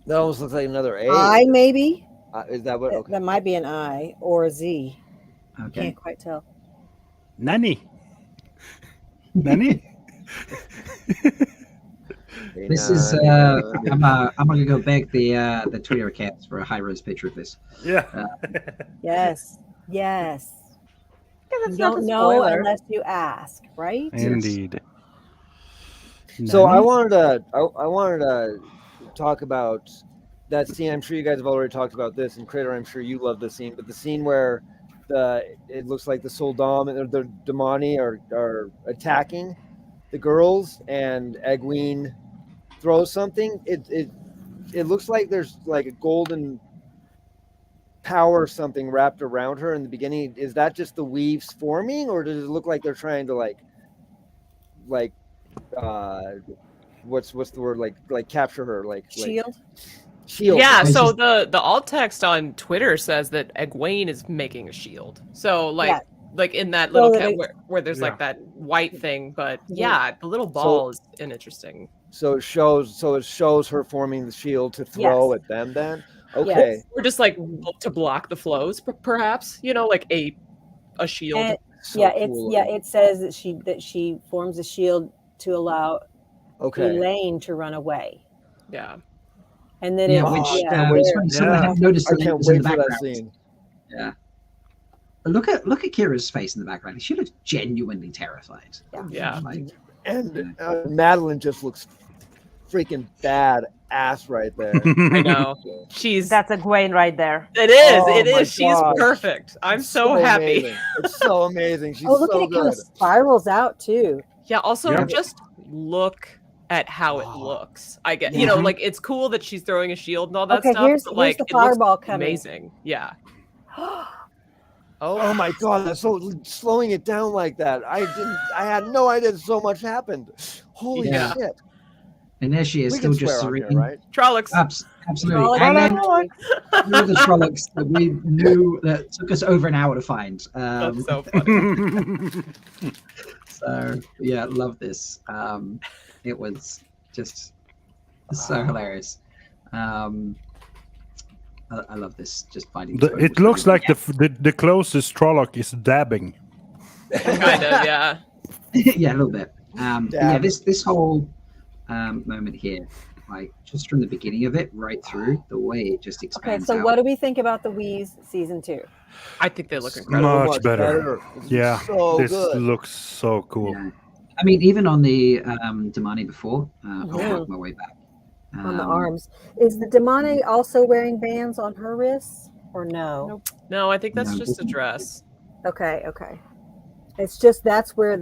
That almost looks like another A. I maybe. Is that what? Okay. That might be an I or a Z. Okay. Can't quite tell. Nanny. Nanny. This is. I'm gonna go beg the Twitter accounts for a high res picture of this. Yeah. Yes. Yes. Yeah, You that's not a don't know spoiler. unless you ask, right? Indeed. So I Nanny? wanted to talk about that scene. I'm sure you guys have already talked about this, and Crater, I'm sure you love the scene. But the scene where it looks like the Soldam and the Damani are attacking the girls, and Egwene throws something. It looks like there's like a golden power or something wrapped around her in the beginning. Is that just the weaves forming, or does it look like they're trying to like what's the word, like capture her, like Shield. shield? Yeah, so the alt text on Twitter says that Egwene is making a shield. So Yeah. like in that So little that where there's like that white thing, but Yeah. yeah, the little ball is an interesting. So it shows her forming the shield to throw Yes. at them. Then okay, Or just like to block the flows, perhaps, like a shield. And, So yeah, cool. it says that she forms a shield to allow okay. Elaine to run away, Yeah. and then Yeah, it, which yeah, it's there- funny, someone had noticed I the can't names in wait the for that background. scene. Yeah. But look at Kira's face in the background. She looks genuinely terrified. Yeah. Like, And Madeline just looks freaking bad ass right there. I know. She's That's Egwene right there. it is. Oh It my is. She's gosh. perfect. I'm so happy. amazing. It's so amazing. She's oh, look so at it kind good. of spirals out too. Yeah, also Yeah. just look at how it looks. I get, Yeah. like it's cool that she's throwing a shield and all that Okay, stuff, here's but like the it looks fireball coming. amazing. Yeah. Oh my god, that's so slowing it down like that. I had no idea so much happened. Holy Yeah. shit. and there she is, We still can just swear on here, serene. right? Trollocs. Absolutely. Frolic And then Frolic. all the Trollocs that we knew that took us over an hour to find. That's so funny. So yeah, love this. It was just so hilarious. I love this. Just finding. It looks like the closest Trolloc is dabbing. Kind of, yeah. Yeah, a little bit. Yeah, Damn. this whole moment here, like just from the beginning of it right through, the way it just Okay, expands so out. what do we think about the Weaves season 2? I think they look incredible. Much much better. better. It's Yeah, so this good. looks so cool. Yeah. I mean, even on the Damani before, I'll Mhm. work my way back. On the arms. Is the Damane also wearing bands on her wrists or no? No, I think that's No. just a dress. Okay, okay. It's just that's where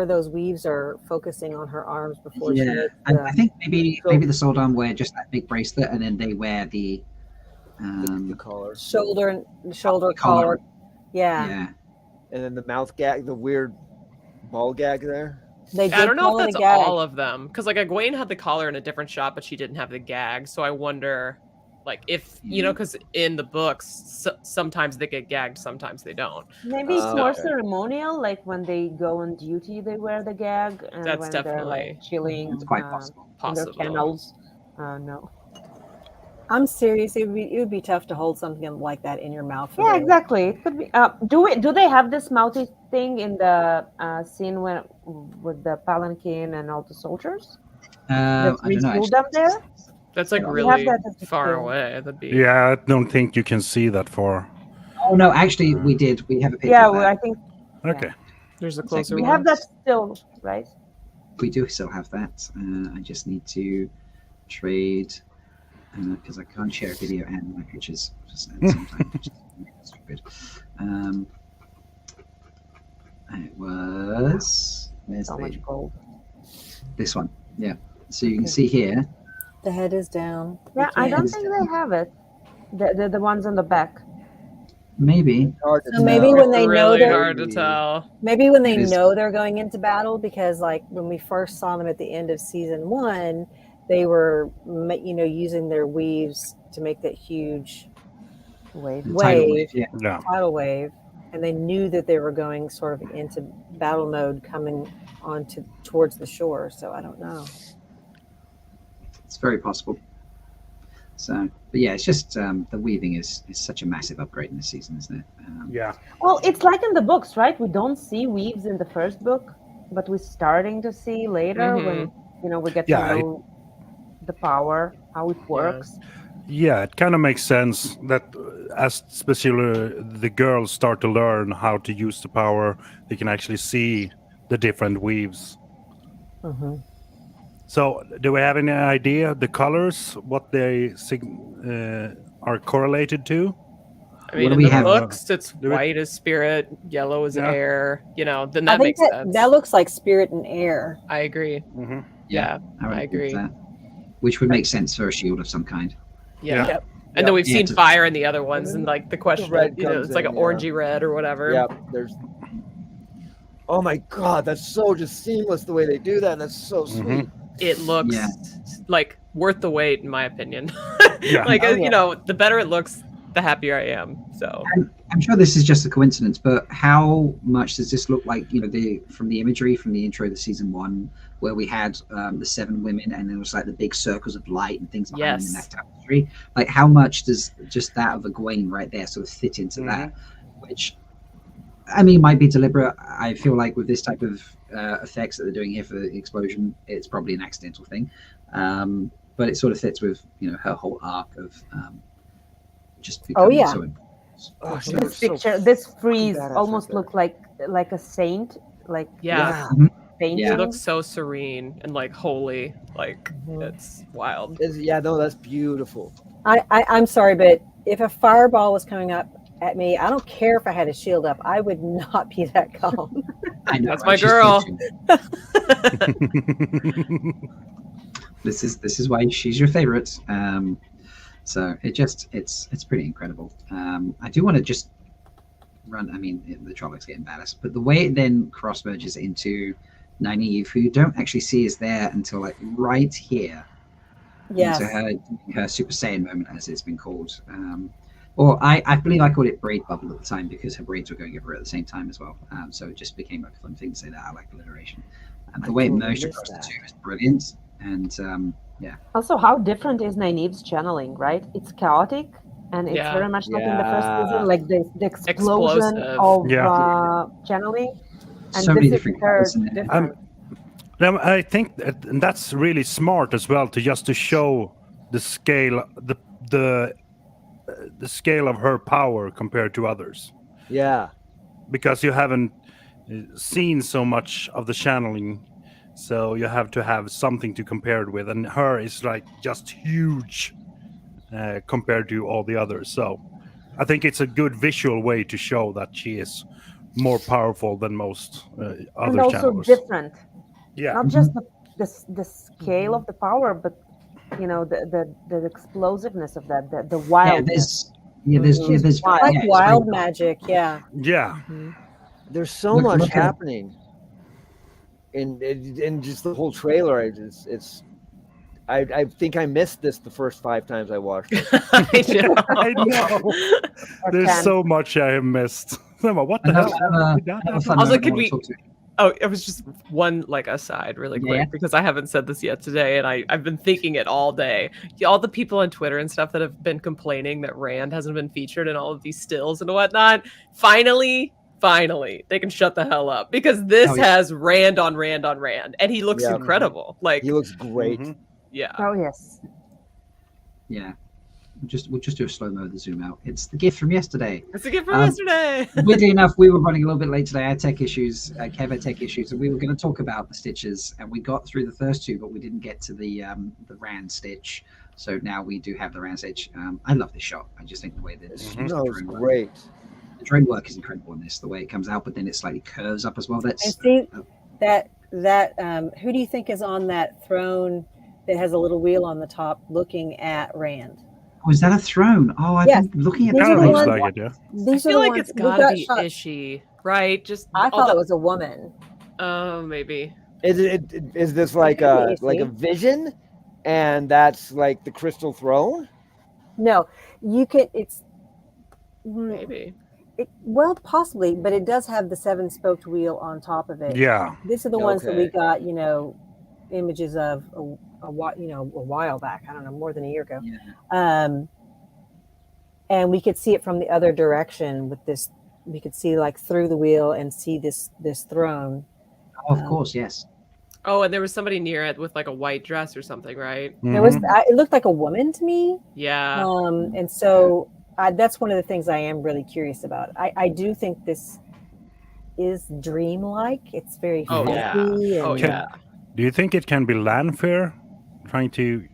those weaves are focusing on her arms before she Yeah, makes and the, I think maybe the Soldan wear just that big bracelet, and then they wear the collar. shoulder collar. collar. Yeah. Yeah. And then the mouth gag, the weird ball gag there. They I did don't know call if it a that's gag. all of them, because like Egwene had the collar in a different shot, but she didn't have the gag. So I wonder Like if you know, because in the books, sometimes they get gagged, sometimes they don't. Maybe it's more ceremonial, like when they go on duty, they wear the gag, and That's when definitely they're like chilling, It's quite possible. in their kennels, no. I'm serious. It would be tough to hold something like that in your mouth. Yeah, exactly. It could be. Do they have this mouthy thing in the scene when with the palanquin and all the soldiers? I don't know. Them there? That's like We have really that as a far thing. away. That'd be Yeah, I don't think you can see that far. Oh no, actually, we did. We have a picture. Yeah, of well, that. I think Okay. There's a closer we one. have that still, right? We do still have that. I just need to trade because I can't share a video and my pictures at the same time. Which is stupid. It was. Where's So much gold. this one? Yeah. So you can see here. The head is down. Yeah, I don't Yes. think they have it. The ones on the back. Maybe. So maybe when they know really they're hard to tell. maybe when they It is. know they're going into battle, because like when we first saw them at the end of season 1, they were using their weaves to make that huge wave, Tidal wave, yeah. tidal wave, and they knew that they were going sort of into battle mode coming towards the shore. So I don't know. It's very possible. So, but yeah, it's just the weaving is such a massive upgrade in this season, isn't it? Yeah. Well, it's like in the books, right? We don't see weaves in the first book, but we're starting to see later when we get Yeah, to know the power, how it works. Yeah, it kind of makes sense that as especially the girls start to learn how to use the power, they can actually see the different weaves. So, do we have any idea the colors, what they are correlated to? I mean, in the books, it's white as spirit, yellow as air. Then I that think makes sense. that looks like spirit and air. I agree. Yeah, I agree. Which would make sense for a shield of some kind. Yeah. Yep. And then we've Yeah, seen to- fire in the other ones, and like the question, red it's comes like in, an orangey red or whatever. Yep. There's. Oh my God, that's so just seamless the way they do that. That's so sweet. It looks like worth the wait, in my opinion. Yeah. Like Oh, yeah. the better it looks, the happier I am. So I'm sure this is just a coincidence, but how much does this look like? From the imagery from the intro to season 1, where we had the 7 women, and there was like the big circles of light and things behind them in that tapestry. Like, how much does just that of Egwene right there sort of fit into that? Which, I mean, might be deliberate. I feel like with this type of effects that they're doing here for the explosion, it's probably an accidental thing. But it sort of fits with her whole arc of just becoming so important. This picture, this frieze badass almost right looked like a saint, like painting. It looks so serene and like holy. Like it's wild. That's beautiful. I'm sorry, but if a fireball was coming up at me, I don't care if I had a shield up. I would not be that calm. I know, That's my she's girl. This is why she's your favorite. So it's pretty incredible. I do want to just run. I mean, the Trollocs getting badass, but the way it then cross merges into Nynaeve, who you don't actually see is there until like right here. Yes. Into her Super Saiyan moment, as it's been called. Or I believe I called it braid bubble at the time because her braids were going everywhere at the same time as well. So it just became a fun thing to say that. I like alliteration. And the way it merged across the two is brilliant. And yeah. Also, how different is Nynaeve's channeling, right? It's chaotic, and it's very much like in the first season, like the explosion of channeling. And So many this is different her colors in there. different. I think that's really smart as well to show the scale, the scale of her power compared to others. Yeah. Because you haven't seen so much of the channeling, so you have to have something to compare it with, and her is like just huge compared to all the others. So I think it's a good visual way to show that she is more powerful than most other And also channelers. different. Yeah. Not just the scale of the power, but the explosiveness of that, the wildness. There's like wild magic. Yeah. Yeah. There's so Look much at it. happening in just the whole trailer. It's I think I missed this the first 5 times I watched it. I know. There's so much I have missed. What the hell? Also, could we? Oh, it was just one like aside, really quick, Yeah. because I haven't said this yet today, and I've been thinking it all day. All the people on Twitter and stuff that have been complaining that Rand hasn't been featured in all of these stills and whatnot. Finally, they can shut the hell up, because this has Rand on Rand on Rand, and he looks incredible. Like he looks great. Yeah. Oh yes. Yeah. We'll just do a slow mo of the zoom out. It's the gift from yesterday. It's a gift from yesterday. Weirdly enough, we were running a little bit late today. I had tech issues. Kev had tech issues, and we were going to talk about the stitches, and we got through the first 2, but we didn't get to the Rand stitch. So now we do have the Rand stitch. I love this shot. I just think the way that It's great. The drone work is incredible in this. The way it comes out, but then it slightly curves up as well. And That's see that who do you think is on that throne that has a little wheel on the top looking at Rand? Oh, is that a throne? Oh, I've Yes. been looking at These the are the throne. ones- like it, yeah. These I are feel the like ones it's we gotta got be shot. Ishy, right? Just I all thought the- it was a woman. Oh, maybe. Is this like a vision, and that's like the crystal throne? No, you could. It's maybe. Well, possibly, but it does have the 7-spoked wheel on top of it. Yeah. These are the ones that we Okay. got, images of a while back. I don't know, more than a year ago. And we could see it from the other direction with this. We could see like through the wheel and see this throne. Oh, of course, yes. Oh, and there was somebody near it with like a white dress or something, right? There was. It looked like a woman to me. Yeah. And so that's one of the things I am really curious about. I do think this is dreamlike. It's very Oh, fancy. yeah. Oh, and- yeah. Do you think it can be Lanfear trying to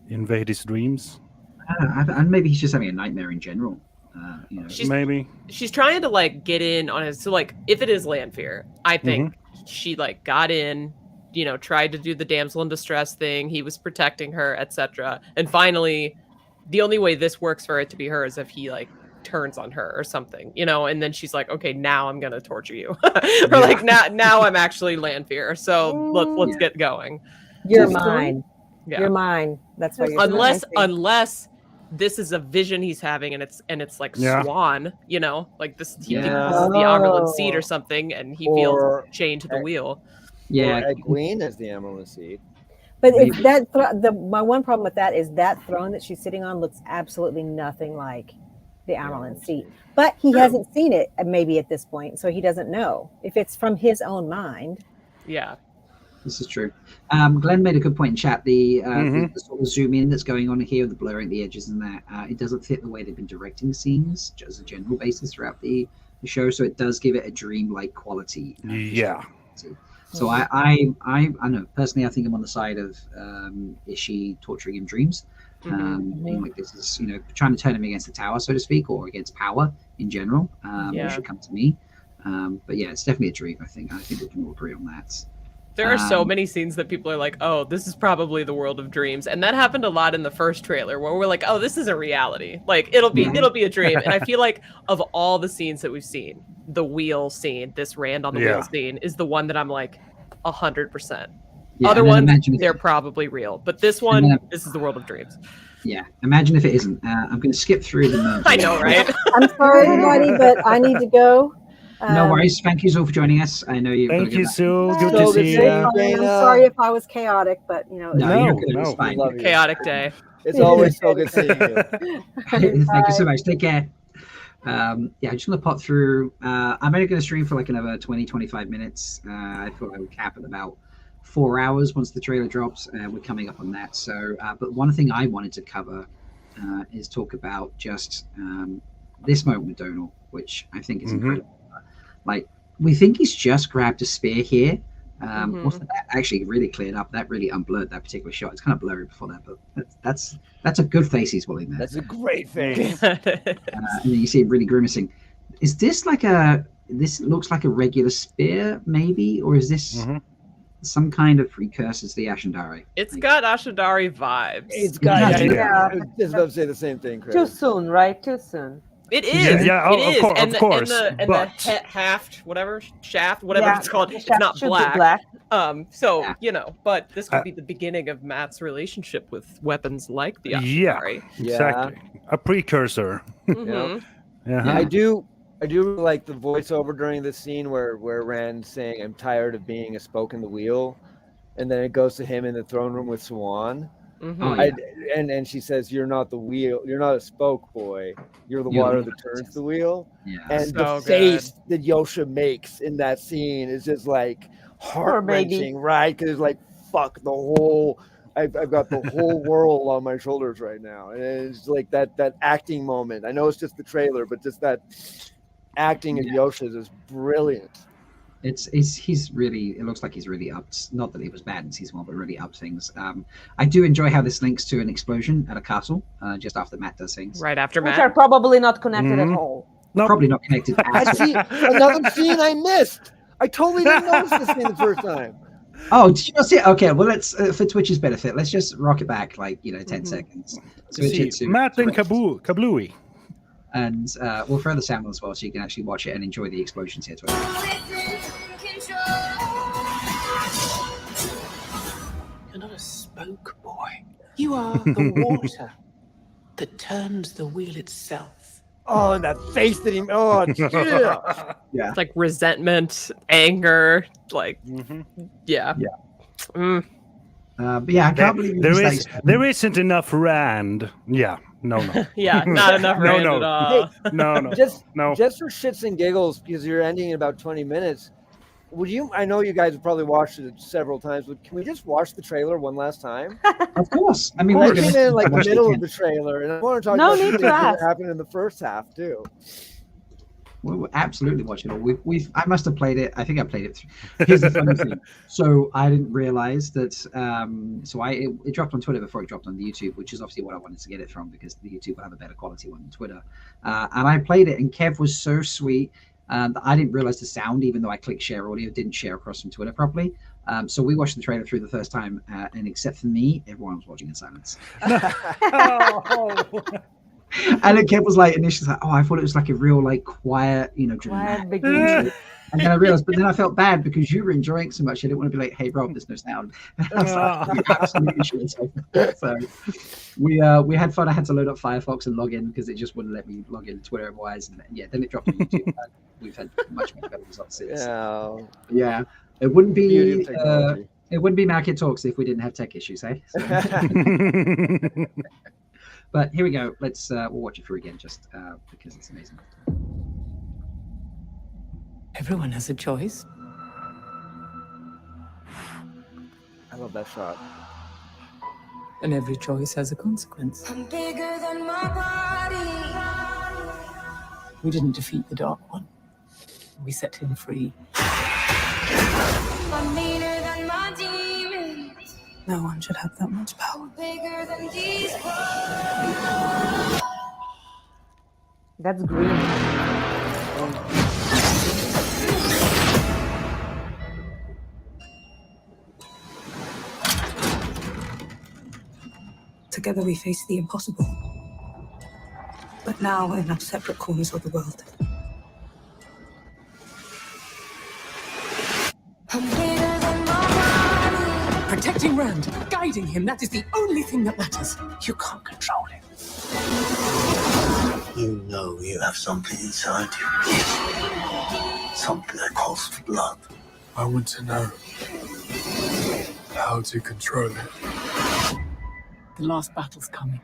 invade his dreams? And maybe he's just having a nightmare in general. Maybe. She's trying to like get in on his. So like, if it is Lanfear, I think she like got in, tried to do the damsel in distress thing. He was protecting her, etc. And finally, the only way this works for it to be her is if he like turns on her or something, and then she's like, okay, now I'm gonna torture you, or like now I'm actually Lanfear. So let's get going. You're mine. Yeah. You're mine. That's what you're Unless this is a vision he's having, and it's like Swan, like this. He thinks this is the Amerlin seed or something, and he feels chained to the wheel. Or Egwene as the Amerlin seed. But it's my one problem with that is that throne that she's sitting on looks absolutely nothing like the Amerlin seat. But he hasn't seen it maybe at this point, so he doesn't know if it's from his own mind. Yeah. This is true. Glenn made a good point in chat. The sort of zoom in that's going on here, the blurring the edges and that, it doesn't fit the way they've been directing scenes as a general basis throughout the show. So it does give it a dreamlike quality. Yeah. So I know personally, I think I'm on the side of is she torturing him dreams? Being like this is trying to turn him against the tower, so to speak, or against power in general. It should come to me. But yeah, it's definitely a dream. I think we can all agree on that. There are so many scenes that people are like, oh, this is probably the world of dreams. And that happened a lot in the first trailer where we're like, oh, this isn't reality. Like it'll be a dream. And I feel like of all the scenes that we've seen, the wheel scene, this Rand on the wheel scene is the one that I'm like 100%. Other ones, they're probably real. But this one, this is the world of dreams. Yeah. Imagine if it isn't. I'm going to skip through the I know, right? I'm sorry, everybody, but I need to go. No worries. Thank you, Zul, for joining us. I know you've Thank you, Zul. Good to see you. I'm sorry if I was chaotic, but No, you're good. It's fine. Chaotic day. It's always so good seeing you. Thank you so much. Take care. I'm just going to pop through. I'm only going to stream for like another 20-25 minutes. I thought I would cap at about 4 hours once the trailer drops. We're coming up on that. So, but one thing I wanted to cover is talk about just this moment with Donal, which I think is incredible. Like, we think he's just grabbed a spear here. Also, that actually really cleared up. That really unblurred that particular shot. It's kind of blurry before that, but that's a good face he's pulling there. That's a great face. And then you see him really grimacing. Is this this looks like a regular spear, maybe? Or is this some kind of precursor to the Ashendari? It's got Ashendari vibes. It's got. I was just about to say the same thing, Chris. Too soon, right? Too soon. It is. Yeah, it of is. course, and of course, the but- haft, whatever, shaft, whatever Yeah, it's called, the it's shaft not should be black. black. So Yeah. you know, but this could be the beginning of Matt's relationship with weapons like the Yeah, Ashikari. exactly. A precursor. Mhm. Uh-huh. I do really like the voiceover during the scene where Rand's saying, "I'm tired of being a spoke in the wheel," and then it goes to him in the throne room with Swan. Mhm. Oh, yeah. And she says, "You're not the wheel. You're not a spoke, boy. You're the You're water the that water." turns the wheel." Yeah. And So the good. face that Yosha makes in that scene is just like heart wrenching, right? Because it's like, fuck, the whole. I've got the whole world on my shoulders right now, and it's like that acting moment. I know it's just the trailer, but just that acting of Yosha's is brilliant. He's really, it looks like he's really upped, not that he was bad in season 1, but really upped things. I do enjoy how this links to an explosion at a castle just after Matt does things. Right after Which Matt. are probably not connected at all. Probably not connected at I all. see another scene I missed. I totally didn't notice this scene the first time. Oh, did you not see it? Okay, well, let's for Twitch's benefit, let's just rock it back like 10 seconds. Switch it See, to Matt and Kablooey. and we'll throw the sound as well, so you can actually watch it and enjoy the explosions here. Twitch. You're not a spoke, boy. You are the water that turns the wheel itself. Oh, and that face that he. Oh, yeah. Yeah. It's like resentment, anger, like yeah. Yeah. Mm. But yeah, I can't believe There isn't enough Rand. Yeah. No. Yeah, not enough Rand at all. Hey, No. Just No. just for shits and giggles, because you're ending in about 20 minutes. Would you? I know you guys have probably watched it several times, but can we just watch the trailer one last time? Of course. I mean, I we're came gonna in like the watch it middle of again. the trailer, and I want to talk No about need the to things that ask. happened in the first half too. We'll absolutely watch it all. I must have played it. I think I played it. Here's the funny thing. So I didn't realize that. It dropped on Twitter before it dropped on the YouTube, which is obviously what I wanted to get it from because the YouTube will have a better quality one than Twitter. And I played it, and Kev was so sweet. That I didn't realize the sound, even though I clicked share audio, didn't share across from Twitter properly. So we watched the trailer through the first time, and except for me, everyone was watching in silence. And then Kev was like, initially like, I thought it was like a real like quiet, dramatic. beginning. And then I realized, but then I felt bad because you were enjoying it so much. I didn't want to be like, hey, Rob, there's no sound. And I was like, you absolutely should. So we had fun. I had to load up Firefox and log in because it just wouldn't let me log in Twitter otherwise. And yeah, then it dropped on YouTube. We've had much better results since. Yeah, it wouldn't Beauty be of technology. it wouldn't be Market Talks if we didn't have tech issues, eh? So. But here we go. Let's we'll watch it through again just because it's amazing. Everyone has a choice. I love that shot. And every choice has a consequence. I'm bigger than my body. We didn't defeat the Dark One. We set him free. I'm meaner than my demons. No one should have that much power. I'm bigger than these walls. That's green. Together we face the impossible. But now in our separate corners of the world. I'm bigger than my body. Protecting Rand, guiding him, that is the only thing that matters. You can't control him. You know you have something inside you. Something that calls for blood. I want to know how to control it. The last battle's coming.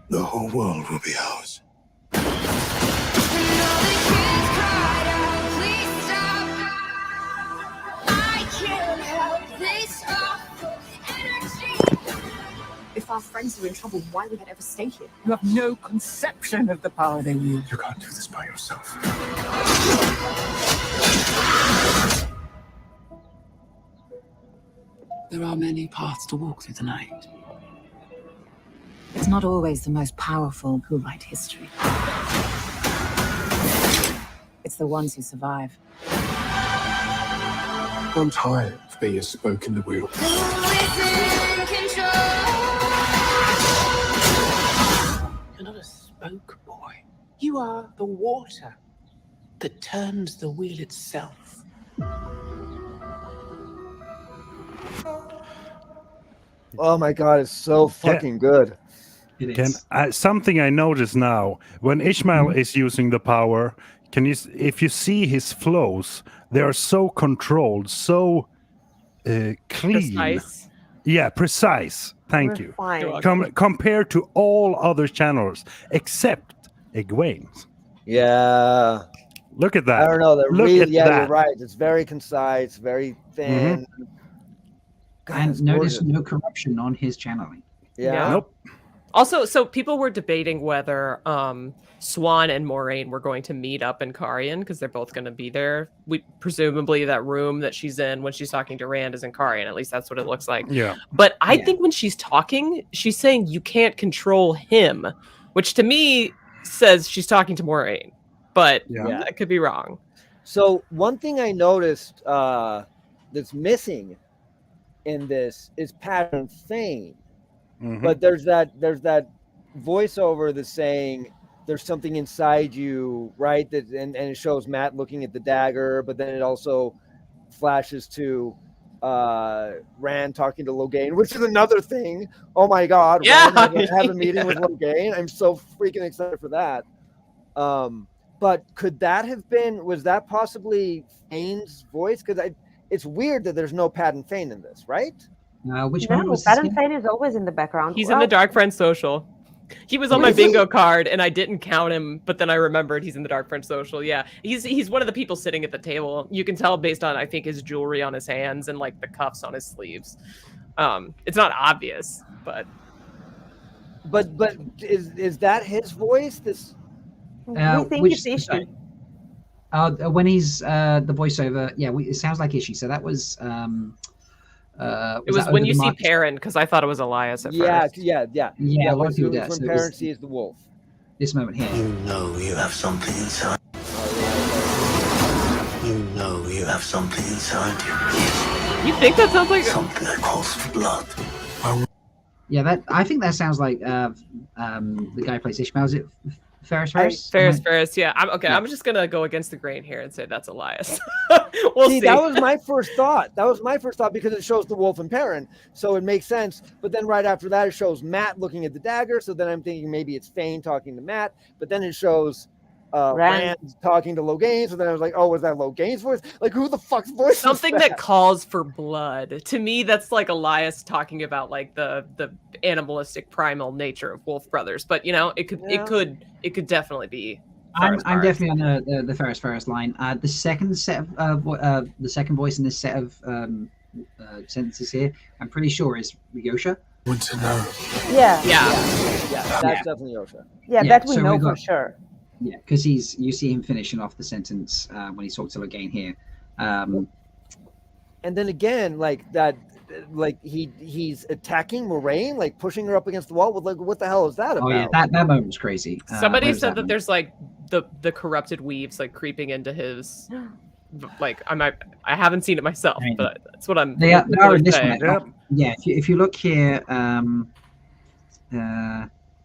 The whole world will be ours. If our friends are in trouble, why would they ever stay here? You have no conception of the power they wield. You can't do this by yourself. There are many paths to walk through the night. It's not always the most powerful who write history. It's the ones who survive. I'm tired of being a spoke in the wheel. Who is in control? spoke, boy. You are the water that turns the wheel itself. Oh my god, it's so fucking good. Something I notice now when Ishmael is using the power, if you see his flows, they are so controlled, so clean. Precise. Yeah, precise. Thank you. Refined. Compared to all other channels except Egwene's. Yeah. Look at that. I don't know. They're Look really, at yeah, that. you're right. It's very concise, very thin. God, And it's notice gorgeous. no corruption on his channeling. Yeah. Nope. Also, so people were debating whether Swan and Moraine were going to meet up in Carian because they're both going to be there. Presumably that room that she's in when she's talking to Rand is in Carian. At least that's what it looks like. Yeah. But I think when she's talking, she's saying you can't control him, which to me says she's talking to Moraine. But Yeah. I could be wrong. So one thing I noticed that's missing in this is Pattern Thane. But there's that voiceover that's saying there's something inside you, right? That and it shows Matt looking at the dagger, but then it also flashes to Rand talking to Logain, which is another thing. Oh my god, Yeah. Rand have a meeting with Logain. I'm so freaking excited for that. But could that have been, was that possibly Thane's voice? Because it's weird that there's no Pattern Thane in this, right? Which one No, was this Pattern again? Thane is always in the background. He's in the Dark Friend Social. He was on my bingo card and I didn't count him, but then I remembered he's in the Dark Friend Social. Yeah. He's one of the people sitting at the table. You can tell based on, I think, his jewelry on his hands and like the cuffs on his sleeves. It's not obvious, but is that his voice? This We think it's Ishi. sorry. When he's the voiceover, yeah, it sounds like Ishi. So that was. it was when you see Perrin, because I thought it was Elias at first. Yeah. Yeah, a lot when of people do that, so it Perrin was- sees the wolf. This moment here. You know you have something inside. You know you have something inside you. You think that sounds like something that calls for blood? Yeah, I think that sounds like the guy who plays Ishmael. Is it Ferris? Ferris, yeah. I'm just gonna go against the grain here and say that's Elias. We'll see. That was my first thought. Because it shows the wolf and Perrin, so it makes sense. But then right after that, it shows Matt looking at the dagger. So then I'm thinking maybe it's Thane talking to Matt. But then it shows Rand talking to Logain. So then I was like, oh, was that Logain's voice? Like, who the fuck's voice? Something that calls for blood. To me, that's like Elias talking about like the animalistic primal nature of Wolf Brothers. But it could definitely be. I'm Ferris. definitely on the Ferris line. The second set of the second voice in this set of sentences here, I'm pretty sure is Yosha. Want to know? Yeah. That's definitely Yosha. Yeah, Yeah, that we so know we for got- sure. Yeah, because you see him finishing off the sentence when he talks to Logain here. And then again, like that, like he's attacking Moraine, like pushing her up against the wall. Like, what the hell is that about? Oh yeah, that moment was crazy. Somebody where was said that moment? there's like the corrupted weaves like creeping into his. Like I haven't seen it myself, but that's what I'm. They are in this saying. one. Yeah, if you look here,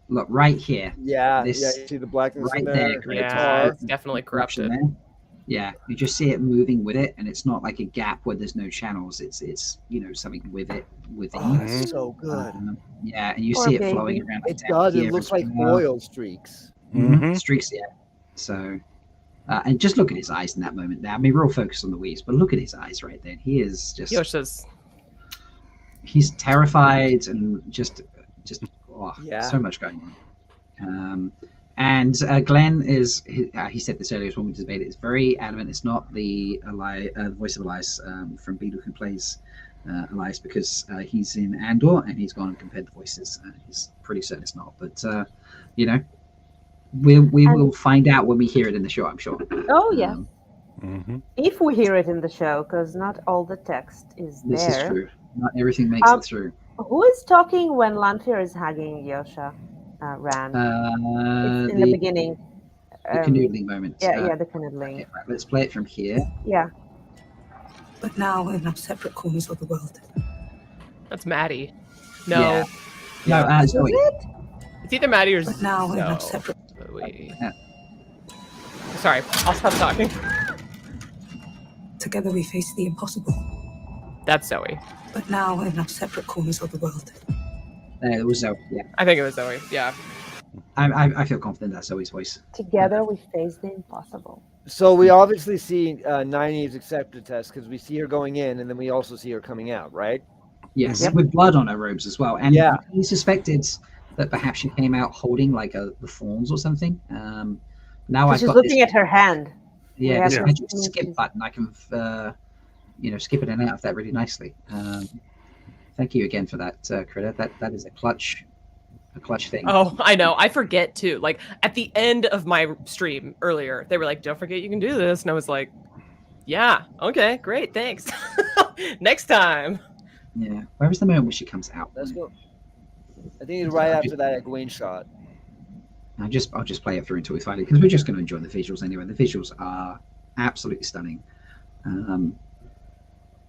look right here. Yeah, this, you see the blackness right in there. there. creates Yeah, a it's definitely corruption corrupted. there. Yeah, you just see it moving with it, and it's not like a gap where there's no channels. It's something with it within. Oh, that's so good. Yeah, and you Poor see it baby. flowing around. It down does. here It looks as like well. oil streaks. Streaks, yeah. So, and just look at his eyes in that moment. There, I mean, we're all focused on the weaves, but look at his eyes right there. He is just. Yosha's. He's terrified and just Yeah. so much going on. And Glenn is he said this earlier when we debated. It's very adamant. It's not the voice of Elias from Beedle who plays Elias, because he's in Andor and he's gone and compared the voices. He's pretty certain it's not, but we will find out when we hear it in the show, I'm sure. Oh yeah. If we hear it in the show, because not all the text is This there. is true. Not everything makes it through. Who is talking when Lanfear is hugging Yosha? Rand. It's in the beginning. The canoodling moment. Yeah, the canoodling. Okay, right, let's play it from here. Yeah. But now in our separate corners of the world. That's Maddie. No. Yeah. No, Zoe. It's either Maddie or But now in our Zoe. separate. Zoe. Yeah. Sorry, I'll stop talking. Together we face the impossible. That's Zoe. But now in our separate corners of the world. It was Zoe. Yeah. I think it was Zoe. Yeah. I feel confident that's Zoe's voice. Together we face the impossible. So we obviously see Nynaeve's accepted test because we see her going in, and then we also see her coming out, right? Yes, with blood on her robes as well. And Yeah. he suspected that perhaps she came out holding like the thorns or something. Now I've She's got looking this, at her hand. yeah, this Yeah. magic skip button. I can, skip it in and out of that really nicely. Thank you again for that, Critter. That is a clutch thing. Oh, I know. I forget too. Like at the end of my stream earlier, they were like, "Don't forget you can do this," and I was like, "Yeah, okay, great, thanks. Next time." Yeah. Where is the moment when she comes out? Let's go. I think it's right after that Egwene shot. I'll just play it through until we find it because we're just going to enjoy the visuals anyway. The visuals are absolutely stunning.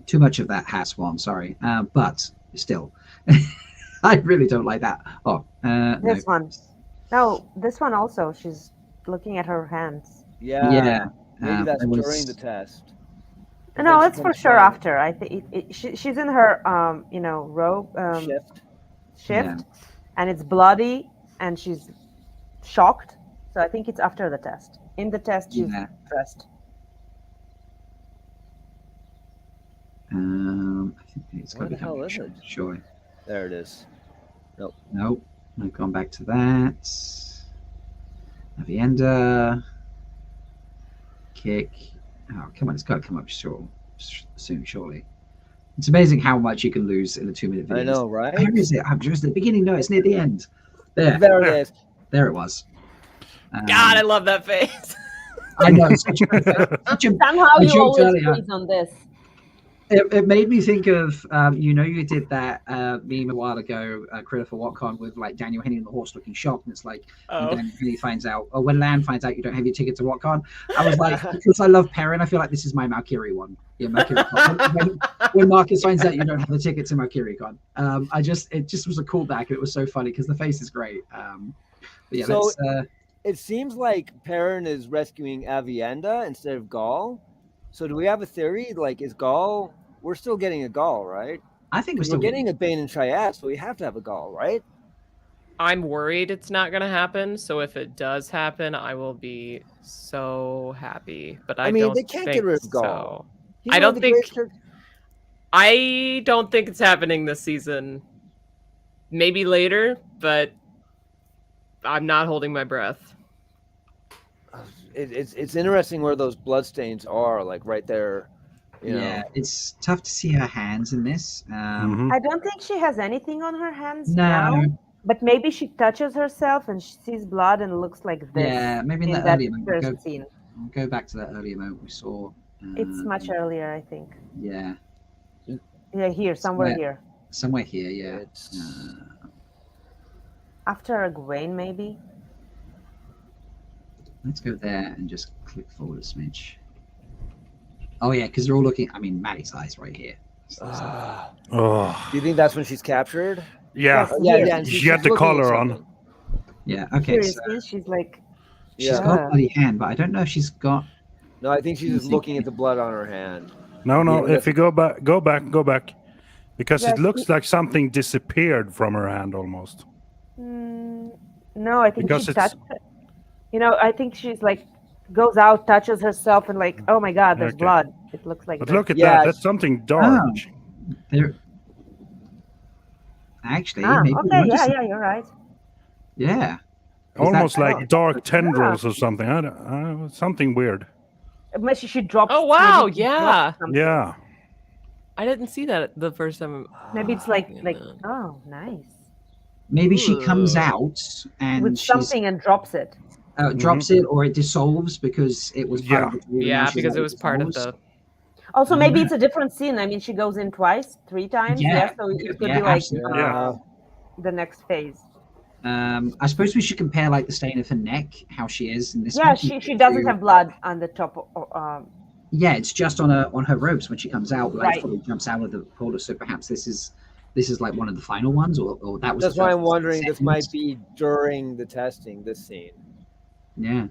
Too much of that has one, sorry, but still, I really don't like that. Oh, This one. No, this one also. She's looking at her hands. Yeah. Maybe that's there was- during the test. No, it's for sure after. I think she's in her robe shift, and it's bloody, and she's shocked. So I think it's after the test. In the test, she's dressed. I think it's got Where to the be hell coming is it? surely. There it is. Nope. Nope. I've gone back to that. Avienda. Kick. Oh, come on. It's got to come up soon, surely. It's amazing how much you can lose in a 2-minute video. I know, right? Where is it? I'm just at the beginning. No, it's near the end. There. There it is. There it was. God, I love that face. I know. Such a, Somehow I you joked always earlier. freeze on this. It made me think of, you did that meme a while ago, Critter for WhatCon, with like Daniel Henney and the horse looking shocked, and it's like when Daniel Henney finds out, or when Lan finds out you don't have your ticket to WhatCon. I was like, because I love Perrin, I feel like this is my Malkiri one. Yeah, MalkiriCon. when Marcus finds out you don't have a ticket to MalkiriCon, it just was a callback, and it was so funny because the face is great. But yeah, So let's, it seems like Perrin is rescuing Avienda instead of Gaul. So do we have a theory? Like, is Gaul? We're still getting a Gaul, right? I think we're 'Cause still getting a Bane and Chayat, so we have to have a Gaul, right? I'm worried it's not going to happen. So if it does happen, I will be so happy. But I mean, don't they can't think get rid of so. Gaul. He's I one of don't the think. greatest characters- I don't think it's happening this season. Maybe later, but I'm not holding my breath. It's interesting where those bloodstains are, like right there. You yeah, know. it's tough to see her hands in this. I don't think she has anything on her hands No. now. But maybe she touches herself and she sees blood and looks like this. Yeah, maybe in that earlier moment. first scene. Go back to that earlier moment we saw. It's much earlier, I think. Yeah. Yeah, here, somewhere here. Somewhere here, yeah. After Egwene, maybe. Let's go there and just click forward a smidge. Oh yeah, because they're all looking. I mean, Maddie's eyes right here. Oh. Do you think that's when she's captured? Yeah. And She had the looking at collar on. something. Yeah. Okay. Here, So you see, she's like. she's got a bloody hand, but I don't know if she's got. No, I think she's just looking at the blood on her hand. No. Yeah, If you go back, because Yeah, it looks she- like something disappeared from her hand almost. No, I think Because she it's- touched it. I think she's like goes out, touches herself, and like, oh my God, there's Okay. blood. It looks like. But this. look at that. That's something dark. There. Actually, Ah, maybe okay, we're just- yeah, you're right. yeah. Almost that- like dark tendrils or something. I don't, something weird. Maybe she drops. Oh wow, maybe she yeah. drops something. Yeah. I didn't see that the first time. Maybe it's like oh, nice. Maybe she comes Ugh. out and With she's, something and drops it. drops it, or it dissolves because it was part of the dream, Yeah, and she's because like, it was part of dissolves. the. Also, maybe it's a different scene. I mean, she goes in twice, 3 times. Yeah. So it could Yeah, be like absolutely. the next phase. I suppose we should compare like the stain of her neck, how she is in this. Yeah, one, she doesn't to- have blood on the top. Yeah, it's just on her robes when she comes out. Like, Right. probably jumps out of the portal. So perhaps this is like one of the final ones, or that was. That's the why first I'm wondering. This second. might be during the testing. This scene. Yeah.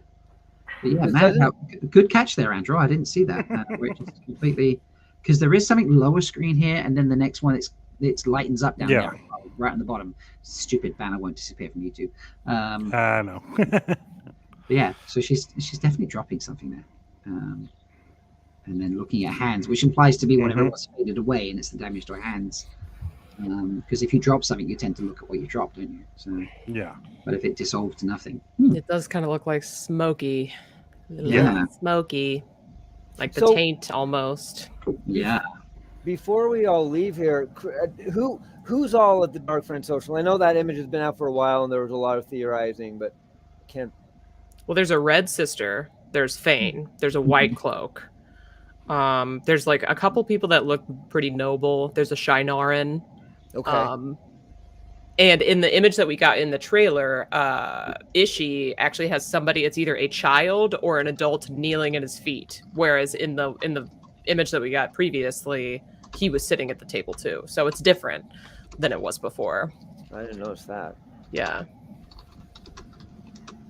But yeah, man, good catch there, Andrew. I didn't see that. Where it just completely, because there is something lower screen here, and then the next one it lightens up down there, right on the bottom. Stupid banner won't disappear from YouTube. I know. But yeah, so she's definitely dropping something there, and then looking at hands, which implies to me whatever was faded away, and it's the damage to her hands. Because if you drop something, you tend to look at what you dropped, don't you? So yeah. But if it dissolved to nothing, It does kind of look like smoky. Yeah. Smoky. Like the So- taint almost. Yeah. Before we all leave here, who's all at the Dark Friend Social? I know that image has been out for a while, and there was a lot of theorizing, but can't. Well, there's a red sister. There's Fane. There's a white cloak. There's like a couple people that look pretty noble. There's a Shinaran. Okay. And in the image that we got in the trailer, Ishi actually has somebody. It's either a child or an adult kneeling at his feet. Whereas in the image that we got previously, he was sitting at the table too. So it's different than it was before. I didn't notice that. Yeah.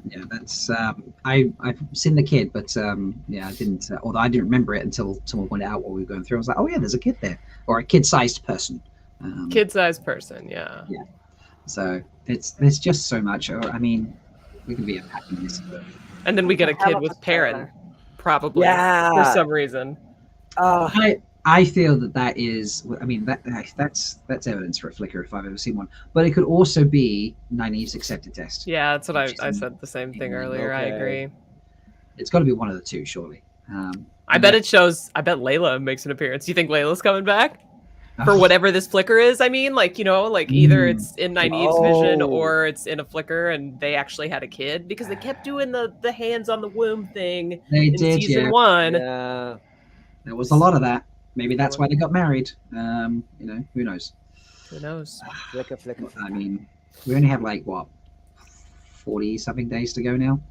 Yeah, that's I've seen the kid, but yeah, I didn't. Although I didn't remember it until someone pointed out what we were going through. I was like, oh yeah, there's a kid there, or a kid-sized person. Kid-sized person, yeah. Yeah. So there's just so much. I mean, we can be unpacking this. And then we get a kid with Perrin, probably for some reason. I feel that is. I mean, that's evidence for a flicker if I've ever seen one. But it could also be Nynaeve's accepted test. Yeah, that's what I said the same thing earlier. I agree. It's got to be one of the two, surely. I bet it shows. I bet Layla makes an appearance. Do you think Layla's coming back for whatever this flicker is? I mean, like, you know, like either it's in Nynaeve's vision or it's in a flicker, and they actually had a kid because they kept doing the hands on the womb thing in season 1. Yeah, there was a lot of that. Maybe that's why they got married. You know, who knows? Who knows? Flicker. I mean, we only have like what 40-something days to go now.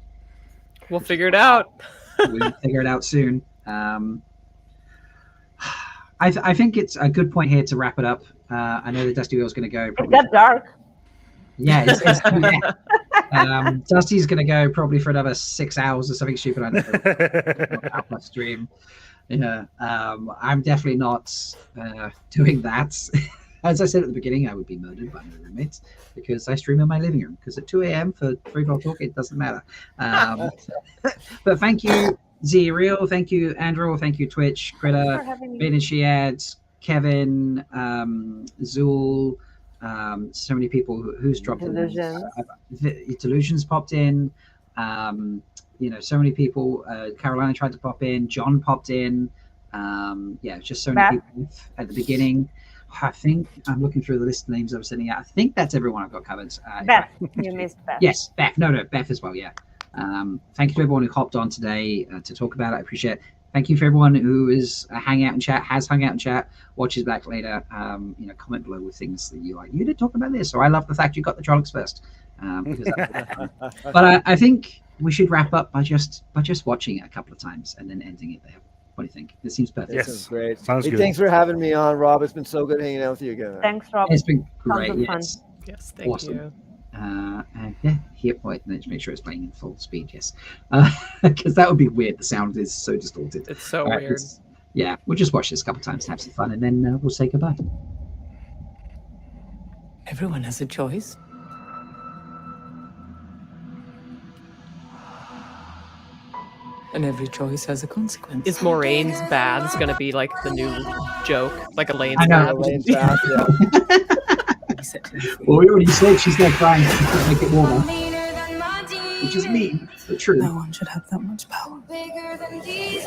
We'll figure it out. We'll figure it out soon. I think it's a good point here to wrap it up. I know that Dusty Wheel's going to go. It got dark. Yeah, yeah. Dusty's going to go probably for another 6 hours or something stupid. I know. Out my stream. Yeah, I'm definitely not doing that. As I said at the beginning, I would be murdered by my roommates because I stream in my living room. Because at 2 a.m. for Free Roll Talk, it doesn't matter. But thank you, Z-Real. Thank you, Andrew. Thank you, Twitch, Critter, Ben and Shiad, Kevin, Zool. So many people who's dropped in. Delusions popped in. You know, so many people. Carolina tried to pop in. John popped in. Yeah, just so many people at the beginning. I think I'm looking through the list of names I was sending out. I think that's everyone I've got covered. Beth, you missed Beth. Yes, Beth. No, Beth as well. Yeah. Thank you to everyone who hopped on today to talk about it. I appreciate it. Thank you for everyone who is hang out in chat, has hung out in chat, watches back later. You know, comment below with things that you like. You did talk about this, or I love the fact you got the Trollocs first. Because but I think we should wrap up by just watching it a couple of times and then ending it there. What do you think? It seems perfect. This is great. Sounds good. Thanks for having me on, Rob. It's been so good hanging out with you again. Thanks, Rob. It's been Tons great. of fun. Yes. Yes, thank Awesome. you. And yeah, here, wait, let's make sure it's playing in full speed. Yes, because that would be weird. The sound is so distorted. It's so All right, weird. Yeah, we'll just watch this a couple of times, have some fun, and then we'll say goodbye. Everyone has a choice. And every choice has a consequence. Is Moraine's baths gonna be like the new joke, like Elaine's I know. baths? Elaine's bath, yeah. Well, we already said she's there crying to make it warmer, which is mean but true. No one should have that much power. Ishi's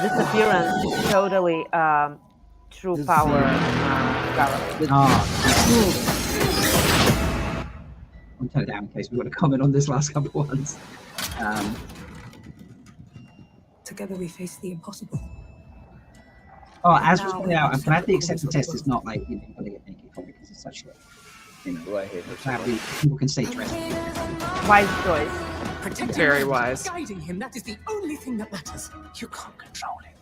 disappearance is totally true power. Gareth. I'll turn it down in case we want to comment on this last couple of ones. Together we face the impossible. Oh, as was pointed out, I'm glad the acceptance test is not like, you know, you've got to get naked for it because it's such a, you know, I hate her so sadly, people can stay dressed. Wise choice. Protecting Very him, wise. Guiding him, that is the only thing that matters. You can't control him.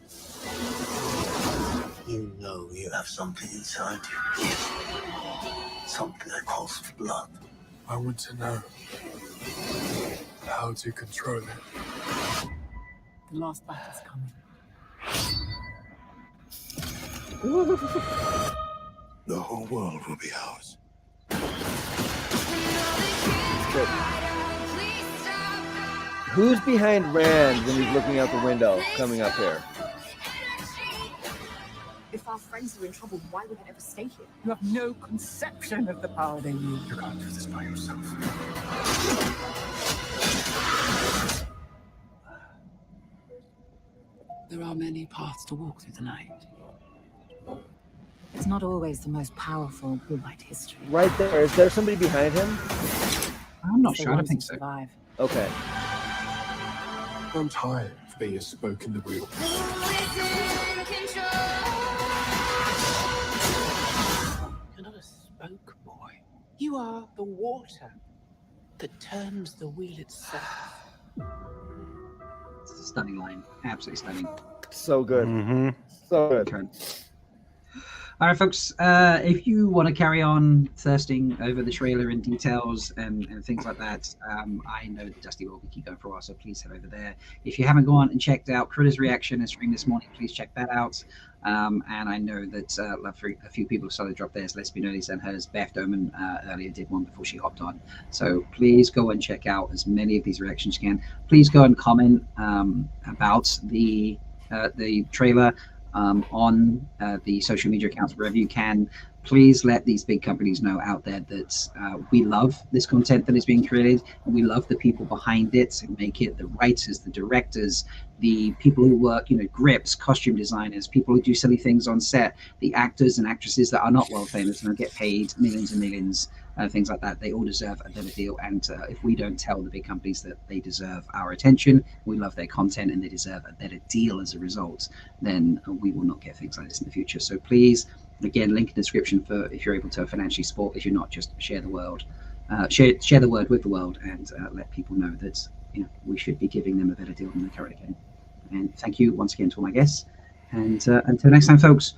You know you have something inside you. Something that calls for blood. I want to know. how to control it. The last battle's coming. The whole world will be ours. Good. Who's behind Rand when he's looking out the window coming up here? If our friends are in trouble, why would they ever stay here? You have no conception of the power they use. You can't do this by yourself. There are many paths to walk through the night. It's not always the most powerful who write history. Right there. Is there somebody behind him? I'm not The sure. I don't ones think who so. survive. Okay. I'm tired of being a spoke in the wheel. You're not a spoke boy. You are the water that turns the wheel itself. It's a stunning line. Absolutely stunning. So good. So good. Okay. All right, folks. If you want to carry on thirsting over the trailer and details and things like that, I know that Dusty will keep going for a while, so please head over there. If you haven't gone and checked out Critter's reaction and stream this morning, please check that out. And I know that a few people have started to drop theirs. Let's be noticed, and hers. Beth Doman earlier did one before she hopped on. So please go and check out as many of these reactions you can. Please go and comment about the trailer on the social media accounts wherever you can. Please let these big companies know out there that we love this content that is being created, and we love the people behind it and make it, the writers, the directors, the people who work, grips, costume designers, people who do silly things on set, the actors and actresses that are not world famous and don't get paid millions and millions, things like that. They all deserve a better deal. And if we don't tell the big companies that they deserve our attention, we love their content, and they deserve a better deal as a result, then we will not get things like this in the future. So please, again, link in the description for if you're able to financially support. If you're not, just share the word, share the word with the world, and let people know that we should be giving them a better deal than they currently can. And thank you once again to all my guests. And until next time, folks,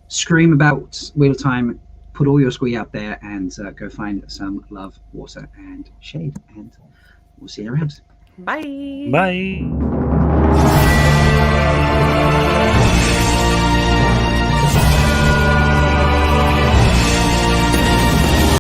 scream about Wheel of Time. Put all your squee out there and go find some love, water, and shade. And we'll see you around. Bye. Bye.